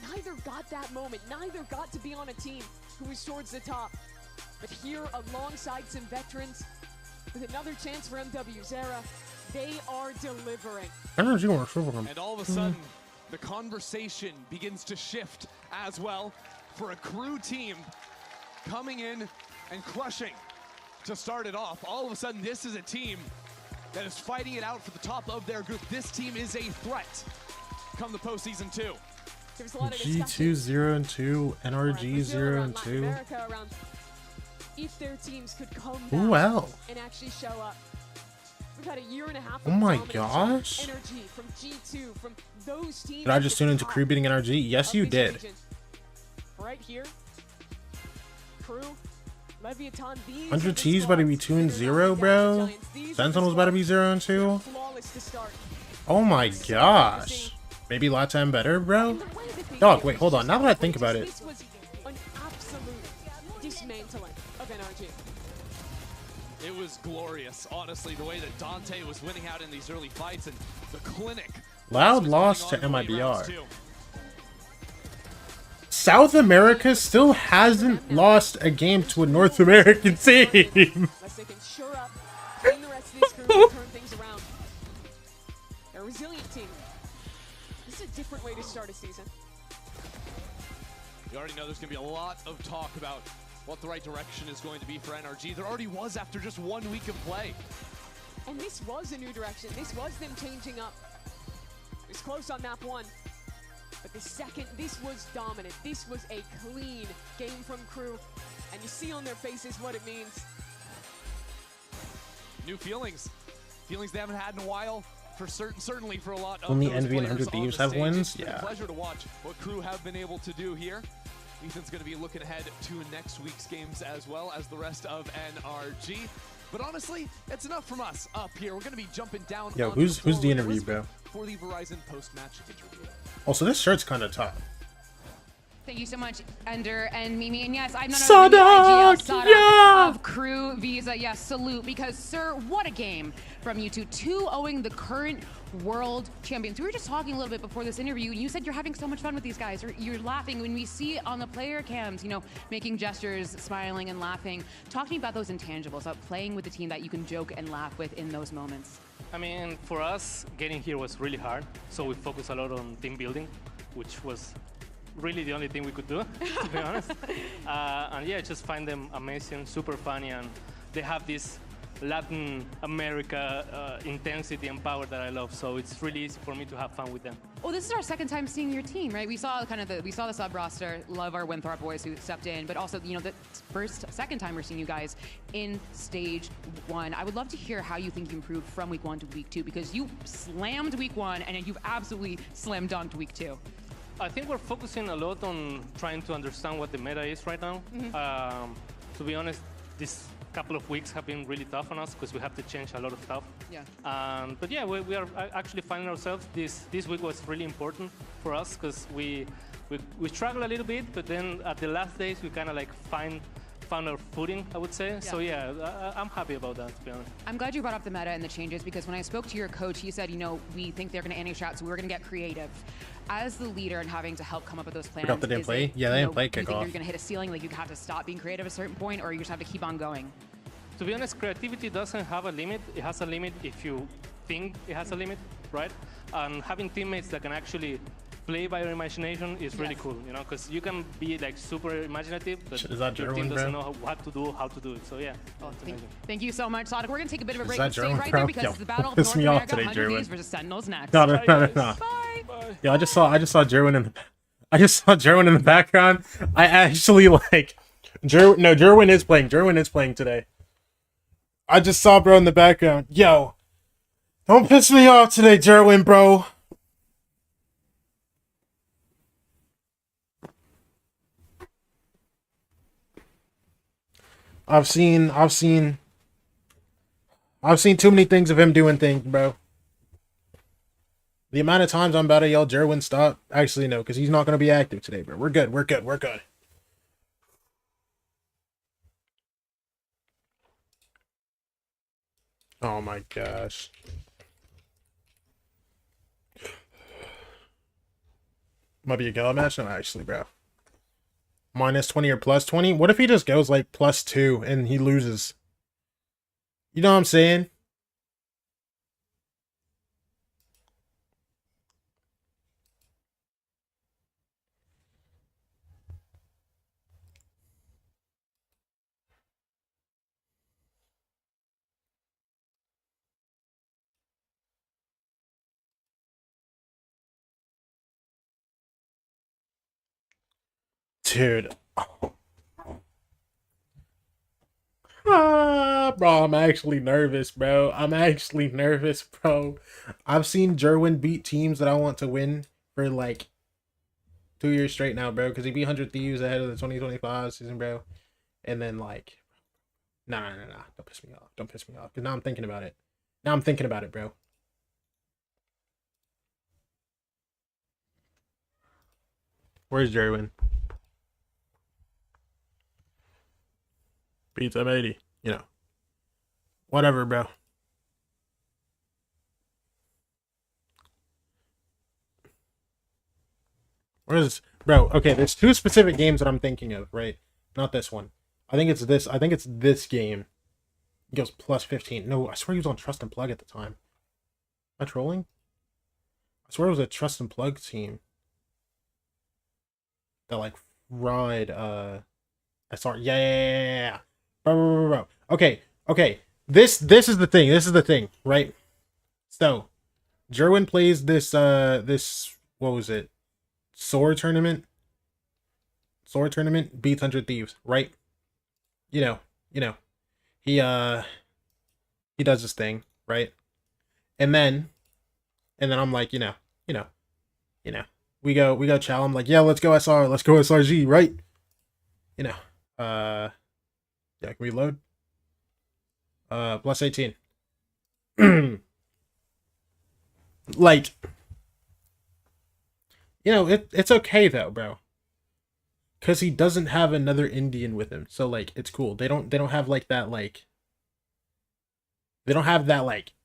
Neither got that moment. Neither got to be on a team who was towards the top. But here, alongside some veterans, with another chance for MW Zera, they are delivering. NRG works for them. And all of a sudden, the conversation begins to shift as well for a Crew team coming in and crushing to start it off. All of a sudden, this is a team that is fighting it out for the top of their group. This team is a threat come the postseason 2. G2 0-2, NRG 0-2. If their teams could come Who back else? and actually show up. We've had a year and a half Oh of my dominance gosh. from NRG, from G2, from those teams. Did I at just the tune into top Crew beating NRG? Yes, of you this did. region. Right here, Crew, Leviathan, these 100 T's about to be 2-0, bro. Sentinel's about to be 0-2. flawless to start. Oh my gosh. Maybe Latam better, bro? Dog, wait, hold on. Now that I think about it. This was an absolute dismantling of NRG. It was glorious, honestly, the way that Dante was winning out in these early fights, and the clinic. Loud loss to MIBR. South America still hasn't lost a game to a North American team. Unless they can shore up in the rest of this group and turn things around. They're a resilient team. This is a different way to start a season. You already know there's going to be a lot of talk about what the right direction is going to be for NRG. There already was after just 1 week of play. And this was a new direction. This was them changing up. It was close on map 1. But the second, this was dominant. This was a clean game from Crew. And you see on their faces what it means. New feelings. Feelings they haven't had in a while. For certainly for a lot of Only those Envy and players 100 on Thieves the have stage. wins? It's been Yeah. a pleasure to watch what Crew have been able to do here. Ethan's going to be looking ahead to next week's games as well as the rest of NRG. But honestly, it's enough from us up here. We're going to be jumping down. Yo, onto who's the floor with interview, Elizabeth bro? For the Verizon post-match interview. Also, this shirt's kind of tough. Thank you so much, Ender and Mimi. And yes, I'm not Sadak, Sadak yeah! of Crew Visa. Yes, salute, because, sir, what a game from you two. 2-0ing the current world champions. We were just talking a little bit before this interview, and you said you're having so much fun with these guys. You're laughing when we see it on the player cams, you know, making gestures, smiling and laughing. Talk to me about those intangibles, about playing with the team that you can joke and laugh with in those moments. I mean, for us, getting here was really hard, so we focused a lot on team building, which was really the only thing we could do, to be honest. And yeah, just find them amazing, super funny, and they have this Latin America intensity and power that I love. So it's really easy for me to have fun with them. Well, this is our second time seeing your team, right? We saw the sub roster. Love our Winthrop boys who stepped in, but also, you know, the second time we're seeing you guys in stage 1. I would love to hear how you think you improved from week 1 to week 2, because you slammed week 1 and you've absolutely slam dunked week 2. I think we're focusing a lot on trying to understand what the meta is right now. To be honest, this couple of weeks have been really tough on us because we have to change a lot of stuff. Yeah. But yeah, we are actually finding ourselves. This week was really important for us because we struggled a little bit, but then at the last days we kind of like found our footing, I would say. So yeah, I'm happy about that, to be honest. I'm glad you brought up the meta and the changes because when I spoke to your coach, he said, you know, we think they're going to anti-strat, so we're going to get creative. As the leader and having to help come up with those plans, Forgot they didn't play? Yeah, they didn't play do you think kickoff. you're going to hit a ceiling, like you have to stop being creative at a certain point, or you just have to keep on going? To be honest, creativity doesn't have a limit. It has a limit if you think it has a limit, right? And having teammates that can actually play by your imagination is really cool, you know, because you can be like super imaginative, but your team doesn't know what to do, how to do it. So yeah, Thank you so much, Sonic. We're going to take a bit of a break that and stay Gerwin, right bro? there because Yo, it's the Battle of piss North me off America, today, 100 Gerwin. Thieves versus Sentinels next. No. Bye. Yeah, I just saw Gerwin in the background. I actually like Gerwin is playing. Gerwin is playing today. I just saw bro in the background. Yo, don't piss me off today, Gerwin, bro. I've seen too many things of him doing things, bro. The amount of times I'm about to yell, Gerwin, stop. Actually, no, because he's not going to be active today, bro. We're good. Oh my gosh. Might be a gala match? No, actually, bro. Minus 20 or plus 20? What if he just goes like plus 2 and he loses? You know what I'm saying? Dude. Bro, I'm actually nervous, bro. I've seen Gerwin beat teams that I want to win for like 2 years straight now, bro. Because he beat 100 Thieves ahead of the 2025 season, bro. And then like, nah. Don't piss me off. Because now I'm thinking about it. Bro. Where's Gerwin? Beats M80, you know. Whatever, bro. Where's bro? Okay, there's 2 specific games that I'm thinking of, right? Not this one. I think it's this game. He goes plus 15. No, I swear he was on Trust and Plug at the time. Am I trolling? I swear it was a Trust and Plug team that like ride SR. Yeah. Bro. Okay. This is the thing, right? So, Gerwin plays this what was it? Sword tournament, beats 100 Thieves, right? You know. He does this thing, right? And then I'm like, you know. We go chow. I'm like, yeah, let's go SR, let's go SRG, right? You know. Yeah, can we load? Plus 18. Like, you know, it's okay though, bro. Cause he doesn't have another Indian with him. So like it's cool. They don't have like that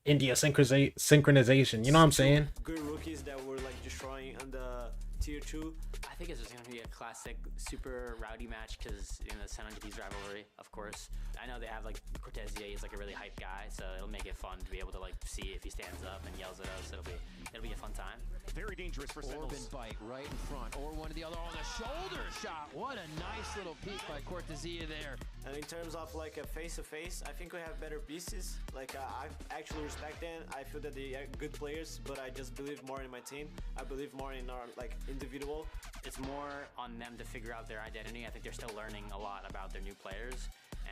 India synchronization. You know what I'm saying? Good rookies that were like destroying on the tier 2. I think it's just going to be a classic super rowdy match because, you know, the San Andreas rivalry, of course. I know they have like Cortesia, he's like a really hype guy, so it'll make it fun to be able to like see if he stands up and yells at us. It'll be a fun time. Very dangerous for Sentinels. Orban bite right in front, or one of the other on the shoulder shot. What a nice little peek by Cortesia there. And in terms of like a face-to-face, I think we have better pieces. Like I actually respect them. I feel that they are good players, but I just believe more in my team. I believe more in our like individual. It's more on them to figure out their identity. I think they're still learning a lot about their new players.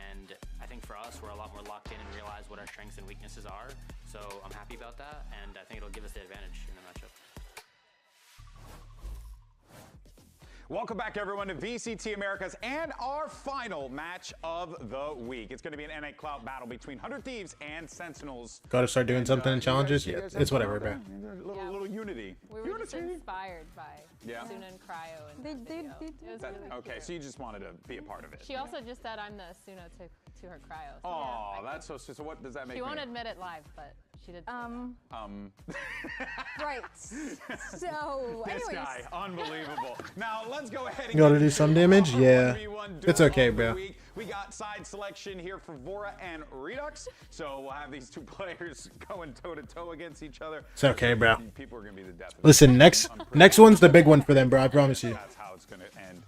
And I think for us, we're a lot more locked in and realize what our strengths and weaknesses are. So I'm happy about that, and I think it'll give us the advantage in the matchup. Welcome back, everyone, to VCT Americas and our final match of the week. It's going to be an NA Cloud battle between 100 Thieves and Sentinels. Gotta start doing something in challenges. Yeah, it's whatever, bro. Little unity. We were just inspired by Asuna and Cryo. And They did. Okay, so you just wanted to be a part of it. She also just said I'm the Asuna to her Cryo. So Oh, that's so. So what does that make? She won't me? admit it live, but she did. Right. So, This anyways. guy, unbelievable. Now let's go ahead and You gotta get do into some our damage? Yeah. 1v1 It's duel okay, of the bro. week. We got side selection here for Vora and Redux. So we'll have these two players going toe to toe against each other. It's okay, bro. People are gonna be the death of it. Listen, next one's the big one for them, bro. I promise you. That's how it's gonna end.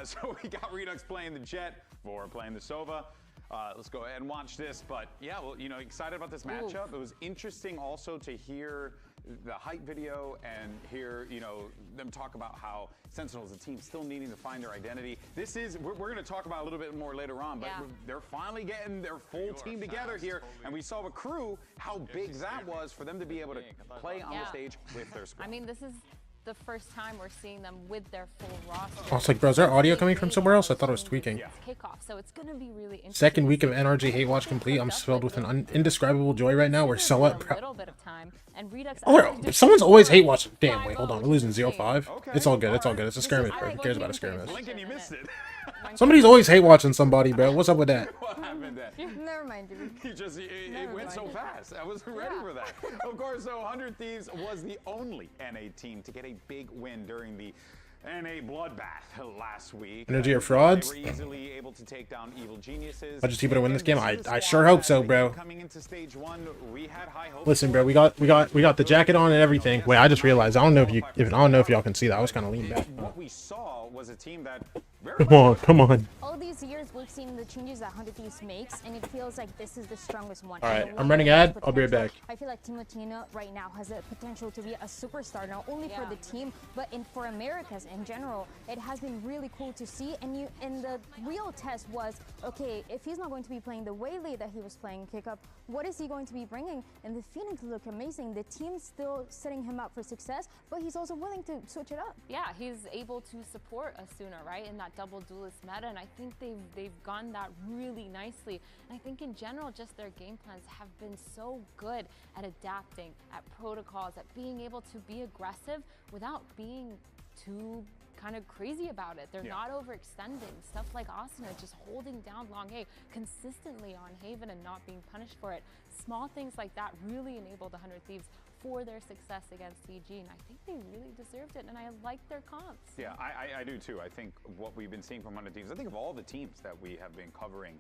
So we got Redux playing the Jet, Vora playing the Sova. Let's go ahead and watch this. But yeah, well, you know, excited about this matchup. It was interesting also to hear the hype video and hear, you know, them talk about how Sentinels, the team, still needing to find their identity. This is, we're going to talk about a little bit more later on, but they're finally getting their full team together here. And we saw with KRU how big that was for them to be able to play on the stage with their squad. I mean, this is the first time we're seeing them with their full roster. I was like, bro, is there audio coming from somewhere else? I thought it was tweaking. Kickoff, so it's gonna be really interesting. Second week of NRG Hate Watch complete. I'm filled with an indescribable joy right now. We're so what, bro? little bit of time, and Redux. Oh, someone's always hate watching. Damn, wait, hold on. We're losing 0-5. It's all good. It's all good. It's a skirmish, bro. Who cares about a skirmish? Lincoln, you missed it. Somebody's always hate watching somebody, bro. What's up with that? What happened there? Never mind, dude. It went so fast. I wasn't ready for that. Of course, so 100 Thieves was the only NA team to get a big win during the NA bloodbath last week. Energy or frauds? They were easily able to take down evil geniuses. I just keep it to win this game. I sure hope so, bro. Coming into stage 1, we had high hopes. Listen, bro, we got the jacket on and everything. Wait, I just realized. I don't know if y'all can see that. I was kind of leaning back. What we saw was a team that Come on. All these years, we've seen the changes that 100 Thieves makes, and it feels like this is the strongest one. All right, I'm running ad. I'll be right back. I feel like Timotina right now has a potential to be a superstar, not only for the team, but for Americas in general. It has been really cool to see, and the real test was, okay, if he's not going to be playing the Waylay that he was playing Kickup, what is he going to be bringing? And the Phoenix look amazing. The team's still setting him up for success, but he's also willing to switch it up. Yeah, he's able to support Asuna, right, in that double duelist meta, and I think they've gone that really nicely. And I think in general, just their game plans have been so good at adapting, at protocols, at being able to be aggressive without being too kind of crazy about it. They're not overextending. Stuff like Asuna just holding down long A consistently on Haven and not being punished for it. Small things like that really enabled the 100 Thieves for their success against EG, and I think they really deserved it, and I like their comps. Yeah, I do too. I think what we've been seeing from 100 Thieves, I think of all the teams that we have been covering,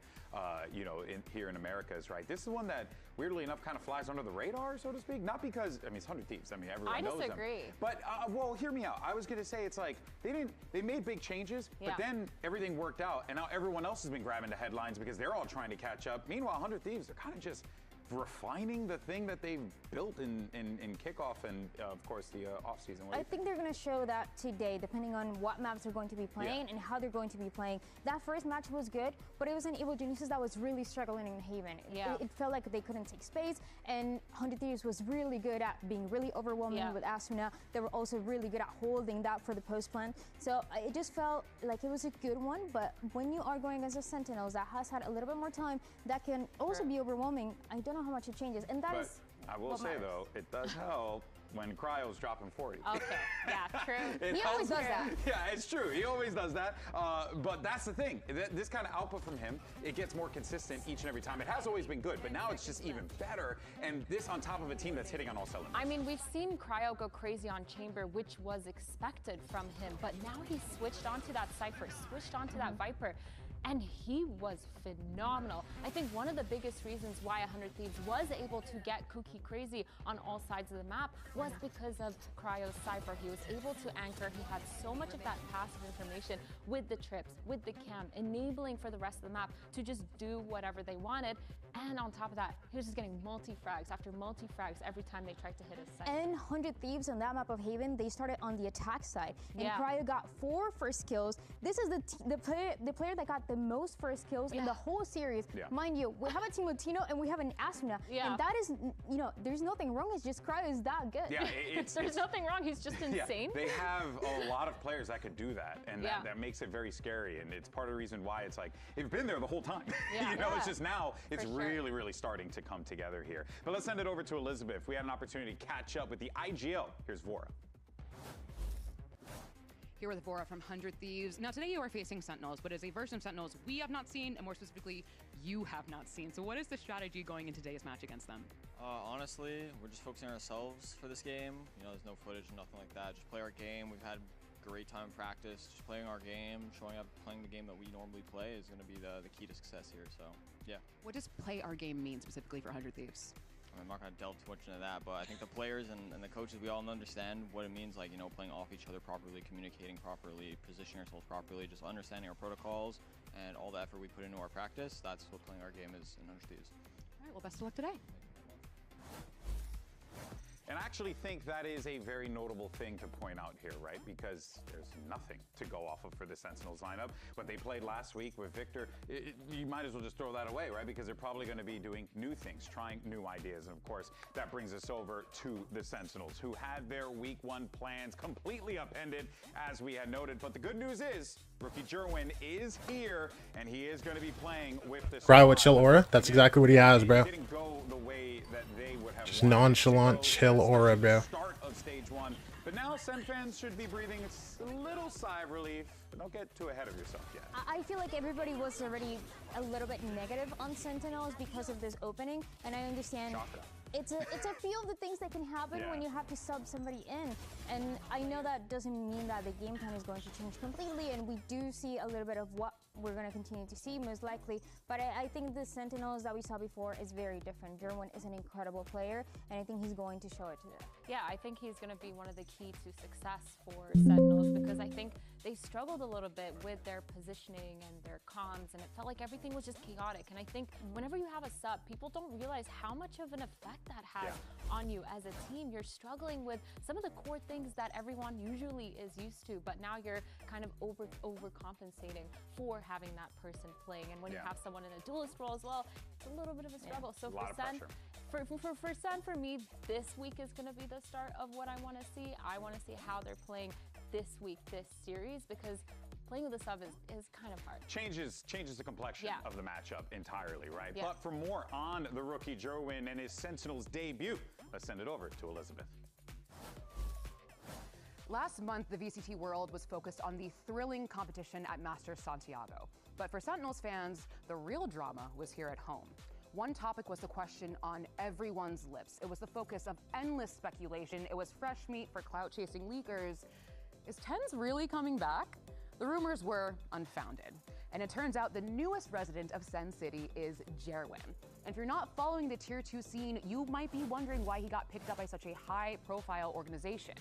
you know, here in Americas, right? This is one that, weirdly enough, kind of flies under the radar, so to speak. Not because, I mean, it's 100 Thieves. I mean, everyone knows them. I disagree. But, well, hear me out. I was going to say, it's like, they made big changes, but then everything worked out, and now everyone else has been grabbing the headlines because they're all trying to catch up. Meanwhile, 100 Thieves, they're kind of just refining the thing that they've built in kickoff and of course the off season. I think they're going to show that today, depending on what maps they're going to be playing and how they're going to be playing. That first match was good, but it was an Evil Geniuses that was really struggling in Haven. It felt like they couldn't take space, and 100 Thieves was really good at being really overwhelming with Asuna. They were also really good at holding that for the post plan. So it just felt like it was a good one, but when you are going against a Sentinels that has had a little bit more time, that can also be overwhelming. I don't know how much it changes, and that is. I will say though, it does help when Cryo's dropping 40. Okay, yeah, true. He always does that. Yeah, it's true. He always does that. But that's the thing. This kind of output from him, it gets more consistent each and every time. It has always been good, but now it's just even better. And this on top of a team that's hitting on all cylinders. I mean, we've seen Cryo go crazy on Chamber, which was expected from him, but now he switched onto that Cypher, switched onto that Viper. And he was phenomenal. I think one of the biggest reasons why 100 Thieves was able to get Kooky crazy on all sides of the map was because of Cryo's Cypher. He was able to anchor. He had so much of that passive information with the trips, with the cam, enabling for the rest of the map to just do whatever they wanted. And on top of that, he was just getting multi-frags after multi-frags every time they tried to hit his site. And 100 Thieves on that map of Haven, they started on the attack side. And Yeah. KRU got 4 first kills. This is the player that got the most first kills in the whole series. Yeah. Mind you, we have a team with Tino and we have an Asuna. Yeah. And that is, you know, there's nothing wrong. It's just KRU is that good. Yeah, There's nothing wrong. He's just insane. Yeah, they have a lot of players that could do that, and Yeah. that makes it very scary. And it's part of the reason why it's like they've been there the whole time. Yeah. You know, it's Yeah. just now it's For sure. really starting to come together here. But let's send it over to Elizabeth. We had an opportunity to catch up with the IGL. Here's Vora. Here with Vora from 100 Thieves. Now, today you are facing Sentinels, but it's a version of Sentinels we have not seen, and more specifically, you have not seen. So what is the strategy going into today's match against them? Honestly, we're just focusing on ourselves for this game. You know, there's no footage, nothing like that. Just play our game. We've had great time in practice. Just playing our game, showing up, playing the game that we normally play is going to be the key to success here. So, yeah. What does play our game mean specifically for 100 Thieves? I'm not going to delve too much into that, but I think the players and the coaches, we all understand what it means, like, you know, playing off each other properly, communicating properly, positioning ourselves properly, just understanding our protocols and all the effort we put into our practice. That's what playing our game is in 100 Thieves. All right, well, best of luck today. And I actually think that is a very notable thing to point out here, right? Because there's nothing to go off of for the Sentinels lineup. What they played last week with Victor, you might as well just throw that away, right? Because they're probably going to be doing new things, trying new ideas. And of course, that brings us over to the Sentinels, who had their week 1 plans completely upended, as we had noted. But the good news is, rookie Jerwin is here, and he is going to be playing with the KRU with chill aura. That's exactly what he has, bro. Didn't go the way that they would have Just nonchalant, chill aura, bro. start of stage 1. But now Sen fans should be breathing a little sigh of relief. But don't get too ahead of yourself yet. I feel like everybody was already a little bit negative on Sentinels because of this opening, and I understand it's a few of the things that can happen when you have to sub somebody in. And I know that doesn't mean that the game plan is going to change completely, and we do see a little bit of what we're going to continue to see most likely. But I think the Sentinels that we saw before is very different. Jerwin is an incredible player, and I think he's going to show it today. Yeah, I think he's going to be one of the key to success for Sentinels, because I think they struggled a little bit with their positioning and their comms, and it felt like everything was just chaotic. And I think whenever you have a sub, people don't realize how much of an effect that has on you as a team. You're struggling with some of the core things that everyone usually is used to, but now you're kind of overcompensating for having that person playing. And when you have someone in a duelist role as well, it's a little bit of a struggle. So for Sen, for Sen, for me, this week is going to be the start of what I want to see. I want to see how they're playing this week, this series, because playing with the sub is kind of hard. Changes the complexion of the matchup entirely, right? Yeah. But for more on the rookie Jerwin and his Sentinels debut, let's send it over to Elizabeth. Last month, the VCT World was focused on the thrilling competition at Masters Santiago. But for Sentinels fans, the real drama was here at home. One topic was the question on everyone's lips. It was the focus of endless speculation. It was fresh meat for clout-chasing leakers. Is TENS really coming back? The rumors were unfounded. And it turns out the newest resident of Sen City is Jerwin. And if you're not following the Tier 2 scene, you might be wondering why he got picked up by such a high-profile organization.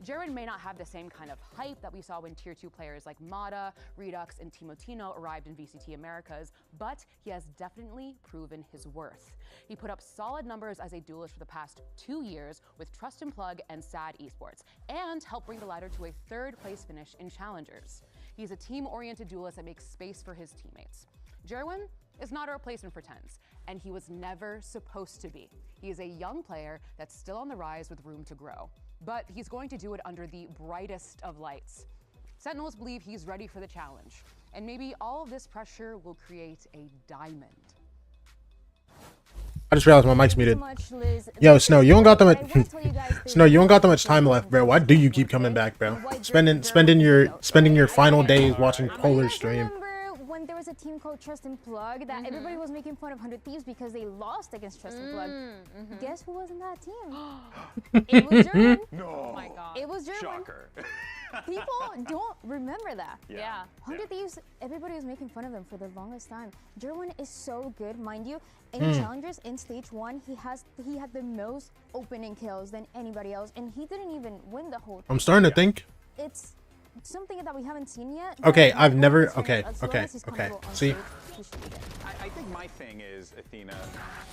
Jerwin may not have the same kind of hype that we saw when Tier 2 players like Mata, Redux, and Timotino arrived in VCT Americas, but he has definitely proven his worth. He put up solid numbers as a duelist for the past 2 years with Trust and Plug and SAD Esports, and helped bring the ladder to a 3rd place finish in Challengers. He's a team-oriented duelist that makes space for his teammates. Jerwin is not a replacement for TENS, and he was never supposed to be. He is a young player that's still on the rise with room to grow. But he's going to do it under the brightest of lights. Sentinels believe he's ready for the challenge, and maybe all of this pressure will create a diamond. I just realized my mic's muted. Yo, Snow, you don't got that much. Snow, you don't got that much time left, bro. Why do you keep coming back, bro? Spending your final days watching Polar stream. When there was a team called Trust and Plug that everybody was making fun of 100 Thieves because they lost against Trust and Plug. Guess who was in that team? It was Jerwin. No. Oh my god. It was Jerwin. Shocker. People don't remember that. Yeah. 100 Thieves, everybody was making fun of him for the longest time. Jerwin is so good, mind you. In Challengers, in Stage 1, he had the most opening kills than anybody else, and he didn't even win the whole thing. I'm starting to think. It's something that we haven't seen yet. Okay, but I've never. as long Okay, as okay, he's okay. comfortable on See, stage, he should be good. I think my thing is, Athena,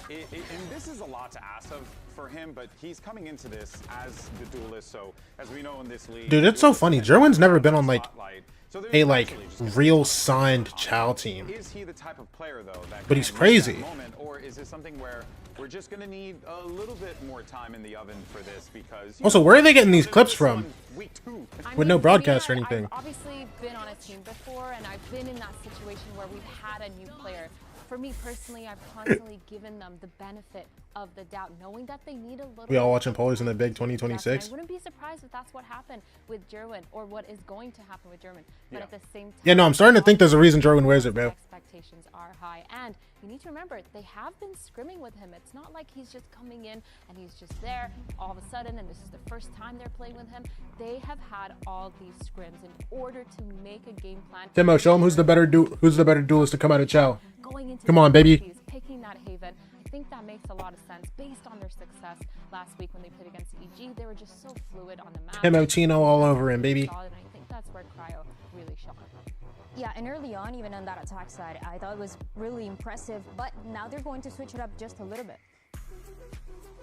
and this is a lot to ask of for him, but he's coming into this as the duelist, so as we know in this league... dude, it's so funny. Jerwin's never been on like So there's a like naturally just real signed Chow team. Is he the type of player, though, that But he's can reach crazy. that moment, or is it something where we're just going to need a little bit more time in the oven for this? Because Also, where are they getting these clips from? With no broadcast or I've anything. obviously been on a team before, and I've been in that situation where we've had a new player. For me personally, I've constantly given them the benefit of the doubt, knowing that they need a little. We all bit watching of Polars in the big time. 2026. I wouldn't be surprised if that's what happened with Jerwin, or what is going to happen with Jerwin. But at the same time, Yeah, no, I'm starting to think there's a reason Jerwin wears it, bro. expectations are high, and you need to remember they have been scrimming with him. It's not like he's just coming in and he's just there all of a sudden, and this is the first time they're playing with him. They have had all these scrims in order to make a game plan. Timo, show him who's the better duelist to come out of Chow. Going into Come on, baby. picking that haven, I think that makes a lot of sense based on their success last week when they played against EG. They were just so fluid on the map. Timo Tino all over him, baby. Solid, and I think that's where Cryo really shone. Yeah, and early on, even on that attack side, I thought it was really impressive. But now they're going to switch it up just a little bit.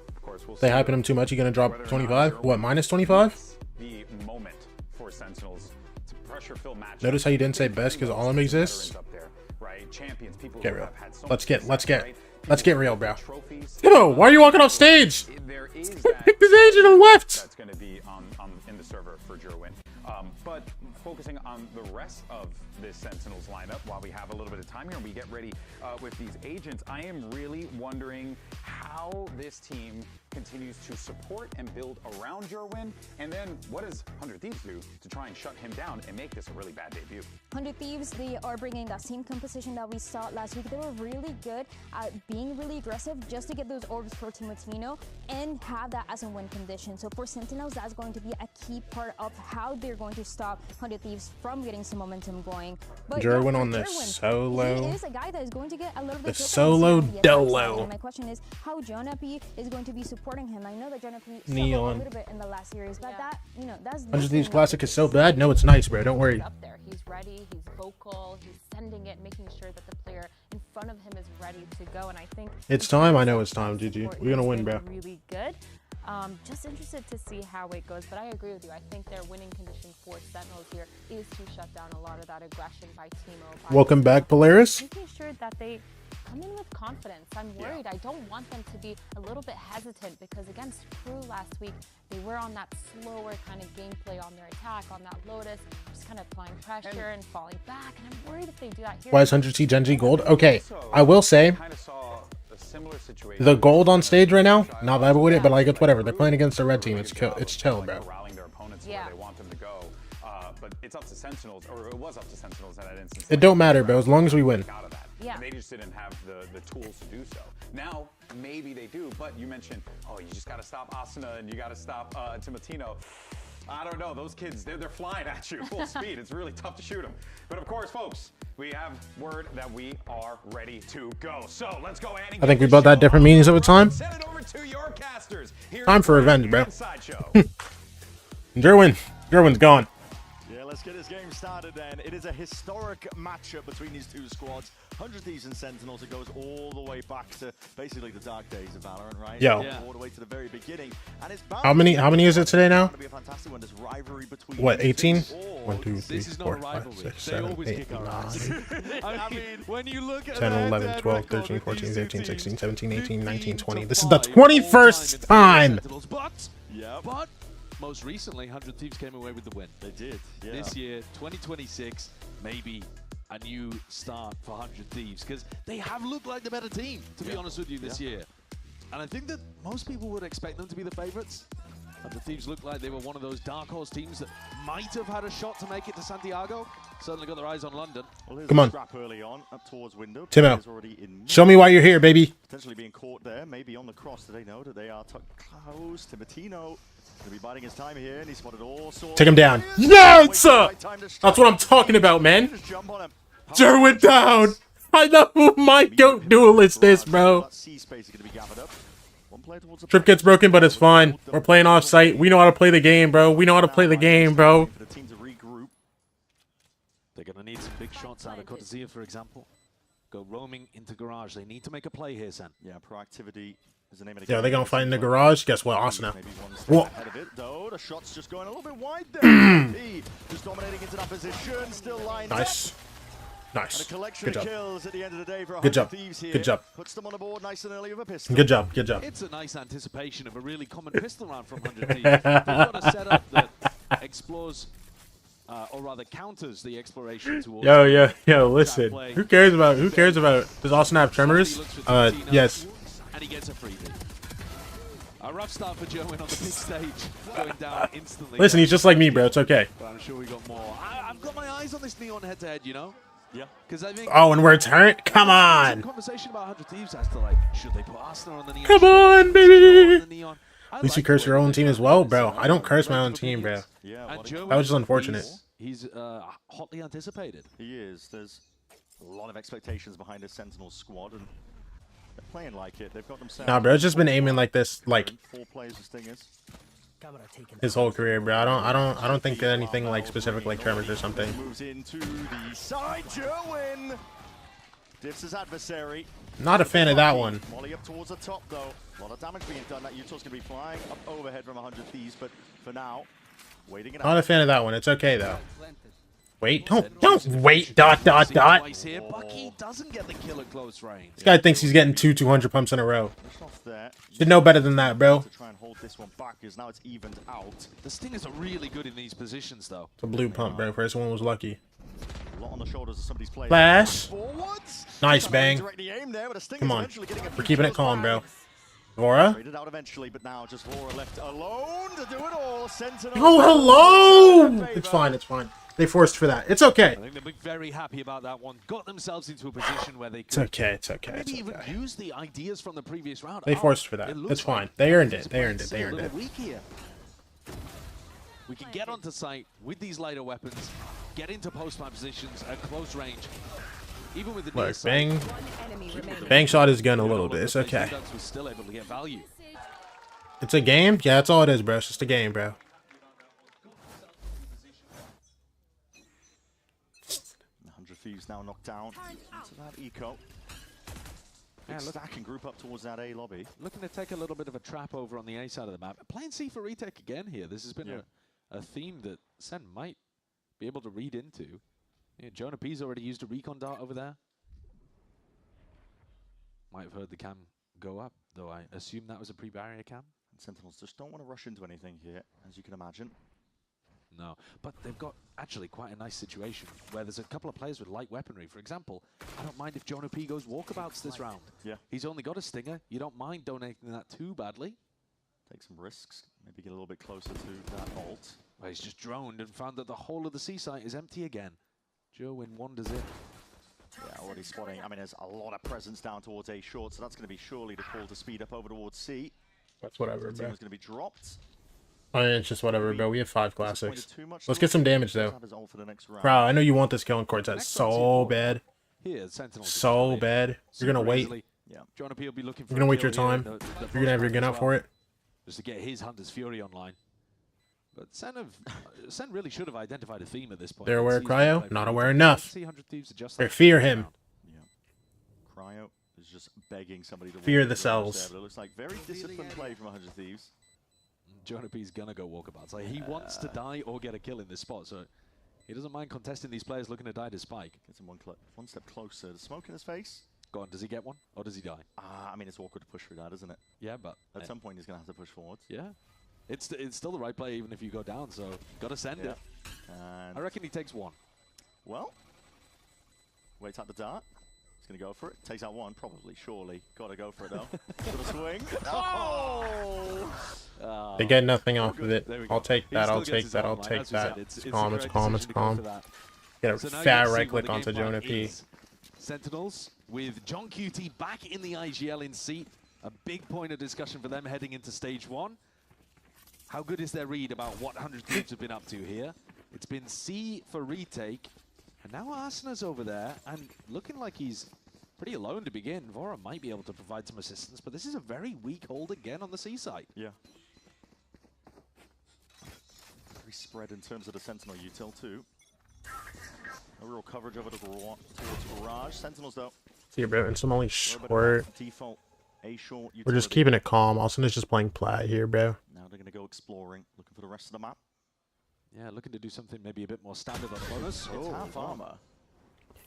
Of course, we'll They see hyping him too much. You gonna drop whether or not 25? Jerwin What, minus 25? the moment for Sentinels to pressure fill matches. Notice how you didn't say best because all of them exists. Up there, right? Champions, people Get who real. have had so Let's much get real, bro. trophies. Timo, why are you walking off stage? There is Pick this agent and left. That's going to be in the server for Jerwin. But focusing on the rest of this Sentinels lineup, while we have a little bit of time here and we get ready with these agents, I am really wondering how this team continues to support and build around Jerwin, and then what does 100 Thieves do to try and shut him down and make this a really bad debut? 100 Thieves, they are bringing that same composition that we saw last week. They were really good at being really aggressive just to get those orbs for Timotino and have that as a win condition. So for Sentinels, that's going to be a key part of how they're going to stop 100 Thieves from getting some momentum going. But Jerwin yeah, on the Jerwin, solo. He is a guy that is going to get a little bit The of solo on the attack dolo. side. And my question is how Jonapi is going to be supporting him. I know that Jonapi struggled a Neon. little bit in the last series, but that, you know, that's 100 Thieves Classic is so bad. No, it's nice, bro. Don't worry. Up there, he's ready, he's vocal, he's sending it, making sure that the player in front of him is ready to go. And I think It's time. I know it's time, GG. We're gonna win, bro. really good. Just interested to see how it goes, but I agree with you. I think their winning condition for Sentinels here is to shut down a lot of that aggression by Timo. by Welcome back, Polaris. Making sure that they come in with confidence. I'm worried. I don't want them to be a little bit hesitant because against Crew last week, they were on that slower kind of gameplay on their attack, on that Lotus, just kind of applying pressure and falling back. And I'm worried if they do that here. Why is 100T Genji gold? Okay, I will say the gold on stage right now, not vibing with it, but like it's whatever. They're playing against the red team. It's chill, bro. Rallying their opponents where they want them to go. But it's up to Sentinels, or it was up to Sentinels in that instance. It don't matter, bro, as long as we win. Out of that. Yeah. And they just didn't have the tools to do so. Now, maybe they do, but you mentioned, oh, you just got to stop Asuna and you got to stop Timotino. I don't know. Those kids, they're flying at you full speed. It's really tough to shoot them. But of course, folks, we have word that we are ready to go. So let's go ahead and I think we both had different meanings of a time. send it over to your casters. Time for revenge, bro. Jerwin's gone. Yeah, let's get this game started then. It is a historic matchup between these two squads. 100 Thieves and Sentinels. It goes all the way back to basically the dark days of Valorant, right? Yo. Yeah. All the way to the very beginning. And it's bound How many is it today now? to be a fantastic one. This rivalry between What, these 18? two. 1, 2, 3, This is not 4, a 5, rivalry. 6, They 7, always 8, kick our 9, ass. I mean, when you look at 10, the 11, head-to-head 12, record 13, with 14, these 15, two 16, teams, 17, 18, 19, 20. 15 This is to the 5 all 21st time. time. But most recently, 100 Thieves came away with the win. They did, yeah. This year, 2026, maybe a new start for 100 Thieves, because they have looked like the better team, to be honest with you, this year. And I think that most people would expect them to be the favorites. And the Thieves looked like they were one of those dark horse teams that might have had a shot to make it to Santiago. Certainly got their eyes on London. Well, Come on. Scrap early on, up towards window. Timo, Players already in show me why you're here, baby. Potentially being caught there, maybe on the cross. Do they know that they are close? Timotino going to be biding his time here, and he spotted all sorts. Take him down. Yes! That's what I'm talking about, man. Just jump on him. Jerwin down. I know who my goat duelist is, bro. C space is going to be gathered up. One player towards the Trip gets broken, but it's fine. We're playing off site. We know how to play the game, bro. We know how to play the game, bro. for the team to regroup. Gonna need some big shots out of Cortesia, for example. Go roaming into garage. They need to make a play here, Sen. Yeah, proactivity is the name of the Yeah, game. they're gonna fight in the garage. Guess what? Asuna. Maybe one step Whoa. ahead of it, though. The shot's just going a little bit wide there. He just dominating into that position, still lined Nice. up. Nice. And a collection Good of job. kills at the end of the day for Good job. Thieves here. Good job. Puts them on the board nice and early with a pistol. Good job. Good job. It's a nice anticipation of a really common pistol round from 100 Thieves. They've got a setup that explores, or rather counters the exploration towards. Yo, listen. Who cares about? Does Austin have tremors? Yes. And he gets a freebie. A rough start for Joe in on the big stage, going down instantly. Listen, he's just like me, bro. It's okay. But I'm sure we got more. I've got my eyes on this Neon head-to-head, you know? Yeah. Because I think. Oh, and where it's hurt? Come on. Some conversation about 100 Thieves as to like, should they put Arsenal on the Neon? Come on, baby. At At least you curse your own team as well, bro. I don't curse my own team, bro. Yeah, And Joe, That was just unfortunate. He's hotly anticipated. He is. There's a lot of expectations behind this Sentinel squad, and they're playing like it. They've got themselves. Nah, bro. It's just been aiming like this, like 4 players as Stingers. his whole career, bro. I don't think anything like specific like tremors or something. Moves into the side, Jerwin. Diffs his adversary. Not a fan of that one. Molly up towards the top, though. A lot of damage being done. That Utah's going to be flying up overhead from 100 Thieves, but for now, waiting it out. Not a fan of that one. It's okay though. Wait, don't wait. Dot. Twice here. Bucky doesn't get the kill at close range. This guy thinks he's getting 200 pumps in a row. Off there. Should know better than that, bro. To try and hold this one back, because now it's evened out. The Stingers are really good in these positions, though. It's a blue pump, bro. First one was lucky. A lot on the shoulders of somebody's players. Flash. Forwards. Nice bang. Directly aimed there, but the Stingers Come on. eventually getting a We're few keeping it kills calm, back. bro. Vora. Traded out eventually, but now just Vora left alone to do it all. Sentinel. Oh, hello! It's fine. It's fine. They forced for that. It's okay. I think they'll be very happy about that one. Got themselves into a position where they could. It's okay. It's okay. Maybe It's even okay. use the ideas from the previous round. They forced for that. It looks It's fine. like They earned it. Thieves They might earned it. see They a earned little it. weak here. We can get onto site with these lighter weapons, get into post-plant positions at close range. Even with the near Look, side, bang. Bang shot his gun a little bit. It's Those okay. guns were still able to get value. It's a game? Yeah, that's all it is, bro. It's just a game, bro. 100 Thieves now knocked down into that eco. Yeah, look, Stack and group up towards that A lobby. looking to take a little bit of a trap over on the A side of the map. Playing C for retake again here. This has been a theme that Sen might be able to read into. Yeah, Jonah P's already used a recon dart over there. Might have heard the cam go up, though I assume that was a pre-barrier cam. And Sentinels just don't want to rush into anything here, as you can imagine. No, but they've got actually quite a nice situation where there's a couple of players with light weaponry. For example, I don't mind if Jonah P goes walkabouts this round. Yeah. He's only got a stinger. You don't mind donating that too badly. Take some risks. Maybe get a little bit closer to that ult. Well, he's just droned and found that the whole of the C site is empty again. Jerwin wanders in. Yeah, already spotting. I mean, there's a lot of presence down towards A short, so that's going to be surely the call to speed up over towards C. That's whatever, The team bro. is going to be dropped. I mean, it's just whatever, bro. We have 5 classics. Let's get some damage, though. Bro, I know you want this kill in Cortez so bad. Here, Sentinels. So bad. You're going to wait. Yeah. Jonah P will be looking for You're going to wait your a kill here. time. The You're going to have your gun out for it. Just to get his Hunter's Fury online. But Sen really should have identified a theme at this point. They're aware of Sees Cryo? play Not for aware it. enough. See 100 Thieves adjust They that fear first him. round. Cryo is just begging somebody to Fear walk the into rush cells. there, but it looks like very disciplined play from 100 Thieves. Jonah P's gonna go walkabouts. Like, he wants to die or get a kill in this spot, so he doesn't mind contesting these players looking to die to Spike. Gets him one step closer. The smoke in his face. Go on, does he get one? Or does he die? I mean, it's awkward to push through that, isn't it? Yeah, but At some point, he's going to have to push forwards. yeah. It's still the right play even if you go down, so gotta send it. And I reckon he takes one. well, waits out the dart. He's going to go for it. Takes out one, probably, surely. Got to go for it, though. Got to swing. Oh! They get nothing off of it. There we go. I'll take He that. still I'll gets take his that. own I'll line. take As we said, that. it's It's the calm. It's correct calm. It's decision to go calm. for that. Get a So now you fat can see right what click the onto game plan Jonah P. is. Sentinels with John QT back in the IGL in seat. A big point of discussion for them heading into stage 1. How good is their read about what 100 Thieves have been up to here? It's been C for retake. And now Arsena's over there and looking like he's pretty alone to begin. Vora might be able to provide some assistance, but this is a very weak hold again on the C site. Yeah. Very spread in terms of the Sentinel util, too. No real coverage over towards Garage. Sentinels, though. See, bro, and some only short. Default A short. We're just keeping it calm. Austin is just playing plat here, bro. Now they're going to go exploring, looking for the rest of the map. Yeah, looking to do something maybe a bit more standard on the bonus. It's half armor.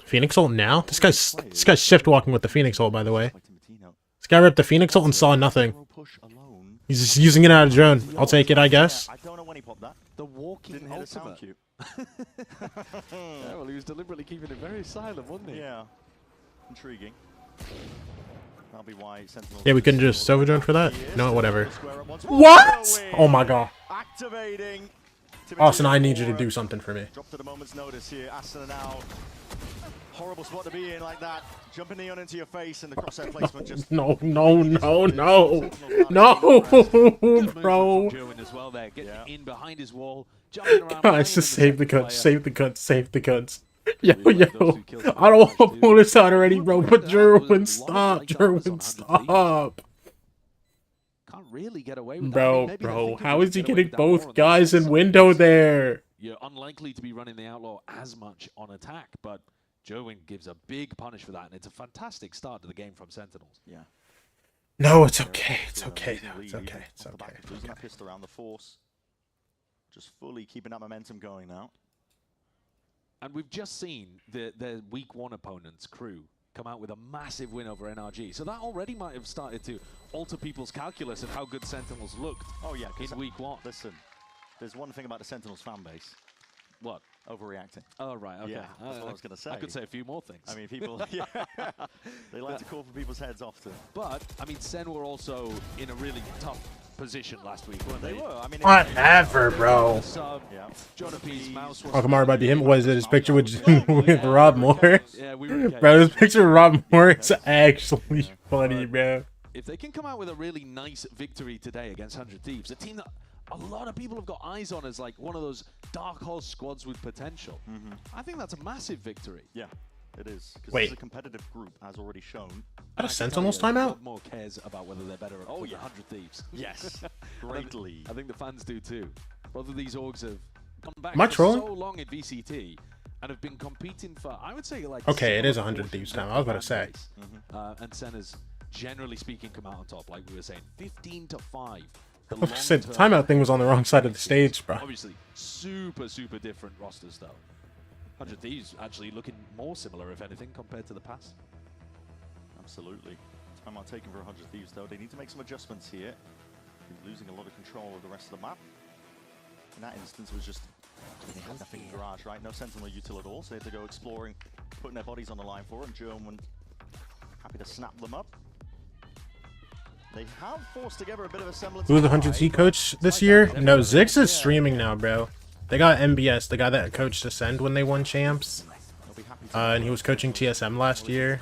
Phoenix ult now? This guy's shift walking with the Phoenix ult, by the way. This guy ripped the Phoenix ult and saw nothing. He's just using it out of drone. I'll take it, I guess. I don't know when he popped that. The walking ultimate. Yeah, well, he was deliberately keeping it very silent, wasn't he? Yeah. Intriguing. That'll be why Sentinels. Yeah, we couldn't just silver drone for that? No, whatever. What? Oh my god. Activating. Austin, I need you to do something for me. Dropped at a moment's notice here. Asuna now. Horrible spot to be in like that. Jumping Neon into your face and the crosshair placement just. No, bro. Joan as well there, getting in behind his wall, jumping around. Guys, just save the cuts, save the cuts, save the cuts. Yo, I don't want to pull this out already, bro. But Jerwin, stop. Jerwin, stop. Can't really get away with Bro, that. bro, how is he getting both guys in window there? You're unlikely to be running the Outlaw as much on attack, but Joan gives a big punish for that, and it's a fantastic start to the game from Sentinels. Yeah. No, it's okay. It's okay. It's okay. It's okay. Losing that pistol around the force. Just fully keeping that momentum going now. And we've just seen the week 1 opponents, KRU, come out with a massive win over NRG. So that already might have started to alter people's calculus of how good Sentinels looked in week 1. Listen, there's one thing about the Sentinels fan base. What? Overreacting. Oh, right, okay. Yeah, that's what I was going to say. I could say a few more things. I mean, people, they like to call for people's heads often. But, I mean, SEN were also in a really tough position last week, weren't they? They were. I mean, Whatever, bro. Jonathan's mouse was... Oh, Kamara might be him. Was it his picture with Rob Moore? Yeah, we were okay. Bro, this picture of Rob Moore is actually funny, bro. If they can come out with a really nice victory today against 100 Thieves, a team that a lot of people have got eyes on as like one of those dark horse squads with potential, I think that's a massive victory. Yeah, it is. Because Wait. it's a competitive group, as already shown. That a Sentinels timeout? More cares about whether they're better at 100 Thieves. Yes, greatly. I think the fans do too. Both of these orgs have gone back Am I for trolling? so long in VCT and have been competing for, I would say, like... Okay, it is 100 Thieves time. I was about to say. And SEN has, generally speaking, come out on top, like we were saying, 15-5. The timeout thing was on the wrong side of the stage, bro. Obviously, super different rosters, though. 100 Thieves actually looking more similar, if anything, compared to the past. Absolutely. Timeout taken for 100 Thieves, though. They need to make some adjustments here. They're losing a lot of control of the rest of the map. In that instance, it was just they had nothing in Garage, right? No Sentinel util at all, so they had to go exploring, putting their bodies on the line for it, and German happy to snap them up. They have forced together a bit of a semblance. Who's the 100C coach this year? No, Zix is streaming now, bro. They got MBS, the guy that coached Ascend when they won champs. And he was coaching TSM last year.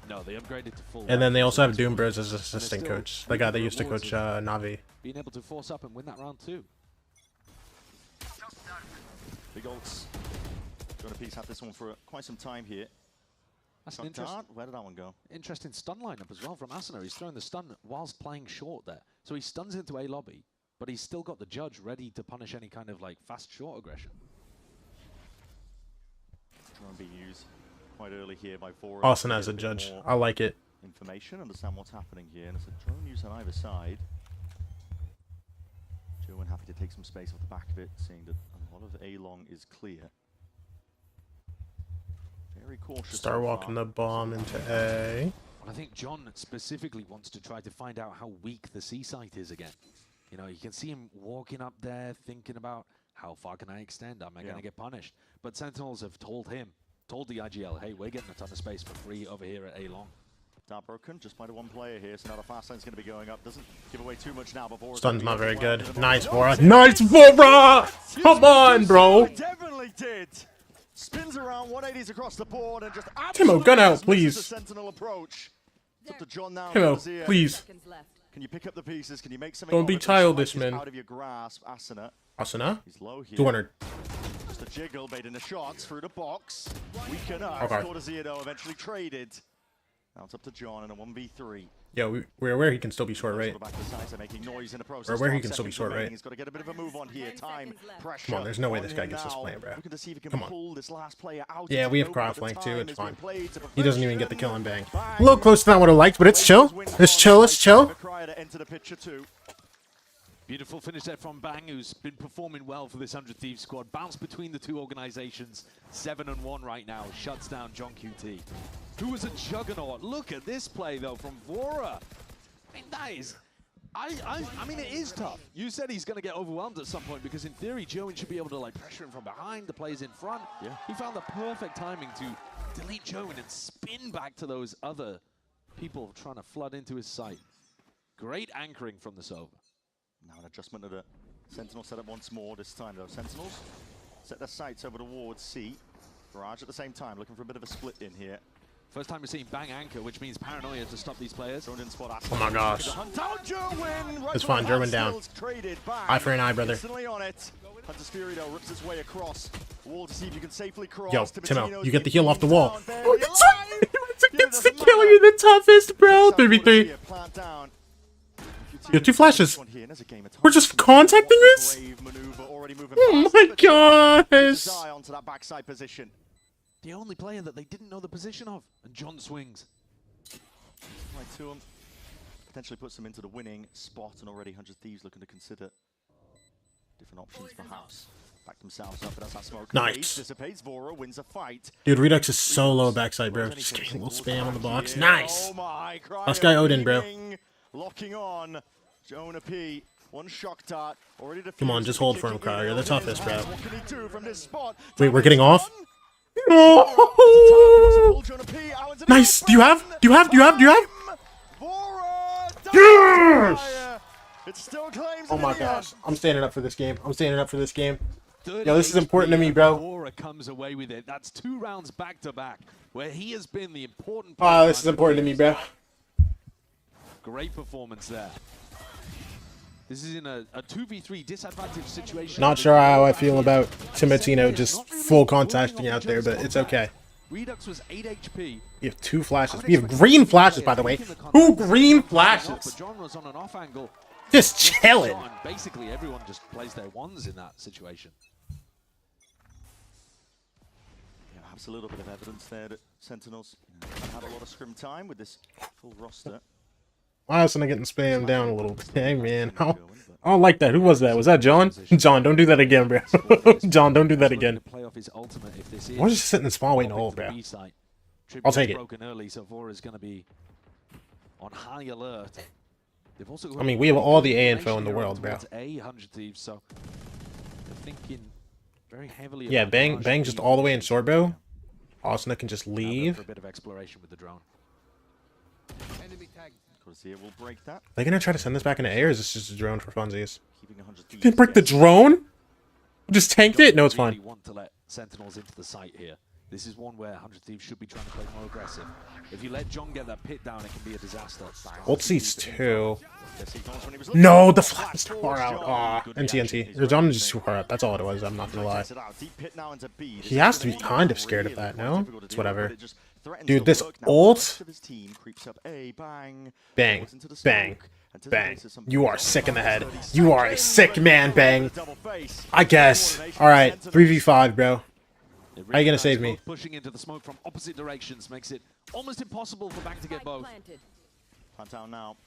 No, they upgraded to full. And then they also have Doom Bros as assistant coach. The guy that used to coach Navi. Being able to force up and win that round too. Big ults. Jonah Peace had this one for quite some time here. That's an interesting. Where did that one go? Interesting stun lineup as well from Asuna. He's throwing the stun whilst playing short there. So he stuns into A lobby, but he's still got the judge ready to punish any kind of like fast short aggression. Drone being used quite early here by Fora. Austin as a judge. I like it. Information, understand what's happening here. And it's a drone use on either side. Joan happy to take some space off the back of it, seeing that a lot of A-long is clear. Very cautious. Start walking the bomb into A. Well, I think John specifically wants to try to find out how weak the C site is again. You know, you can see him walking up there, thinking about how far can I extend? Am I going to get punished? But Sentinels have told the IGL, hey, we're getting a ton of space for free over here at A-long. Dart broken just by the one player here, so now the fast line's going to be going up. Doesn't give away too much now before. Stun's not very good. Nice, Fora. Nice, Fora! Come on, bro. Definitely did. Spins around 180s across the board and just Timo, gun out, please. The Sentinel approach. It's up to John now. Timo, please. Can you pick up the pieces? Can you make something? Don't be childish, man. Out of your grasp, Asuna. Asuna? He's low here. 200. Just a jiggle, baiting the shots through the box. Weak enough. Okay. Cortezio eventually traded. Now it's up to John in a 1v3. Yo, we're aware he can still be short, right? We're aware he can still be short, right? He's got to get a bit of a move on here. Time, pressure. Come on, there's no way this guy gets this plan, bro. Looking to see if he can Come on. pull this last player out. Yeah, into we the have open, cross but the flank too. time It's has been fine. played to He doesn't even get the kill and bang. A little close to not what I liked, but it's chill. It's chill. It's chill. Cryer to enter the picture too. Beautiful finish there from Bang, who's been performing well for this 100 Thieves squad. Bounce between the two organizations. 7-1 right now. Shuts down John QT, who was a juggernaut. Look at this play, though, from Vora. I mean, that is... I mean, it is tough. You said he's going to get overwhelmed at some point because, in theory, Joan should be able to like pressure him from behind. The players in front. Yeah. He found the perfect timing to delete Joan and spin back to those other people trying to flood into his sight. Great anchoring from the Sova. Now an adjustment of the Sentinel setup once more. This time, though, Sentinels set their sights over towards C. Garage at the same time, looking for a bit of a split in here. First time we're seeing Bang anchor, which means paranoia to stop these players. Oh my gosh. It's fine, German down. Eye for an eye, brother. Hunter's Fury, though, rips its way across the wall to see if you can safely cross. Yo, Timo, you get the heal off the wall. It's the kill. You're the toughest, bro. 3v3. You have 2 flashes. We're just contacting this? Oh my gosh. Onto that backside position. The only player that they didn't know the position of, and John swings. Right to him. Potentially puts them into the winning spot, and already 100 Thieves looking to consider different options, perhaps. Back themselves up, but as that smoke Nice. dissipates, Vora wins a fight. Dude, Redux is so low backside, bro. Just getting a little spam on the box. Nice. Last guy Odin, bro. Locking on. Jonah P. One shock dart. Already Come on, just hold for him, Cryer. You're the toughest, bro. What can he do from this spot? Wait, we're getting off? No! Nice. Do you have? Yes! It still claims Oh my gosh. I'm standing up for this game. Yo, this is important to me, bro. Vora comes away with it. That's 2 rounds back to back, where he has been the important. Oh, this is important to me, bro. Great performance there. This is in a 2v3 disadvantage situation. Not sure how I feel about Timotino just full contacting out there, but it's okay. Redux was 8 HP. We have 2 flashes. We have green flashes, by the way. 2 green flashes. But John was on an off angle. Just chilling. Basically, everyone just plays their ones in that situation. Yeah, perhaps a little bit of evidence there that Sentinels had a lot of scrim time with this full roster. Why isn't I getting spammed down a little bit? Hey, man. I don't like that. Who was that? Was that John? John, don't do that again, bro. John, don't do that again. Why is he sitting in spawn waiting to hold, bro? I'll take it. Early, so Vora's going to be on high alert. I mean, we have all the A info in the world, bro. A 100 Thieves, so they're thinking very heavily. Yeah, bang just all the way in short bow. Asuna can just leave. For a bit of exploration with the drone. Will break that. Are they gonna try to send this back into A, or is this just a drone for funsies? You didn't break the drone? Just tanked it? No, it's fine. Really want to let Sentinels into the site here. This is one where 100 Thieves should be trying to play more aggressive. If you let John get that pit down, it can be a disaster. Ult seats 2. No, the flash is too far out. Aw, NT. The John is just too far up. That's all it was. I'm not gonna lie. He has to be kind of scared of that, no? It's whatever. Dude, this ult. Bang. Bang. Bang. You are sick in the head. You are a sick man, Bang. I guess. Alright, 3v5, bro. How are you gonna save me? Pushing into the smoke from opposite directions makes it almost impossible for Bang to get both. Plant out now.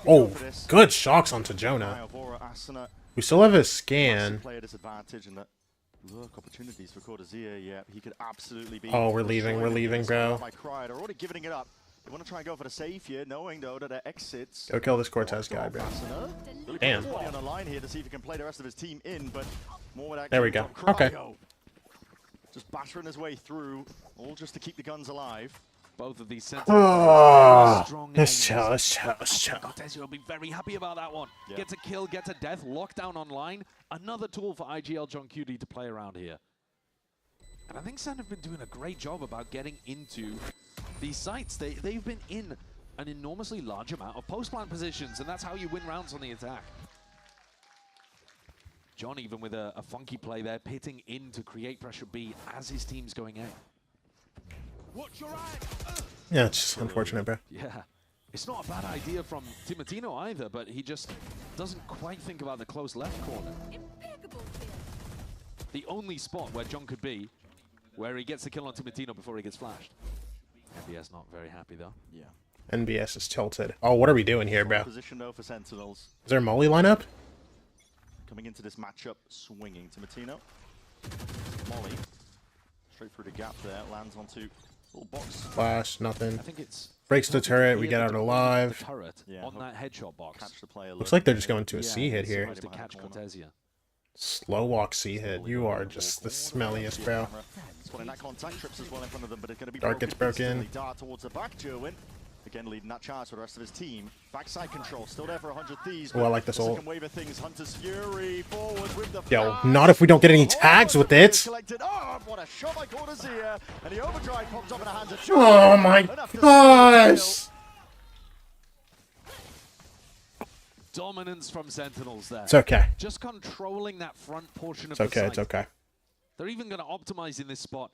Oh, good shocks onto Jonah. We still have a scan. Look, opportunities for Cortezia, yeah, he could absolutely be. Oh, we're leaving, bro. They're already giving it up. They want to try and go for the save here, knowing though that their exits. Go kill this Cortez guy, bro. Damn. On the line here to see if he can play the rest of his team in, but more would there we go. Okay. Just battering his way through, all just to keep the guns alive. Both of these Sentinels strong. Let's chill. Cortezia will be very happy about that one. Yeah. Gets a kill, gets a death, lockdown online. Another tool for IGL John QD to play around here. And I think SEN have been doing a great job about getting into these sites. They've been in an enormously large amount of post-plant positions, and that's how you win rounds on the attack. John even with a funky play there, pitting in to create pressure B as his team's going A. Watch your eye. Yeah, it's just unfortunate, bro. Yeah. It's not a bad idea from Timotino either, but he just doesn't quite think about the close left corner. The only spot where John could be, where he gets the kill on Timotino before he gets flashed. NBS not very happy though. Yeah. NBS is tilted. Oh, what are we doing here, bro? Position though for Sentinels. Is there a molly lineup? Coming into this matchup, swinging Timotino. Molly. Straight through the gap there, lands onto little box. Flash, nothing. I think it's breaks the turret. We get out alive. The turret on that headshot box. Catch the player. Looks like they're just going to a C hit here. To catch Cortesia. Slow walk C hit. You are just the smelliest, bro. Spotting that contact, trips as well in front of them, but it's going to be Dart gets broken. Dart towards the back, Jerwin. Again, leading that charge for the rest of his team. Backside control, still there for 100 Thieves. Oh, I like this ult. Second wave of things, Hunter's Fury forward with the Yo, not if we don't get any tags with it. Oh, what a shot by Cortesia. And the overdrive popped up in the hands of Oh my gosh. Dominance from Sentinels there. It's okay. Just controlling that front portion of It's okay, the it's site. okay. They're even going to optimize in this spot.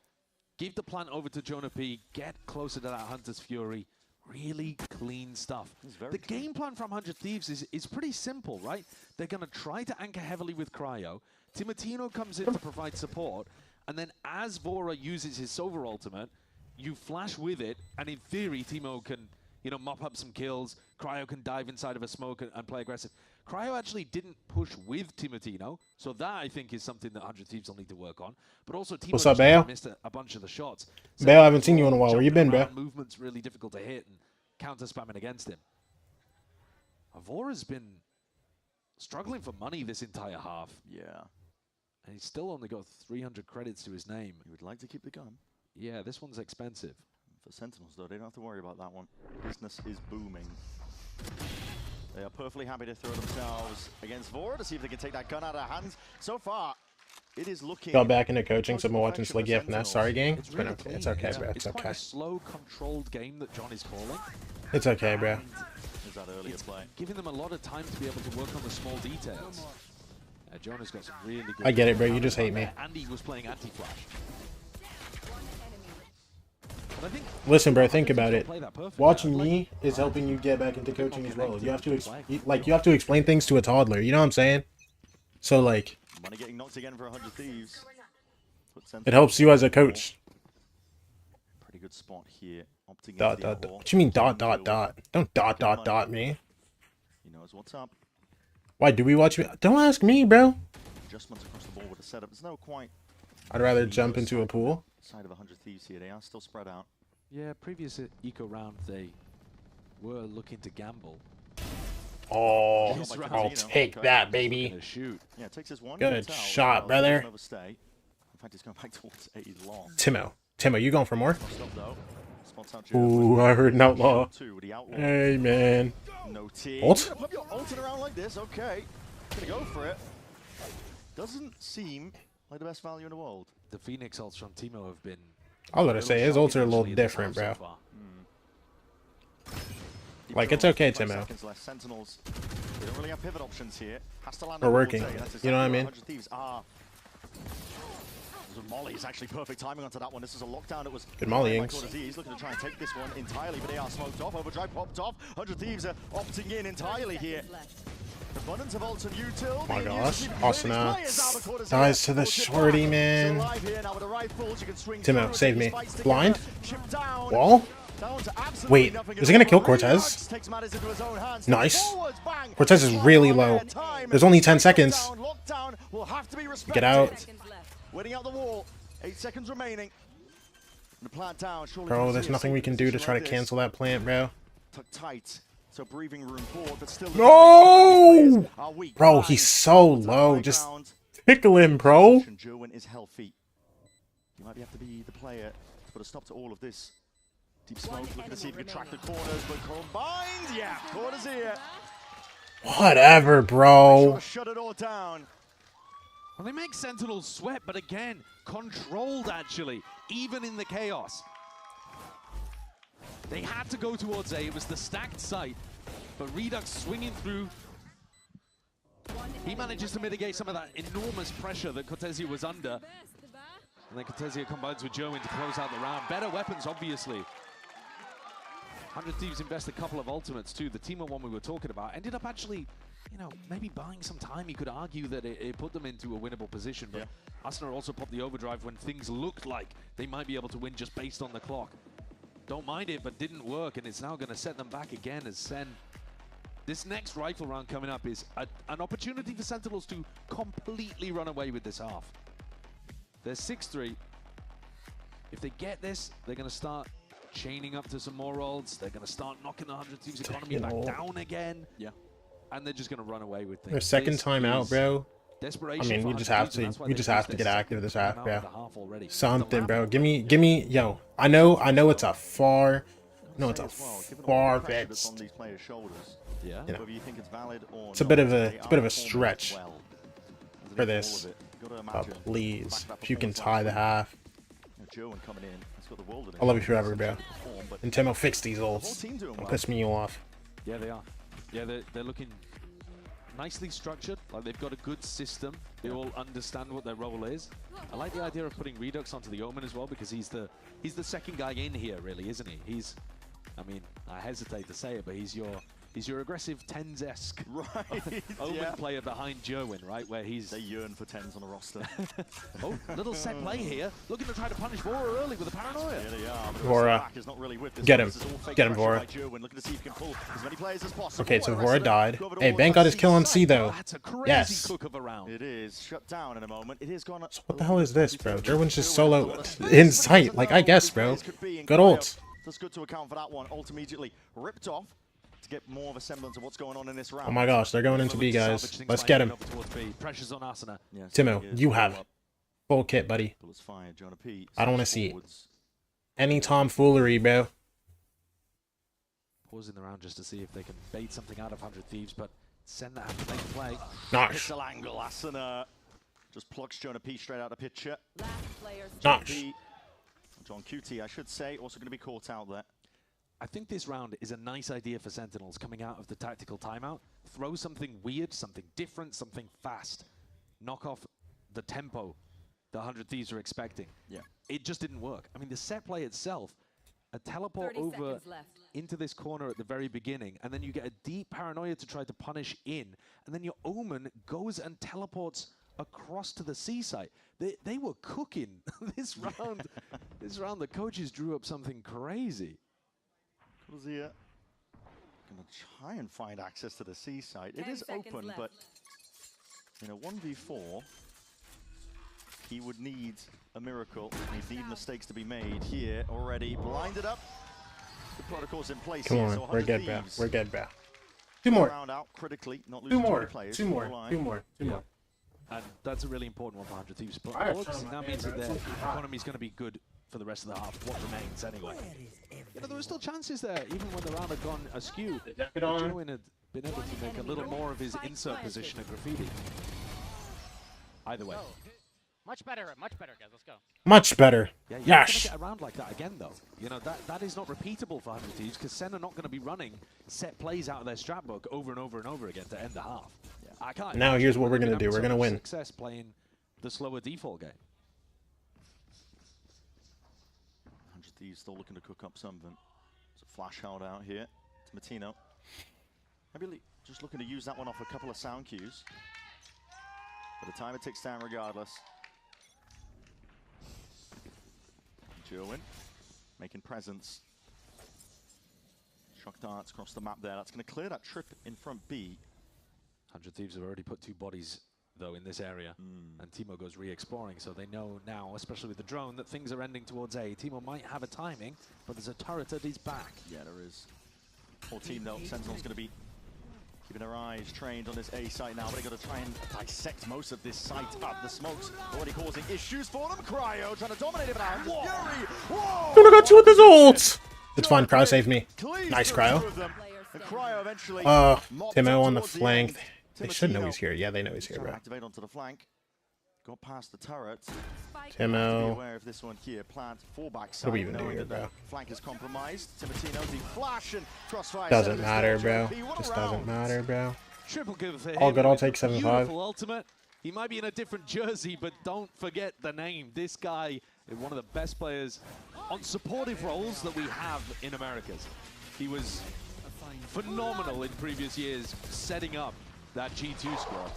Give the plant over to Jonah P. Get closer to that Hunter's Fury. Really clean stuff. The game plan from 100 Thieves is pretty simple, right? They're going to try to anchor heavily with Cryo. Timotino comes in to provide support. And then as Vora uses his Silver ultimate, you flash with it. And in theory, Timo can, you know, mop up some kills. Cryo can dive inside of a smoke and play aggressive. Cryo actually didn't push with Timotino, so that I think is something that 100 Thieves will need to work on. But also, Timo What's up, Bale? missed a bunch of the shots. Bale, I haven't seen you in a while. Where you been, bro? Around, movement's really difficult to hit and counter spamming against him. Avora's been struggling for money this entire half. Yeah. And he's still only got 300 credits to his name. You would like to keep the gun. Yeah, this one's expensive. For Sentinels, though, they don't have to worry about that one. Business is booming. They are perfectly happy to throw themselves against Vora to see if they can take that gun out of their hands. So far, it is looking... Got back into coaching, so I'm watching Slick for Finesse. Sorry, gang. It's But really okay, clean. it's okay, bro. It's quite okay. a slow, controlled game that John is calling. It's okay, bro. Is that earlier play? Giving them a lot of time to be able to work on the small details. John has got some really good... I get it, bro. You just hate me. Andy was playing anti-flash. But I think Listen, bro, think about it. Watching me is helping you get back into coaching as well. You have to you have to explain things to a toddler. You know what I'm saying? So like, Money getting knocked again for 100 Thieves. it helps you as a coach. Pretty good spot here. Opting Dot into the dot dot. elbow. What you mean dot dot dot? Don't dot me. He knows what's up. Why do we watch me? Don't ask me, bro. Adjustments across the board with the setup. There's no quite I'd rather jump into a pool. side of 100 Thieves here. They are still spread out. Yeah, previous eco round they were looking to gamble. Oh, This round, I'll take that, baby. Gonna shoot. Yeah, it takes us one. Good hotel, shot, brother. overstay. In fact, he's going back towards A long. Timo, you going for more? Stop though. Spots out Ooh, I heard an outlaw. Two with the outlaw. Hey, man. No T. Ult? You're gonna put your ulting around like this, okay. Gonna go for it. Doesn't seem like the best value in the world. The Phoenix ults from Timo have been... I was gonna say his ults are a little different, bro. Like, it's okay, Timo. Seconds left. Sentinels, they don't really have pivot options here. Has to land We're on working. Forte, and that's You know what I exactly mean? 100 Thieves are. Molly is actually perfect timing onto that one. This is a lockdown. It was Good Molly by Inks. Cortez. He's looking to try and take this one entirely, but they are smoked off. Overdrive popped off. 100 Thieves are opting in entirely here. Abundance of ults and util. Oh my being gosh. used to keep Awesome. clearing these players out, but Cortez Dies to the holds it shorty, back. man. Still alive here now with the rifles. You can swing Timo, through, save take me. these fights Blind? together. Chip down. Wall? Down to absolutely Wait, nothing is at he gonna all. kill Redux Cortez? takes matters into his own hands. Nice. Forwards, bang. Cortez is really low. There's only 10 seconds. Lockdown will have to be respected. Get out. Waiting out the wall. 8 seconds remaining. The plant down. Surely Bro, can there's see a nothing we safe can do to position try to like this. cancel that plant, bro. Tucked tight. So breathing room forward, but still. No! Bro, he's so low. Just tickle him, bro. Jerwin is healthy. You might have to be the player to put a stop to all of this. Deep smoke, looking to see if you can track the corners, but combined, yeah, corners here. Whatever, bro. Shut it all down. Well, they make Sentinels sweat, but again, controlled actually, even in the chaos. They had to go towards A. It was the stacked site, but Redux swinging through. He manages to mitigate some of that enormous pressure that Cortesia was under. And then Cortesia combines with Jerwin to close out the round. Better weapons, obviously. 100 Thieves invest a couple of ultimates too. The team one we were talking about ended up actually, you know, maybe buying some time. You could argue that it put them into a winnable position, but Arsenal also popped the overdrive when things looked like they might be able to win just based on the clock. Don't mind it, but didn't work, and it's now going to set them back again as SEN. This next rifle round coming up is an opportunity for Sentinels to completely run away with this half. They're 6-3. If they get this, they're going to start chaining up to some more rolls. They're going to start knocking the 100 Thieves economy back down again. Yeah. And they're just going to run away with things. Their second time out, bro. Desperation. I mean, you just have to get active this half, bro. Something, bro. Give me, yo. I know it's a far fetched. Yeah. You know, it's a bit of a stretch for this. But please, if you can tie the half. I love you forever, bro. And Timo, fix these ults. Don't piss me off. Yeah, they are. Yeah, they're looking nicely structured. Like they've got a good system. They all understand what their role is. I like the idea of putting Redux onto the Omen as well, because he's the second guy in here, really, isn't he? I mean, I hesitate to say it, but he's your aggressive Tens-esque Omen player behind Jerwin, right? Where they yearn for Tens on a roster. Oh, little set play here. Looking to try to punish Vora early with a paranoia. Yeah, they are. Vora. Is not really with this. Get him. Get him, Vora. Okay, so Vora died. Hey, Bank got his kill on C, though. That's a crazy yes. cook of a round. It is. Shut down in a moment. It is gone. So what the hell is this, bro? Jerwin's just solo in sight. Like, I guess, bro. Good ult. That's good to account for that one. Ult immediately ripped off. To get more of a semblance of what's going on in this round. Oh my gosh, they're going into B, guys. Let's get him. Pressures on Asuna. Timo, you have full kit, buddy. I don't want to see any tomfoolery, bro. Pausing the round just to see if they can bait something out of 100 Thieves, but send that have to make a play. Nice. Pixel angle. Asuna just plucks Jonah P straight out of picture. Nice. John QT, I should say, also going to be caught out there. I think this round is a nice idea for Sentinels coming out of the tactical timeout. Throw something weird, something different, something fast. Knock off the tempo the 100 Thieves are expecting. Yeah. It just didn't work. I mean, the set play itself, a teleport over into this corner at the very beginning, and then you get a deep paranoia to try to punish in, and then your Omen goes and teleports across to the C site. They were cooking this round. This round, the coaches drew up something crazy. Here gonna try and find access to the C site. It is open, but in a 1v4, he would need a miracle. He'd need mistakes to be made here already. Blinded up. The protocol's in place. Come on, so we're good, bro. We're good, bro. Two more. Round out critically, not Two losing more. players. Two more. Two more. Two more. And that's a really important one for 100 Thieves. But that means that their economy is going to be good for the rest of the half, what remains anyway. You know, there were still chances there, even when the round had gone askew. Jerwin had been able to make a little more of his insert position at Graffiti. Either way. Much better, guys. Let's go. Much better. Yeah, you're yes. Get a round like that again, though. You know, that is not repeatable for 100 Thieves, because SEN are not going to be running set plays out of their strat book over and over and over again to end the half. Yeah. I can't. Now here's what we're going to do. We're going to win. Success playing the slower default game. 100 Thieves still looking to cook up something. There's a flash held out here to Matino. Maybe just looking to use that one off a couple of sound cues. But the timer ticks down regardless. Jerwin making presence. Shock darts across the map there. That's going to clear that trip in front B. 100 Thieves have already put 2 bodies, though, in this area. And Timo goes re-exploring, so they know now, especially with the drone, that things are ending towards A. Timo might have a timing, but there's a turret at his back. Yeah, there is. Whole team, though. Sentinel's going to be keeping their eyes trained on this A site now, but they've got to try and dissect most of this site up. The smoke's already causing issues for them. Cryo trying to dominate it now. Yuri! Whoa! Oh, I got you with his ult! It's fine, Cryo saved me. Nice, Cryo. Timo on the flank. They should know he's here. Yeah, they know he's here, bro. Activate onto the flank. Got past the turret. Timo. Aware of this one here. Plant fallback side. What are we even doing here, bro? Flank is compromised. Timotino, the flash and crossfire. Doesn't matter, bro. Just doesn't matter, bro. Triple kill for him. All good. I'll take 7-5. Beautiful ultimate. He might be in a different jersey, but don't forget the name. This guy is one of the best players on supportive roles that we have in Americas. He was phenomenal in previous years setting up that G2 squad.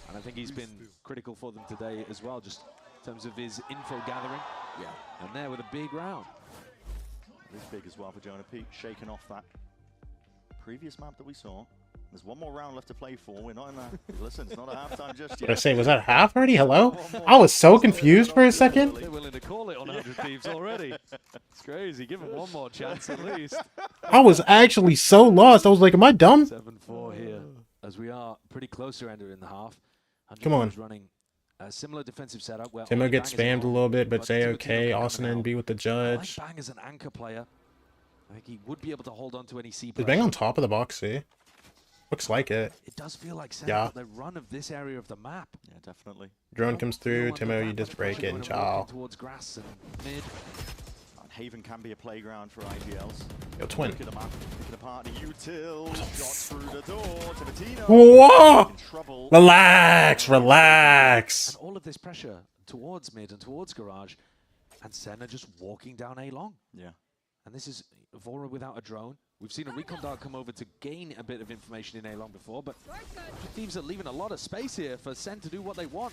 And I think he's been critical for them today as well, just in terms of his info gathering. Yeah. And there with a big round. It is big as well for Jonah Peak, shaking off that previous map that we saw. There's one more round left to play for. We're not in that. Listen, it's not a halftime just yet. What did I say? Was that half already? Hello? I was so confused for a second. They're willing to call it on 100 Thieves already. It's crazy. Give him one more chance at least. I was actually so lost. I was like, am I dumb? 7-4 here, as we are pretty close to ending in the half. Come on. Running a similar defensive setup where Timo gets spammed a little bit, but say okay. Austin NB with the I judge. like Bang as an anchor player. I think he would be able to hold on to any C. Is Bang on top of the box, see? Looks like it. It does feel like yeah. The run of this area of the map. Yeah, definitely. Drone comes through. Timo, you just break it and chow. Towards grass and mid. And Haven can be a playground for IGLs. Yo, twin. Look at the map. Picking apart the util. Shots through the door. Timatino. Whoa! Relax, relax. And all of this pressure towards mid and towards garage, and Sen are just walking down A long. Yeah. And this is Vora without a drone. We've seen a recon dart come over to gain a bit of information in A long before, but Thieves are leaving a lot of space here for Sen to do what they want.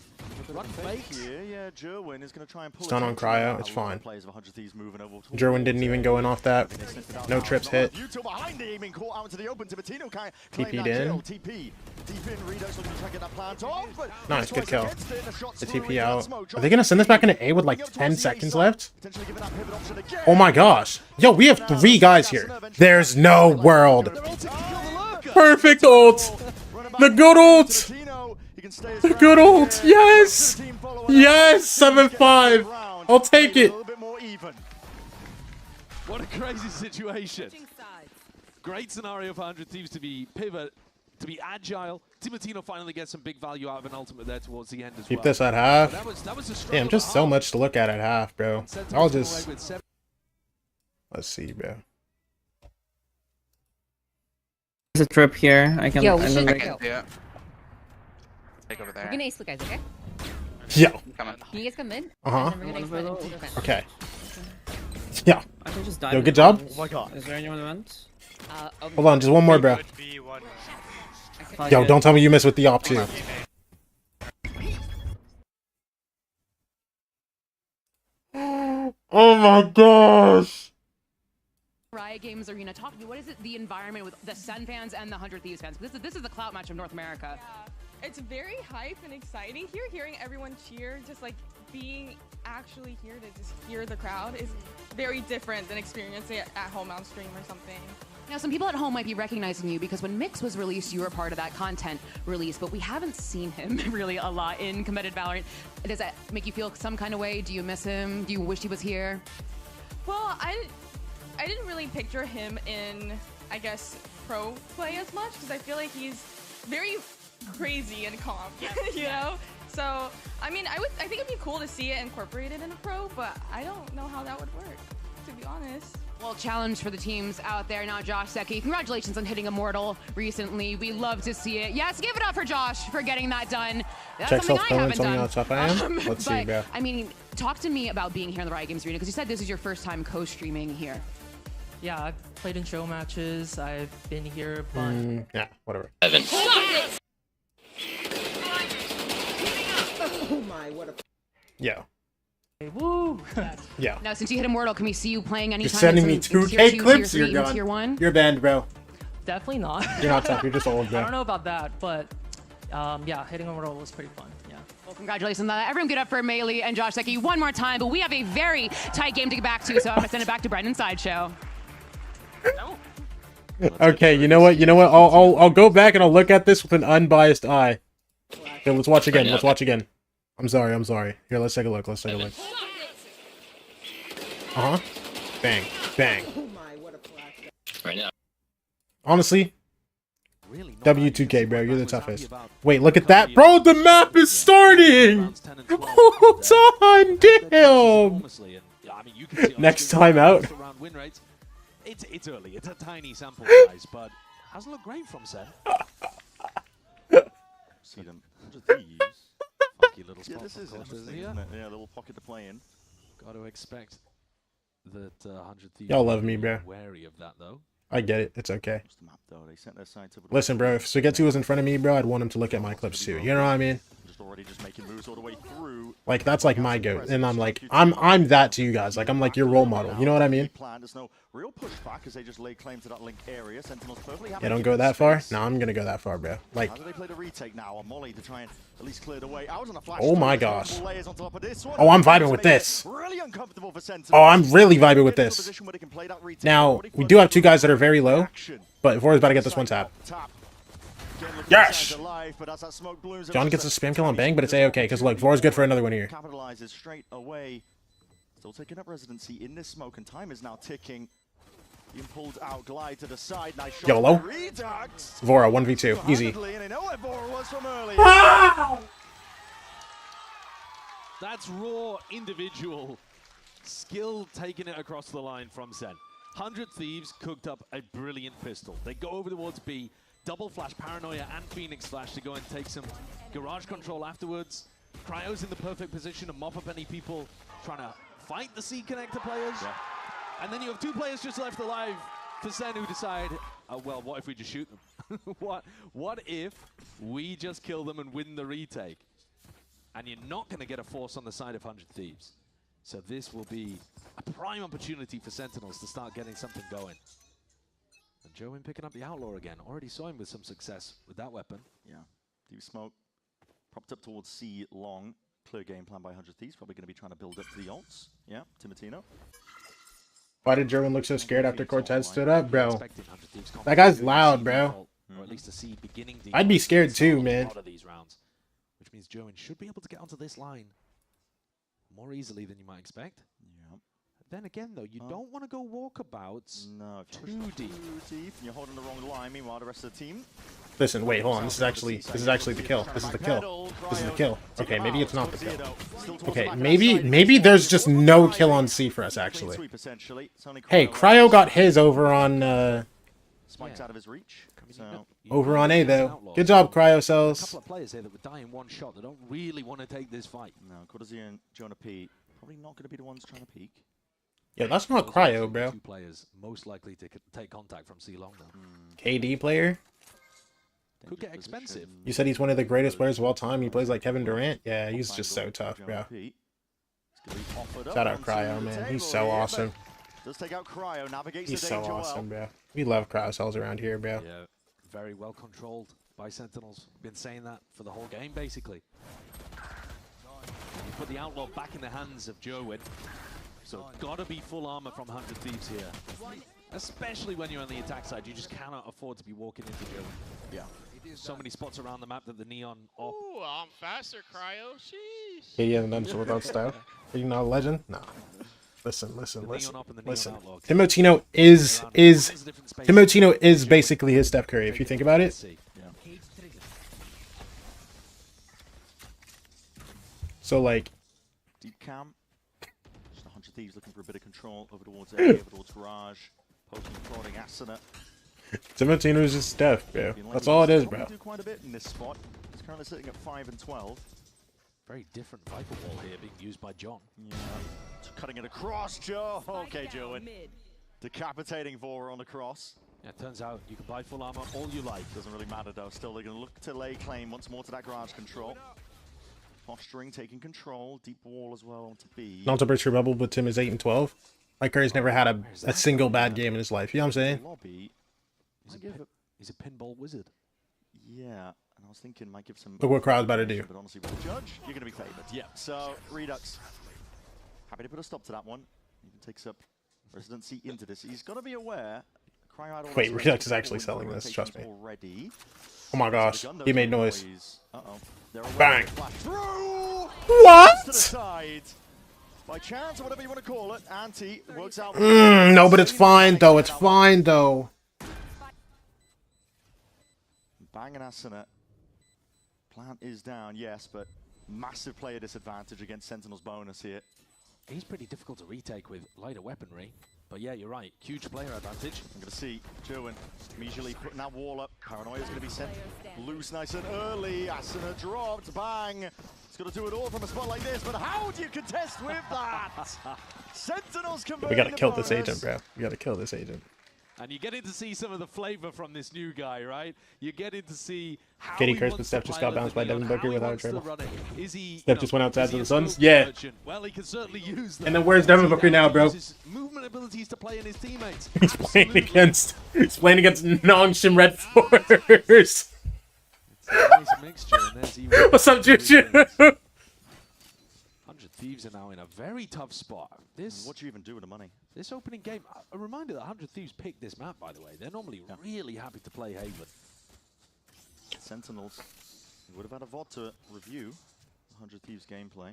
Run fake here, yeah. Jerwin is going to try and pull Stun on cryo, it's fine. Players of 100 Thieves moving over. Jerwin didn't even go in off that. No trips hit. Util behind the aiming caught out into the open. Timatino TP'd in. TP. Deep in. Redux looking to try and get that plant off. But nice, good kill. The TP out. Are they going to send this back into A with like 10 seconds left? Oh my gosh. Yo, we have 3 guys here. There's no world. Perfect ult. The good ult. The good ult. Yes. Yes. 7-5. I'll take it. What a crazy situation. Great scenario for 100 Thieves to be pivot, to be agile. Timatino finally gets some big value out of an ultimate there towards the end as well. Keep this at half. That was a Damn, just so much to look at half, bro. I'll just... Let's see, bro. There's a trip here. I can. Yo, I should can do it. Take over there. We're gonna ace the guys, okay? Yo. Can you guys come in? Uh-huh. And then we're gonna ace mid. Okay. Yeah. I can just die. Yo, good job. Oh my god. Is there anyone event? Hold on, just one more, bro. Yo, don't tell me you missed with the op too. Oh my gosh. Riot Games Arena. Talk to me. What is it? The environment with the Sen fans and the 100 Thieves fans. This is the clout match of North America. Yeah. It's very hype and exciting here. Hearing everyone cheer, just like being actually here to just hear the crowd is very different than experiencing it at home on stream or something. Now, some people at home might be recognizing you because when Mix was released, you were part of that content release, but we haven't seen him really a lot in competitive Valorant. Does that make you feel some kind of way? Do you miss him? Do you wish he was here? Well, I didn't really picture him in, I guess, pro play as much because I feel like he's very crazy and calm, you know? So, I mean, I think it'd be cool to see it incorporated in a pro, but I don't know how that would work, to be honest. Well, challenge for the teams out there now, Josh Secchi. Congratulations on hitting Immortal recently. We love to see it. Yes, give it up for Josh for getting that done. That's Check something I haven't done. How tough I am. Let's see, bro. I mean, talk to me about being here in the Riot Games Arena because you said this is your first time co-streaming here. Yeah, I've played in show matches. I've been here, but yeah, whatever. Evan. Oh my, what a. Yeah. Woo! Yeah. Now, since you hit Immortal, can we see you playing anytime? You're sending me 2K clips. Tier 3, You're Tier 1? gone. You're banned, bro. Definitely not. You're not tough. You're just old, bro. I don't know about that, but yeah, hitting Immortal was pretty fun. Yeah. Well, congratulations on that. Everyone get up for Melee and Josh Secchi one more time, but we have a very tight game to get back to, so I'm going to send it back to Brendan Sideshow. Okay, you know what? I'll go back and I'll look at this with an unbiased eye. Okay, let's watch again. Let's watch again. I'm sorry. Here, let's take a look. Uh-huh. Bang. Bang. Right now. Honestly, W2K, bro. You're the toughest. Wait, look at that. Bro, the map is starting! Hold on, damn! Next time out. It's early. It's a tiny sample size, but hasn't looked great from Sen. See them. Thieves. Funky little spot. Yeah, this is interesting, here. isn't it? Yeah, a little pocket to play in. Got to expect that 100 Thieves Y'all love will me, be bro. wary of that, though. I get it. It's okay. The map, though. They sent their sights over Listen, bro, if Sugetsu was in front of me, bro, I'd want him to look at my clips too. You know what I mean? just making moves all the way through. Like, that's like my goat. And I'm like, I'm that to you guys. Like, I'm like your role model. You know what I mean? There's no real pushback as they just lay claim to that link area. Sentinels perfectly happy Yeah, to don't give go them that far. space. No, I'm gonna go that far, bro. Like, How do they play the retake now on Molly to try and at least clear the way? I was on a flash. oh my through, gosh. multiple layers on top of this one. Oh, I'm vibing with this. Really uncomfortable for Sentinels. Oh, I'm really vibing with this. Now, we do have two guys that are very low, but Vora's about to get this one tap. Yes! John gets a spam kill on Bang, but it's A-okay, because look, Vora's good for another one here. Capitalizes straight away. Still taking up residency in this smoke, and time is now ticking. Being pulled out, glide to the side. Nice shot. YOLO. Redux. Vora, 1v2. Easy. And they know where Vora was from earlier. That's raw individual skill taking it across the line from SEN. 100 Thieves cooked up a brilliant pistol. They go over towards B, double flash Paranoia and Phoenix Flash to go and take some garage control afterwards. Cryo's in the perfect position to mop up any people trying to fight the C connector players. Yeah. And then you have two players just left alive for SEN who decide, well, what if we just shoot them? what if we just kill them and win the retake? And you're not going to get a force on the side of 100 Thieves. So this will be a prime opportunity for Sentinels to start getting something going. And Joe in picking up the Outlaw again. Already saw him with some success with that weapon. Yeah, deep smoke. Propped up towards C long. Clear game plan by 100 Thieves. Probably going to be trying to build up to the ults. Yeah, Timotino. Why did Jerwin look so scared after Cortez stood up, bro? That guy's loud, bro. Or at least to see beginning I'd be scared too, man. A lot of these rounds, which means Joe should be able to get onto this line more easily than you might expect. Yeah. Then again, though, you don't want to go walkabouts too deep. You're holding the wrong line. Meanwhile, the rest of the team. Listen, wait, hold on. This is actually the kill. This is the kill. This is the kill. Okay, maybe it's not the kill. Okay, maybe there's just no kill on C for us actually. Hey, Cryo got his over on Spikes out of his reach. over on A though. Good job, Cryo Cells. A couple of players here that would die in one shot. They don't really want to take this fight. No, Cortezia and Jonah P probably not going to be the ones trying to peek. Yeah, that's not Cryo, bro. Two players most likely to take contact from C long though. KD player. Could get expensive. You said he's one of the greatest players of all time. He plays like Kevin Durant. Yeah, he's just so tough, bro. Shout out Cryo, man. He's so awesome. Does take out Cryo, navigates He's the so danger awesome, bro. We love Cryo Cells around here, bro. Yeah, very well controlled by Sentinels. Been saying that for the whole game, basically. You put the Outlaw back in the hands of Jerwin. So gotta be full armor from 100 Thieves here. Especially when you're on the attack side. You just cannot afford to be walking into Jerwin. Yeah. So many spots around the map that the neon op. Ooh, I'm faster, Cryo. Sheesh. Yeah, you haven't done so without style. Are you not a legend? No. Listen. Timotino is basically his Steph Curry, if you think about it. Yeah. So like Deep cam. Just 100 Thieves looking for a bit of control over towards A, over towards Garage. Poking, prodding, Asuna. Timotino's just Steph, bro. That's all it is, bro. Do quite a bit in this spot. He's currently sitting at 5 and 12. Very different Viper Wall here being used by John. Yeah. Cutting it across, Joe. Okay, Joe. Decapitating Vora on the cross. Yeah, it turns out you can buy full armor all you like. Doesn't really matter though. Still, they're going to look to lay claim once more to that garage control. Posturing, taking control. Deep wall as well onto B. Not to burst your bubble, but Tim is 8 and 12. Mike Curry's never had a single bad game in his life. You know what I'm saying? Lobby. He's a pinball wizard. Yeah, and I was thinking might give some. Look what Crowd's about to do. But honestly, with the judge, you're going to be favored. Yeah. So Redux, happy to put a stop to that one. Even takes up residency into this. He's got to be aware. Wait, Redux is actually selling this. Trust me. Already. Oh my gosh, he made noise. Bang. What? By chance, or whatever you want to call it, Anti works out. No, but it's fine though. It's fine though. Bang and Asuna. Plant is down, yes, but massive player disadvantage against Sentinel's bonus here. He's pretty difficult to retake with lighter weaponry, But yeah, you're right. Huge player advantage. I'm going to see Joan immediately putting that wall up. Paranoia's going to be sent loose nice and early. Asuna dropped. Bang. It's got to do it all from a spot like this. But how do you contest with that? Sentinels converting. We got to kill this agent, bro. We got to kill this agent. And you're getting to see some of the flavor from this new guy, right? You're getting to see how Katie he Curse, wants but Steph to just got pilot bounced the by neon, Devin how Booker he without a wants to dribble. run it. Is he, Steph just went outside to the Suns. Yeah. Well, he can certainly use that. And then where's Devin Booker now, bro? His movement abilities to play in his teammates. He's playing against Nongshim Red Force. A nice mixture. And there's even What's up, Juju? 100 Thieves are now in a very tough spot. What do you even do with the money? This opening game, a reminder that 100 Thieves picked this map, by the way. They're normally really happy to play Haven. Sentinels would have had a VOD to review 100 Thieves gameplay.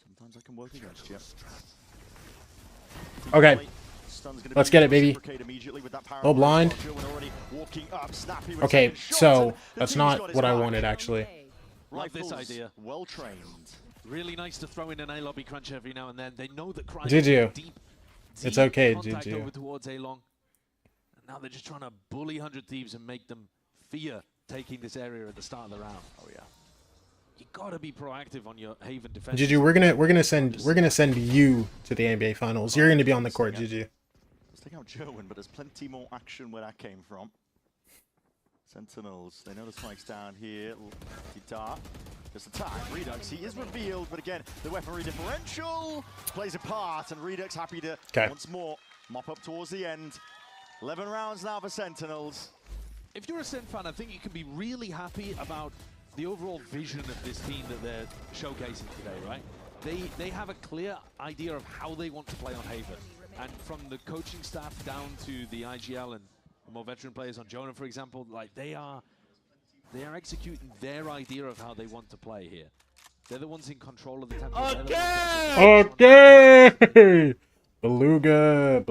Sometimes I can work against you. Okay. Let's get it, baby. Oh, blind. Okay, so that's not what I wanted, actually. Love this idea. Well trained. Really nice to throw in an A-lobby crunch every now and then. They know that Cryo Juju. deep It's okay, contact Juju. over towards A-long. And now they're just trying to bully 100 Thieves and make them fear taking this area at the start of the round. Oh yeah. You gotta be proactive on your Haven defense. Juju, we're gonna send you to the NBA Finals. You're gonna be on the court, Juju. Let's take out Joan, but there's plenty more action where that came from. Sentinels, they know the spike's down here. Dart, just attack. Redux, he is revealed, but again, the weaponry differential plays a part, and Redux happy to once more mop up towards the end. 11 rounds now for Sentinels. If you're a SEN fan, I think you can be really happy about the overall vision of this team that they're showcasing today, right? They have a clear idea of how they want to play on Haven. And from the coaching staff down to the IGL and the more veteran players on Jonah, for example, like they are executing their idea of how they want to play here. They're the ones in control of the tempo. Okay! Beluga,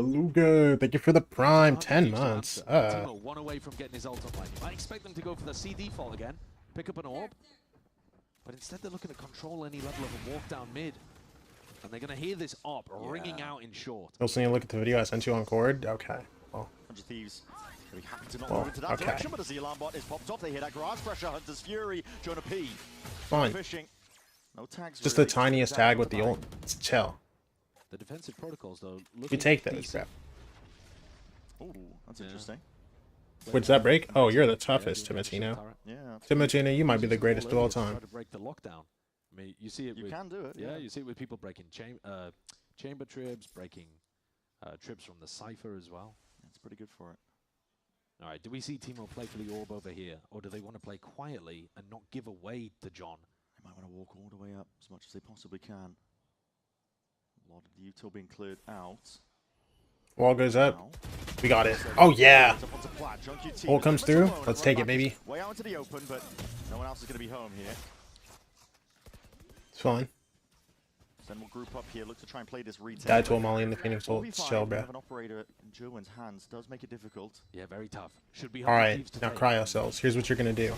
thank you for the prime 10 months. Timo, one away from getting his ult online. You might expect them to go for the C default again, pick up an orb, but instead they're looking to control any level of a walk down mid. And they're going to hear this op ringing out in short. Also, you look at the video I sent you on Cord? Okay. Well. 100 Thieves. Very happy to not move into that direction, but as the alarm bot is popped off, they hear that grass pressure. Hunter's Fury, Jonah P. Fine. Fishing. No tags. Just the tiniest tag with the ult. It's chill. The defensive protocols, though. You take those, crap. Ooh, that's interesting. What's that break? Oh, you're the toughest, Timotino. Yeah. Timotino, you might be the greatest of all time. To break the lockdown. I mean, you see it. You can do it. Yeah, you see it with people breaking chamber tribs, breaking tribs from the Cypher as well. That's pretty good for it. All right, do we see Timo play for the orb over here, or do they want to play quietly and not give away to John? They might want to walk all the way up as much as they possibly can. A lot of the util being cleared out. Wall goes up. We got it. Oh, yeah. Ult comes through. Let's take it, baby. Way out into the open, but no one else is going to be home here. It's fine. Then we'll group up here, look to try and play this retail. Die to a Molly in the Phoenix ult. It's chill, bro. Have an operator in Joan's hands does make it difficult. Yeah, very tough. Should be. All right, now cryo cells. Here's what you're gonna do.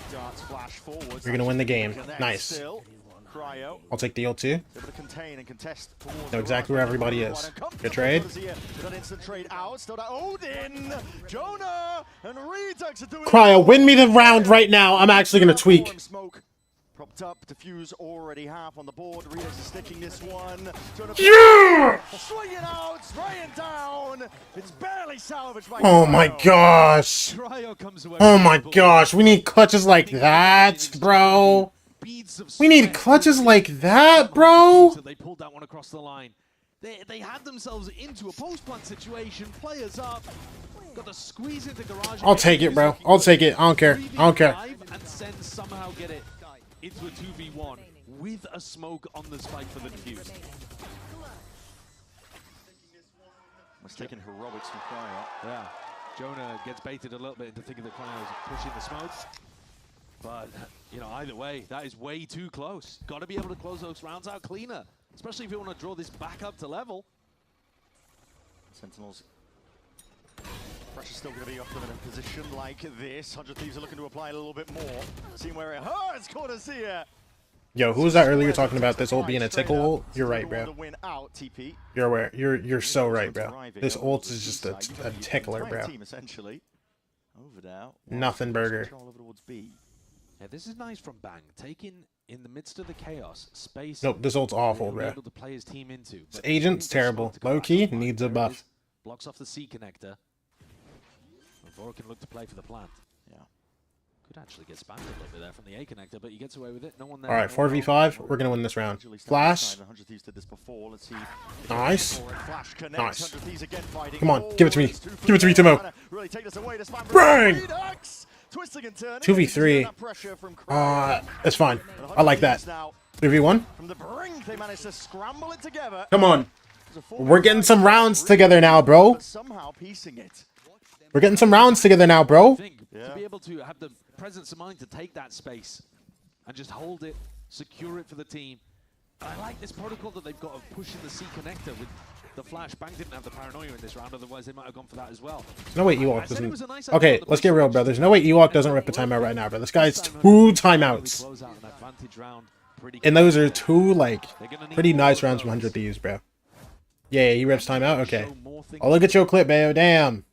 You're gonna win the game. Nice. I'll take the ult too. Know exactly where everybody is. Good trade. Cryo, win me the round right now. I'm actually gonna tweak. Propped up, defuse already half on the board. Redux is sticking this one. Yeah! Swinging out, spraying down. It's barely salvaged by Oh my gosh. Oh my gosh. We need clutches like that, bro. We need clutches like that, bro. So they pulled that one across the line. They had themselves into a post-plant situation. Players up. Got to squeeze into garage. I'll take it, bro. I'll take it. I don't care. I don't care. And SEN somehow get it into a 2v1 with a smoke on the spike for the defuse. Was taking heroics from Cryo. Yeah. Jonah gets baited a little bit into thinking that Cryo is pushing the smoke. But, you know, either way, that is way too close. Got to be able to close those rounds out cleaner, especially if you want to draw this back up to level. Sentinels. Pressure's still going to be up to them in a position like this. 100 Thieves are looking to apply a little bit more. Seeing where it hurts, Cortesia. Yo, who was that earlier talking about this ult being a tickle ult? You're right, bro. You're aware. You're so right, bro. This ult is just a tickler, bro. Nothing burger. Yeah, this is nice from Bang, taking in the midst of the chaos space. Nope, this ult's awful, bro. Able to play his team into. This agent's terrible. Low key needs a buff. Blocks off the C connector. Vora can look to play for the plant. Yeah. Could actually get spammed a little bit there from the A connector, but he gets away with it. No one there. All right, 4v5. We're gonna win this round. Flash. Nice. Nice. Come on, give it to me. Give it to me, Timo. Bang! 2v3. That's fine. I like that. 3v1. Come on. We're getting some rounds together now, bro. We're getting some rounds together now, bro. To be able to have the presence of mind to take that space and just hold it, secure it for the team. And I like this protocol that they've got of pushing the C connector with the flash. Bang didn't have the paranoia in this round, otherwise they might have gone for that as well. No way Ewok doesn't. Okay, let's get real, bro. There's no way Ewok doesn't rip a timeout right now, bro. This guy's 2 timeouts. And those are 2, like, pretty nice rounds from 100 Thieves, bro. Yeah, he rips timeout? Okay. I'll look at your clip, bro. Damn.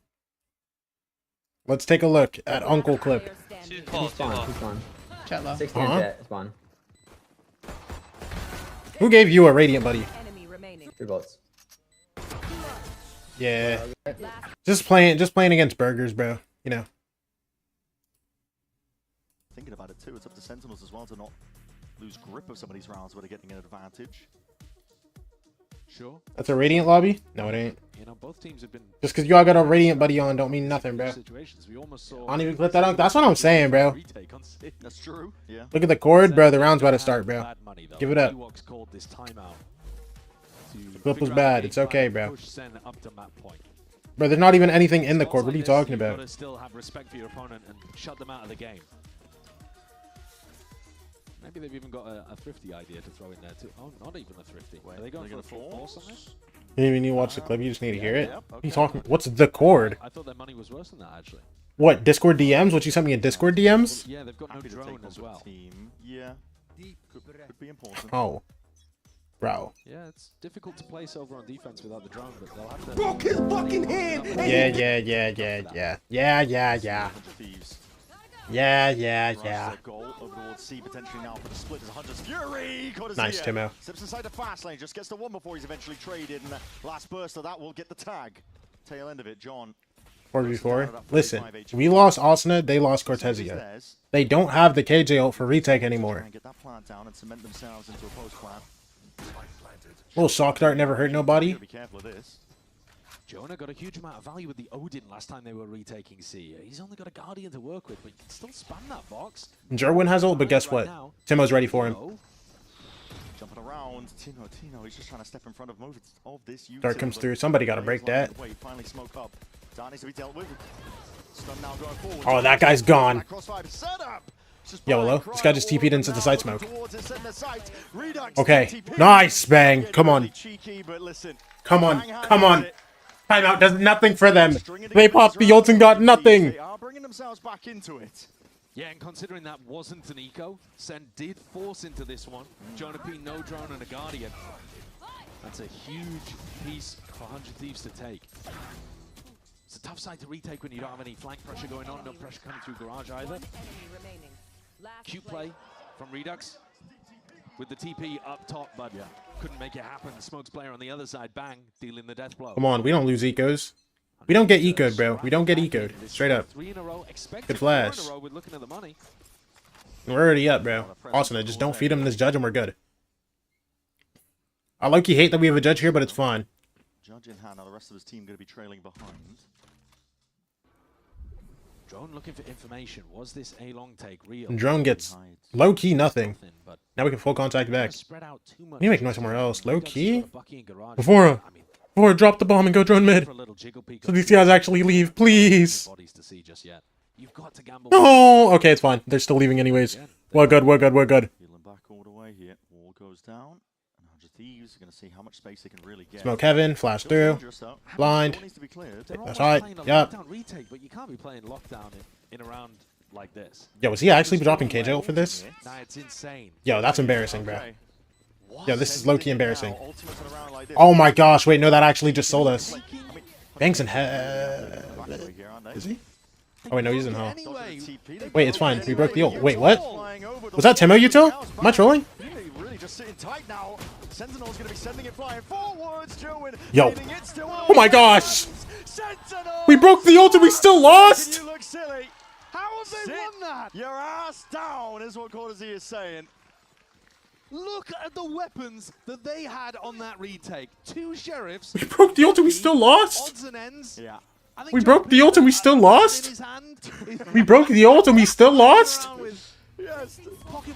Let's take a look at Uncle Clip. He's spawn. Chat low. 16 jet, spawn. Who gave you a Radiant, buddy? 3 bolts. Yeah. Just playing against burgers, bro. You know. Thinking about it too, it's up to Sentinels as well to not lose grip of some of these rounds where they're getting an advantage. Sure. That's a Radiant lobby? No, it ain't. You know, both teams have been just because y'all got a Radiant buddy on don't mean nothing, bro. I don't even clip that on. That's what I'm saying, bro. That's true. Yeah. Look at the cord, bro. The round's about to start, bro. Give it up. The clip was bad. It's okay, bro. Bro, there's not even anything in the cord. What are you talking about? You gotta still have respect for your opponent and shut them out of the game. Maybe they've even got a thrifty idea to throw in there too. Oh, not even a thrifty. Are they going for a full force on this? You didn't even need to watch the clip. You just need to hear it. What are you talking? What's the cord? I thought their money was worse than that, actually. What, Discord DMs? What, you sent me in Discord DMs? Yeah, they've got no drone as well. Yeah. Could be important. Oh. Bro. Yeah, it's difficult to place over on defense without the drone, but they'll have to... Broke his fucking hand! Yeah. Goal over towards C potentially now for the split is Hunter's Fury. Nice, Timo. Steps inside the fast lane, just gets the 1 before he's eventually traded, and the last burst of that will get the tag. Tail end of it, John. 4v4. Listen, we lost Asuna, they lost Cortezia. They don't have the KJ ult for retake anymore. Get that plant down and cement themselves into a post plant. Little shock dart never hurt nobody. Be careful of this. Jonah got a huge amount of value with the Odin last time they were retaking C. He's only got a Guardian to work with, but he can still spam that box. Jerwin has ult, but guess what? Timo's ready for him. Jumping around, Tino, he's just trying to step in front of most of this. Dart comes through. Somebody got to break that. Finally smoke up. Dart needs to be dealt with. Stun now going forward. Oh, that guy's gone. Yo, hello. This guy just TP'd into the side smoke. Okay. Nice, Bang. Come on. Come on. Come on. Timeout does nothing for them. They popped the ult and got nothing. They are bringing themselves back into it. Yeah, and considering that wasn't an eco, Sen did force into this one. Jonah P, no drone and a Guardian. That's a huge piece for 100 Thieves to take. It's a tough side to retake when you don't have any flank pressure going on, no pressure coming through Garage either. Cute play from Redux with the TP up top, but couldn't make it happen. Smoke's player on the other side, Bang, dealing the death blow. Come on, we don't lose ecos. We don't get ecoed, bro. We don't get ecoed. Straight up. 3 in a row, expected good flash. 4 in a row with looking at the money. We're already up, bro. Awesome. Just don't feed him this judge and we're good. I low-key hate that we have a judge here, but it's fine. Judge in hand, now the rest of his team going to be trailing behind. Drone looking for information. Was this a long take real? And Drone gets low-key nothing. Now we can full contact back. You need to make noise somewhere else. Low-key? Before drop the bomb and go drone mid. So these guys actually leave, please. No! Okay, it's fine. They're still leaving anyways. We're good, we're good, we're good. Healing back all the way here. Wall goes down. And 100 Thieves are going to see how much space they can really get. Smoke heaven, flash through. Blind. That's right. Yep. Retake, but you can't be playing lockdown in a round like this. Yo, was he actually dropping KJ ult for this? Nah, it's insane. Yo, that's embarrassing, bro. Yo, this is low-key embarrassing. Oh my gosh, wait, no, that actually just sold us. Banks in head. Is he? Oh wait, no, he's in hell. Wait, it's fine. We broke the ult. Wait, what? Was that Timo Yuto? Am I trolling? Yo. Oh my gosh! We broke the ult and we still lost? How have they won that? Your ass down is what Cortesy is saying. Look at the weapons that they had on that retake. 2 sheriffs. We broke the ult and we still lost? Odds and ends. Yeah. We broke the ult and we still lost? We broke the ult and we still lost?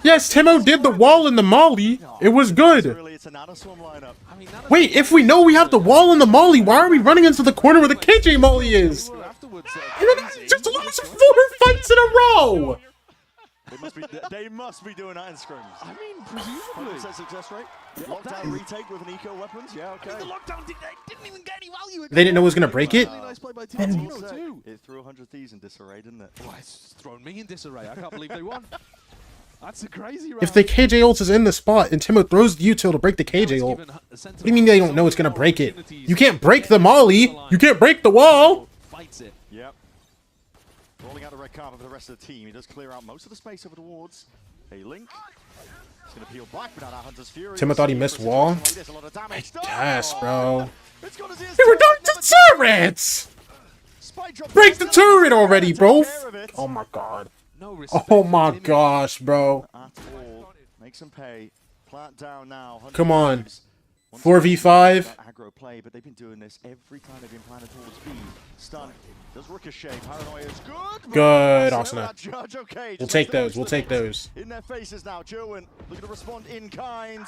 Yes, Timo did the wall and the molly. It was good. Wait, if we know we have the wall and the molly, why are we running into the corner where the KJ molly is? Just lose 4 fights in a row! They must be doing that in scrims. I mean, presumably. Success rate. Lockdown retake with an eco weapons. Yeah, okay. The lockdown didn't even get any value. They didn't know it was gonna break it. It threw 100 Thieves in disarray, didn't it? Oh, it's thrown me in disarray. I can't believe they won. That's a crazy round. If the KJ ult is in the spot and Timo throws the util to break the KJ ult, what do you mean they don't know it's gonna break it? You can't break the molly. You can't break the wall. Fights it. Yep. Rolling out the red carpet for the rest of the team. He does clear out most of the space over towards a Link. He's going to peel back without our Hunter's Fury. Timo thought he missed wall. I guess, bro. They were done to turrets! Break the turret already, bro! Oh my god. Oh my gosh, bro. At all. Makes them pay. Plant down now. Come on. 4v5. Aggro play, but they've been doing this every time they've been planted towards B. Stun. Does ricochet. Paranoia is good. Good, Asuna. Okay, we'll take those. We'll take those. In their faces now. Jerwin looking to respond in kind.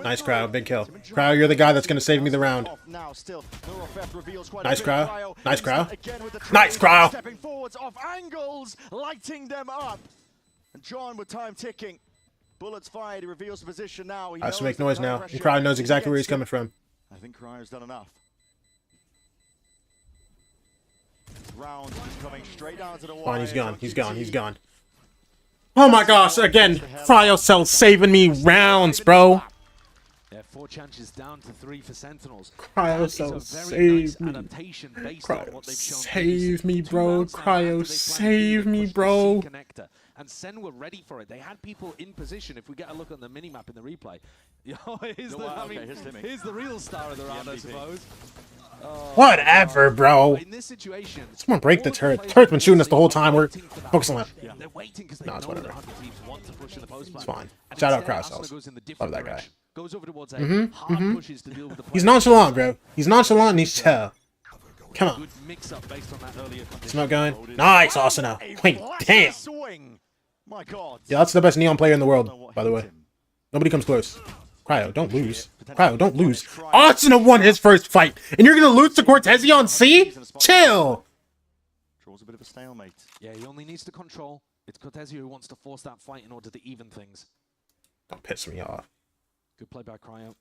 Nice crowd. Big kill. Crowd, you're the guy that's going to save me the round. Nice crowd. Nice crowd. Nice crowd. Stepping forwards off angles, lighting them up. And John with time ticking. Bullets fired, he reveals the position now. He has to make noise now. The crowd knows exactly where he's coming from. I think Cryo's done enough. Round is coming straight down to the wire. Fine, he's gone. He's gone. He's gone. Oh my gosh, again, Cryocell saving me rounds, bro. Yeah, 4 chances down to 3 for Sentinels. Cryocell save me. Cryo save me, bro. Cryo save me, bro. And SEN were ready for it. They had people in position. If we get a look on the minimap in the replay, here's the real star of the round, I suppose. Whatever, bro. In this situation, someone break the turret. The turret's been shooting us the whole time. We're focusing on that. They're waiting because they no, it's know whatever. that 100 Thieves want to push in the post. It's fine. Shout out Cryocell. Love that guy. Goes over towards A. Hard pushes to deal with the He's nonchalant, bro. He's nonchalant and he's chill. Come on. Smoke going. Nice, Asuna. Wait, damn. My God. Yeah, that's the best Neon player in the world, by the way. Nobody comes close. Cryo, don't lose. Cryo, don't lose. Asuna won his first fight, and you're gonna lose to Cortezia on C? Chill. Draws a bit of a stalemate. Yeah, he only needs to control. It's Cortezia who wants to force that fight in order to even things. Don't piss me off. Good play by Cryo.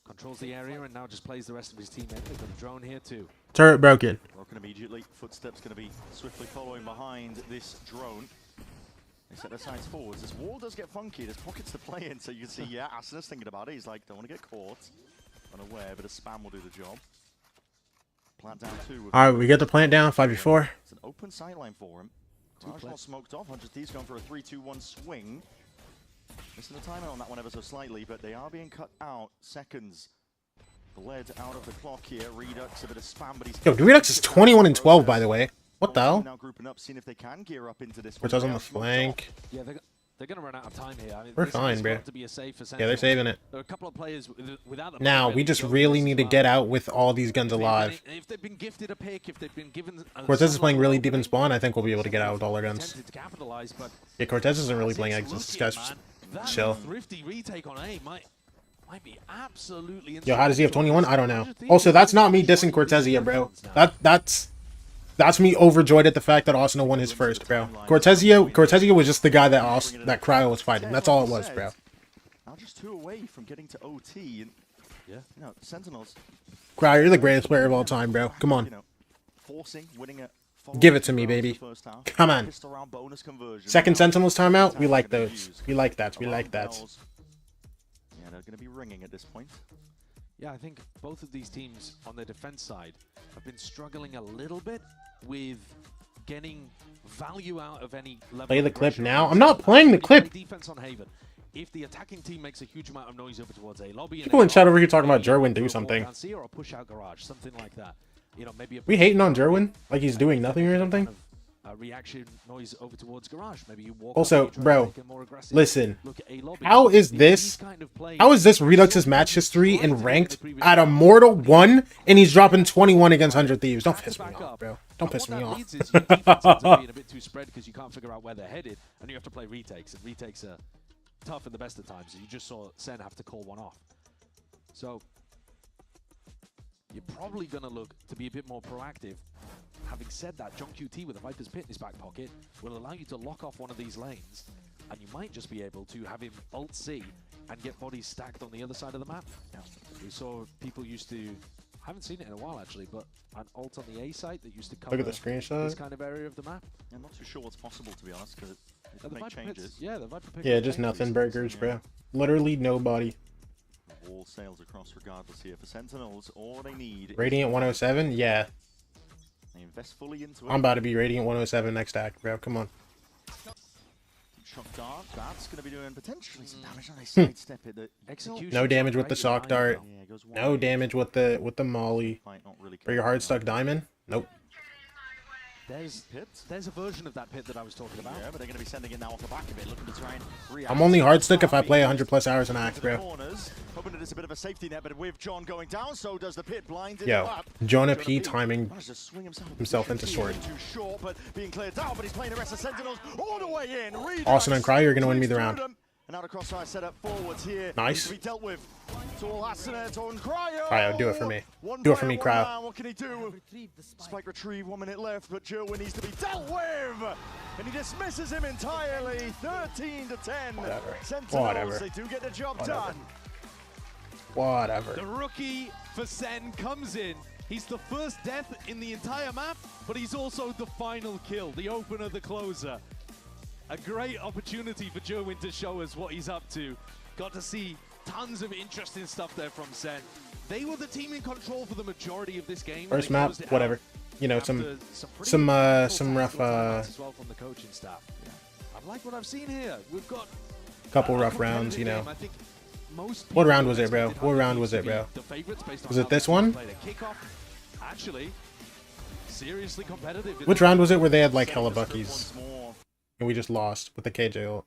Controls the area and now just plays the rest of his team in. They've got a drone here too. Turret broken. Broken immediately. Footsteps going to be swiftly following behind this drone. They set their sights forwards. This wall does get funky. There's pockets to play in, so you can see, yeah, Asuna's thinking about it. He's like, don't want to get caught. Unaware, but a spam will do the job. Plant down 2. Alright, we get the plant down. 5v4. It's an open sideline for him. Raj not smoked off. 100 Thieves going for a 3-2-1 swing. Missing the timeout on that one ever so slightly, but they are being cut out. Seconds bled out of the clock here. Redux, a bit of spam, but he's... Yo, Redux is 21 and 12, by the way. What the hell? Now grouping up, seeing if they can gear up into this. Cortez on the flank. Yeah, they're going to run out of time here. I mean, we're fine, bro. To be a safe for yeah, they're saving it. There are a couple of players without now, we just really need to get out with all these guns alive. If they've been gifted a pick, if they've been given... Cortez is playing really deep in spawn. I think we'll be able to get out with all our guns. Yeah, Cortez isn't really playing exits. This guy's just chill. Thrifty retake on A might be absolutely... Yo, how does he have 21? I don't know. Also, that's not me dissing Cortezia, bro. That's me overjoyed at the fact that Asuna won his first, bro. Cortezia was just the guy that Cryo was fighting. That's all it was, bro. Now just 2 away from getting to OT. And, yeah. You know, Sentinels. Cryo, you're the greatest player of all time, bro. Come on. You know, forcing, winning a Give it to me, baby. Come on. Second Sentinels timeout. We like those. We like that. We like that. Yeah, they're going to be ringing at this point. Yeah, I think both of these teams on the defense side have been struggling a little bit with getting value out of any level. Play the clip now. I'm not playing the clip. Defense on Haven. If the attacking team makes a huge amount of noise over towards A lobby, People in chat over here talking about Jerwin do something. Or a push out garage, something like that. You know, maybe We hating on Jerwin like he's doing nothing or something. Reaction noise over towards garage. Maybe you walk Also, bro, listen. Look at A lobby. How is this Redux's match history in ranked at a Mortal 1 and he's dropping 21 against 100 Thieves? Don't piss me off, bro. Don't piss me off. Your defense ends up being a bit too spread because you can't figure out where they're headed, and you have to play retakes, and retakes are tough in the best of times. You just saw SEN have to call one off. So you're probably going to look to be a bit more proactive. Having said that, John QT with a Viper's Pit in his back pocket will allow you to lock off one of these lanes, and you might just be able to have him ult C and get bodies stacked on the other side of the map. We saw people used to, I haven't seen it in a while actually, but an ult on the A site that used to cover Look at the screenshot. this kind of area of the map. I'm not too sure what's possible, to be honest, because it can make changes. Yeah, the Viper Pit. Yeah, just nothing burgers, bro. Literally nobody. All sails across regardless here for Sentinels. All they need Radiant 107? Yeah. They invest fully into it. I'm about to be Radiant 107 next act, bro. Come on. Shock dart. That's going to be doing potentially some damage on a sidestep it. The execution. No damage with the shock dart. No damage with the molly. For your hard stuck diamond? Nope. There's a version of that pit that I was talking about. Yeah, but they're going to be sending it now off the back of it, looking to try and react. I'm only hard stuck if I play 100+ hours in act, bro. Hoping that it's a bit of a safety net, but with John going down, so does the pit blind. Yo, Jonah P timing himself into sword. Too short, but being cleared down, but he's playing the rest of Sentinels all the way in. Austin and Cry, you're going to win me the round. And now the crossfire set up forwards here. Nice. To be dealt with. Cryo, do it for me. Do it for me, Cryo. What can he do? Spike retrieve, 1 minute left, but Jerwin needs to be dealt with. And he dismisses him entirely. 13 to 10. Whatever. Sentinels, Whatever. they do get the job Whatever. done. Whatever. The rookie for SEN comes in. He's the first death in the entire map, but he's also the final kill, the opener, the closer. A great opportunity for Jerwin to show us what he's up to. Got to see tons of interesting stuff there from SEN. They were the team in control for the majority of this game. First map, whatever. You know, some rough as well from the coaching staff. I like what I've seen here. We've got couple rough rounds, you know. I think most What round was it, bro? What round was it, bro? Was it this one? Actually, seriously competitive. Which round was it where they had like hella buckies? And we just lost with the KJ ult.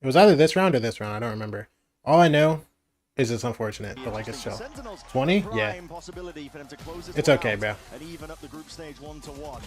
It was either this round or this round, I don't remember. All I know is it's unfortunate, but like it's chill. 20? Yeah. It's okay, bro. And even up the group stage 1-1.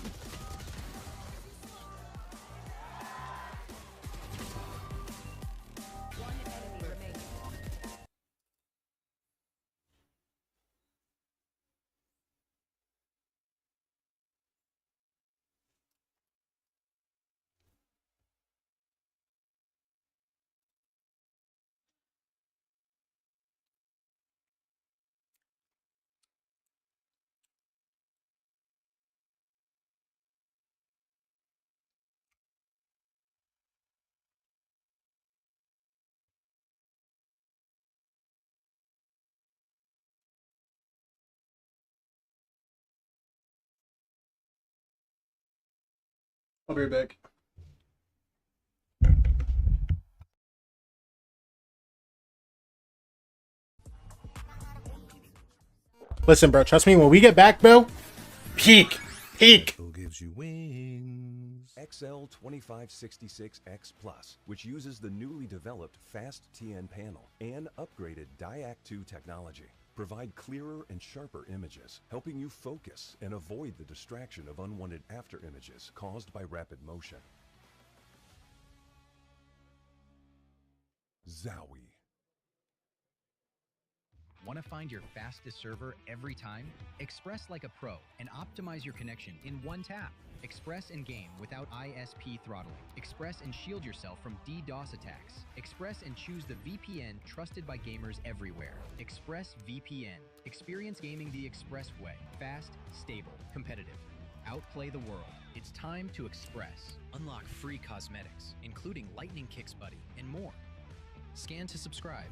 I'll be right back. Listen, bro, trust me, when we get back, bro, peak. Gives you wings. XL2566X Plus, which uses the newly developed Fast TN panel and upgraded Diac 2 technology. Provide clearer and sharper images, helping you focus and avoid the distraction of unwanted after images caused by rapid motion. Zowie. Want to find your fastest server every time? Express like a pro and optimize your connection in one tap. Express and game without ISP throttling. Express and shield yourself from DDoS attacks. Express and choose the VPN trusted by gamers everywhere. Express VPN. Experience gaming the Express way. Fast, stable, competitive. outplay the world. It's time to express. Unlock free cosmetics, including Lightning Kicks Buddy and more. Scan to subscribe.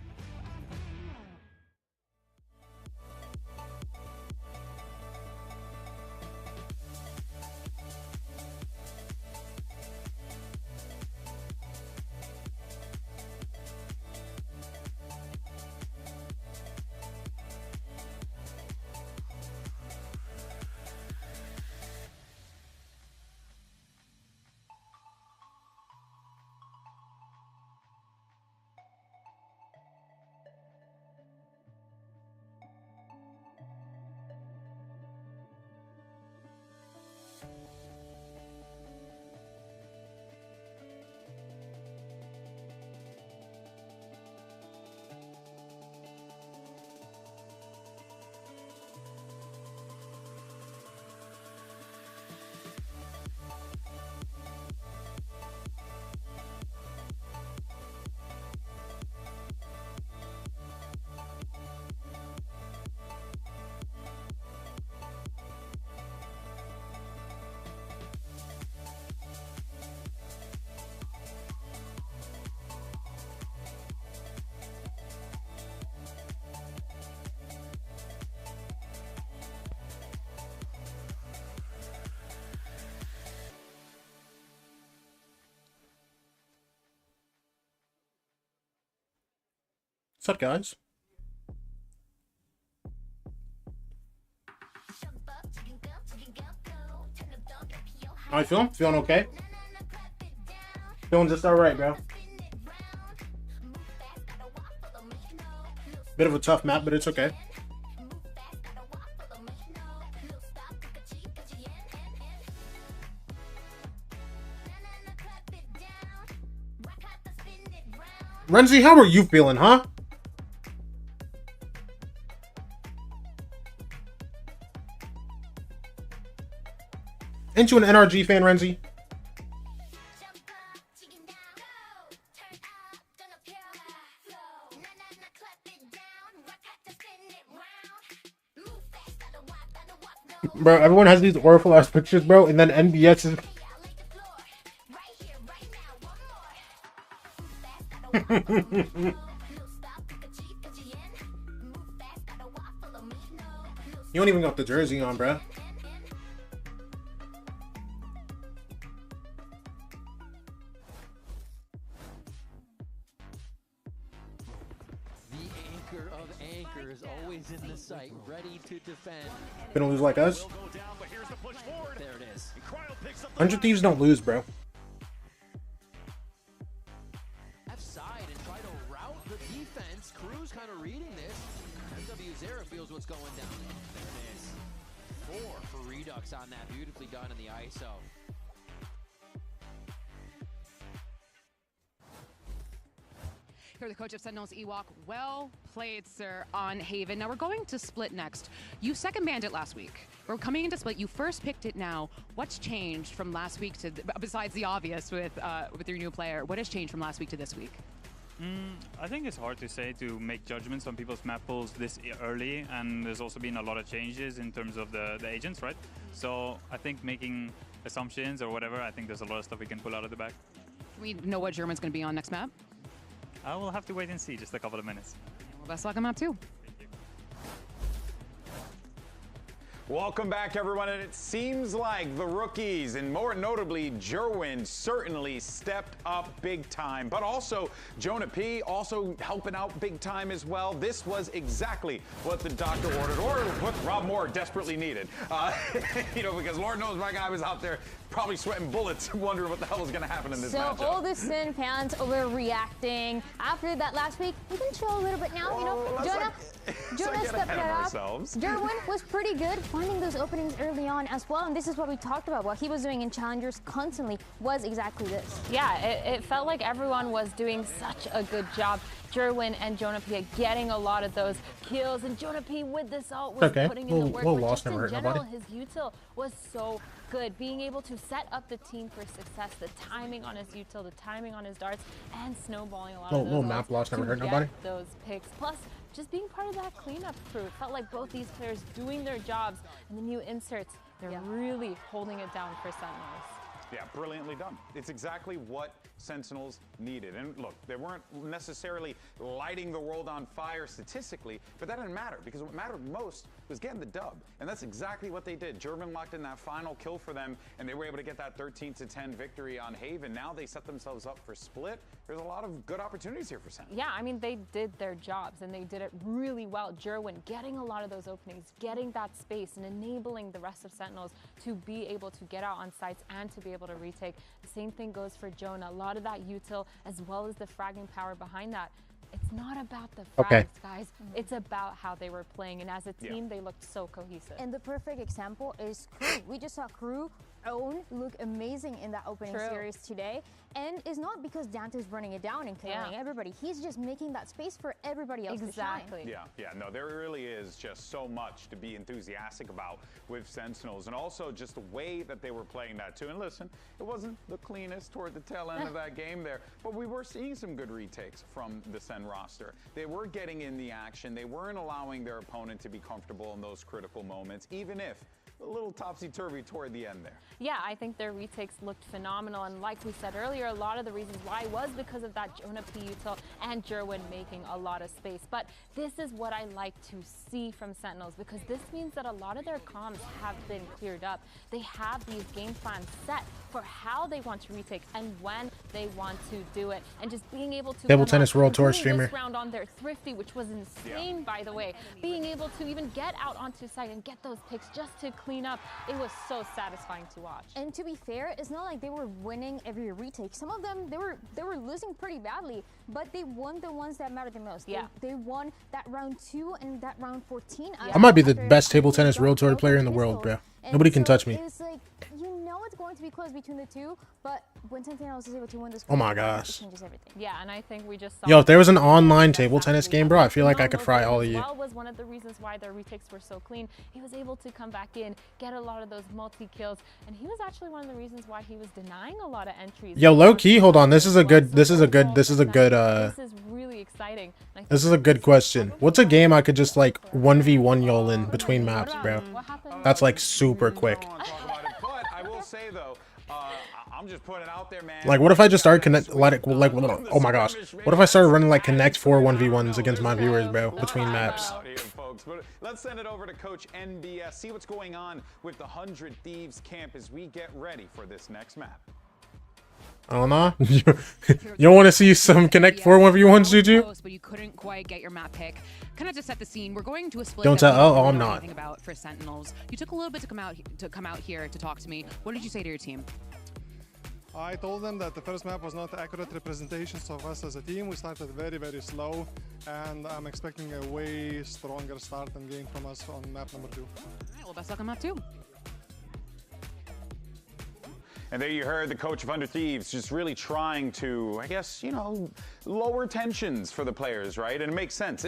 What's up, guys? How you feeling? Feeling okay? Feeling just alright, bro. Bit of a tough map, but it's okay. Renzi, how are you feeling, huh? Ain't you an NRG fan, Renzi? Bro, everyone has these awful ass pictures, bro, and then NBS is... You don't even got the jersey on, bro. Gonna lose like us? 100 Thieves don't lose, bro. Left side and try to route the defense. KRU's kind of reading this. SW0 feels what's going down. There it is. 4 for Redux on that. Beautifully done in the ISO. Here, the coach of Sentinels, Ewok. Well played, sir, on Haven. Now we're going to Split next. You second banned it last week. We're coming into Split. You first picked it now. What's changed from last week to, besides the obvious with your new player, what has changed from last week to this week? I think it's hard to say, to make judgments on people's map pools this early, and there's also been a lot of changes in terms of the agents, right? So I think making assumptions or whatever, I think there's a lot of stuff we can pull out of the bag. We know what German's going to be on next map? I will have to wait and see, just a couple of minutes. Well, best luck on map 2. Welcome back, everyone, and it seems like the rookies, and more notably Jerwin, certainly stepped up big time, but also Jonah P also helping out big time as well. This was exactly what the doctor ordered, or what Rob Moore desperately needed. You know, because Lord knows my guy was out there probably sweating bullets, wondering what the hell was going to happen in this matchup. So all the SEN fans overreacting. After that last week, we can chill a little bit now. You know, Jonah stepped it up. Jerwin was pretty good, finding those openings early on as well. And this is what we talked about. What he was doing in Challengers constantly was exactly this. Yeah, it felt like everyone was doing such a good job. Jerwin and Jonah P getting a lot of those kills, and Jonah P with this ult was putting in the work. But just in general, his util was so good. Being able to set up the team for success, the timing on his util, the timing on his darts, and snowballing a lot of those map loss never hurt nobody. Those picks, plus just being part of that cleanup crew. It felt like both these players doing their jobs, and the new inserts They're really holding it down for Sentinels. Yeah, brilliantly done. It's exactly what Sentinels needed. And look, they weren't necessarily lighting the world on fire statistically, but that didn't matter because what mattered most was getting the dub. And that's exactly what they did. German locked in that final kill for them, and they were able to get that 13-10 victory on Haven. Now they set themselves up for split. There's a lot of good opportunities here for Sentinels. Yeah, I mean, they did their jobs, and they did it really well. Jerwin getting a lot of those openings, getting that space, and enabling the rest of Sentinels to be able to get out on sites and to be able to retake. The same thing goes for Jonah. A lot of that util as well as the fragging power behind that. It's not about the frags, guys. It's about how they were playing, and as a team, they looked so cohesive. And the perfect example is KRU. We just saw KRU own look amazing in that opening series today, and it's not because Dante's running it down and killing everybody. He's just making that space for everybody else to shine. Yeah, no, there really is just so much to be enthusiastic about with Sentinels, and also just the way that they were playing that too. And listen, it wasn't the cleanest toward the tail end of that game there, but we were seeing some good retakes from the SEN roster. They were getting in the action. They weren't allowing their opponent to be comfortable in those critical moments, even if a little topsy-turvy toward the end there. Yeah, I think their retakes looked phenomenal, and like we said earlier, a lot of the reasons why was because of that Jonah P. util and Jerwin making a lot of space. But this is what I like to see from Sentinels, because this means that a lot of their comms have been cleared up. They have these game plans set for how they want to retake and when they want to do it, and just being able to Table Tennis World Tour streamer. This round on their Thrifty, which was insane, by the way, being able to even get out onto site and get those picks just to clean up, it was so satisfying to watch. And to be fair, it's not like they were winning every retake. Some of them, they were losing pretty badly, but they won the ones that mattered the most. Yeah. They won that round 2 and that round 14. I might be the best Table Tennis World Tour player in the world, bro. Nobody can touch me. It's like, you know it's going to be close between the two, but when Sentinels is able to win this, Oh my gosh. it changes everything. Yeah, and I think we just saw. Yo, if there was an online table tennis game, bro, I feel like I could fry all of you. Well, was one of the reasons why their retakes were so clean. He was able to come back in, get a lot of those multi-kills, and he was actually one of the reasons why he was denying a lot of entries. Yo, low key, hold on. This is a good This is really exciting. This is a good question. What's a game I could just like 1v1 y'all in between maps, bro? That's like super quick. But I will say though, I'm just putting it out there, man. Like, what if I just started oh my gosh. What if I started running like Connect 4 1v1s against my viewers, bro, between maps? But let's send it over to Coach NBS, see what's going on with the 100 Thieves camp as we get ready for this next map. Oh no, you don't want to see some Connect 4 1v1s, Juju? But you couldn't quite get your map pick. Kind of to set the scene, we're going to a split. Don't tell. Oh, I'm not. About for Sentinels, you took a little bit to come out here to talk to me. What did you say to your team? I told them that the first map was not accurate representations of us as a team. We started very, very slow, and I'm expecting a way stronger start and game from us on map number 2. All right, well, best luck on map 2. And there you heard the coach of 100 Thieves just really trying to, I guess, you know, lower tensions for the players, right? And it makes sense.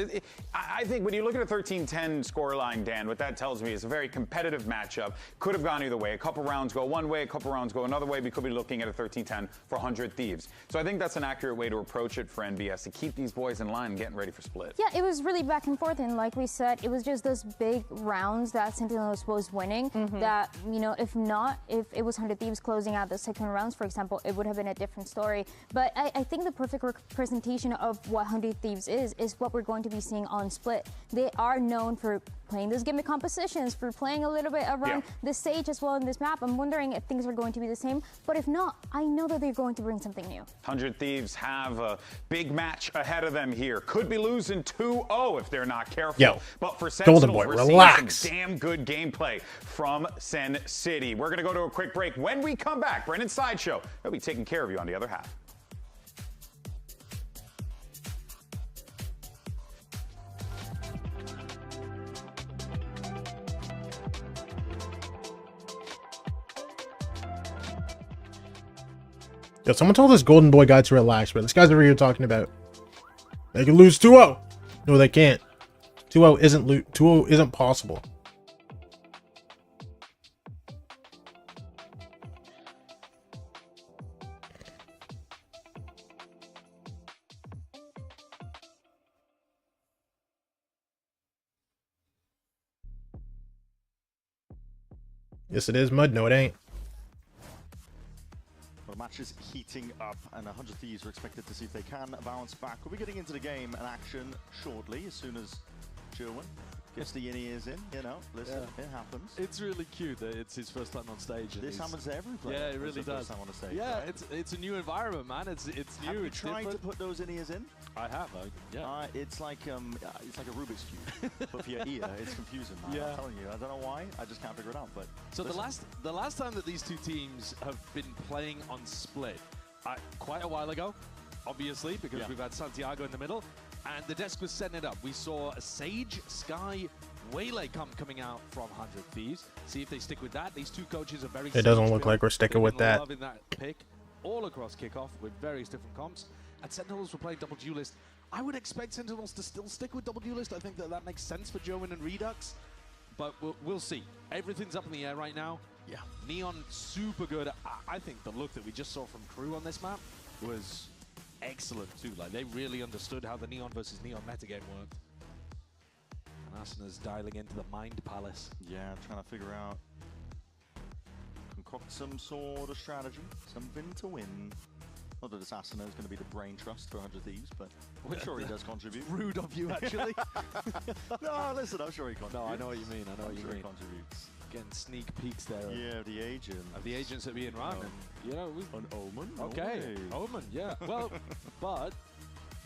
I think when you look at a 13-10 scoreline, Dan, what that tells me is a very competitive matchup. Could have gone either way. A couple rounds go one way, a couple rounds go another way. We could be looking at a 13-10 for 100 Thieves. So I think that's an accurate way to approach it for NBS, to keep these boys in line and getting ready for split. Yeah, it was really back and forth, and like we said, it was just those big rounds that Sentinels was winning that, you know, if it was 100 Thieves closing out the second rounds, for example, it would have been a different story. But I think the perfect representation of what 100 Thieves is what we're going to be seeing on Split. They are known for playing those gimmick compositions, for playing a little bit around the stage as well in this map. I'm wondering if things are going to be the same, but if not, I know that they're going to bring something new. 100 Thieves have a big match ahead of them here. Could be losing 2-0 if they're not careful. Yo, but for Sentinels, Golden Boy, we're relax. seeing some damn good gameplay from Sen City. We're going to go to a quick break. When we come back, Brendan's Sideshow, he'll be taking care of you on the other half. Yo, someone told this Golden Boy guy to relax, bro. This guy's over here talking about they can lose 2-0. No, they can't. 2-0 isn't possible. Yes, it is mud. No, it ain't. Well, the match is heating up, and 100 Thieves are expected to see if they can bounce back. We'll be getting into the game and action shortly, as soon as Jerwin gets the in-ears in. You know, listen, it happens. It's really cute that it's his first time on stage. and This happens to every player. Yeah, it really It's the does. first time on a stage, Yeah, right? it's a new environment, man. It's new. Have you It's tried to different. put those in-ears in? I have. Yeah. It's like a Rubik's cube, but for your ear. It's confusing, man. Yeah. I'm telling you, I don't know why. I just can't figure it out. But So listen. the last time that these two teams have been playing on split, quite a while ago, obviously, because we've had Santiago in the middle, and the desk was setting it up. We saw a Sage, Sky, Waylay coming out from 100 Thieves. See if they stick with that. These two coaches are very. It doesn't look Sage-built. like we're sticking They've with been that. loving that pick all across kickoff with various different comps. And Sentinels were playing double duelist. I would expect Sentinels to still stick with double duelist. I think that makes sense for Joen and Redux. But we'll see. Everything's up in the air right now. Yeah. Neon, super good. I think the look that we just saw from KRU on this map was excellent too. Like, they really understood how the Neon versus Neon metagame worked. And Asana's dialing into the Mind Palace. Yeah, trying to figure out, concoct some sort of strategy, something to win. Not that Asana is going to be the brain trust for 100 Thieves, but I'm sure he does contribute. Rude of you, actually. No, listen, I'm sure he contributes. No, I know what you mean. I know what you sure mean. He contributes. Getting sneak peeks there. Yeah, the agent. Of the agents that being run. And, you know, an Omen? Okay, No way. Omen, yeah. Well, but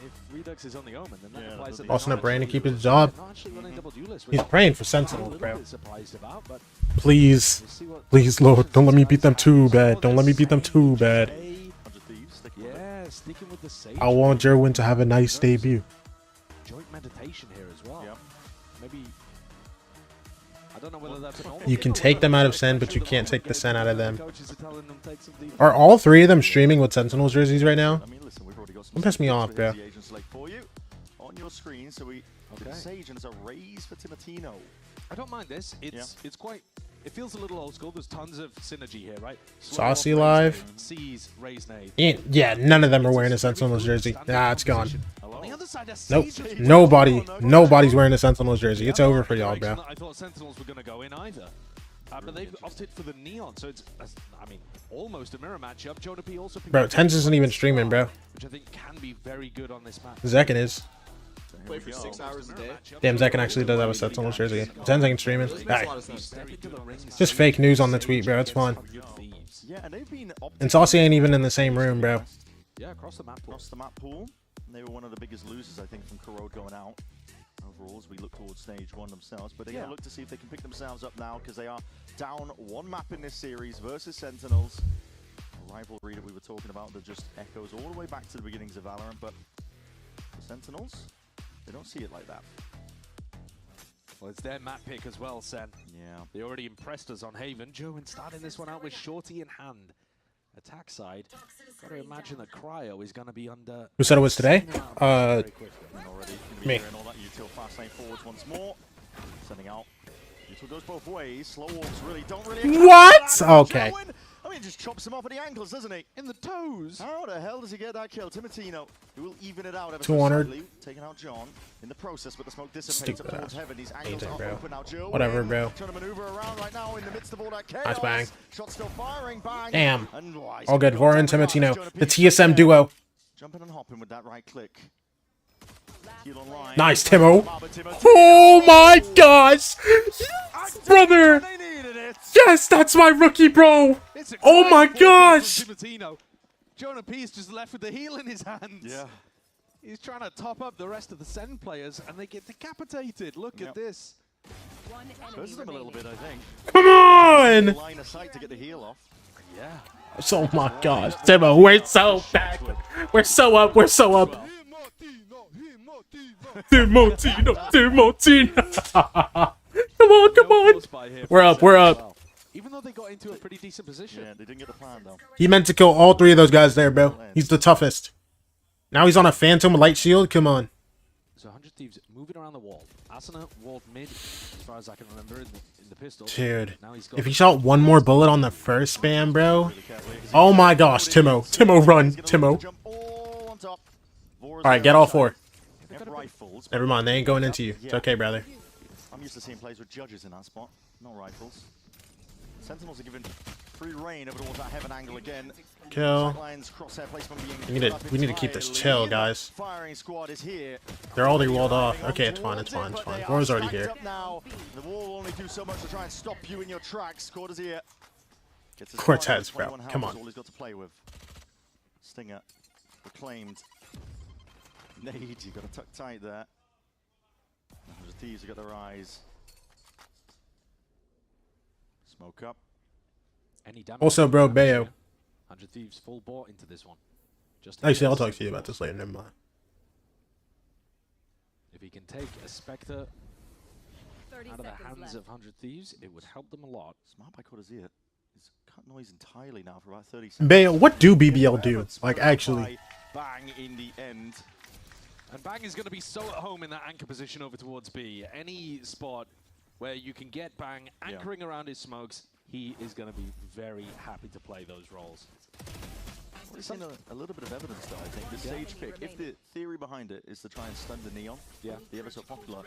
if Redux is on the Omen, then that implies that Boston they're a brain to not keep his actually- job. they're not actually running double duelist, He's which praying for I'm a Sentinels, little bro. bit surprised about, but Please. we'll see what Please, Lord, don't let me beat them too bad. Don't let me beat them too bad. 100 Thieves, sticking with it. yeah, sticking with the Sage. I want Jerwin to have a nice debut. Joint meditation here as well. Yep. Maybe. I don't know whether that's a normal You thing can or take whether them out of it's Sen, like but you the can't moment take the gets Sen out of the them. coaches are telling them take some defense. Are all three of them streaming with Sentinels jerseys right now? I mean, listen, we've already got some Don't piss me snippets off, with bro. the agent select for you on your screen. So we Okay. Sage, and it's a raise for Timotino. I don't mind this. It's quite. It feels a little old school. There's tons of synergy here, right? Saucy live. Sees Raise Nade. Yeah, none of them are wearing a Sentinels jersey. Nah, it's gone. On the other side, there's Nope. Sage. Nobody's wearing a Sentinels jersey. It's over for y'all, bro. I thought Sentinels were going to go in either. But they've opted for the Neon, so it's, I mean, almost a mirror matchup. Jonah P also picked Bro, up Tens isn't even streaming, bro. which I think can be very good on this map. Zekin is. Play for 6 hours a day. Damn, Zekin actually does have a Sentinels jersey. Tens ain't streaming. Makes a Hey, lot of sense. just fake news on the tweet, bro. It's fine. Yeah, and they've been And Saucy ain't even in the same room, bro. Yeah, across the map pool. across the map pool. And they were one of the biggest losers, I think, from Corrode going out overall as we look towards stage 1 themselves. But they're going to look to see if they can pick themselves up now because they are down one map in this series versus Sentinels. A rivalry that we were talking about that just echoes all the way back to the beginnings of Valorant. But the Sentinels, they don't see it like that. Well, it's their map pick as well, Sen. Yeah. They already impressed us on Haven. Joen starting this one out with Shorty in hand. Attack side. Got to imagine that Cryo is going to be under. Who said it was today? And already gonna be Me. hearing all that util fast lane forwards once more. Sending out. Util goes both ways. Slow walks really don't really. What? Okay. I mean, just chops him off at the ankles, doesn't he? In the toes. How the hell does he get that kill? Timotino, who will even it out ever 200. so slightly, taking out John in the process, but the smoke dissipates Stupid up towards ass. heaven. These angles Anything, are bro. open now. Joe Whatever, bro. Trying to maneuver around right now in the midst of all that chaos. Nice bang. Shot still firing, bang. Damn. And why, All good. so Vora and Jonah Timotino. The Pease TSM there. duo. Jumping and hopping with that right click. Heal online. Nice, Timo. Oh my gosh. Yes, brother. Yes, that's my rookie, bro. Oh my gosh. Timotino. Jonah Pease just left with the heel in his hands. Yeah. He's trying to top up the rest of the Sen players, and they get decapitated. Look at this. Hurts them a little bit, I think. Come on. Line of sight to get the heel off. Yeah. Oh my gosh. Timo, we're so back. We're so up. We're so up. Timotino. Come on, come on. We're up. We're up. Even though they got into a pretty decent position. Yeah, they didn't get the plan, though. He meant to kill all three of those guys there, bro. He's the toughest. Now he's on a Phantom light shield. Come on. So 100 Thieves moving around the wall. Asuna walled mid, as far as I can remember, in the pistol. Dude, Now he's got if he shot one more bullet on the first spam, bro. Oh my gosh, Timo. Timo, run. Timo. Alright, get all four. Never mind, they ain't going into you. It's okay, brother. I'm used to seeing plays with judges in that spot, not rifles. Sentinels are given free reign over towards that heaven angle again. Kill. We need to keep this chill, guys. Firing squad is here. They're already walled off. Okay, it's fine, it's fine, it's fine. Roar's already here. Now. The wall will only do so much to try and stop you in your tracks. Cortez Cortez, bro. Come on. All he's got to play with. Stinger reclaimed. Nade, you got to tuck tight there. 100 Thieves have got their eyes. Smoke up. Any damage. Also, bro, Bayo. 100 Thieves full bought into this one. Just Actually, I'll talk to you about this later. Never mind. If he can take a Spectre out of the hands of 100 Thieves, it would help them a lot. Smart by Cortez. He's cut noise entirely now for about 30 seconds. Bayo, what do BBL do? Like, actually. Bang in the end. And Bang is going to be so at home in that anchor position over towards B. Any spot where you can get Bang anchoring around his smokes, he is going to be very happy to play those roles. We've seen a little bit of evidence, though, I think. The Sage pick, if the theory behind it is to try and stun the Neon, the ever so popular,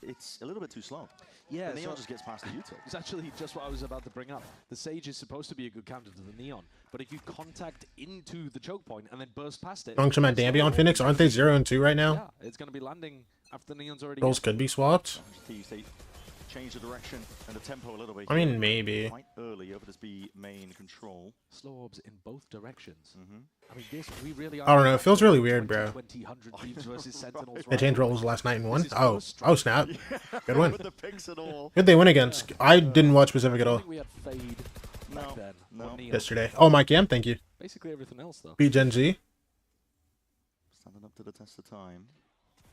it's a little bit too slow. Yeah, the Neon just gets past the util. It's actually just what I was about to bring up. The Sage is supposed to be a good counter to the Neon, but if you contact into the choke point and then burst past it... Function and Dambion Phoenix, aren't they 0 and 2 right now? Yeah, it's going to be landing after the Neon's already... Roles could be swapped. Change the direction and the tempo a little bit. I mean, maybe. Quite early over this B main control. Slow orbs in both directions. I mean, this we really. I don't know. It feels really weird, bro. 100 Thieves versus Sentinels. They changed roles last night and won. Oh snap! Good win. With the picks and all. Who'd they win against? I didn't watch Pacific at all. We had Fade back then. Yesterday. Oh, Mike Yam, thank you. Basically everything else though. B Gen Z. Standing up to the test of time.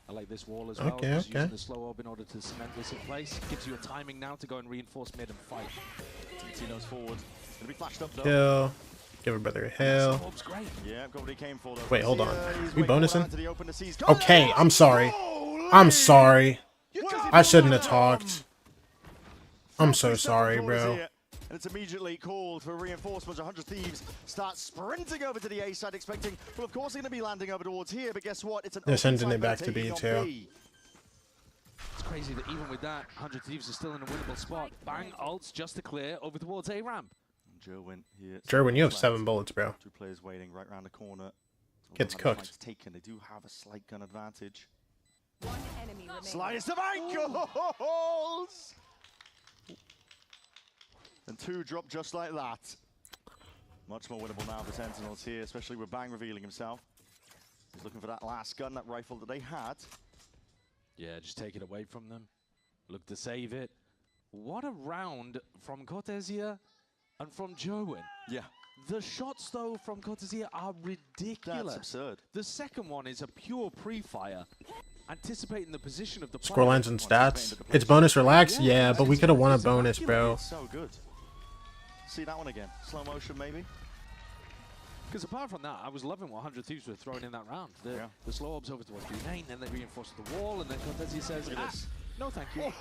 I like this wall as well. Okay, Just okay. using the slow orb in order to cement this in place. Gives you a timing now to go and reinforce mid and fight. Tino's forward. Gonna be flashed up though. Kill. Give her brother a hail. Orb's great. Yeah, got what he came for though. Wait, hold on. We bonusing? bonusing? Okay, I'm sorry. I'm sorry. I shouldn't have talked. I'm so sorry, bro. And it's immediately called for reinforcements. 100 Thieves start sprinting over to the A side, expecting, well, of course, they're going to be landing over towards here, but guess what? It's an They're sending open it back side to B, taking on too. B. It's crazy that even with that, 100 Thieves are still in a winnable spot. Bang ults just to clear over towards A ramp. Jerwin here. Jerwin, you have 7 bullets, bro. 2 players waiting right around the corner. Gets cooked. Taken. They do have a slight gun advantage. One enemy remaining. Slice of ankles! And 2 drop just like that. Much more winnable now for Sentinels here, especially with Bang revealing himself. He's looking for that last gun, that rifle that they had. Yeah, just take it away from them. Look to save it. What a round from Cortesia and from Jerwin. Yeah. The shots, though, from Cortesia are ridiculous. That's absurd. The second one is a pure pre-fire. Anticipating the position of the player. Scorelines and stats. It's bonus relax? Yeah, but we could have won a bonus, bro. So good. See that one again. Slow motion, maybe? Because apart from that, I was loving what 100 Thieves were throwing in that round. The slow orbs over towards B-main, then they reinforced the wall, and then Cortesia says, no thank you.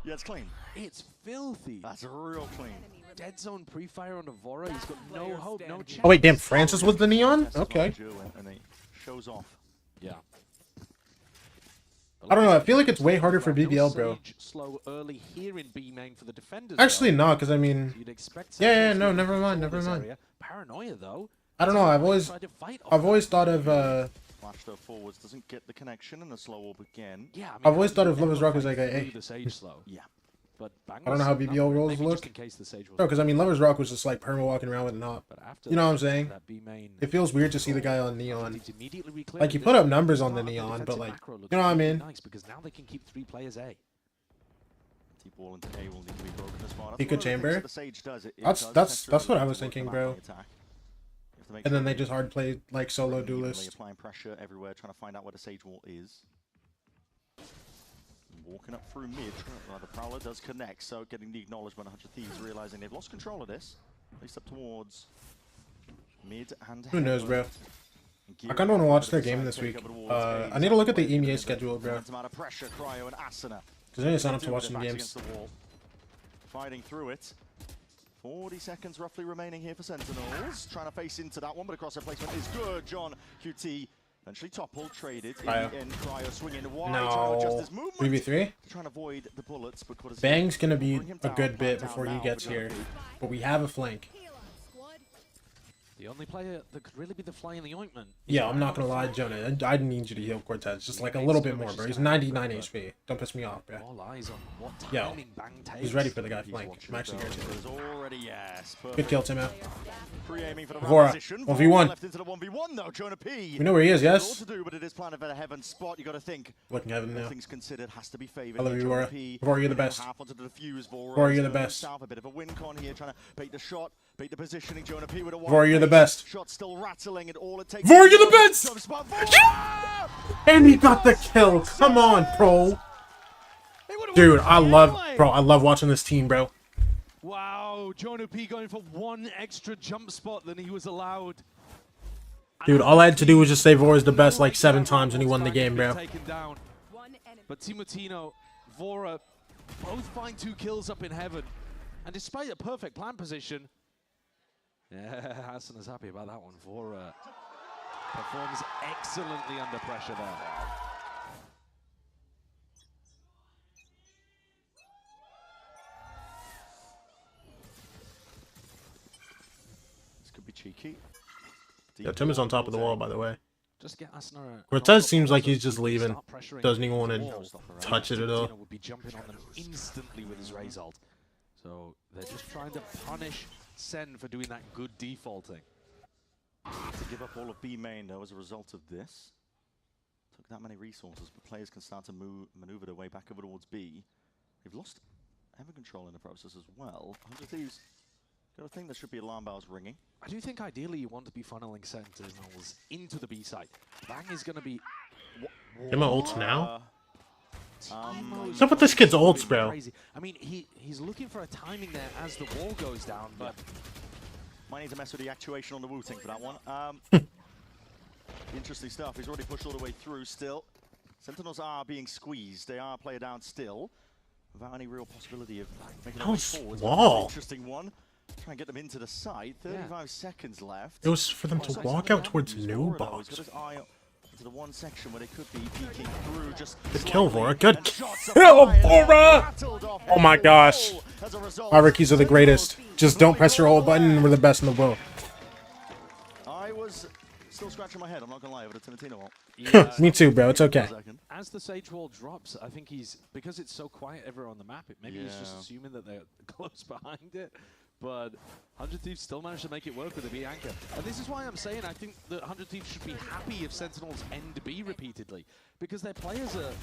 Yeah, it's clean. It's filthy. That's real clean. Dead zone pre-fire on Evora. He's got no hope, no chance. Oh wait, damn, Francis was the Neon? Okay. And he shows off. Yeah. I don't know, I feel like it's way harder for BBL, bro. Slow early here in B main for the defenders. Actually, not, because I mean... Yeah, no, never mind. Paranoia, though. I don't know, I've always thought of, Flash though forwards, doesn't get the connection, and the slow orb again. Yeah, I mean, I've always thought of Lovers Rock as like a... the Sage slow. Yeah. But I don't know how BBL rolls look. No, because I mean, Lovers Rock was just like perma walking around with not. You know what I'm saying? It feels weird to see the guy on Neon. Like, he put up numbers on the Neon, but like, you know what I mean? Because now they can keep 3 players A. Deep wall into A will need to be broken as far. Eco chamber. The Sage does. That's what I was thinking, bro. And then they just hard play like solo duelist. Applying pressure everywhere, trying to find out where the Sage wall is. Walking up through mid, the Prowler does connect, so getting the acknowledgement. 100 Thieves realizing they've lost control of this. At least up towards mid and who knows, bro? I kind of want to watch their game this week. I need to look at the EMEA schedule, bro. Pressure, Cryo and Asuna. Because I need to sign up to watch some games. Fighting through it. 40 seconds roughly remaining here for Sentinels. Trying to face into that one, but across their placement is good. John QT Eventually toppled, traded. Cryo. In Cryo swinging wide, No. trying to adjust his movement. 3v3? Trying to avoid the bullets, but what is Bang's gonna be bring him a down, good bit down before he now, gets but here. But we have a flank. The only player that could really be the fly in the ointment. Yeah, I'm not gonna lie, Jonah. I need you to heal Cortez. Just like a little bit more, bro. He's 99 HP. Don't piss me off, bro. All eyes on what Yo, timing Bang takes. he's ready for the guy flank. I'm actually guaranteed. Already, yes. Good kill, Timo. Pre-aiming for the Vora, position. 1v1. Left into the 1v1 though. Jonah P. We know where he is, yes? All to do, but it is planted for the heaven spot. You got to think. Looking heaven now. Things considered has to be favored. I love you, Jonah Vora. P. Vora, you're the best. Half onto the defuse. Vora, you're the best. South, a bit of a win con here, trying to bait the shot, bait the positioning. Jonah P with a Vora, you're the best. Shot still rattling, and all it takes. Vora, you're the best. And he got the kill. Come on, bro. Dude, I love watching this team, bro. Wow, Jonah P going for one extra jump spot than he was allowed. Dude, all I had to do was just say Vora's the best like 7 times and he won the game, bro. But Timotino, Vora, both find 2 kills up in heaven. And despite a perfect plan position, yeah, Hassan is happy about that one. Vora performs excellently under pressure there. This could be cheeky. Yeah, Tim is on top of the wall, by the way. Just get Asner. Cortez seems like he's just leaving. Doesn't even want to touch it at all. Would be jumping on them instantly with his Raze ult. So they're just trying to punish Sen for doing that good defaulting. To give up all of B main though as a result of this. Took that many resources, but players can start to maneuver their way back over towards B. They've lost heaven control in the process as well. 100 Thieves got a thing that should be alarm bells ringing. I do think ideally you want to be funneling Sentinels into the B side. Bang is going to be... Get my ults now? What's up with this kid's ults, bro? Crazy. I mean, he's looking for a timing there as the wall goes down, but... Might need to mess with the actuation on the Wu-Ting for that one. Interesting stuff. He's already pushed all the way through still. Sentinels are being squeezed. They are player down still. Without any real possibility of making a way forward. Interesting one. Try and get them into the site. 35 seconds left. It was for them to walk out towards new box. He's got his eye into the one section where they could be peeking through. Just good kill, Vora. Good kill, Vora! Oh my gosh. Our rookies are the greatest. Just don't press your hold button and we're the best in the world. I was still scratching my head, I'm not gonna lie, over the Timotino ult. Yeah. Me too, bro. It's okay. As the Sage Wall drops, I think because it's so quiet everywhere on the map, maybe he's just assuming that they're close behind it. But 100 Thieves still managed to make it work with the B anchor. And this is why I'm saying I think that 100 Thieves should be happy if Sentinels end B repeatedly. Because their players are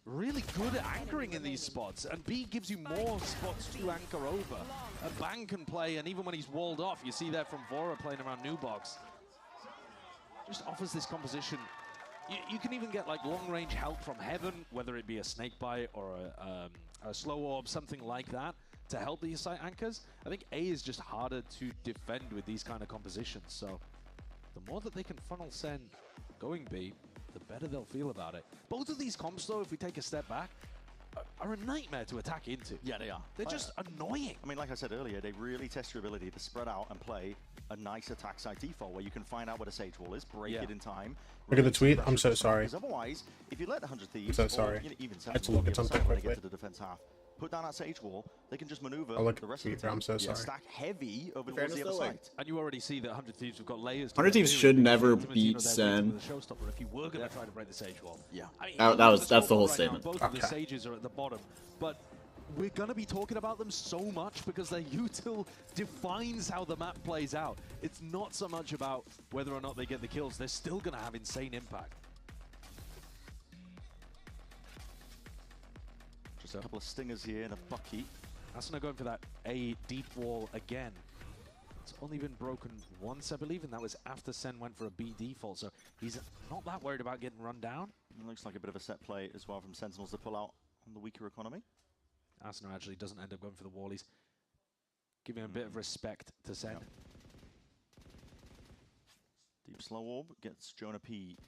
really good at anchoring in these spots. And B gives you more spots to anchor over. And Bang can play, and even when he's walled off, you see that from Vora playing around New Box. Just offers this composition. You can even get like long-range help from Heaven, whether it be a Snakebite or a Slow Orb, something like that, to help these site anchors. I think A is just harder to defend with these kind of compositions. So the more that they can funnel Sen going B, the better they'll feel about it. Both of these comps, though, if we take a step back, are a nightmare to attack into. Yeah, they are. They're just annoying. I mean, like I said earlier, they really test your ability to spread out and play a nice attack side default where you can find out where the Sage Wall is, break it in time. Look at the tweet. I'm so sorry. Because otherwise, if you let 100 Thieves, I'm so sorry. Or, even I had to look at something when they quickly. get to the defense half, put down that Sage Wall, they can just maneuver I'll look the rest at of the the tweet, I'm so sorry. stack heavy over towards the other side. And you already see that 100 Thieves have got layers. 100 Thieves should never beat Sen. If you were going to try to break the Sage Wall. Yeah. I mean, that's the whole right statement. Now, both of the Sages are at the bottom, but we're going to be talking about them so much because their util defines how the map plays out. It's not so much about whether or not they get the kills. They're still going to have insane impact. Just a couple of stingers here and a bucky. Asuna going for that A deep wall again. It's only been broken once, I believe, and that was after Sen went for a B default, so he's not that worried about getting run down. It looks like a bit of a set play as well from Sentinels to pull out on the weaker economy. Asuna actually doesn't end up going for the wall. He's giving a bit of respect to Sen. Yep. Deep slow orb gets Jonah P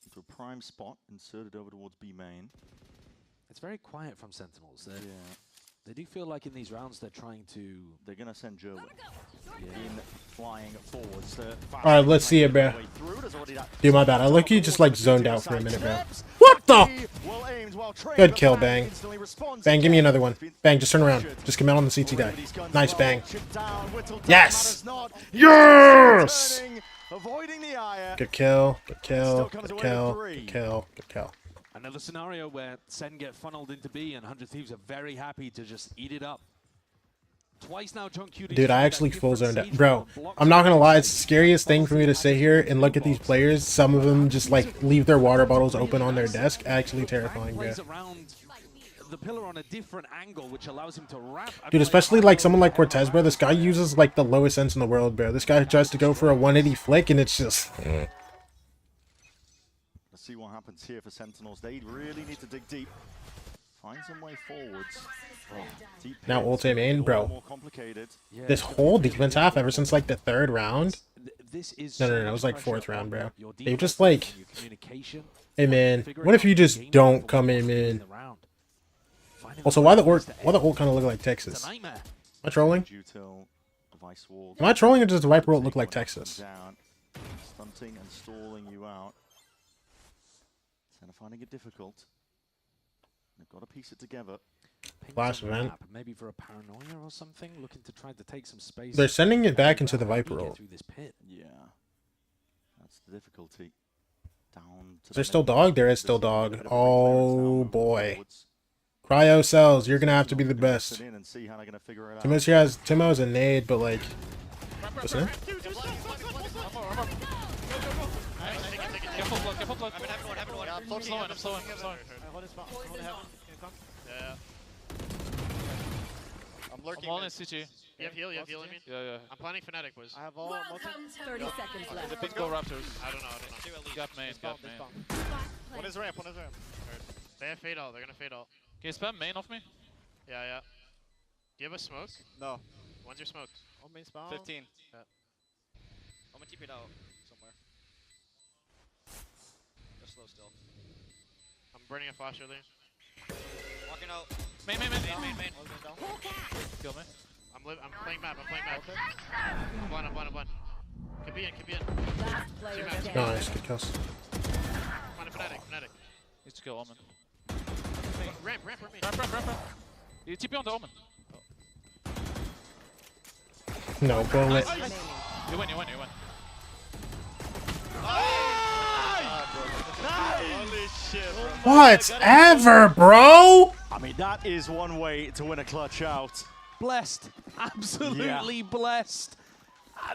into a prime spot, inserted over towards B main. It's very quiet from Sentinels. They do feel like in these rounds they're trying to... They're going to send Joe in flying forwards. Alright, let's see it, bro. Dude, my bad. I look-y just like zoned out for a minute, bro. What the? Good kill, Bang. Bang, give me another one. Bang, just turn around. Just come out on the CT guy. Nice, Bang. Yes! Yes! Good kill, good kill, good kill, good kill, good kill. Another scenario where SEN get funneled into B and 100 Thieves are very happy to just eat it up. Twice now, Dude, I actually full zoned out. Bro, I'm not gonna lie, it's the scariest thing for me to sit here and look at these players. Some of them just like leave their water bottles open on their desk. Actually terrifying, bro. The pillar on a different angle, which allows him to wrap. Dude, especially like someone like Cortez, bro. This guy uses like the lowest sense in the world, bro. This guy tries to go for a 180 flick and it's just... Let's see what happens here for Sentinels. They really need to dig deep. Find some way forwards. Deep now ulti main, bro. More complicated. This whole defense half, ever since like the 3rd round. This is No, it was like 4th round, bro. They just like, hey man, what if you just don't come in, man? Also, why the ult kind of look like Texas? Am I trolling? Am I trolling or does the Viper ult look like Texas? Stunting and stalling you out. Senna finding it difficult. They've got to piece it together. Flash event. Maybe for a paranoia or something, looking to try to take some space. They're sending it back into the Viper ult. Yeah, that's the difficulty. Down. Is there still dog? There is still dog. Oh boy. Cryo cells, you're gonna have to be the best. Timo's here has Timo's a nade, but like, listen. I'm slowing. Yeah. I'm lurking. I'm all in CT. You have heal, I mean? Yeah. I'm planning Fnatic, boys. I have all. 30 seconds left. The big go Raptors. I don't know. Got main. One is ramp. They have fade out. They're gonna fade out. Can you spam main off me? Yeah. Do you have a smoke? No. When's your smoke? On main spawn. 15. Yeah. I'm gonna TP it out somewhere. They're slow still. I'm burning a flash early. Walking out. Main. Kill me. I'm playing map. I'm blind. Could be in. Nice, good kills. Find a Fnatic. Needs to kill Omen. Ramp. You TP on the Omen. No, bullet. You win. Holy shit, bro. Whatever, bro! I mean, that is one way to win a clutch out. Blessed. Absolutely blessed.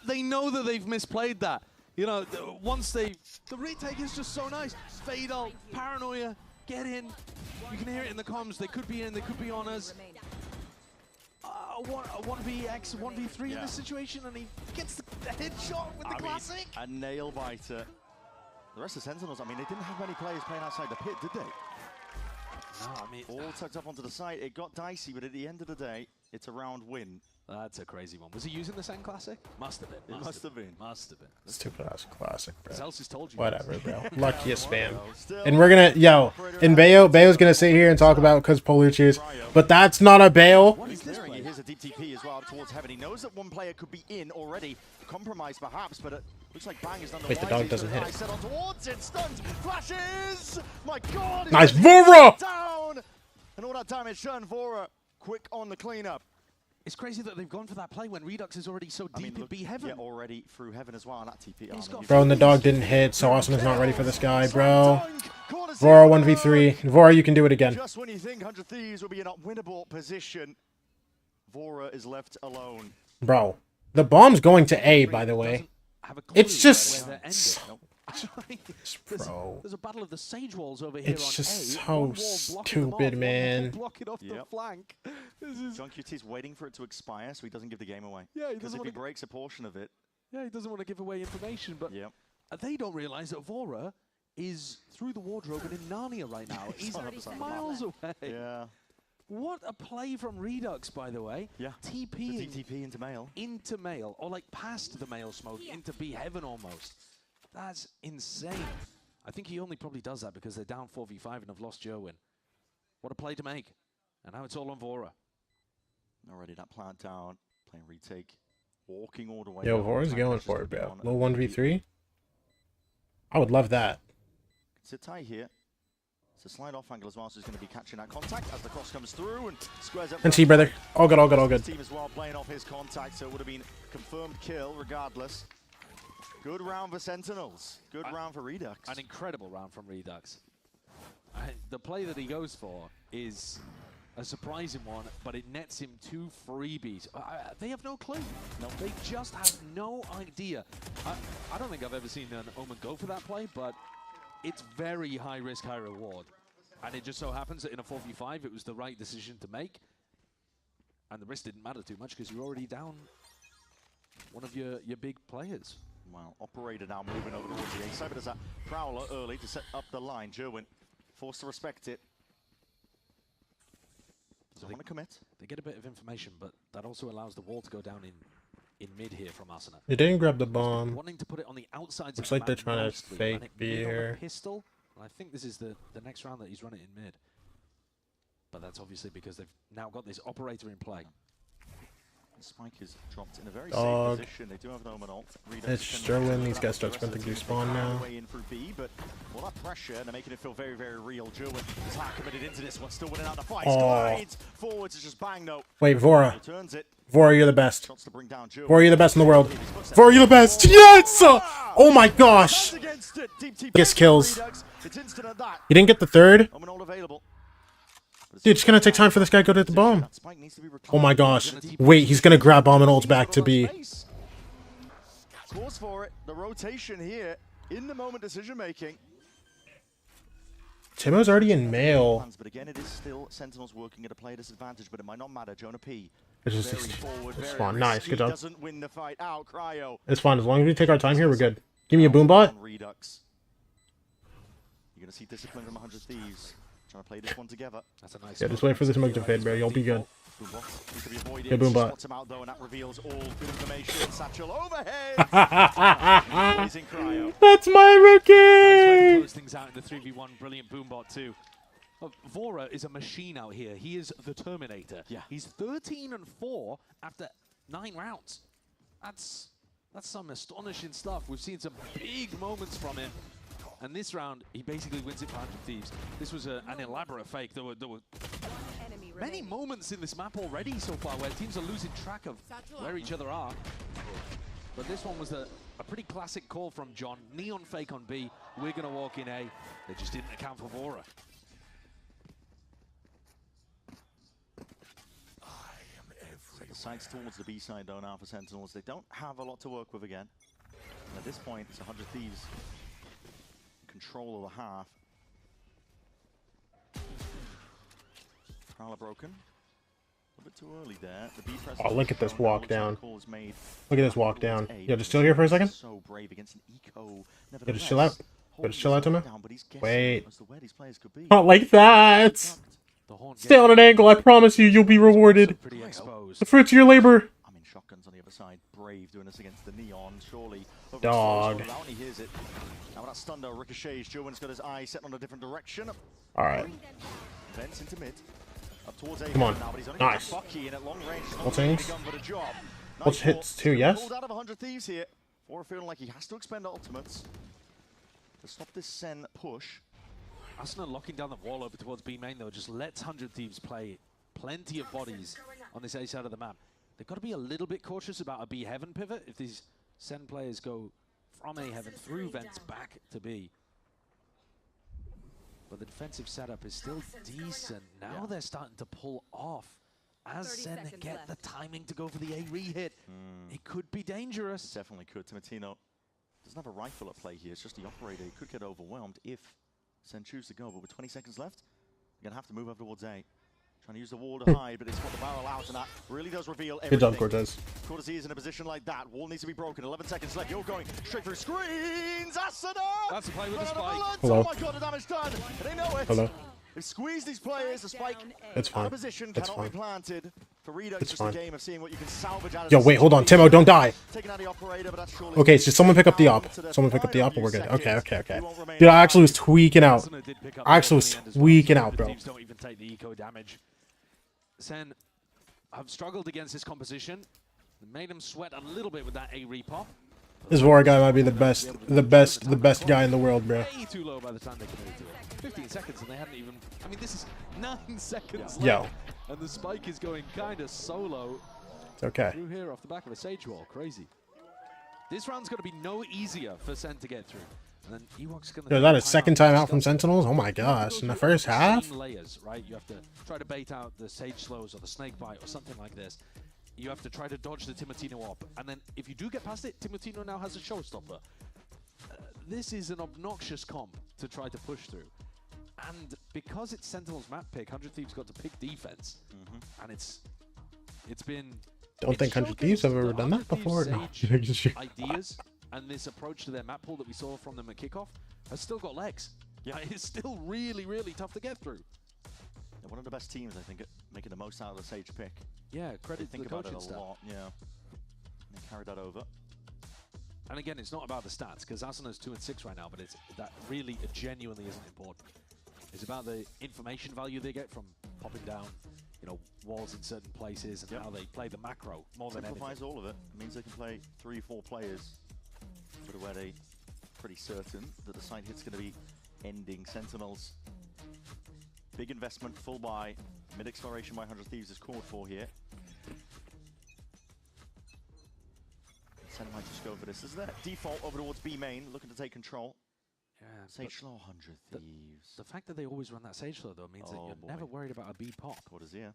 They know that they've misplayed that. You know, once the retake is just so nice. Fatal, paranoia, get in. You can hear it in the comms. They could be in, they could be on us. 1vx, 1v3 in this situation, and he gets the headshot with the classic. A nail biter. The rest of Sentinels, I mean, they didn't have many players playing outside the pit, did they? No, I mean, all tucked up onto the side. It got dicey, but at the end of the day, it's a round win. That's a crazy one. Was he using the SEN Classic? Must have been. Must have been. Stupid ass classic, bro. Zelsis told you. Whatever, bro. Luckiest spam. And we're gonna, and Bayo's gonna sit here and talk about because Polucci's, but that's not a Bayo. Here's a deep TP as well towards Heaven. He knows that one player could be in already, compromised perhaps, but it looks like Bang is done the Wait, the dog doesn't hit. Set on towards it, stuns, flashes. My God! Nice, Vora! Down, and all that damage done. Vora quick on the cleanup. It's crazy that they've gone for that play when Redux is already so deep in B Heaven. Yeah, already through Heaven as well on that TP. Bro, and the dog didn't hit, so Austin is not ready for this guy, bro. Vora 1v3. Vora, you can do it again. Just when you think 100 Thieves will be in a winnable position, Vora is left alone. Bro, the bomb's going to A, by the way. It's just... Bro. There's a battle of the Sage Walls over here. It's just so stupid, man. Blocking off the flank. John QT's waiting for it to expire so he doesn't give the game away. Yeah, because if he breaks a portion of it. Yeah, he doesn't want to give away information, but they don't realize that Vora is through the wardrobe and in Narnia right now. He's miles away. Yeah. What a play from Redux, by the way. Yeah. TP into Mail. Into Mail, or like past the Mail smoke, into B Heaven almost. That's insane. I think he only probably does that because they're down 4v5 and have lost Jerwin. What a play to make. And now it's all on Vora. Already that plant down, playing retake, walking all the way. Yo, Vora's going for it, bro. Low 1v3. I would love that. Sit tight here. It's a slide off angle as well, so he's going to be catching that contact as the cross comes through and squares up. And see, brother. All good, all good, all good. Team as well playing off his contact, so it would have been confirmed kill regardless. Good round for Sentinels. Good round for Redux. An incredible round from Redux. The play that he goes for is a surprising one, but it nets him 2 freebies. They have no clue. No, they just have no idea. I don't think I've ever seen an Omen go for that play, but it's very high risk, high reward. And it just so happens that in a 4v5, it was the right decision to make. And the risk didn't matter too much because you're already down one of your big players. Well, Operator now moving over towards the A side, but there's that Prowler early to set up the line. Jerwin forced to respect it. Doesn't want to commit. They get a bit of information, but that also allows the wall to go down in mid here from Asuna. They didn't grab the bomb. Wanting to put it on the outsides. Looks like they're trying to fake B here. Pistol. And I think this is the next round that he's running in mid. But that's obviously because they've now got this Operator in play. Spike is dropped in a very Dog. safe position. They do have an Omen ult. It's Sterling. These guys start sprinting through spawn now. Way in through B, but all that pressure, and they're making it feel very, very real. Jerwin is hard committed into this one, still winning out the fight. Glides forwards, it's just bang though. Wait, Vora. Returns it. Vora, you're the best. Shots to bring down Jerwin. Vora, you're the best in the world. Vora, you're the best. Yes! Oh my gosh. Biggest kills. He didn't get the third. Dude, it's gonna take time for this guy to go to the bomb. Oh my gosh. Wait, he's gonna grab bomb and ult back to B. Calls for it. The rotation here in the moment decision making. Timo's already in male. But again, it is still Sentinels working at a player disadvantage, but it might not matter. Jonah P. It's fine. Nice, good job. Doesn't win the fight out. Cryo. It's fine. As long as we take our time here, we're good. Give me a boombot. Redux. You're gonna see discipline from 100 Thieves. Trying to play this one together. That's a nice. Yeah, just wait for the smoke to fade, bro. You'll be good. Yeah, boombot. Spots him out though, and that reveals all good information. Satchel overhead. That's my rookie. Nice way to close things out in the 3v1. Brilliant boombot too. Vora is a machine out here. He is the Terminator. Yeah. He's 13-4 after 9 rounds. That's some astonishing stuff. We've seen some big moments from him. And this round, he basically wins it for 100 Thieves. This was an elaborate fake. There were many moments in this map already so far where teams are losing track of where each other are. But this one was a pretty classic call from John. Neon fake on B. We're going to walk in A. They just didn't account for Vora. So the sides towards the B side though now for Sentinels. They don't have a lot to work with again. And at this point, it's 100 Thieves. Control of the half. Prowler broken. A little bit too early there. The B press. Oh, look at this walk down. Look at this walk down. Yeah, just chill here for a second. So brave against an eco. Yeah, just chill out. Just chill out to me. Wait. Not like that. Stay on an angle. I promise you, you'll be rewarded. The fruits of your labor. I mean, shotguns on the other side. Brave doing this against the Neon. Surely. Dog. He hears it. Now that stun though ricochets. Jerwin's got his eye set on a different direction. Alright. Vents into mid. Up towards A. Come on. Now, but he's only Nice. Bucky, and at long range, All things. Nice hits too, yes? Pulled out of 100 Thieves here. Vora feeling like he has to expend ultimates to stop this Sen push. Asuna locking down the wall over towards B main though just lets 100 Thieves play plenty of bodies on this A side of the map. They've got to be a little bit cautious about a B heaven pivot if these Sen players go from A heaven through vents back to B. But the defensive setup is still decent. Now they're starting to pull off. As Sen get the timing to go for the A re-hit, it could be dangerous. Definitely could. Timatino doesn't have a rifle at play here. It's just the Operator. He could get overwhelmed if Sen chooses to go. But with 20 seconds left, you're going to have to move over towards A. Trying to use the wall to hide, but it's what the barrel allows, and that really does reveal everything. Good job, Cortez. Cortez is in a position like that. Wall needs to be broken. 11 seconds left. You're going straight through screens. Asuna! That's a play with the spike. Hello. Oh my god, the damage done. They know it. Hello. They've squeezed these players. The spike It's fine. out of position It's cannot fine. be planted. For Redux, It's just a fine. game of seeing what you can salvage out of Yo, this wait, hold on. situation. Timo, don't die. Taking out the Operator, but that's surely Okay, so someone pick up the op. Someone pick up the op and we're good. Okay. Dude, I actually was tweaking out. I actually was tweaking out, bro. Teams don't even take the eco damage. Sen have struggled against this composition. They made them sweat a little bit with that A repop. This Vora guy might be the best guy in the world, bro. Way too low by the time they committed to it. 15 seconds and they hadn't even. I mean, this is 9 seconds Yo. left, and the spike is going kind of solo. It's okay. Through here off the back of a Sage wall, crazy. This round's going to be no easier for Sen to get through. And then Ewok's going to. Is that a second time out from Sentinels? Oh my gosh! In the first half. Layers, right? You have to try to bait out the Sage slows or the snake bite or something like this. You have to try to dodge the Timotino up, and then if you do get past it, Timotino now has a showstopper. This is an obnoxious comp to try to push through. And because it's Sentinel's map pick, 100 Thieves got to pick defense. And it's been... Don't think 100 Thieves have ever done that before. No. Ideas and this approach to their map pool that we saw from them at kickoff has still got legs. Yeah, it's still really, really tough to get through. They're one of the best teams, I think, at making the most out of the Sage pick. Yeah, credit to the coaching staff. Yeah, they carried that over. And again, it's not about the stats, because Asuna's 2 and 6 right now, but it's that really genuinely isn't important. It's about the information value they get from popping down, you know, walls in certain places and how they play the macro more than anything. Simplifies all of it. It means they can play 3-4 players, but where they pretty certain that the side hit's going to be ending Sentinels. Big investment, full buy, mid exploration by 100 Thieves is called for here. Sen might just go for this. This is their default over towards B main, looking to take control. Yeah, Sage slow 100 Thieves. The fact that they always run that Sage slow though means that you're never worried about a B pop. What is here?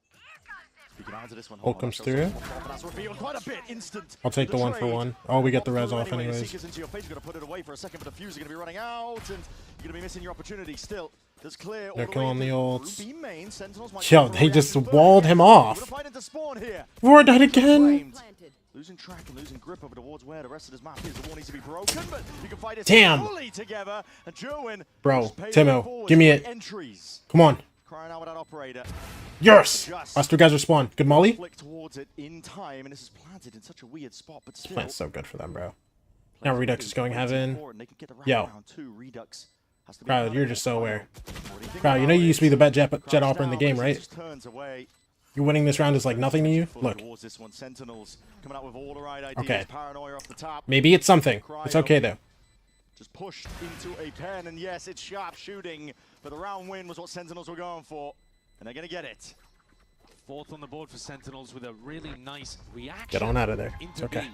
Speaking out to this one. Ult comes through. That's revealed quite a bit. Instant. I'll take the 1 for 1. Oh, we get the res off anyways. Seekers into your face. You're going to put it away for a second, but the fuse is going to be running out, and you're going to be missing your opportunity still. There's clear. They're killing the ults. Yo, they just walled him off. Vora died again. Losing track and losing grip over towards where the rest of his map is. The wall needs to be broken, but you can fight it fully together. And Joen, bro, Timo, give me it. Entries. Come on. Crying out with that operator. Yes. Us 2 guys respawn. Good molly. Flick towards it in time, and this is planted in such a weird spot, but still. That's so good for them, bro. Now Redux is going heaven. Yo. Bro, you're just so aware. Bro, you know you used to be the best jet opera in the game, right? You winning this round is like nothing to you? Look. Okay. Maybe it's something. It's okay, though. Just pushed into a pen, and yes, it's sharp shooting, but the round win was what Sentinels were going for, and they're going to get it. 4th on the board for Sentinels with a really nice reaction. Get on out of there. It's okay.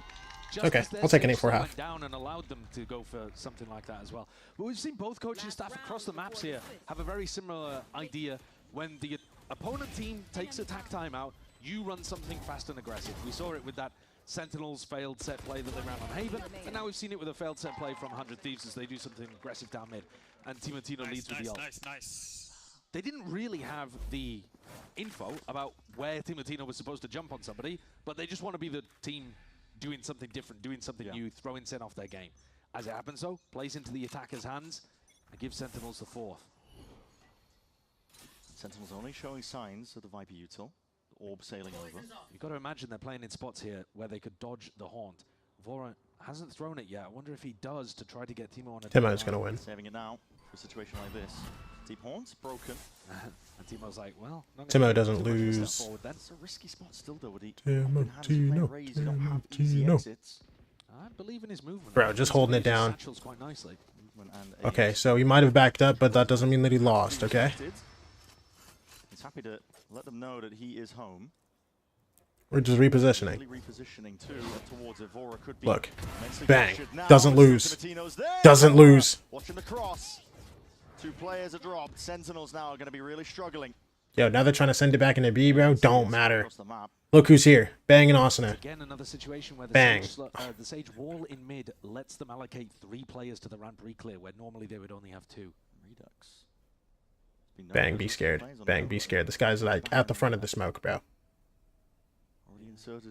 Okay, I'll take an 8-4 half. Down and allowed them to go for something like that as well. But we've seen both coaching staff across the maps here have a very similar idea. When the opponent team takes attack timeout, you run something fast and aggressive. We saw it with that Sentinels failed set play that they ran on Haven, and now we've seen it with a failed set play from 100 Thieves as they do something aggressive down mid, and Timotino leads with the ult. Nice. They didn't really have the info about where Timotino was supposed to jump on somebody, but they just want to be the team doing something different, doing something new, throwing Sen off their game. As it happens though, plays into the attacker's hands and gives Sentinels the 4th. Sentinels only showing signs of the Viper util. Orb sailing over. You've got to imagine they're playing in spots here where they could dodge the haunt. Vora hasn't thrown it yet. I wonder if he does to try to get Timo on a... Timo's going to win. Saving it now for a situation like this. Deep haunt's broken. And Timo's like, well... Timo doesn't lose. That's a risky spot still though. Timotino. I believe in his movement. Bro, just holding it down. Quite nicely. Okay, so he might have backed up, but that doesn't mean that he lost, okay? He's happy to let them know that he is home. We're just repositioning. Towards look. Bang. Doesn't lose. Doesn't lose. Watching the cross. 2 players are dropped. Sentinels now are going to be really struggling. Yo, now they're trying to send it back into B, bro. Don't matter. Look who's here. Bang and Asuna. Again, another situation where the Sage wall in mid lets them allocate 3 players to the ramp re-clear, where normally they would only have 2. Redux. Bang, be scared. Bang, be scared. This guy's like at the front of the smoke, bro.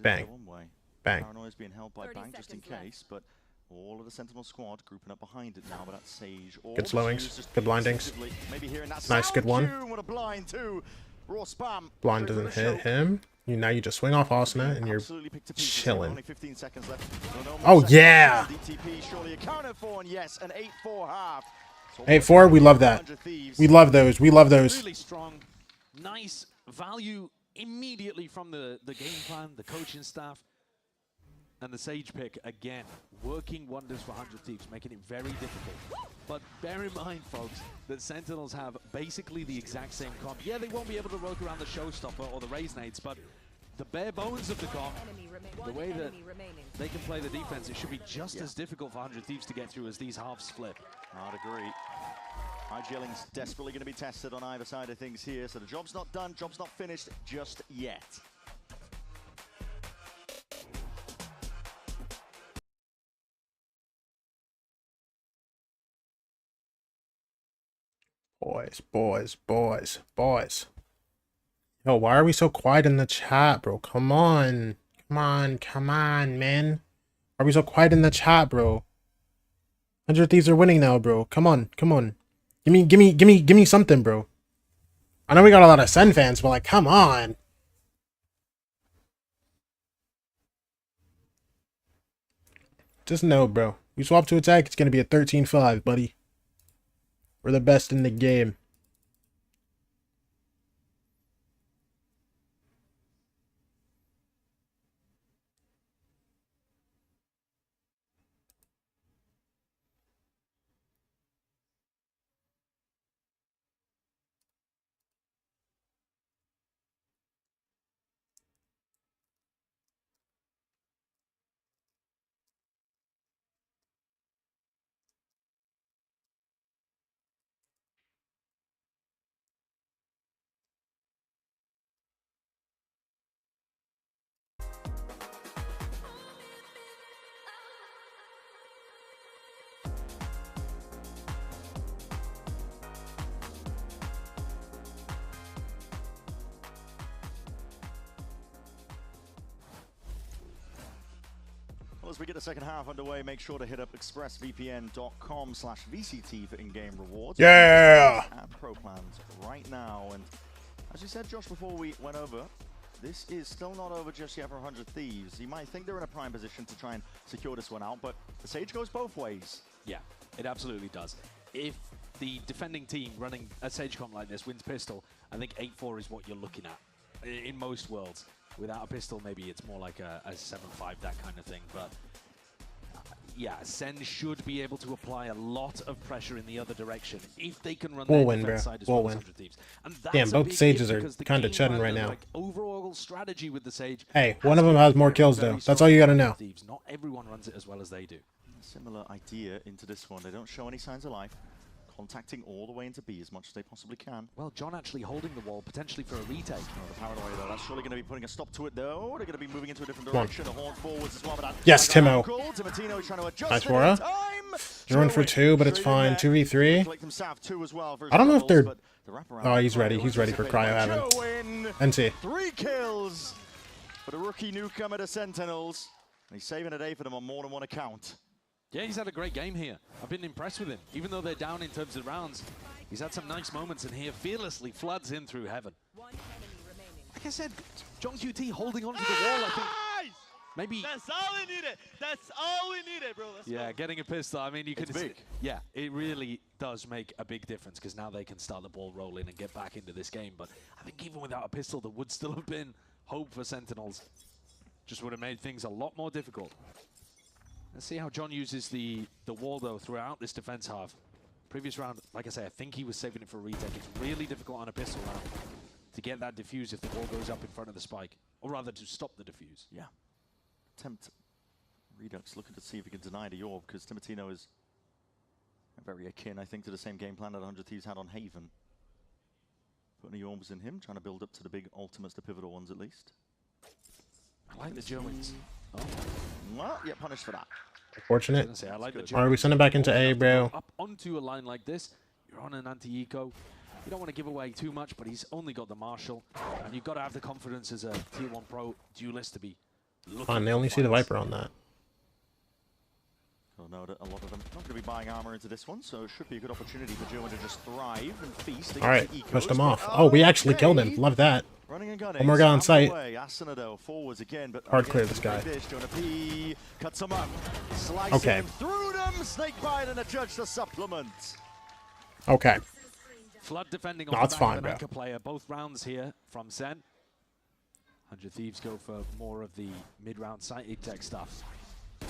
Bang. Bang. Paranoia's being held by Bang just in case, but all of the Sentinel squad grouping up behind it now, but that's Sage. Good slowings. Good blindings. Nice, good one. Blind doesn't hit him. Now you just swing off Asuna and you're chilling. Oh, yeah! 8-4, we love that. We love those. We love those. Really strong, nice value immediately from the game plan, the coaching staff. and the Sage pick, again, working wonders for 100 Thieves, making it very difficult. But bear in mind, folks, that Sentinels have basically the exact same comp. Yeah, they won't be able to work around the Showstopper or the Raise Nades, but the bare bones of the comp, the way that they can play the defense, it should be just as difficult for 100 Thieves to get through as these halves flip. I'd agree. IGLing's desperately going to be tested on either side of things here, so the job's not done, job's not finished just yet. Boys. Yo, why are we so quiet in the chat, bro? Come on, man. Why are we so quiet in the chat, bro? 100 Thieves are winning now, bro. Come on. Give me something, bro. I know we got a lot of SEN fans, but like, come on. Just know, bro. You swap to attack, it's gonna be a 13-5, buddy. We're the best in the game. Well, as we get the second half underway, make sure to hit up expressvpn.com/VCT for in-game rewards. Yeah! And pro plans right now. And as you said, Josh, before we went over, this is still not over just yet for 100 Thieves. You might think they're in a prime position to try and secure this one out, but the Sage goes both ways. Yeah, it absolutely does. If the defending team running a Sage comp like this wins pistol, I think 8-4 is what you're looking at in most worlds. Without a pistol, maybe it's more like a 7-5, that kind of thing. But yeah, SEN should be able to apply a lot of pressure in the other direction if they can run their defense side as well as 100 Thieves. And that's Damn, both Sages are kind of chudding right now. Overall strategy with the Sage. Hey, one of them has more kills though. That's all you gotta know. Not everyone runs it as well as they do. Similar idea into this one. They don't show any signs of life. Contacting all the way into B as much as they possibly can. Well, John actually holding the wall, potentially for a retake. Oh, the paranoia though, that's surely going to be putting a stop to it though. They're going to be moving into a different direction. The horn forwards as well. But yes, Timo. Timotino trying to adjust nice for her. You're in for 2, but it's fine. 2v3. I don't know if they're... Oh, he's ready. He's ready for cryo heaven. NT. 3 kills for the rookie newcomer to Sentinels. And he's saving a day for them on more than one account. Yeah, he's had a great game here. I've been impressed with him. Even though they're down in terms of rounds, he's had some nice moments, and here fearlessly floods in through heaven. Like I said, John QT holding onto the wall, I think. Maybe. That's all we needed. That's all we needed, bro. Let's yeah, go. Getting a pistol, I mean, you can. It's big. Yeah, it really does make a big difference because now they can start the ball rolling and get back into this game. But I think even without a pistol, there would still have been hope for Sentinels. Just would have made things a lot more difficult. Let's see how John uses the wall, though, throughout this defense half. Previous round, like I say, I think he was saving it for a retake. It's really difficult on a pistol round to get that defuse if the ball goes up in front of the spike. Or rather, to stop the defuse. Yeah. Attempt Redux looking to see if he can deny the orb, because Timotino is very akin, I think, to the same game plan that 100 Thieves had on Haven. Putting the orbs in him, trying to build up to the big ultimates, the pivotal ones at least. I like the Germans. Oh. Well, yeah, punished for that. Unfortunate. I like Alright, we send him back into A, bro. Up onto a line like this, you're on an anti-eco. You don't want to give away too much, but he's only got the Marshal. And you've got to have the confidence as a Tier 1 Pro duelist to be looking. Fine, they only see the Viper on that. You'll know that a lot of them not going to be buying armor into this one, so it should be a good opportunity for German to just thrive and feast. Alright, pushed him off. Oh, we actually killed him. Love that. Running and gunning. One more guy on site. Asanado forwards again, but hard clear this guy. Jonah P cuts him up. Okay. Through them, snake bite and a judge to supplement. Okay. Flood defending No, on it's the back fine, of an bro. anchor player. Both rounds here from SEN. 100 Thieves go for more of the mid-round site exec stuff.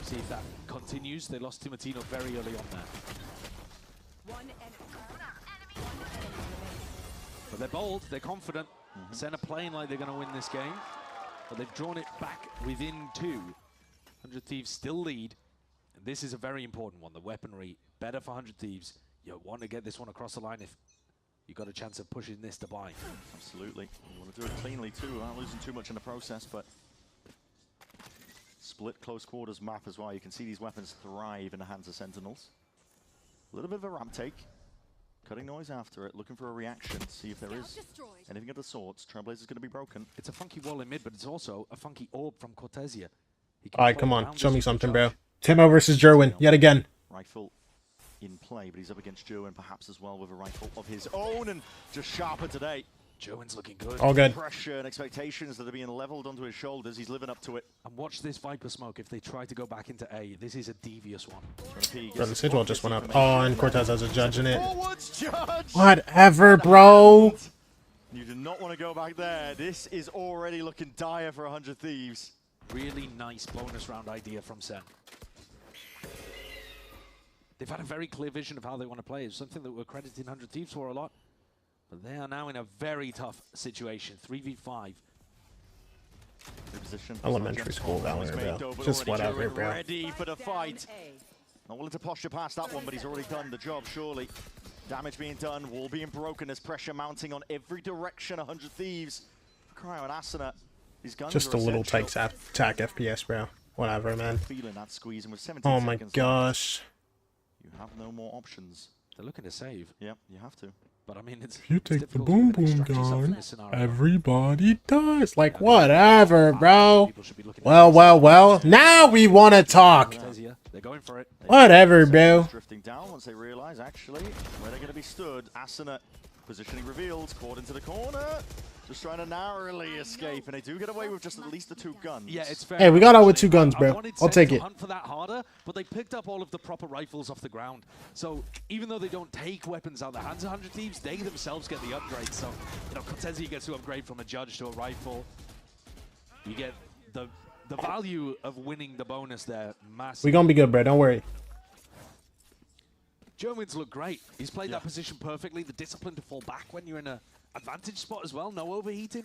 See if that continues. They lost Timotino very early on there. But they're bold, they're confident. SEN are playing like they're going to win this game. But they've drawn it back within 2. 100 Thieves still lead. And this is a very important one. The weaponry, better for 100 Thieves. You want to get this one across the line if you've got a chance of pushing this to buy. Absolutely. You want to do it cleanly too, without losing too much in the process, but split close quarters map as well. You can see these weapons thrive in the hands of Sentinels. A little bit of a ramp take. Cutting noise after it, looking for a reaction, see if there is anything of the sorts. Trailblazer's going to be broken. It's a funky wall in mid, but it's also a funky orb from Cortesia. Alright, come on. Show me something, bro. Timo versus Jerwin, yet again. Rifle in play, but he's up against Jerwin perhaps as well with a rifle of his own, and just sharper today. Jerwin's looking good. All good. Pressure and expectations that are being leveled onto his shoulders. He's living up to it. And watch this Viper smoke if they try to go back into A. This is a devious one. Bro, the Sigil just went up. Oh, and Cortez has a judge in it. Judge. Whatever, bro. You do not want to go back there. This is already looking dire for 100 Thieves. Really nice bonus round idea from SEN. They've had a very clear vision of how they want to play. It's something that we're crediting 100 Thieves for a lot. But they are now in a very tough situation. 3v5. Elementary school Valorant, bro. Just whatever, bro. Ready for the fight. Not willing to posture past that one, but he's already done the job, surely. Damage being done, wall being broken, there's pressure mounting on every direction. 100 Thieves. Cryo and Asuna. These guns Just a little tight attack FPS, bro. Whatever, man. Feeling that squeeze, and with 17 Oh my seconds gosh. left, you have no more options. They're looking to save. Yep, you have to. But I mean, it's If you take the boom boom gun, everybody dies. Like, whatever, bro. Well. Now we want to talk. They're going for it. Whatever, bro. Drifting down once they realize, actually, where they're going to be stood. Asuna positioning revealed, caught into the corner. Just trying to narrowly escape, and they do get away with just at least the 2 guns. Yeah, it's fair. Hey, we got out with 2 guns, bro. I'll take it. Hunt for that harder, but they picked up all of the proper rifles off the ground. So even though they don't take weapons out of the hands of 100 Thieves, they themselves get the upgrade. So, you know, Cortezi gets to upgrade from a judge to a rifle. You get the value of winning the bonus there. Massive. We gonna be good, bro. Don't worry. Jerwin's look great. He's played that position perfectly. The discipline to fall back when you're in a advantage spot as well. No overheating.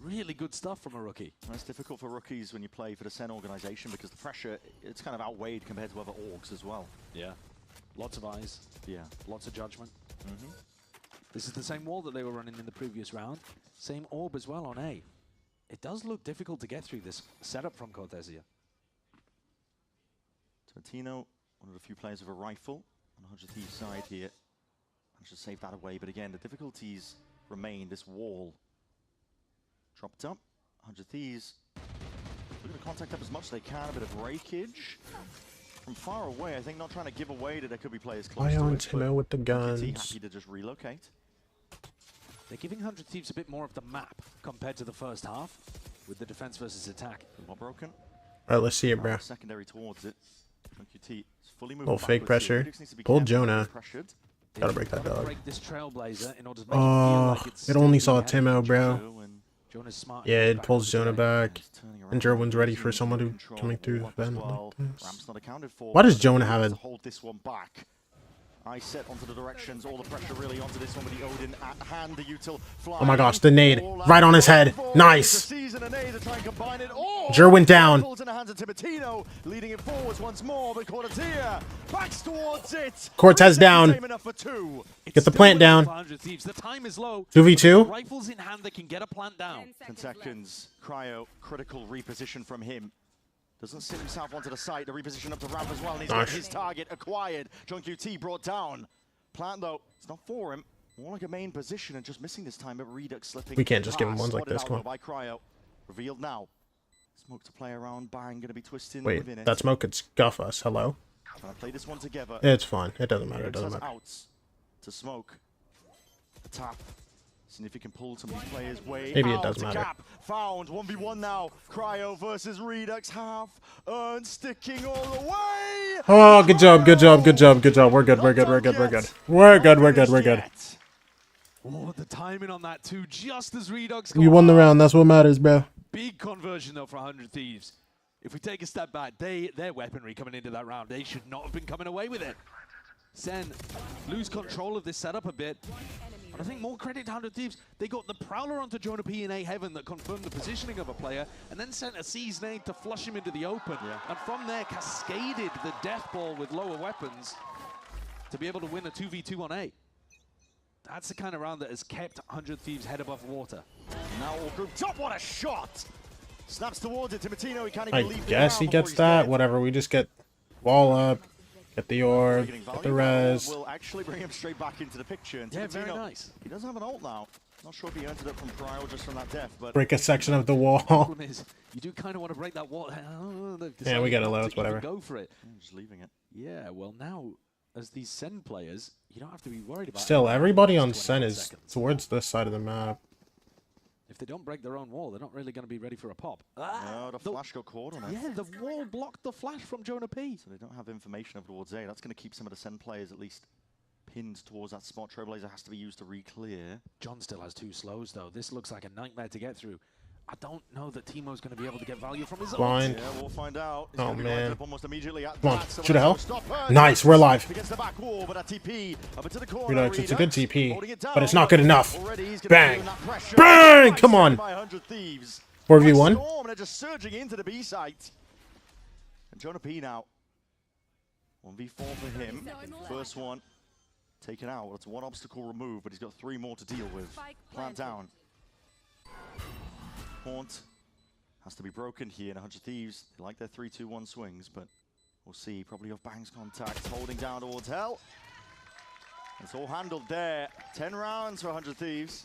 Really good stuff from a rookie. Well, it's difficult for rookies when you play for the SEN organization because the pressure, it's kind of outweighed compared to other orgs as well. Yeah. Lots of eyes. Yeah. Lots of judgment. This is the same wall that they were running in the previous round. Same orb as well on A. It does look difficult to get through this setup from Cortesia. Tarantino, one of the few players with a rifle on the 100 Thieves side here. I should save that away, but again, the difficulties remain. This wall dropped up. 100 Thieves looking to contact up as much as they can. A bit of breakage from far away. I think not trying to give away that there could be players close to it. Timo with the guns. Happy to just relocate. They're giving 100 Thieves a bit more of the map compared to the first half with the defense versus attack. Not broken. Alright, let's see it, bro. Secondary towards it. QT is fully moving. Little fake pressure. Pull Jonah. Gotta break that dog. Oh, it only saw Timo, bro. Yeah, it pulls Jonah back. And Jerwin's ready for someone who coming through the vent like this. Why does Jonah have a... I set onto the directions, all the pressure really onto this one with the Odin at hand, the util fly. Oh my gosh, the nade. Right on his head. Nice. Jerwin down. Leading it forwards once more, but backs towards it. Cortez down. Get the plant down. The time is low. 2v2. Rifles in hand, they can get a plant down. 10 seconds. Cryo, critical reposition from him. Doesn't sit himself onto the site. The reposition up the ramp as well, and he's got his target acquired. John QT brought down. Plant, though, it's not for him. More like a main position and just missing this time, but Redux slipping. We can't just give him ones like this, come on. By Cryo. Revealed now. Smoke to play around, bang, gonna be twisting within it. Wait, that smoke could scuff us. Hello? Trying to play this one together. It's fine. It doesn't matter. It doesn't matter. Outs to smoke. The tap. Seeing if he can pull some of these players way Maybe out. It does matter. Cap found 1v1 now. Cryo versus Redux. Half earned, sticking all the way. Oh, good job, good job, good job, good job. We're good, we're good, we're good, we're good. We're good, we're good, we're good. Oh, the timing on that too, just as Redux. You won the round. That's what matters, bro. big conversion, though, for 100 Thieves. If we take a step back, their weaponry coming into that round, they should not have been coming away with it. SEN lose control of this setup a bit. And I think more credit to 100 Thieves. They got the Prowler onto Jonah P in A Heaven that confirmed the positioning of a player, and then sent a Seize nade to flush him into the open. And from there, cascaded the Death Ball with lower weapons to be able to win a 2v2 on A. That's the kind of round that has kept 100 Thieves head above water. Now all grouped up, what a shot! Snaps towards it, Timatino, he can't even I leave the guess he ground gets before he's that. dead. Whatever, we just get wall up, get the orb, get the res. Will actually bring him straight back into the picture. And Yeah, Timatino, very nice. He does have an ult now. Not sure if he earned it up from Prior or just from that death, but... Break a section of the wall. Problem is, you do kind of want to break that wall. Yeah, we got a load, whatever. Go for it. I'm just leaving it. Yeah, well now, as these SEN players, you don't have to be worried about Still, it. everybody on SEN is towards this side of the map. If they don't break their own wall, they're not really going to be ready for a pop. No, the flash got caught on it. Yeah, the wall blocked the flash from Jonah P. So they don't have information over towards A. That's going to keep some of the SEN players at least pinned towards that spot. Trailblazer has to be used to re-clear. John still has 2 slows, though. This looks like a nightmare to get through. I don't know that Timo's going to be able to get value from his Blind. ult. Yeah, we'll find out. He's Oh, gonna be lined man. up almost immediately at Come on, that, so shoot a we'll hell. stop her. Nice, we're live. Against the back wall, but a TP up into the corner. Redux, it's a good Redux TP, holding it down. but it's not good enough. Already he's gonna be Bang. feeling that pressure. Bang! Nice Come on. by 100 Thieves. 4v1. Storm, and they're just surging into the B site. And Jonah P now. 1v4 for him. First one taken out. That's 1 obstacle removed, but he's got 3 more to deal with. Plant down. Haunt has to be broken here, and 100 Thieves, they like their 3-2-1 swings, but we'll see. Probably off Bang's contact, holding down towards Hell. It's all handled there. 10 rounds for 100 Thieves.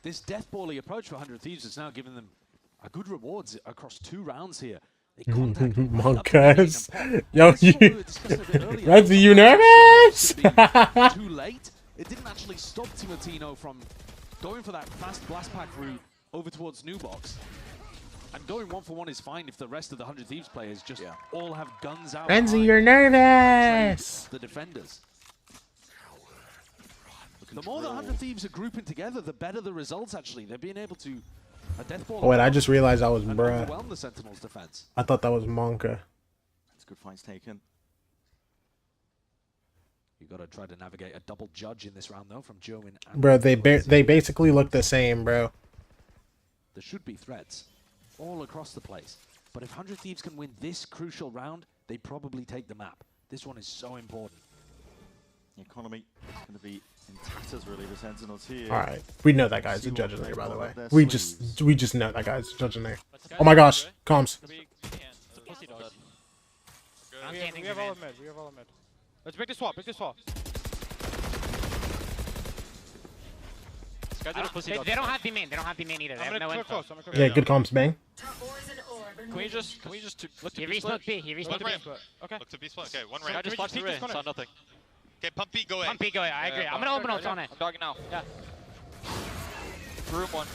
This death ball-y approach for 100 Thieves has now given them a good rewards across 2 rounds here. They contact right up Monkas. the lane and Yo, pop. We were discussing a bit earlier. Reds, are you nervous? Too late. It didn't actually stop Timotino from going for that fast blast pack route over towards New Box. And going 1-for-1 is fine if the rest of the 100 Thieves players just all have guns out. Renzi, you're nervous. The defenders. The more the 100 Thieves are grouping together, the better the results, actually. They're being able to... A death ball Oh, wait, I just realized I was and bruh. overwhelm the Sentinels' defense. I thought that was Monka. That's good fights taken. You've got to try to navigate a double judge in this round, though, from Joe and... Bro, they basically look the same, bro. There should be threats all across the place. But if 100 Thieves can win this crucial round, they probably take the map. This one is so important. The economy is going to be in tatters, really. The Sentinels here. All right, we know that guy's a judge in there, by the way. We just know that guy's a judge in there. Oh my gosh, comms. We have all of mid. We have all of mid. Let's break this swap. Break this swap. They don't have the main. They don't have the main either. They have no info. Yeah, good comms, bang. Can we just look to He B split? resmoked B. He Look resmoked to B. B split. Okay. Look to B split. Okay, one Can I ramp. just watch the rain? Saw nothing. Okay, pump B, go A. Pump B, go A. I agree. I'm gonna open ult on it. I'm dogging now. Yeah. Room 1.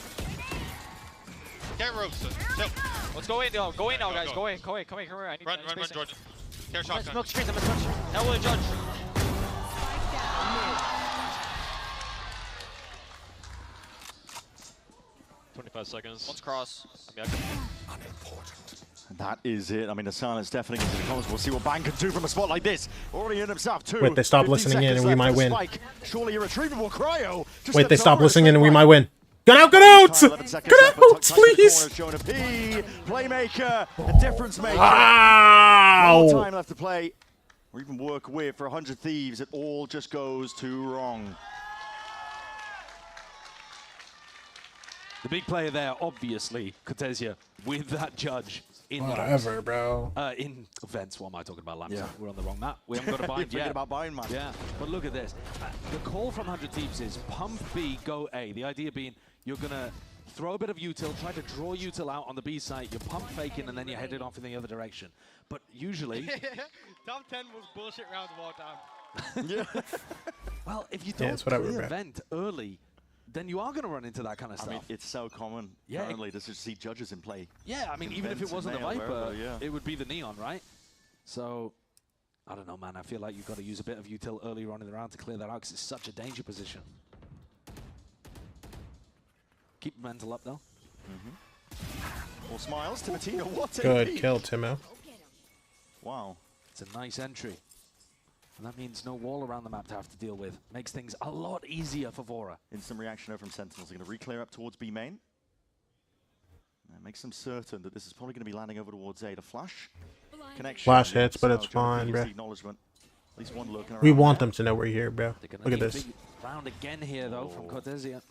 Get ropes. Chill. Let's go in, yo. Go in now, Go, guys. go. Go in. Come here. I need Run, spacing. Jordan. Care I'm gonna shotgun. smoke streets. I'm gonna smoke streets. Now we'll judge. Seconds. Let's cross. I mean, And that is it. I mean, the silence deafening into the comments. We'll see what Bang can do from a spot like this. Already in himself, too. Wait, they stopped listening in and we might win. Surely irretrievable cryo. Wait, they stopped listening in and we might win. Get out, get out! Get out, please! Jonah P, playmaker, a difference maker. Wow! No time left to play or even work with for 100 Thieves. It all just goes too wrong. The big player there, obviously, Cortesia, with that judge in Whatever, bro. In events. What am I talking about, Lambs? Yeah. We're on the wrong map. We haven't got a bind You're yet. thinking about buying, man. Yeah, but look at this. The call from 100 Thieves is pump B, go A. The idea being you're going to throw a bit of util, try to draw util out on the B site, you're pump faking, and then you're headed off in the other direction. But usually... Top 10 most bullshit rounds of all time. Yeah. Well, if you don't it's whatever, clear bro. event early, then you are going to run into that kind of stuff. I mean, it's so common currently to see judges in play. Yeah, I mean, even if it Events wasn't the in May or Viper, wherever, yeah. it would be the Neon, right? So, I don't know, man. I feel like you've got to use a bit of util earlier on in the round to clear that out because it's such a danger position. Keep mental up, though. Mm-hmm. All smiles. Timotino, what a Good peek. kill, Timo. Wow. It's a nice entry. And that means no wall around the map to have to deal with. Makes things a lot easier for Vora. Instant reaction over from Sentinels. They're going to re-clear up towards B main. That makes them certain that this is probably going to be landing over towards A. The flash connection. Flash hits, but it's fine, bro. At least one looking We around want there. them to know we're here, bro. Look at this. Round again here, though, from Cortesia.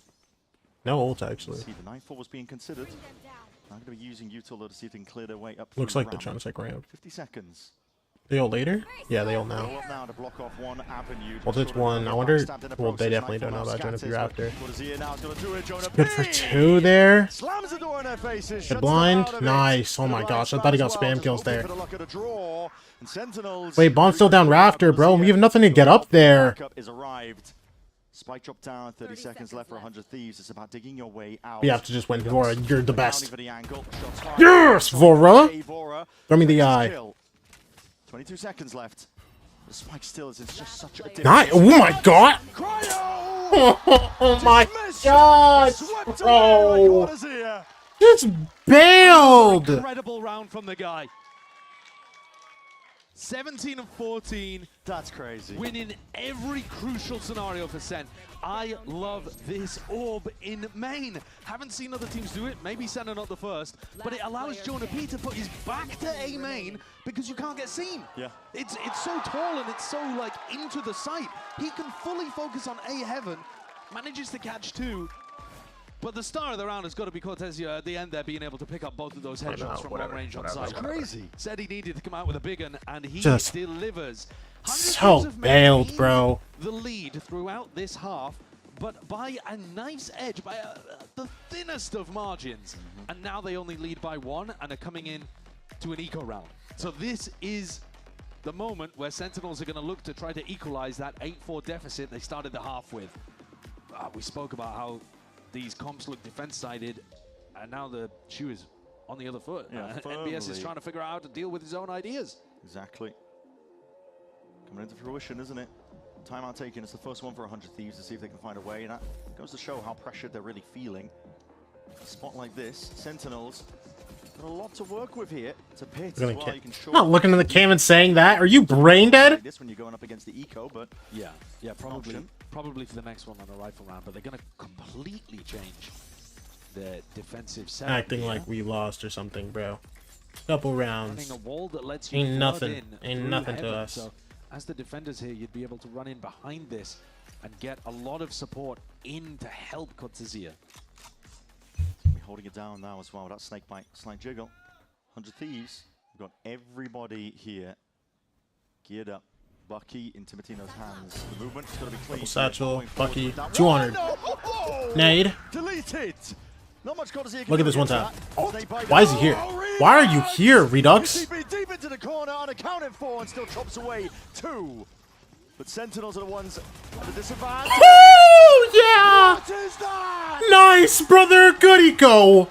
No ult, actually. See, the 9-4 was being considered. I'm going to be using Util though to see if they can clear their way up. Looks through like they're trying to take round. 50 seconds. They ult later? Yeah, they ult Go now. up now to block off one avenue. Well, it's one. I wonder. Well, they definitely don't know about Jonah P after. Good for 2 there. Slams the door in their faces. Get blind. Nice. Oh my gosh. I thought he got spam kills there. Wait, bomb's still down rafter, bro. We have nothing to get up there. Is arrived. Spike drop down. 30 seconds left for 100 Thieves. It's about digging your way out. We have to just win. Vora, you're the best. Yes, Vora. Throw me the eye. 22 seconds left. The spike still is in just such a Nice. Oh my god. Oh my god, bro. Just bailed. Incredible round from the guy. 17 of 14. That's crazy. Winning every crucial scenario for SEN. I love this orb in main. Haven't seen other teams do it. Maybe SEN are not the first, but it allows Jonah P to put his back to A main because you can't get seen. Yeah. It's so tall and it's so like into the sight. He can fully focus on A heaven, manages to catch 2. But the star of the round has got to be Cortesia at the end there, being able to pick up both of those headshots from long range on site. Crazy. Said he needed to come out with a big one, and he Just delivers. so bailed, bro. The lead throughout this half, but by a nice edge, by the thinnest of margins. And now they only lead by 1 and are coming in to an eco round. So this is the moment where Sentinels are going to look to try to equalize that 8-4 deficit they started the half with. We spoke about how these comps look defense-sided, and now the shoe is on the other foot. Yeah, NBS is trying to figure out how to deal with his own ideas. Exactly. Coming into fruition, isn't it? Timeout taken. It's the first one for 100 Thieves to see if they can find a way. And that goes to show how pressured they're really feeling. A spot like this, Sentinels got a lot to work with here. It's a pit as well. You can I'm not looking in the cam and saying that. Are you brain dead? This when you're going up against the eco, but yeah, probably for the next one on a rifle round. But they're going to completely change the defensive setup. Acting like we lost or something, bro. Couple rounds. A wall that lets you Ain't flood nothing. in Ain't through nothing to heaven. us. So as the defenders here, you'd be able to run in behind this and get a lot of support in to help Cortesia. We're holding it down now as well. That snake bite, slight jiggle. 100 Thieves. We've got everybody here geared up. Bucky in Timotino's hands. The movement's got to be clean. Satchel, Bucky, 200. Nade. Deleted. Not much Cortesia can Look at do this one against time. that. Snake bite Why is he here? Why are you here, Redux? Deep into the corner, unaccounted for, and still chops away 2. But Sentinels are the ones at the disadvantage. Oh, yeah! What is that? Nice, brother. Good eco.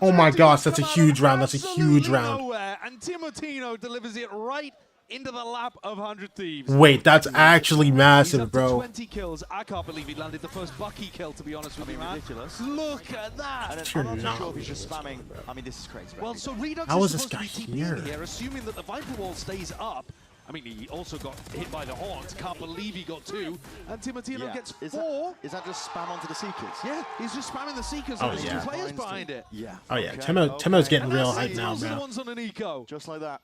Oh my gosh, that's a huge round. That's a huge round. Nowhere, and Timotino delivers it right into the lap of 100 Thieves. Wait, that's actually He's massive, up to bro. 20 kills. I can't believe he landed the first Bucky kill, to be honest with you, man. Ridiculous. Look at that. And You're I'm not not sure if he's just spamming. I mean, this is crazy. Well, so Redux How is is this supposed to guy be TPing here? here, assuming that the Viper Wall stays up. I mean, he also got hit by the horns. Can't believe he got 2. And Timotino gets 4. Is that just spam onto the Seekers? Yeah, he's just spamming the Seekers Oh, and there's yeah. 2 players behind it. Yeah. Oh, yeah. Okay, Timo's getting And real that's hype it. now, Those are the bro. ones on an eco. Just like that.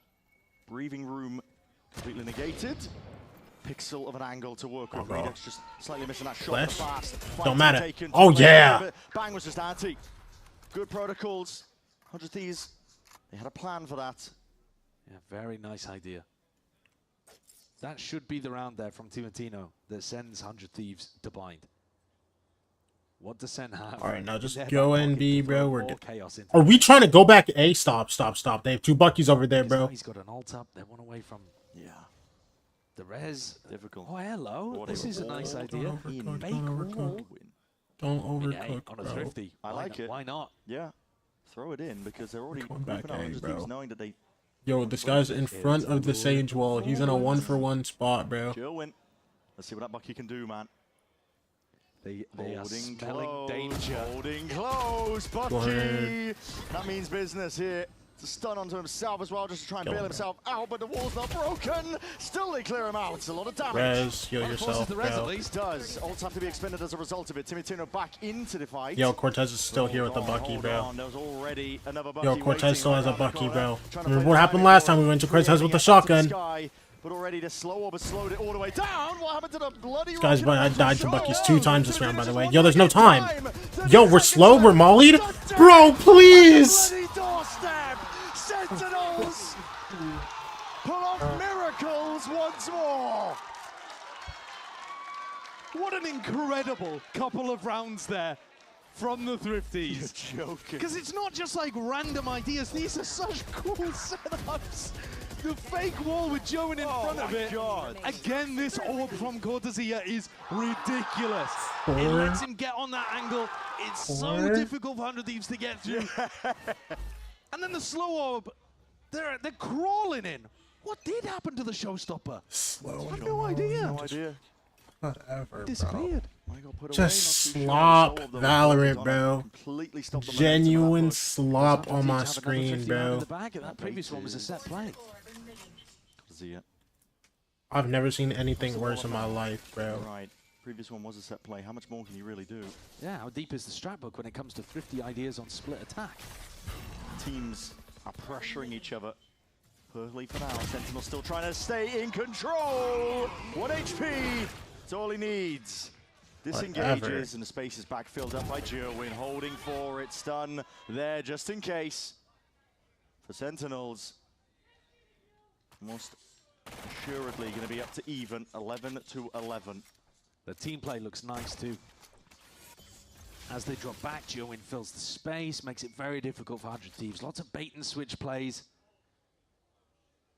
Breathing room completely negated. Pixel of an angle to work with. bro. Redux just slightly missing that shot. Flash? Fast. Don't matter. Taken. Oh, yeah. Bang was just anti. Good protocols. 100 Thieves. They had a plan for that. Yeah, very nice idea. That should be the round there from Timotino that sends 100 Thieves to bind. What does Sen have? All right, now just They're go back and pocket B, to bro. throw We're more good. chaos into Are it. we trying to go back A? Stop. They have 2 Buckies over there, Because now bro. he's got an ult up. They're one away from Yeah. the res. Difficult. Oh, hello. This is a nice idea. Don't overcook, Make don't wall. overcook. Don't I mean, hey, overcook, on a bro. thrifty. I Why like not? it. Why not? Yeah. Throw it in because they're already Going back grouping out A, 100 bro. Thieves knowing that they... Yo, this guy's in front of the Sage wall. He's in a 1-for-1 spot, bro. Jerwin. Let's see what that Bucky can do, man. They are Holding smelling close, danger. holding close. Bucky. That means business here. To stun onto himself as well, just to try and bail himself out, but the wall's not broken. Still they clear him out. It's a lot of damage. Res, heal Well, yourself, the res bro. at least does. Ults have to be expended as a result of it. Timitino back into the fight. Yo, Cortez is still here with the Bucky, bro. There's already another Bucky Yo, Cortez still has a waiting right Bucky, around the bro. corner, trying to Remember play what the happened timing last for time we went to Cortez with the shotgun? But already the slow orb has slowed it all the way down. What happened to the bloody This guy's, I died to rocket? Bucky's 2 times this round, by the way. Yo, there's no time. Yo, we're slow, we're mollied. Bro, please. Bloody doorstep. Sentinels pull off miracles once more. What an incredible couple of rounds there from the Thrifties. You're joking. Because it's not just like random ideas. These are such cool setups. The fake wall with Joe in front of it. God. Again, this orb from Cortezia is ridiculous. Four. It lets him get on that angle. It's so Four. difficult for 100 Thieves to get through. And then the slow orb, they're crawling in. What did happen to the showstopper? Slow. I have no idea. No idea. Whatever, bro. Disappeared. Just slop Valorant, bro. Genuine slop on my screen, bro. That previous one was a set play. I've never seen anything worse in my life, bro. Right. Previous one was a set play. How much more can you really do? Yeah, how deep is the strat book when it comes to Thrifty ideas on split attack? Teams are pressuring each other. Perfectly for now. Sentinel still trying to stay in control. 1 HP. It's all he needs. Disengages, and the space is back filled up by Jerwin, holding for it. Stun there just in case. For Sentinels. Most assuredly going to be up to even, 11-11. The team play looks nice too. As they drop back, Jerwin fills the space, makes it very difficult for 100 Thieves. Lots of bait and switch plays.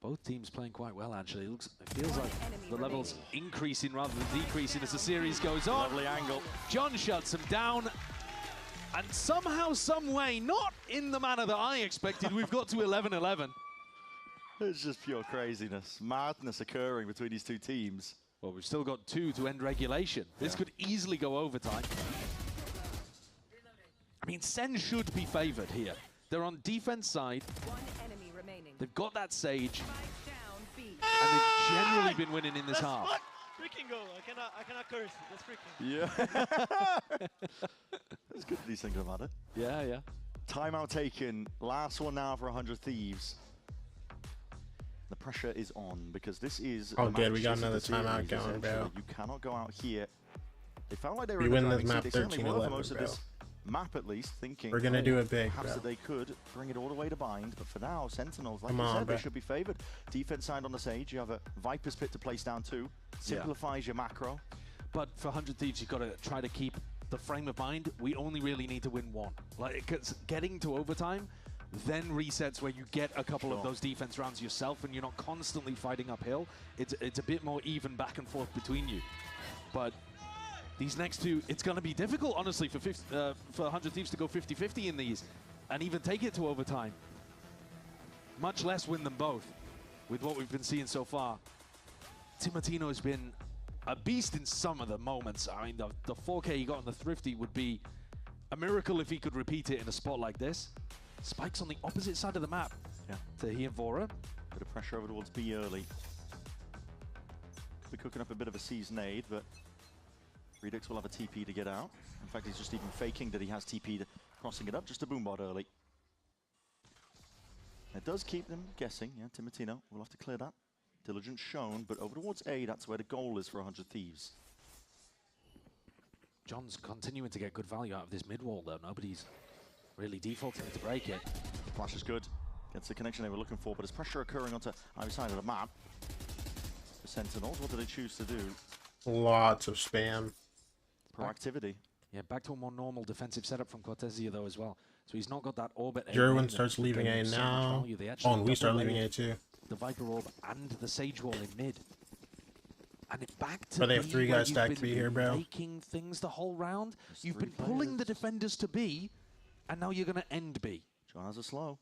Both teams playing quite well, actually. It feels like the levels increasing rather than decreasing as the series goes on. Lovely angle. John shuts him down. And somehow, some way, not in the manner that I expected, we've got to 11-11. It's just pure craziness. Madness occurring between these two teams. Well, we've still got 2 to end regulation. This could easily go overtime. I mean, SEN should be favored here. They're on defense side. They've got that Sage. And they've generally been winning in this half. Freaking goal. I cannot curse. That's freaking. Yeah. It's good that these things about it. Yeah, yeah. Timeout taken. Last one now for 100 Thieves. The pressure is on because this is. Oh, good. We got another timeout going, bro. You cannot go out here. It felt like they were We in win the this driving map seat. They certainly were for 13-11, most of bro. this map, at least, thinking We're gonna do it big, perhaps bro. that they could bring it all the way to bind. But for now, Sentinels, like Come you on, said, bro. they should be favored. Defense side on the Sage. You have a Viper's Pit to place down too. Simplifies your macro. But for 100 Thieves, you've got to try to keep the frame of mind. We only really need to win 1. Like, 'cause getting to overtime then resets where you get a couple of those defense rounds yourself and you're not constantly fighting uphill. It's a bit more even back and forth between you. But these next 2, it's going to be difficult, honestly, for 100 Thieves to go 50-50 in these and even take it to overtime. Much less win them both with what we've been seeing so far. Timitino has been a beast in some of the moments. I mean, the 4K he got on the Thrifty would be a miracle if he could repeat it in a spot like this. Spike's on the opposite side of the map to he and Vora. Bit of pressure over towards B early. We're cooking up a bit of a season aid, but Redux will have a TP to get out. In fact, he's just even faking that he has TP to crossing it up, just a boombot early. It does keep them guessing, yeah, Timitino will have to clear that. Diligence shown, but over towards A, that's where the goal is for 100 Thieves. John's continuing to get good value out of this mid wall, though. Nobody's really defaulting to break it. Flash is good. Gets the connection they were looking for, but there's pressure occurring onto either side of the map. The Sentinels, what do they choose to do? Lots of spam. Proactivity. Yeah, back to a more normal defensive setup from Cortezia, though, as well. So he's not got that orbit. Jerwin starts leaving A now. Oh, and we start leaving A too. The Viper Orb and the Sage Wall in mid. And it's back to But they have 3 where guys you've stacked been B here, bro. making things the whole round. There's You've 3 been pulling players. the defenders to B, and now you're going to end B. John has a slow.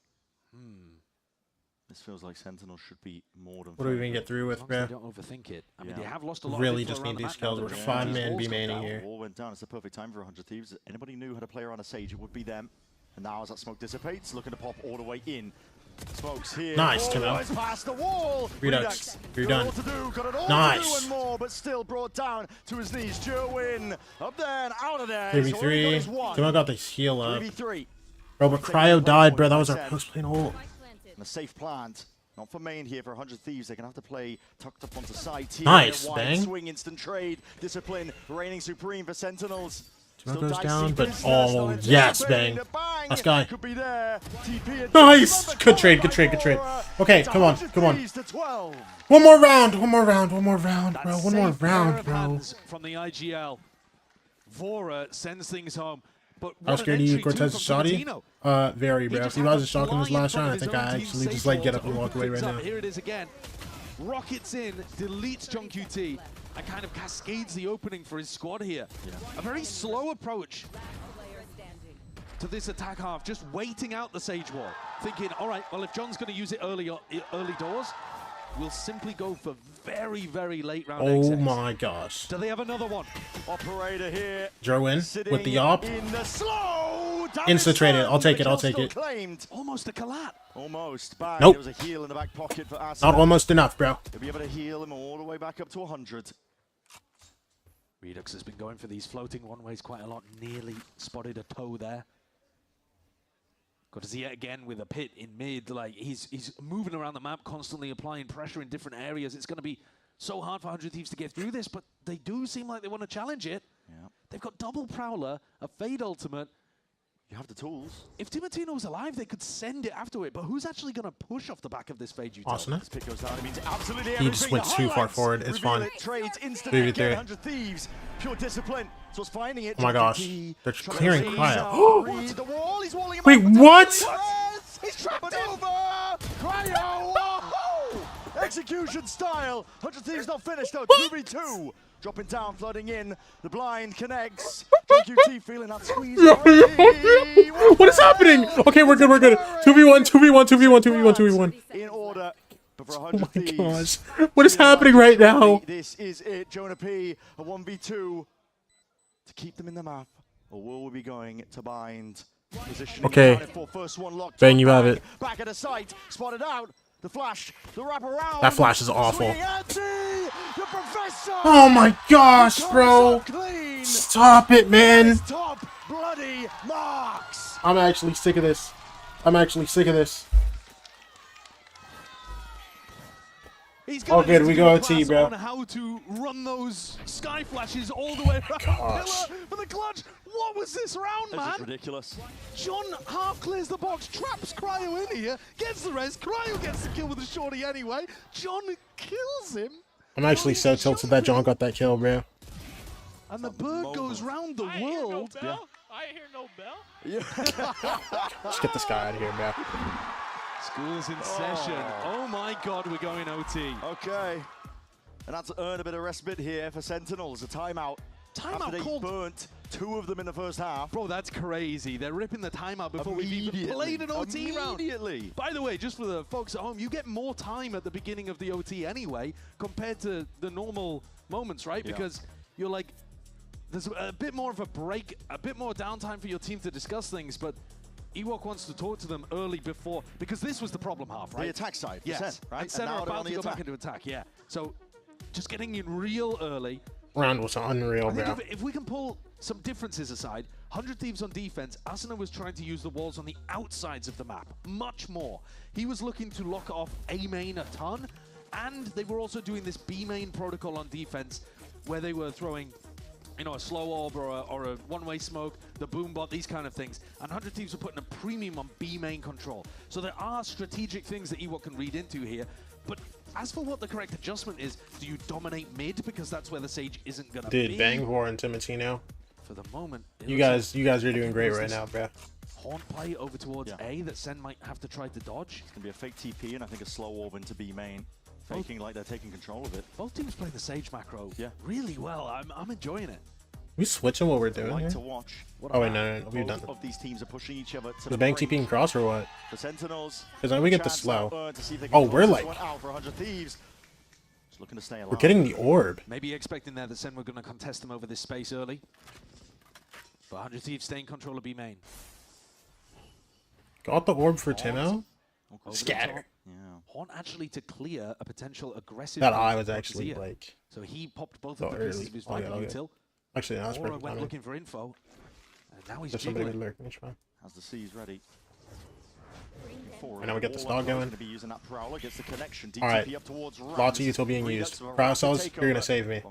This feels like Sentinel should be more than. What do we even get through with, bro? Don't overthink it. I mean, they have lost a lot. Really of just need these kills. kills. We're 5-man B-maining here. All went down. It's the perfect time for 100 Thieves. Anybody knew how to play around a Sage, it would be them. And now as that smoke dissipates, looking to pop all the way in. Smokes here. Nice, Timo. Past the wall. Redux. You're done. Nice. And more, but still brought down to his knees. Jerwin up there and out of there. 3v3. Timo got the heal up. 3v3. Bro, but Cryo died, bro. That was our post-plane ult. And a safe plant. Not for main here for 100 Thieves. They're going to have to play tucked up onto site here. Nice, Wide bang. swing, instant trade. Discipline reigning supreme for Sentinels. Timo Still goes dicey down, but business, oh, not yes, anticipating bang. the bang. Last guy. Could be there. TP and Nice! Good trade, good trade, good trade. Okay, come on, come on. One more round, one more round, one more round, bro. One more round, bro. From the IGL. Vora sends things home. But I was scared to use Cortez's shoddy. Very, bro. If he was a shock in his last round, I think I actually just like get up and walk away right now. Here it is again. Rockets in, deletes John QT, and kind of cascades the opening for his squad here. A very slow approach to this attack half, just waiting out the Sage wall, thinking, all right, well, if John's going to use it early doors, we'll simply go for very, very late round Oh exits. my gosh. Do they have another one? Operator here. Jerwin with the op. In the slow. Insta traded. I'll take it. I'll take it. Claimed. Almost a collat. Almost. Bang. Nope. There was a heal in the back pocket for Asa. Not almost enough, bro. He'll be able to heal him all the way back up to 100. Redux has been going for these floating one-ways quite a lot. Nearly spotted a toe there. Got to see it again with a pit in mid. Like he's moving around the map, constantly applying pressure in different areas. It's going to be so hard for 100 Thieves to get through this, but they do seem like they want to challenge it. Yeah. They've got double Prowler, a Fade Ultimate. You have the tools. If Timotino was alive, they could send it after it, but who's actually going to push off the back of this Fade Util? Awesome. This pick goes down. It means absolutely He just went too far forward. It's fine. Trades instantly. 3v3. 100 Thieves. Pure discipline. So it's finding it. Oh my gosh. They're clearing Cryo. Read the wall. He's walling him Wait, up. what? He's trapped over. Cryo. Whoa! Execution style. 100 Thieves not finished though. 2v2. Dropping down, flooding in. The blind connects. QT feeling that squeeze. What is happening? Okay, we're good, we're good. 2v1, 2v1, 2v1, 2v1, 2v1. In order. But for Oh 100 my Thieves. gosh. What is happening right now? This is it. Jonah P. A 1v2 to keep them in the map. Or will we be going to bind? Positioning Okay. for first one locked. Bang, you have it. Back at the site. Spotted out. The flash. The wraparound. That flash is awful. The professor. Oh my gosh, bro. Stop it, man. Top bloody marks. I'm actually sick of this. I'm actually sick of this. Oh, good. We go OT, bro. On how to run those sky flashes all the way around pillar for the clutch. What was this round, man? This is ridiculous. John half clears the box, traps Cryo in here, gets the res. Cryo gets the kill with the shorty anyway. John kills him. I'm actually so tilted that John got that kill, bro. And the bird goes round the world. No bell. I hear no bell. Yeah. Let's get this guy out of here, bro. School's in session. Oh my god, we're going OT. Okay. And that's earn a bit of respite here for Sentinels. A timeout. After they burnt 2 of them in the first half. Bro, that's crazy. They're ripping the timeout before we've even played an OT round. Immediately. By the way, just for the folks at home, you get more time at the beginning of the OT anyway compared to the normal moments, right? Yeah. Because you're like, there's a bit more of a break, a bit more downtime for your team to discuss things, but Ewok wants to talk to them early before, because this was the problem half, right? The attack side, yes. SEN, right? And SEN now are they're on about to the go back attack. into attack, yeah. So just getting in real early. Round was unreal, I think bro. if we can pull some differences aside, 100 Thieves on defense, Asuna was trying to use the walls on the outsides of the map much more. He was looking to lock off A main a ton, and they were also doing this B main protocol on defense where they were throwing, you know, a slow orb or a one-way smoke, the boom bot, these kind of things. And 100 Thieves were putting a premium on B main control. So there are strategic things that Ewok can read into here. But as for what the correct adjustment is, do you dominate mid because that's where the Sage isn't gonna be? Dude, Bang Vor and Timotino. For the moment, You guys are doing great right now, bro. Horn play over towards A that Sen might have to try to dodge. It's going to be a fake TP and I think a slow orb into B main. Faking like they're taking control of it. Both teams play the Sage macro really well. I'm enjoying it. We switching what we're doing Like here? to watch. Oh wait, no, we've done Both it. of these teams are pushing each other to Was Bang TPing cross or what? The Sentinels. Because then we get the chance slow. now, to see if they can Oh, close we're this like, one out for 100 Thieves. Just looking to stay alive. we're getting the orb. Maybe expecting there that SEN were going to contest them over this space early. But 100 Thieves stay in control of B main. Got the orb for Timo. Scatter. Horn actually to clear a potential aggressive. That eye was actually like. So he popped both so of the pieces early. of his Oh, yeah, vital okay. util. Actually, no, that's Aura perfect went timing. looking for info. And now he's There's somebody jiggling. good lurking. It's fine. As the C's ready. And now we get the stall going. Gets the connection. All right. DTP up towards Lots of util being used. Parasols, you're gonna save me.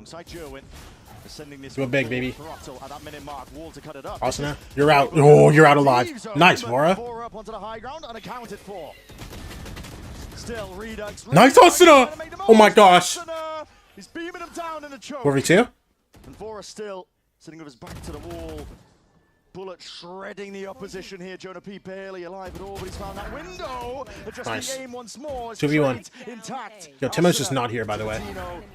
Do it big, baby. Asuna, you're out. Oh, you're out alive. Nice, Vora. Up onto the high ground, unaccounted for. Still, Redux. Nice, Asuna. Oh my gosh. He's beaming him down in the choke. 4v2. And Vora still sitting with his back to the wall. Bullet shredding the opposition here. Jonah P barely alive at all, but he's found that window. Adjusting Nice. aim once more. 2v1. Intact. Yo, Timo's just not here, by the way.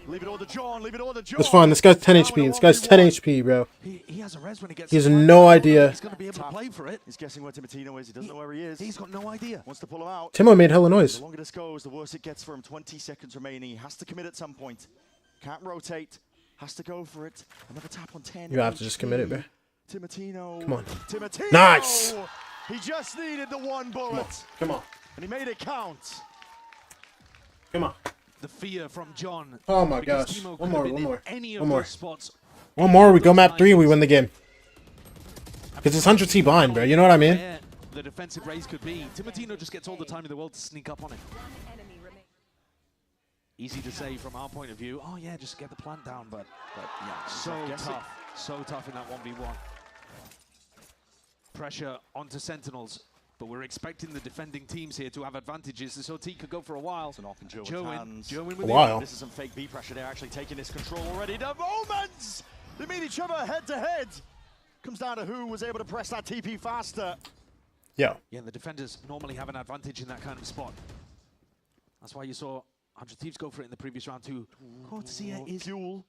Leave it all to John. Leave it all to John. It's fine. This guy's 10 HP. This guy's 10 HP, bro. He has a res when he gets. He has no idea. He's going to be able to play for it. He's guessing where Timotino is. He doesn't know where he is. He's got no idea. Wants to pull him out. Timo made hella noise. The longer this goes, the worse it gets for him. 20 seconds remaining. He has to commit at some point. Can't rotate. Has to go for it. Another tap on 10. You have to just commit it, bro. Timotino. Come on. Timotino. Nice. He just needed the one bullet. Come on. And he made it count. Come on. The fear from John. Oh my because gosh. Timo One could more, have been one in more. any of One more. those spots. One more, we go map 3, we win the game. Because it's 100 T blind, bro. You know what I mean? Where the defensive raise could be. Timotino just gets all the time in the world to sneak up on it. Easy to say from our point of view. Oh yeah, just get the plant down, but yeah, so tough. So tough in that 1v1. Pressure onto Sentinels, but we're expecting the defending teams here to have advantages. This OT could go for a while. It's an off and Joe with a while. This is some fake B pressure. They're actually taking this control already. The moments! They meet each other head to head. Comes down to who was able to press that TP faster. Yeah. Yeah, and the defenders normally have an advantage in that kind of spot. That's why you saw 100 Thieves go for it in the previous round too. Cortesia is fuel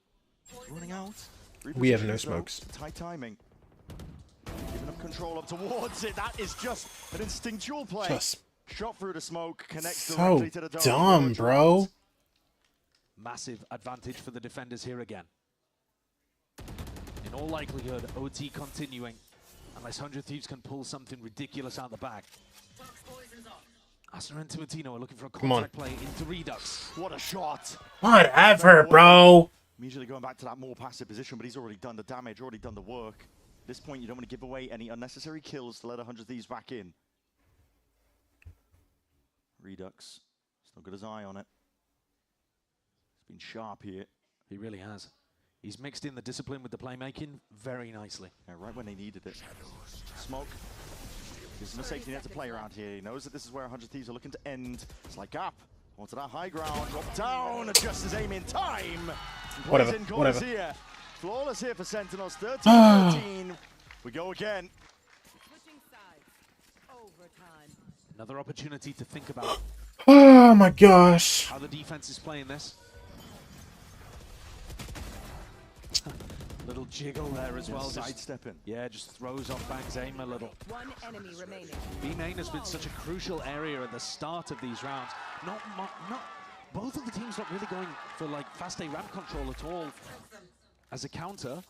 running out. We have no smokes. Tight timing. Giving up control up towards it. That is just an instinctual play. Just shot through the smoke, connects so directly to the dome. dumb, bro. Massive advantage for the defenders here again. In all likelihood, OT continuing, unless 100 Thieves can pull something ridiculous out the bag. Asuna and Timotino are looking for a Come on. contact play into Redux. What a shot. Whatever, bro. Immediately going back to that more passive position, but he's already done the damage, already done the work. At this point, you don't want to give away any unnecessary kills to let 100 Thieves back in. Redux, still got his eye on it. He's been sharp here. He really has. He's mixed in the discipline with the playmaking very nicely. Yeah, right when they needed it. Smoke. Gives him a safety net to play around here. He knows that this is where 100 Thieves are looking to end. Slight gap. Onto that high ground. Drop down. Adjusts his aim in time. Whatever, In whatever. Here. Flawless here for Sentinels. 13-13. We go again. Another opportunity to think about Oh my gosh. how the defense is playing this. Little jiggle there as well. Sidestepping. Yeah, just throws off Bang's aim a little. One enemy remaining. B-main has been such a crucial area at the start of these rounds. Both of the teams not really going for like fast A ramp control at all as a counter.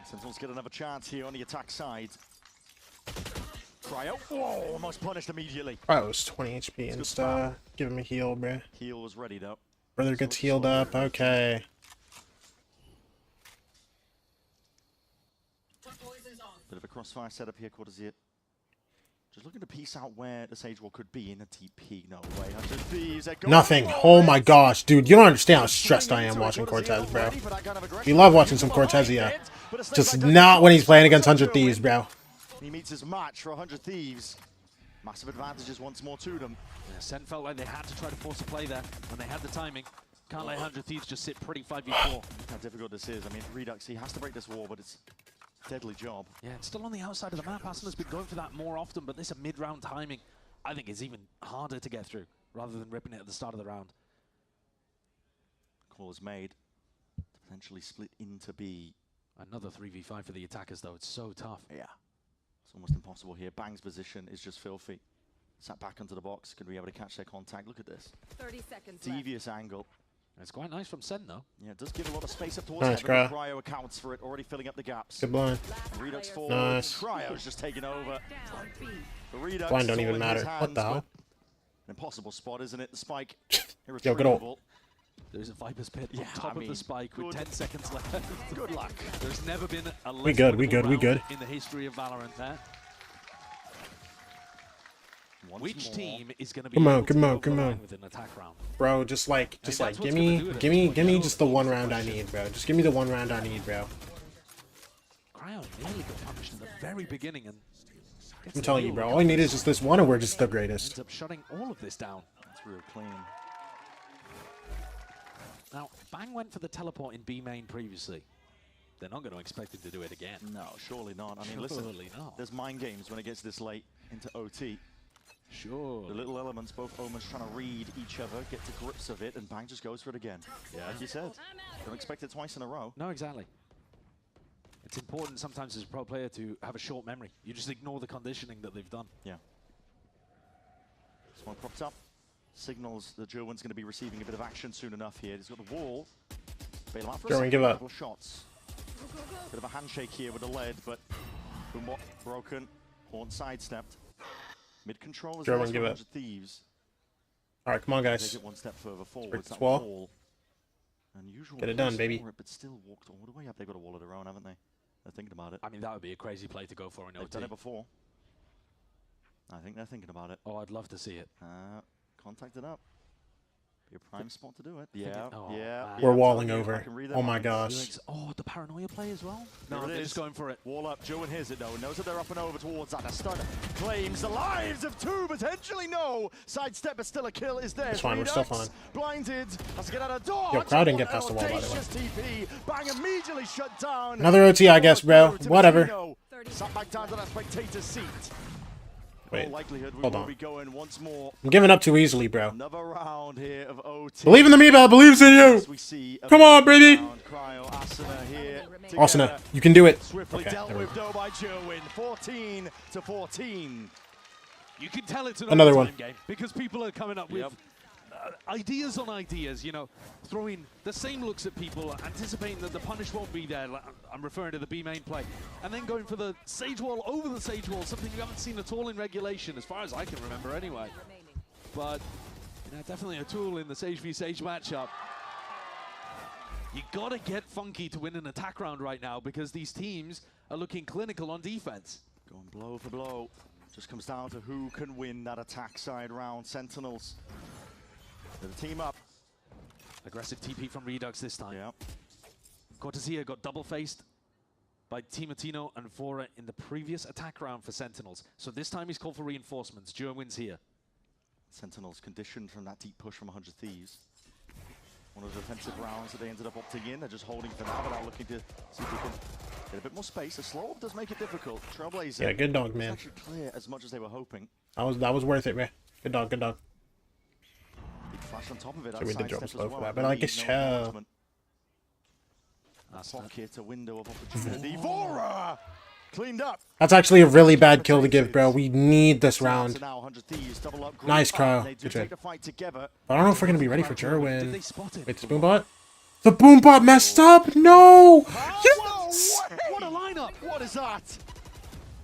Sentinels get another chance here on the attack side. Cryo. Whoa, almost punished immediately. Cryo was 20 HP and give him a heal, bro. Heal was ready though. Brother gets healed up. Okay. Bit of a crossfire setup here, Cortesia. Just looking to piece out where the Sage Wall could be in a TP. No way. 100 Thieves. Nothing. Oh my gosh, dude. You don't understand how stressed I am watching Cortez, bro. You love watching some Cortezia. Just not when he's playing against 100 Thieves, bro. He meets his match for 100 Thieves. Massive advantages once more to them. Yeah, Sen felt like they had to try to force a play there when they had the timing. Can't let 100 Thieves just sit pretty 5v4. How difficult this is. I mean, Redux, he has to break this wall, but it's a deadly job. Yeah, it's still on the outside of the map. Asuna's been going for that more often, but this mid-round timing, I think, is even harder to get through rather than ripping it at the start of the round. Call is made. Potentially split into B. Another 3v5 for the attackers, though. It's so tough. Yeah. It's almost impossible here. Bang's position is just filthy. Sat back into the box. Could be able to catch their contact. Look at this. 30 seconds Devious angle. It's quite nice from Sen, though. Yeah, it does give a lot of space up towards Nice, Heaven. Cryo accounts for it, already filling up the gaps. Good blind. Redux forward. Nice. Cryo's just taking over. The Redux Blind don't is all even in matter. his What hands, the hell? but An impossible spot, isn't it? The spike. Yo, good ult. There's a Viper's Pit on Yeah, top of the spike with 10 seconds left. Good luck. There's never been a less We good, we winnable good, we good. round in the history of Valorant there. Which team is going to be Come on, able to come go on, over come the line on. with an attack round? Bro, just like, that's give what's me, gonna do it give me, at give me this just the point. one round I need, bro. Just give me the one round I need, bro. Cryo nearly got punished in the very beginning, and I'm telling you, bro. All I need is just this one, and we're just the greatest. ends up shutting all of this down. That's real clean. Now, Bang went for the teleport in B main previously. They're not going to expect him to do it again. No, surely not. I mean, listen, Surely not. there's mind games when it gets this late into OT. Sure. The little elements, both Omens trying to read each other, get to grips of it, and Bang just goes for it again. Yeah. Like you said, don't expect it twice in a row. No, exactly. It's important sometimes as a pro player to have a short memory. You just ignore the conditioning that they've done. Yeah. This one propped up. Signals that Jerwin's going to be receiving a bit of action soon enough here. He's got the wall. Bail him out for a Jerwin, second, give up. couple of shots. Bit of a handshake here with the lead, but Boombot broken. Horn sidestepped. Mid control is Jerwin, give up. Thieves. All right, come on, Take guys. it one step further Break forward. this wall. Unusual Get it done, place baby. for it, but still walked all the way up. They've got a wall of their own, haven't they? They're thinking about it. I mean, that would be a crazy play to go for in They've OT. done it before. I think they're thinking about it. Oh, I'd love to see it. Contacted up. Be a prime spot to do it. Yeah, Oh, yeah. man. We're yeah, walling I over. can read their Oh my minds. gosh. Oh, the paranoia play as well? There No, it they're is. just going for it. Wall up. Joe hears it though. Knows that they're up and over towards that. Stun claims the lives of two, potentially no. Sidestep, but still a kill is there. It's fine, we're still Redux fine. Blinded. Has to get out of dodge. Yo, Crowd didn't get What past an the wall, by the way. audacious TP. Bang immediately shut down. Another OT, I guess, bro. Whatever. Sat back down to that spectator seat. Wait, all likelihood we hold will on. be going once more. I'm giving up too easily, bro. Another round here of OT. Believe in the Meebell believes in you. We see a Come on, baby. Cryo, Asuna here Asuna, you can do it. Swiftly Okay, dealt there we with though by Jerwin. 14-14. You can tell it's an Another overtime one. game because people are coming up with ideas on ideas, you know, throwing the same looks at people, anticipating that the punish won't be there. I'm referring to the B main play. And then going for the Sage Wall over the Sage Wall, something you haven't seen at all in regulation, as far as I can remember anyway. But, you know, definitely a tool in the Sage v Sage matchup. You gotta get funky to win an attack round right now because these teams are looking clinical on defense. Going blow for blow. Just comes down to who can win that attack side round. Sentinels. They're the team up. Aggressive TP from Redux this time. Yeah. Cortesia got double-faced by Timatino and Vora in the previous attack round for Sentinels. So this time he's called for reinforcements. Jerwin's here. Sentinels conditioned from that deep push from 100 Thieves. One of the defensive rounds that they ended up opting in. They're just holding for now, but are looking to see if they can get a bit more space. The slow up does make it difficult. Trailblazer. Yeah, good dog, man. It's actually clear as much as they were hoping. That was worth it, man. Good dog, good dog. Big flash on top of it. So we did drop sidesteps slow as for well. that, but like it's No chill. acknowledgement. Pocket, a window of opportunity. Vora! Cleaned up. That's actually a really bad kill to give, bro. We need this round. Now 100 Thieves, double up, Nice, group up. Cryo. They do Good take job. the fight together. I don't know if we're gonna be ready for Jerwin. They spot it. Wait, the Boombot? The Boombot messed up? No! Yes! What a lineup! What is that?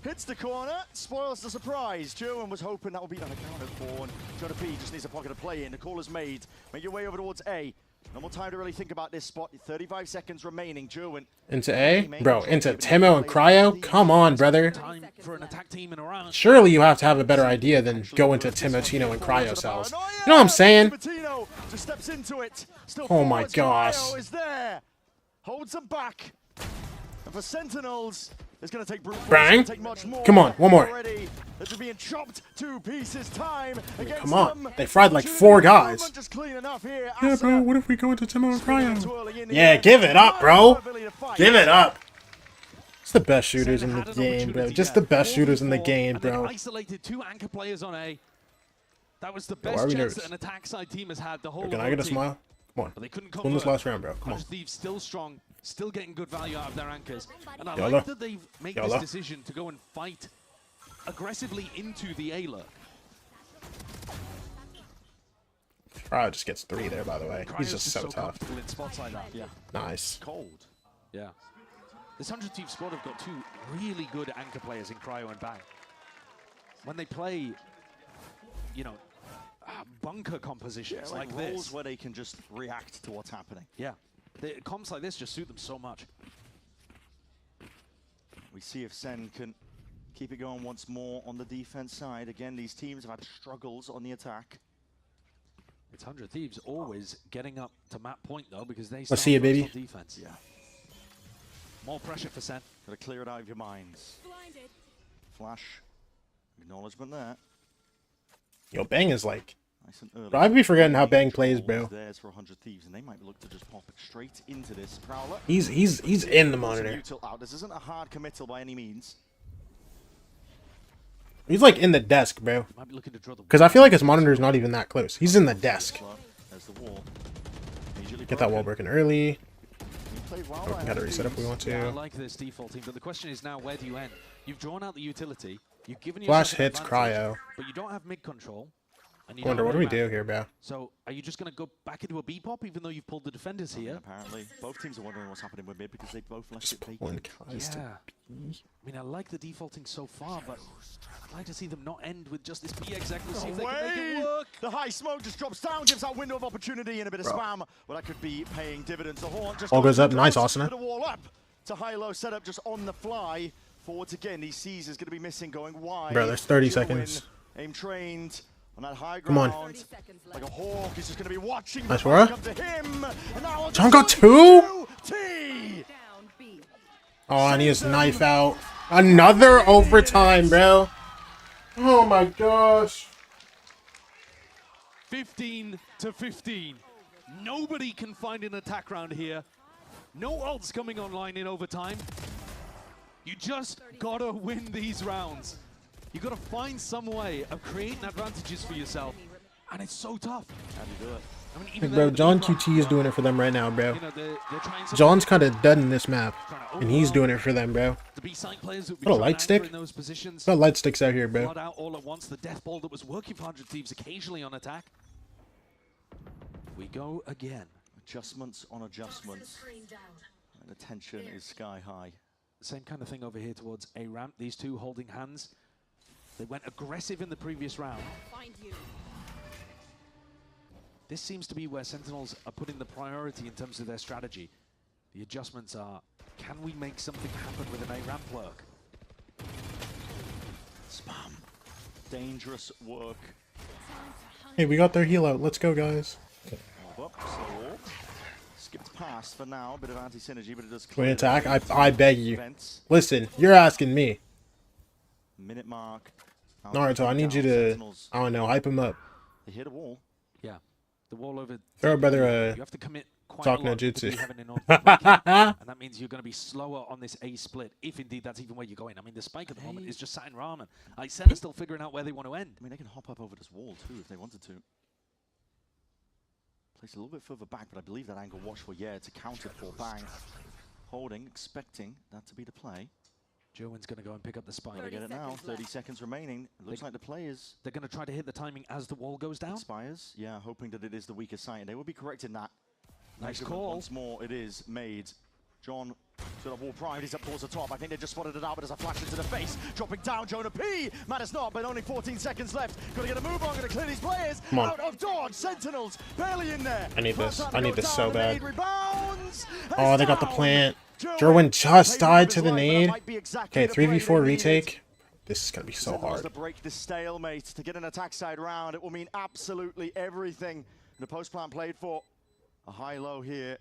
Hits the corner, spoils the surprise. Jerwin was hoping that would be unaccounted for, and Jonah P just needs a pocket to play in. The call is made. Make your way over towards A. No more time to really think about this spot. 35 seconds remaining. Jerwin. Into A? Bro, into Timo and Cryo? Come on, brother. Time for an attack team in a round. Surely you have to have a better idea than go into Timo, Tino, and Cryo cells. You know what I'm saying? Timatino just steps into it. Still Oh my forwards, gosh. Cryo is there. Holds them back. And for Sentinels, it's going to take brute force. Bang. Take much more. Come on, one more. Already. They're just being chopped to pieces. Time against Come on. them. They fried like 4 guys. Just clean enough here. Yeah, bro, what if we go into Timo and Cryo? Yeah, give it up, bro. Give it up. It's the best shooters in the game, bro. Just the best shooters in the game, And they've bro. isolated 2 anchor players on A. That was the why are best we chance nervous? that an attack side team has had the whole Can I get a OT. smile? Come on. But they couldn't Win this convert. last round, bro. Come on. 100 Thieves still strong, still getting good value out of their anchors. And I Yolo. like that they've made Yolo. this decision to go and fight aggressively into the A lurk. Cryo just gets 3 there, by the way. He's Cryo's just so tough. comfortable in spots like that. Yeah. Nice. Cold. Yeah. This 100 Thieves squad have got 2 really good anchor players in Cryo and Bang. When they play, you know, bunker compositions like like roles this. where they can just react to what's happening. Yeah. The comps like this just suit them so much. We see if SEN can keep it going once more on the defense side. Again, these teams have had struggles on the attack. It's 100 Thieves always getting up to map point, though, because they Let's see it, baby. Defense. Yeah. More pressure for SEN. Gotta clear it out of your minds. Flash. Acknowledgement there. Yo, Bang is like... Nice and early. Bro, I'd be forgetting how Bang plays, bro. There's for 100 Thieves, and they might look to just pop it straight into this Prowler. He's in the monitor. Out. This isn't a hard committal by any means. He's like in the desk, bro. Might be looking to draw the Because I feel like his monitor is not even that close. He's in the desk. There's the wall. Get that wall broken early. Well, We gotta reset if we want to. Yeah, I like this defaulting, but the question is now, where do you end? You've drawn out the utility. You've given Flash yourself an hits advantage, Cryo. but you don't have mid control. And you Wonder, don't what do have we do map. here, bro? So, are you just going to go back into a B pop, even though you've pulled the defenders here? Apparently, both teams are wondering what's happening with mid because they both left it One vacant. guys to Yeah. I mean, I like the defaulting so far, but I'd like to see them not end with just this B exec. We'll see if they can make it work. The high smoke just drops down, gives that window of opportunity and a bit of Bro. spam. Well, that could be paying dividends. The horn just All goes up. Nice, Put Asuna. a wall up to high-low setup just on the fly. Forwards again. These C's is going to be missing going wide. Bro, there's 30 Gilwin, seconds. Aim trained on that high Come on. ground. Like a hawk, he's just going to be watching. Nice the work. come to him. And now John got 2? T. Oh, and he has knife out. Another overtime, bro. Oh my gosh. 15 to 15. Nobody can find an attack round here. No ults coming online in overtime. You just gotta win these rounds. You gotta find some way of creating advantages for yourself. And it's so tough. How do you do it? I mean, Like, even bro, though John QT is doing it for them right now, bro. you know, they're trying something. John's kind of done in this map, and he's doing it for them, bro. The B-side players would be What a trying light to anchor stick. in those positions. Got light sticks out here, bro. Blood out all at once. The death ball that was working for 100 Thieves occasionally on attack. We go again. Adjustments on adjustments. And the tension is sky high. Same kind of thing over here towards A ramp. These two holding hands. They went aggressive in the previous round. This seems to be where Sentinels are putting the priority in terms of their strategy. The adjustments are, can we make something happen with an A ramp lurk? Spam. Dangerous work. Hey, we got their heal out. Let's go, guys. Up, so skipped past for now. A bit of anti-synergy, but it does Wait, clear attack. the I beg you. defense. Listen, you're asking me. Minute mark. Naruto, I need you to, I don't know, hype him up. They hit a wall. Yeah. The wall over. Throw a better, you have to commit quite talk a lot no to be jutsu. having an order to break it. And that means you're going to be slower on this A split, if indeed that's even where you're going. I mean, the spike at the moment is just sat in ramen. SEN are still figuring out where they want to end. I mean, they can hop up over this wall too if they wanted to. Place a little bit further back, but I believe that angle watch for it's accounted for. Bang. Holding, expecting that to be the play. Jowen's going to go and pick up the spike. They get it now. 30 seconds remaining. It looks like the play is... They're going to try to hit the timing as the wall goes down. Expires. Yeah, hoping that it is the weaker side. They will be correct in that. Nice Measurement call. Once more, it is made. John to the wall primed. He's up towards the top. I think they just spotted it out, but as a flash into the face. Dropping down, Jonah P. Matters not, but only 14 seconds left. Got to get a move on. Got to clear these players. Come on. Out of dodge. Sentinels barely in there. I need this. First I time need to go this down, so and they bad. need rebounds. And Oh, it's they got the down. plant. Jerwin just died to the nade. Okay, 3v4 retake. This is going to be so Sentinels hard. to break the stalemate, to get an attack side round. It will mean absolutely everything. The post plant played for a high-low here.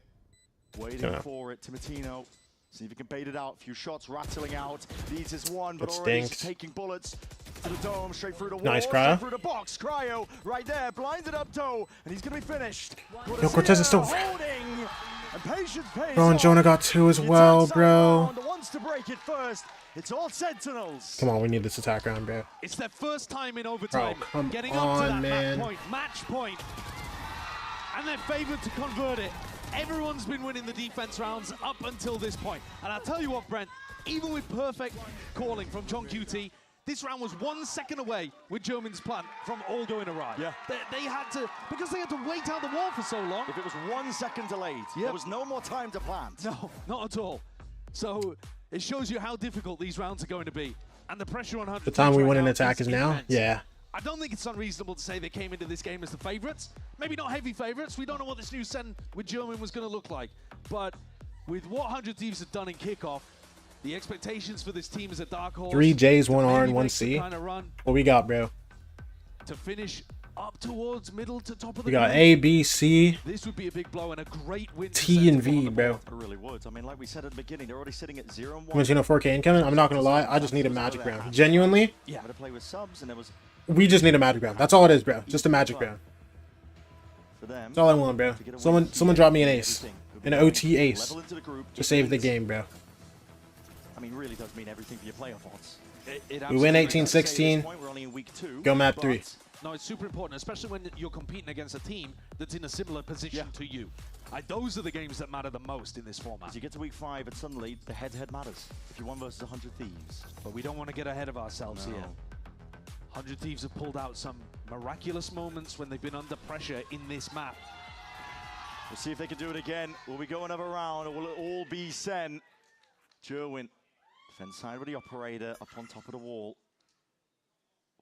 Waiting for it. Timatino. See if he can bait it out. A few shots rattling out. Leads is one, but That already stinks. taking bullets to the dome, straight through the wall, Nice, straight Cryo. through the box. Cryo right there, blinded up Doe, and he's going to be finished. Yo, Cortez is still... Holding, and patience pays Bro, and off. Jonah got 2 as The well, attack side bro. round, the ones to break it first. It's all Sentinels. Come on, we need this attack round, bro. It's their first time in overtime. Bro, come getting up to on, that man. match point. and they're favored to convert it. Everyone's been winning the defense rounds up until this point. And I'll tell you what, Brent, even with perfect calling from John QT, this round was 1 second away with German's plan from all going awry. Yeah. They had to, because they had to wait out the wall for so long. If it was 1 second delayed, there was no more time to plant. No, not at all. So it shows you how difficult these rounds are going to be. And the pressure on 100 The time we right win an now attack is now? immense. Yeah. I don't think it's unreasonable to say they came into this game as the favorites. Maybe not heavy favorites. We don't know what this new SEN with German was going to look like. But with what 100 Thieves have done in kickoff, the expectations for this team is a dark horse. 3 J's, 1 R, and 1 make C. the kind of run What we got, bro? to finish up towards middle to top of the We got group. A, B, C, This would be a big blow and a great win. T, and V, bro. It really would. I mean, like we said at the beginning, they're already sitting at 0 and 1. Once you know 4K incoming, I'm not gonna lie, I just need a magic round. Genuinely, Yeah. To play with subs, and there was we just need a magic round. That's all it is, bro. Just a magic round. for them. That's all I want, bro. Someone drop me an ace, an OT ace, to save the game, bro. I mean, really does mean everything for your playoff odds. We win 18-16. We're only in week 2. Go map 3. No, it's super important, especially when you're competing against a team that's in a similar position to you. Those are the games that matter the most in this format. As you get to week 5, and suddenly the head-to-head matters. If you won versus 100 Thieves. But we don't want to get ahead of ourselves No. here. 100 Thieves have pulled out some miraculous moments when they've been under pressure in this map. We'll see if they can do it again. Will we go another round, or will it all be SEN? Jerwin, defense side with the operator, up on top of the wall.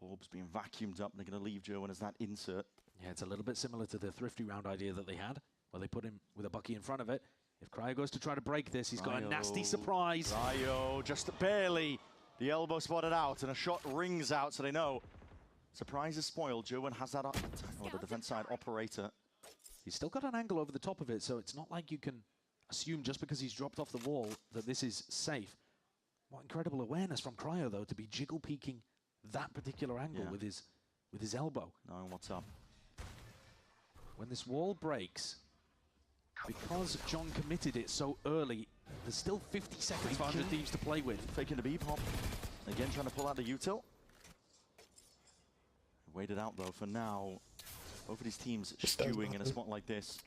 Orb's being vacuumed up, and they're going to leave Jerwin as that insert. Yeah, it's a little bit similar to the thrifty round idea that they had, where they put him with a Bucky in front of it. If Cryo goes to try to break this, he's got a nasty surprise. Cryo just barely. The elbow spotted out, and a shot rings out, so they know. Surprise is spoiled. Jerwin has that up. Oh, the defense side operator. He's still got an angle over the top of it, so it's not like you can assume just because he's dropped off the wall that this is safe. What incredible awareness from Cryo, though, to be jiggle peeking that particular angle with his elbow. Knowing what's up. When this wall breaks, because John committed it so early, there's still 50 seconds for 100 Thieves to play with. Faking the B-pop. Again, trying to pull out the util. Waited out, though, for now. Both of these teams stewing in a spot like this.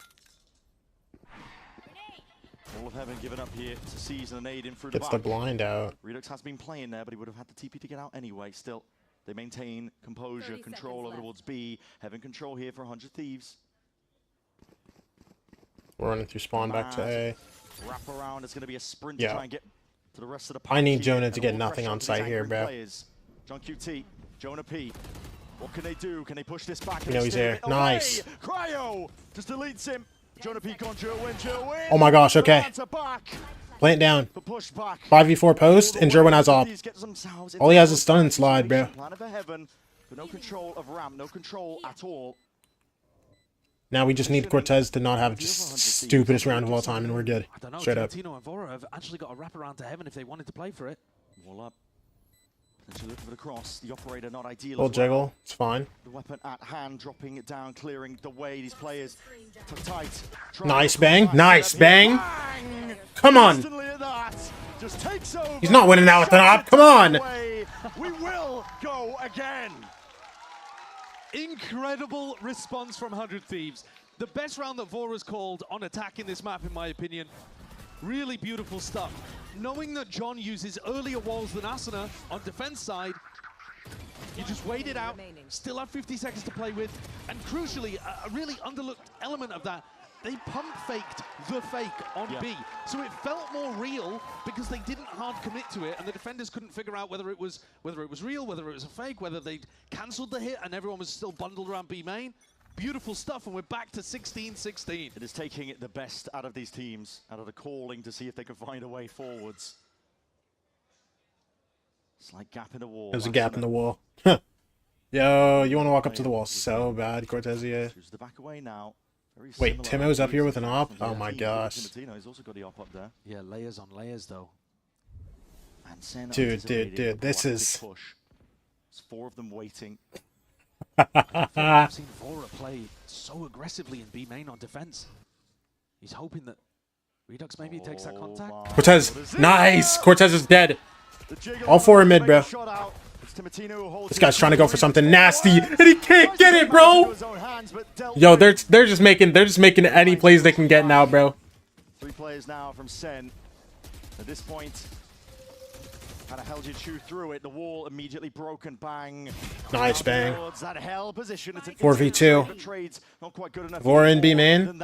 All of Heaven given up here to Season and Aiden through the Gets back. the blind out. Redux has been playing there, but he would have had the TP to get out anyway. Still, they maintain composure, control over towards B. Heaven control here for 100 Thieves. We're running through spawn back to A. Wrap around. It's going to be a sprint Yeah. to try and get to the rest of the I need pack Jonah here, to and get all nothing pressure on onto these site here, anchoring bro. players. John QT, Jonah P. What can they do? Can they push this back? You know he's there. Nice. Cryo just deletes him. Jonah P on Jerwin. Oh my gosh, okay. Plant down. 5v4 post, and Jerwin has op. All he has is stun and slide, bro. Planet for Heaven, but no control of ramp, no control at all. Now we just need Cortez to not have just stupidest round of all time, and we're good. I don't know, Straight up. Tarantino and Vora have actually got a wraparound to Heaven if they wanted to play for it. Wall up. Potentially looking for the cross. The operator not ideal. Little as well. jiggle, it's fine. The weapon at hand, dropping it down, clearing the way. These players tuck tight. Nice bang, nice bang. Come on. Instantly at that, just takes over. He's not winning that with an op. Come on. We will go again. Incredible response from 100 Thieves. The best round that Vora's called on attack in this map, in my opinion. Really beautiful stuff. Knowing that John uses earlier walls than Asuna on defense side, you just wait it out, still have 50 seconds to play with, and crucially, a really underlooked element of that, they pump faked the fake on B. So it felt more real because they didn't hard commit to it, and the defenders couldn't figure out whether it was real, whether it was a fake, whether they'd cancelled the hit and everyone was still bundled around B main. Beautiful stuff, and we're back to 16-16. It is taking the best out of these teams, out of the calling to see if they can find a way forwards. Slight gap in the wall. There's a gap in the wall. Yo, you want to walk up to the wall so bad, Cortezia. Choose the back away now. Very Wait, similar Timo's up here with an op? from Oh my Timo. gosh. He's also got the op up there. Yeah, layers on layers, though. And Sen Dude, anticipating a this proactive is... push. There's 4 of them waiting. I've seen Vora play so aggressively in B main on defense. He's hoping that Redux maybe takes that contact. Cortez, nice! Cortez is dead. All 4 in mid, bro. This guy's trying to go for something nasty, and he can't get it, bro. Yo, they're just making any plays they can get now, bro. 3 players now from SEN. At this point, kind of held you through it. The wall immediately broken. Bang. Nice bang. That hell position. 4v2. Not quite good enough. Lauren B main.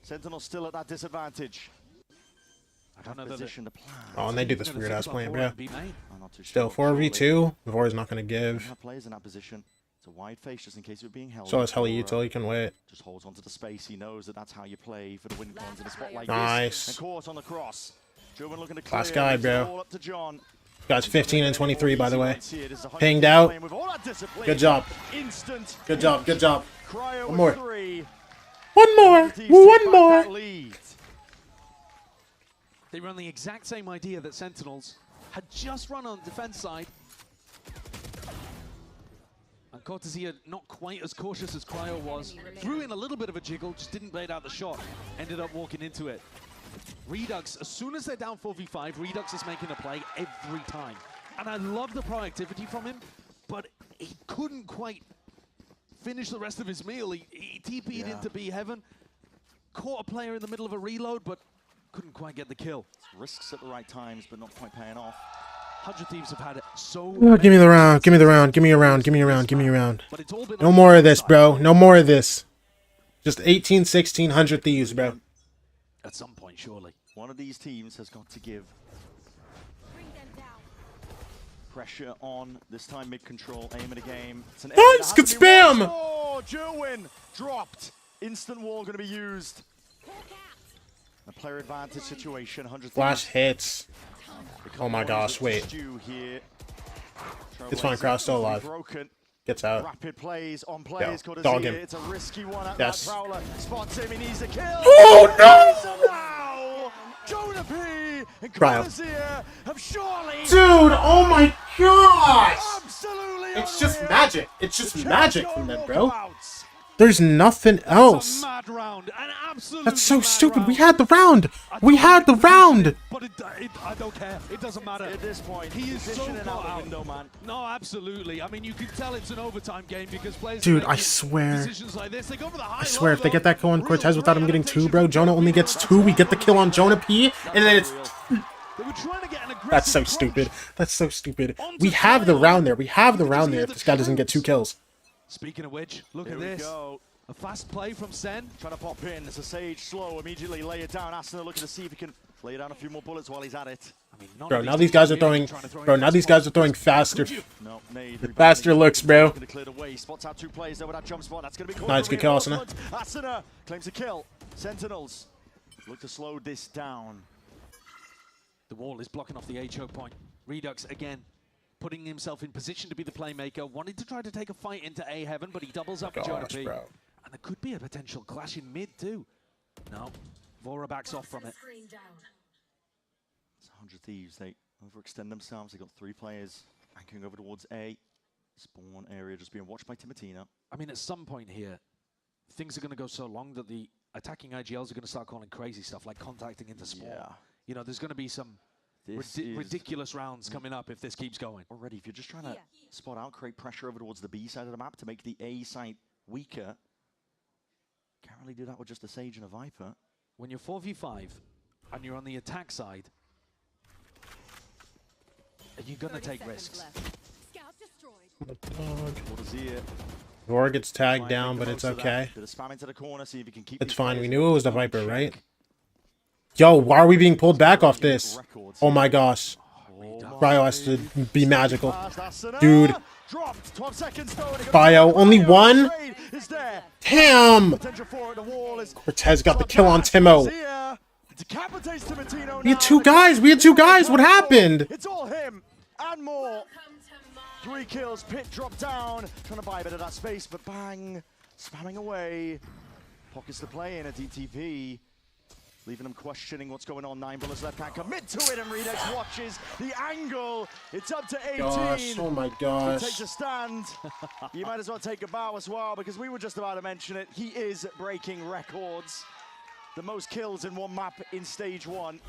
Sentinel still at that disadvantage. I don't know position to plan. Oh, and they do this weird ass plan, bro. Still 4v2. Vor is not gonna give. Players in that position. It's a wide face just in case it being held. So is Heli Util, he can wait. Just holds onto the space. He knows that that's how you play for the win cons in a spot like nice. this. And caught on the cross. Looking to clear. Last guy, bro. Up to John. Guy's 15 and 23, by the way. Pinged out. Good job. Good job. Good job. One more. One more. One more. They run the exact same idea that Sentinels had just run on the defense side. And Cortesia, not quite as cautious as Cryo was, threw in a little bit of a jiggle, just didn't bait out the shot, ended up walking into it. Redux, as soon as they're down 4v5, Redux is making a play every time. And I love the proactivity from him, but he couldn't quite finish the rest of his meal. He TP'd into B Heaven, caught a player in the middle of a reload, but couldn't quite get the kill. Risks at the right times, but not quite paying off. 100 Thieves have had it so... Oh, give me the round. Give me the round. Give me a round. Give me a round. Give me a round. No more of this, bro. No more of this. Just 18, 16, 100 Thieves, bro. At some point, surely. One of these teams has got to give. Pressure on, this time mid-control, aim at a game. It's an nice, good spam! Oh, Jerwin dropped. Instant wall going to be used. A player advantage situation, 100 Flash hits. Oh my gosh, wait. It's fine, Cross still alive. Gets out. Rapid plays on plays. Yo, dog him. It's a risky one at yes. that Prowler. Spots him, he needs a kill. Oh no! Jonah P and Cortesia have surely. Dude, oh my gosh! Absolutely. It's just magic. It's just magic from them, bro. There's nothing else. That's so stupid. We had the round. We had the round. But I don't care. It doesn't matter. At this point, he is so out the window, man. No, absolutely. I mean, you can tell it's an overtime game because players. Dude, I swear. Like this, they go for the high I swear, if they get that kill on Cortez without him getting 2, bro, Jonah only gets 2. We get the kill on Jonah P, and then it's. That's so stupid. That's so stupid. We have the round there. We have the round there if this guy doesn't get 2 kills. Speaking of which, look at this. A fast play from Sen. Trying to pop in. It's a Sage slow. Immediately lay it down. Asuna looking to see if he can lay down a few more bullets while he's at it. I mean, bro, now these guys are throwing. Bro, now these guys are throwing faster. Faster looks, bro. Spots out 2 players there with that jump spot. That's going to be nice, good kill, Asuna. Asuna claims a kill. Sentinels look to slow this down. The wall is blocking off the A choke point. Redux again. Putting himself in position to be the playmaker, wanted to try to take a fight into A Heaven, but he doubles up with Jonah P. Bro. And there could be a potential clash in mid too. No, Vora backs off from it. It's 100 Thieves. They overextend themselves. They got 3 players anchoring over towards A. Spawn area just being watched by Timotina. I mean, at some point here, things are going to go so long that the attacking IGLs are going to start calling crazy stuff like contacting into spawn. Yeah. You know, there's going to be some ridiculous rounds coming up if this keeps going. Already, if you're just trying to spot out, create pressure over towards the B side of the map to make the A side weaker, can't really do that with just a Sage and a Viper. When you're 4v5 and you're on the attack side, are you going to take risks? Vor gets tagged down, but it's okay. It's fine. We knew it was the Viper, right? Yo, why are we being pulled back off this? Oh my gosh. Cryo has to be magical. Dude. Bio, only 1? Damn! Cortez got the kill on Timo. We had 2 guys. We had 2 guys. What happened? It's all him and more. 3 kills. Pit dropped down. Trying to buy a bit of that space, but bang. Spamming away. Pockets to play in a DTP. Leaving them questioning what's going on. 9 bullets left, can't commit to it, and Redux watches the angle. It's up to 18. Gosh, oh my gosh. He takes a stand. You might as well take a bow as well, because we were just about to mention it. He is breaking records. The most kills in one map in stage 1.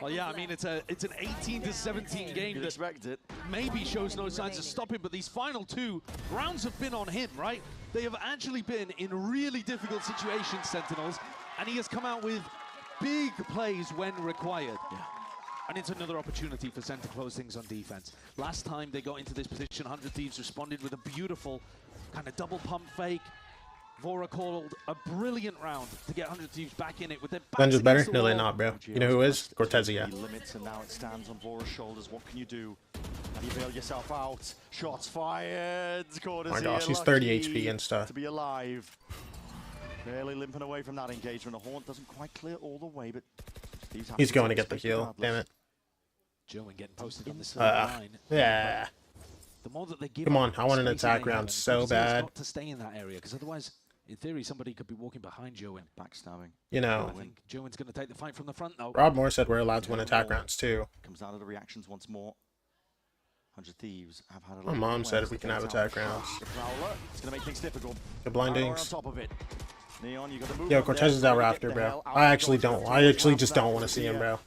Well, yeah, I mean, it's an 18-17 game. You'd expect it. maybe shows no signs of stopping, but these final 2 rounds have been on him, right? They have actually been in really difficult situations, Sentinels, and he has come out with big plays when required. Yeah. And it's another opportunity for Sen to close things on defense. Last time they got into this position, 100 Thieves responded with a beautiful kind of double pump fake. Vora called a brilliant round to get 100 Thieves back in it with their backs Avengers better? against the No, they're wall. not, bro. You know who is? Cortezia. Limits, and now it stands on Vora's shoulders. What can you do? How do you bail yourself out? Shots fired. Oh my gosh, he's 30 HP and stuff. To be alive. Barely limping away from that engagement. The horn doesn't quite clear all the way, but he's going to get the kill. Damn it. Gerwin getting posted on the side line. Yeah. The more that they give Come on, I want an space in attack the round game, so Cortezia bad. got to stay in that area, because otherwise, in theory, somebody could be walking behind Gerwin. Backstabbing. You know. I think Gerwin's going to take the fight from the front, though. Rob Moore said we're allowed to win attack rounds too. Comes out of the reactions once more. 100 Thieves have had a My mom said if we can have attack rounds. It's going to make things difficult. The blindings. On top of it. Neon, you got to move Yo, Cortez is out after, bro. I actually just don't want to see him, bro.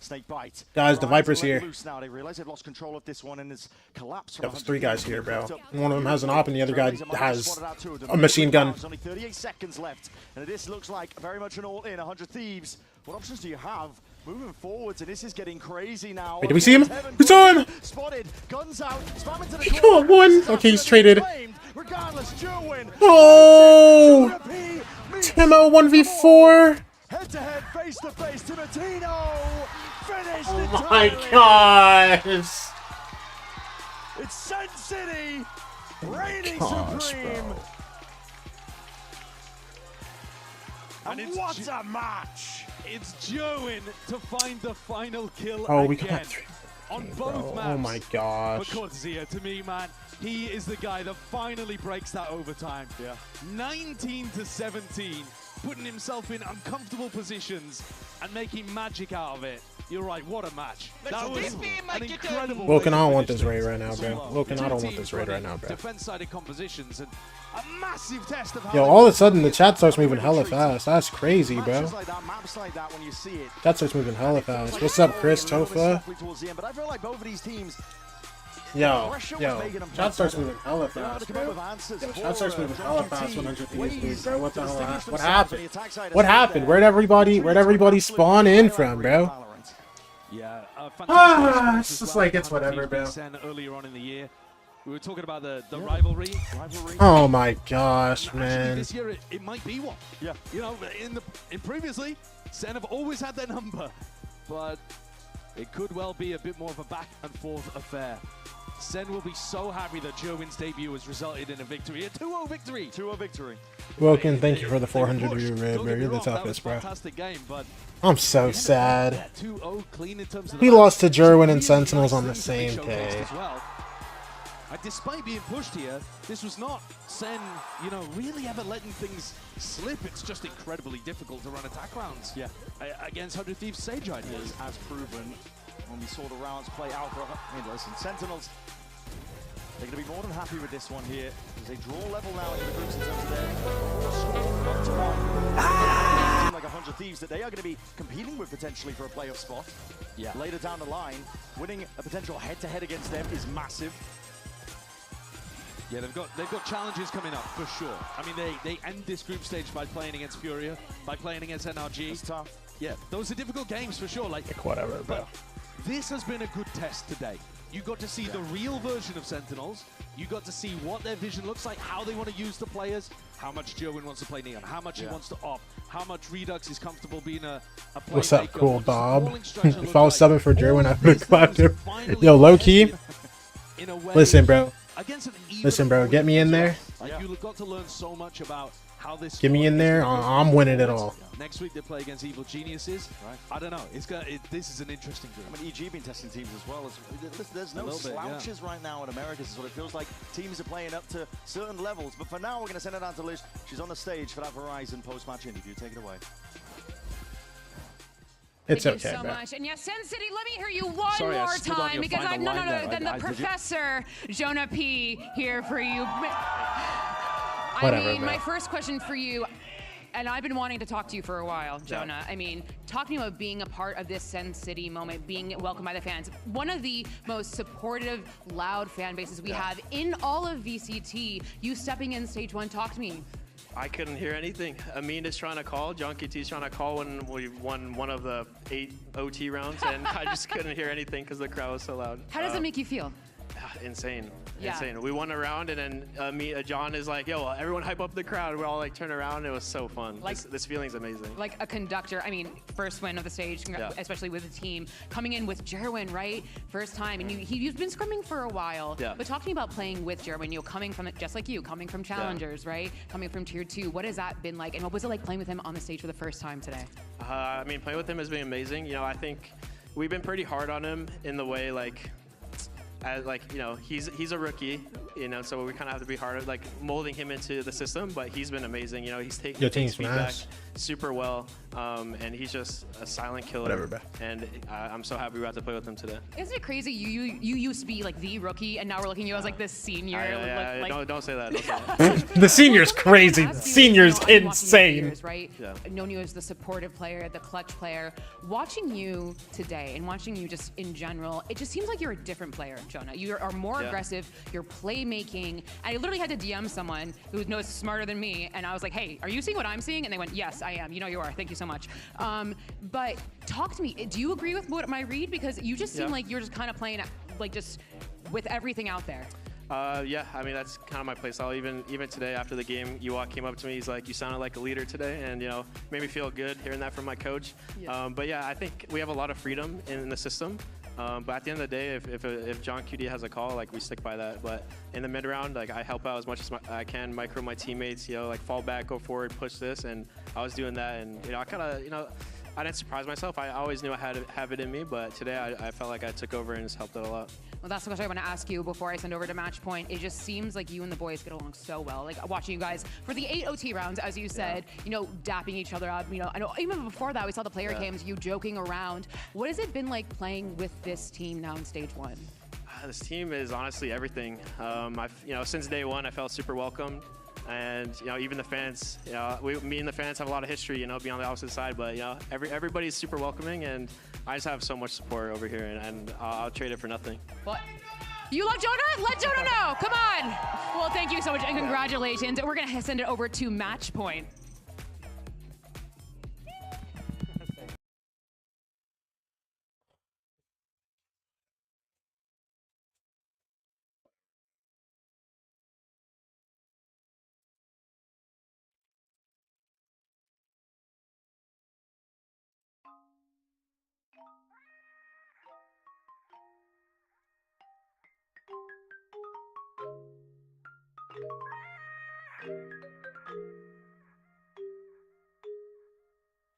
Guys, the Viper's here. Now they realize they've lost control of this one and it's collapsed. There's 3 guys here, bro. One of them has an op and the other guy has a machine gun. There's only 38 seconds left, and this looks like very much an all-in. 100 Thieves. What options do you have? Moving forwards, and this is getting crazy now. Wait, did we see him? We saw him! Spotted, guns out, spamming to the Come on, one! Okay, he's traded. Regardless, Gerwin. Oh! Timo 1v4! Head-to-head, face-to-face, Timotino! Finished Oh my gosh! It's Sen City! Reigning Gosh, supreme! bro. And what a match! It's Gerwin to find the final kill Oh, we again got 3. on both maps. Oh my gosh. But Cortezia, to me, man, he is the guy that finally breaks that overtime. Yeah. 19 to 17, putting himself in uncomfortable positions and making magic out of it. You're right, what a match. That was an incredible Wilkin, I don't want finish this to raid right now, bro. Wilkin, I don't want this raid right now, bro. Defense-sided compositions and a massive test of how Yo, all of a sudden the chat starts moving hella fast. That's crazy, bro. Maps like that when you see it. Chat starts moving hella fast. What's up, Chris Tofa? But I feel like both of these teams. Yo, chat starts moving hella fast, bro. Yo, chat starts moving hella fast 100 Thieves, bro. What the hell happened? What happened? What happened? Where'd everybody spawn in from, bro? Yeah, it's just like, it's whatever, bro. Earlier on in the year, we were talking about the rivalry. Oh my gosh, man. This year it might be one. Yeah. You know, in previously, Sen have always had their number, but it could well be a bit more of a back and forth affair. Sen will be so happy that Gerwin's debut has resulted in a victory, a 2-0 victory. 2-0 victory. Wilkin, thank you for the 400 view raid, bro. You're the toughest, bro. Fantastic game, but I'm so sad. 2-0 clean in terms of He lost to Gerwin and Sentinels on the same day. Despite being pushed here, this was not Sen, you know, really ever letting things slip. It's just incredibly difficult to run attack rounds. Yeah. Against 100 Thieves Sage ideas. As proven when we saw the rounds play out for, I mean, listen, Sentinels, they're going to be more than happy with this one here as they draw level now into the groups in terms of their score. 1-1. Like 100 Thieves that they are going to be competing with potentially for a playoff spot. Yeah. Later down the line, winning a potential head-to-head against them is massive. Yeah, they've got challenges coming up for sure. I mean, they end this group stage by playing against Furia, by playing against NRG. It's tough. Yeah, those are difficult games for sure. Like whatever, bro. This has been a good test today. You got to see the real version of Sentinels. You got to see what their vision looks like, how they want to use the players, how much Gerwin wants to play Neon, how much he wants to op, how much Redux is comfortable being a playmaker. What's up, cool Bob? If I was subbing for Gerwin, I would have clapped him. Yo, low key. Listen, bro. Listen, bro. Get me in there. You got to learn so much about how this. Get me in there. I'm winning it all. Next week they play against Evil Geniuses. Right. I don't know. This is an interesting group. I mean, EG been testing teams as well. There's no slouches right now in Americas. Is what it feels like. Teams are playing up to certain levels. But for now, we're going to send it down to Liz. She's on the stage for that Verizon post-match interview. Take it away. It's Thank okay, you so bro. much. And yeah, Sen City, let me hear you one Sorry, more time because then the Professor Jonah P here for you. Whatever, I mean, bro. my first question for you, and I've been wanting to talk to you for a while, Jonah. I mean, talk to me about being a part of this Sen City moment, being welcomed by the fans. One of the most supportive, loud fan bases we have in all of VCT. You stepping in stage 1, talk to me. I couldn't hear anything. Amin is trying to call, John QT's trying to call when we won one of the 8 OT rounds, and I just couldn't hear anything because the crowd was so loud. How does it make you feel? Insane. Yeah. Insane. We won a round, and then John is like, yo, everyone hype up the crowd. We all like turn around. It was so fun. Like, this feeling's amazing. Like a conductor. I mean, first win of the stage, especially with the team. Coming in with Jerwin, right? First time. And you've been scrimming for a while. Yeah. But talk to me about playing with Jerwin. You know, coming from, just like you, coming from Challengers, right? Coming from Tier 2. What has that been like? And what was it like playing with him on the stage for the first time today? I mean, playing with him has been amazing. You know, I think we've been pretty hard on him in the way, like, you know, he's a rookie, you know, so we kind of have to be hard at like molding him into the system, but he's been amazing. You know, he's taking feedback super well, and he's just a silent killer. Whatever, bro. And I'm so happy we got to play with him today. Isn't it crazy? You used to be like the rookie, and now we're looking at you as like this senior. Don't say that. Don't say that. The senior's crazy. Senior's insane. Years, right? Yeah. I've known you as the supportive player, the clutch player. Watching you today and watching you just in general, it just seems like you're a different player, Jonah. You are more aggressive. You're playmaking. I literally had to DM someone who knows smarter than me, and I was like, "Hey, are you seeing what I'm seeing?" And they went, "Yes, I am. You know you are. Thank you so much." But talk to me. Do you agree with what my read? Because you just seem like you're just kind of playing like just with everything out there. Yeah, I mean, that's kind of my play style. Even today after the game, Ewok came up to me. He's like, you sounded like a leader today, and, you know, made me feel good hearing that from my coach. Yeah. But yeah, I think we have a lot of freedom in the system. But at the end of the day, if John QT has a call, like, we stick by that. But in the mid-round, like, I help out as much as I can, micro my teammates, you know, like, fall back, go forward, push this. And I was doing that, and, you know, I kind of, you know, I didn't surprise myself. I always knew I had to have it in me, but today I felt like I took over and just helped it a lot. Well, that's the question I want to ask you before I send over to match point. It just seems like you and the boys get along so well. Like watching you guys for the 8 OT rounds, as you said, you know, dapping each other up. You know, I know even before that, we saw the player games, you joking around. What has it been like playing with this team now in stage 1? This team is honestly everything. You know, since day one, I felt super welcomed. And, you know, even the fans, you know, me and the fans have a lot of history, you know, being on the opposite side, but, you know, everybody's super welcoming, and I just have so much support over here, and I'll trade it for nothing. What? You love Jonah? Let Jonah know. Come on. Well, thank you so much, and congratulations. We're going to send it over to match point.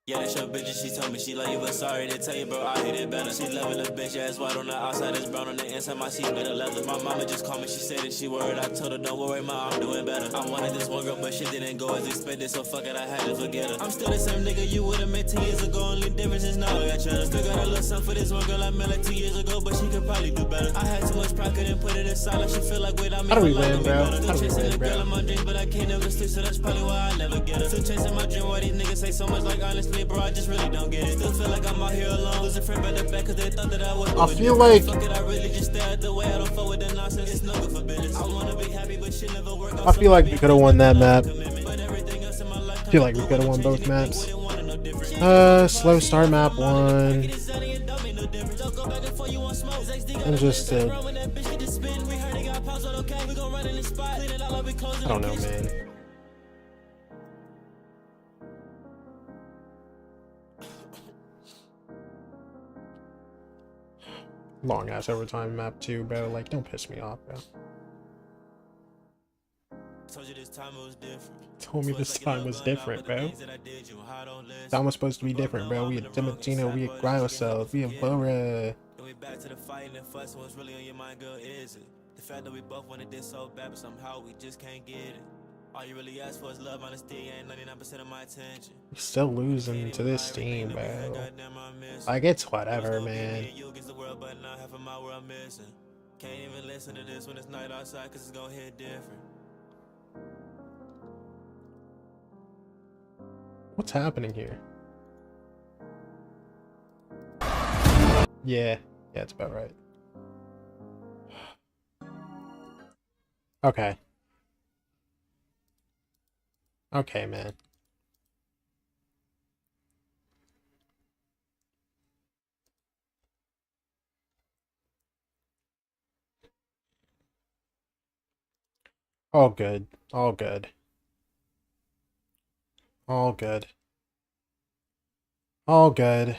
Yeah, that's your bitch, and she told me she love you, but sorry to tell you, bro, I hate it better. She loving the bitch, ass white on the outside, it's brown on the inside, my seat made of leather. My mama just called me, she said that she worried. I told her, don't worry, ma, I'm doing better. I wanted this one girl, but shit didn't go as expected, so fuck it, I had to forget her. I'm still the same nigga you would've met 10 years ago, only difference is now I got trust. Still got a little something for this one girl I met like 2 years ago, but she could probably do better. I had too much pride, couldn't put it aside, like she feel like without me. How do we win, bro? How do we Chasing win, the girl in my dreams, but I can't never sleep, so that's probably why I never get her. Still chasing my dream, why these niggas say so much, like honestly, bro, I just really don't get it. Still feel like I'm out here alone. Lose a friend by the back cause they thought that I was. I feel like Fuck it, I really just stare at the way I don't fuck with the nonsense. It's no good for business. I wanna be happy, but shit never work. I feel like we could have won that map. I feel like we could have won both maps. Slow start map 1. And just I don't know, man. Long ass overtime map 2, bro. Like, don't piss me off, bro. Told you this time it was different. Told me this time was different, bro. That was supposed to be different, bro. We had Dimitino, we had Gryocell, we had Bora. We back to the fight and fuss. What's really on your mind, girl? Is it the fact that we both wanted this so bad, but somehow we just can't get it? All you really ask for is love, honesty, and 99% of my attention. We're still losing to this team, bro. Like, it's whatever, man. Can't even listen to this when it's night outside, cause it's gonna hit different. What's happening here? Yeah, it's about right. Okay. Okay, man. All good. All good. All good. All good.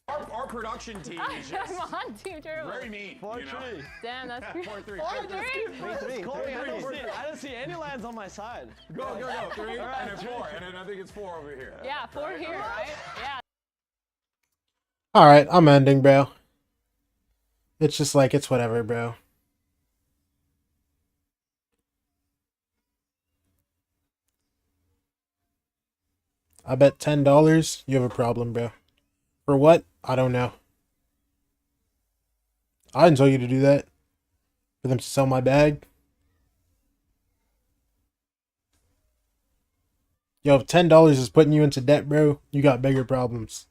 Our production team is just I'm on Team Turbo. very mean. 4-3. Damn, that's great. 4-3. 4-3? Corey, I don't see any lands on my side. Go. 3 and then 4, and then I think it's 4 over here. Yeah, 4 here, right? Yeah. Alright, I'm ending, bro. It's just like, it's whatever, bro. I bet $10 you have a problem, bro. For what? I don't know. I didn't tell you to do that. For them to sell my bag. Yo, if $10 is putting you into debt, bro, you got bigger problems.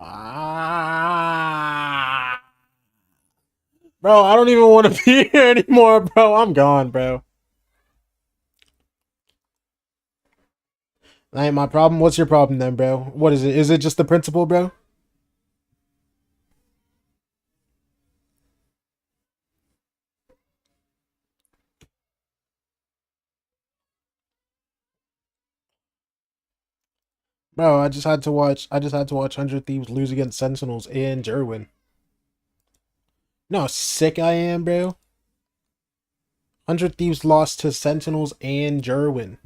Bro, I don't even want to be here anymore, bro. I'm gone, bro. That ain't my problem. What's your problem then, bro? What is it? Is it just the principal, bro? Bro, I just had to watch 100 Thieves lose against Sentinels and Jerwin. You know how sick I am, bro? 100 Thieves lost to Sentinels and Jerwin.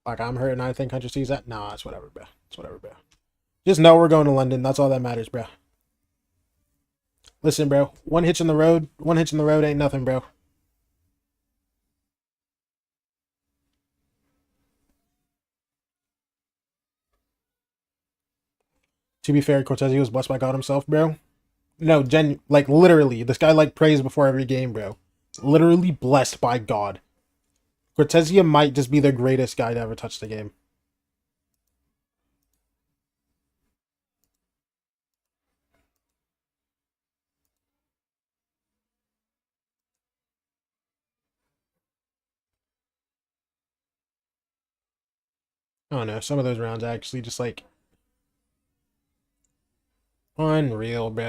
Like, I'm hurt and I think 100 sees that. Nah, it's whatever, bro. It's whatever, bro. Just know we're going to London. That's all that matters, bro. Listen, bro. One hitch in the road ain't nothing, bro. To be fair, Cortez, was blessed by God himself, bro. No, like, literally. This guy, like, prays before every game, bro. Literally blessed by God. Cortezia might just be the greatest guy to ever touch the game. I don't know. Some of those rounds actually just, like, unreal, bro.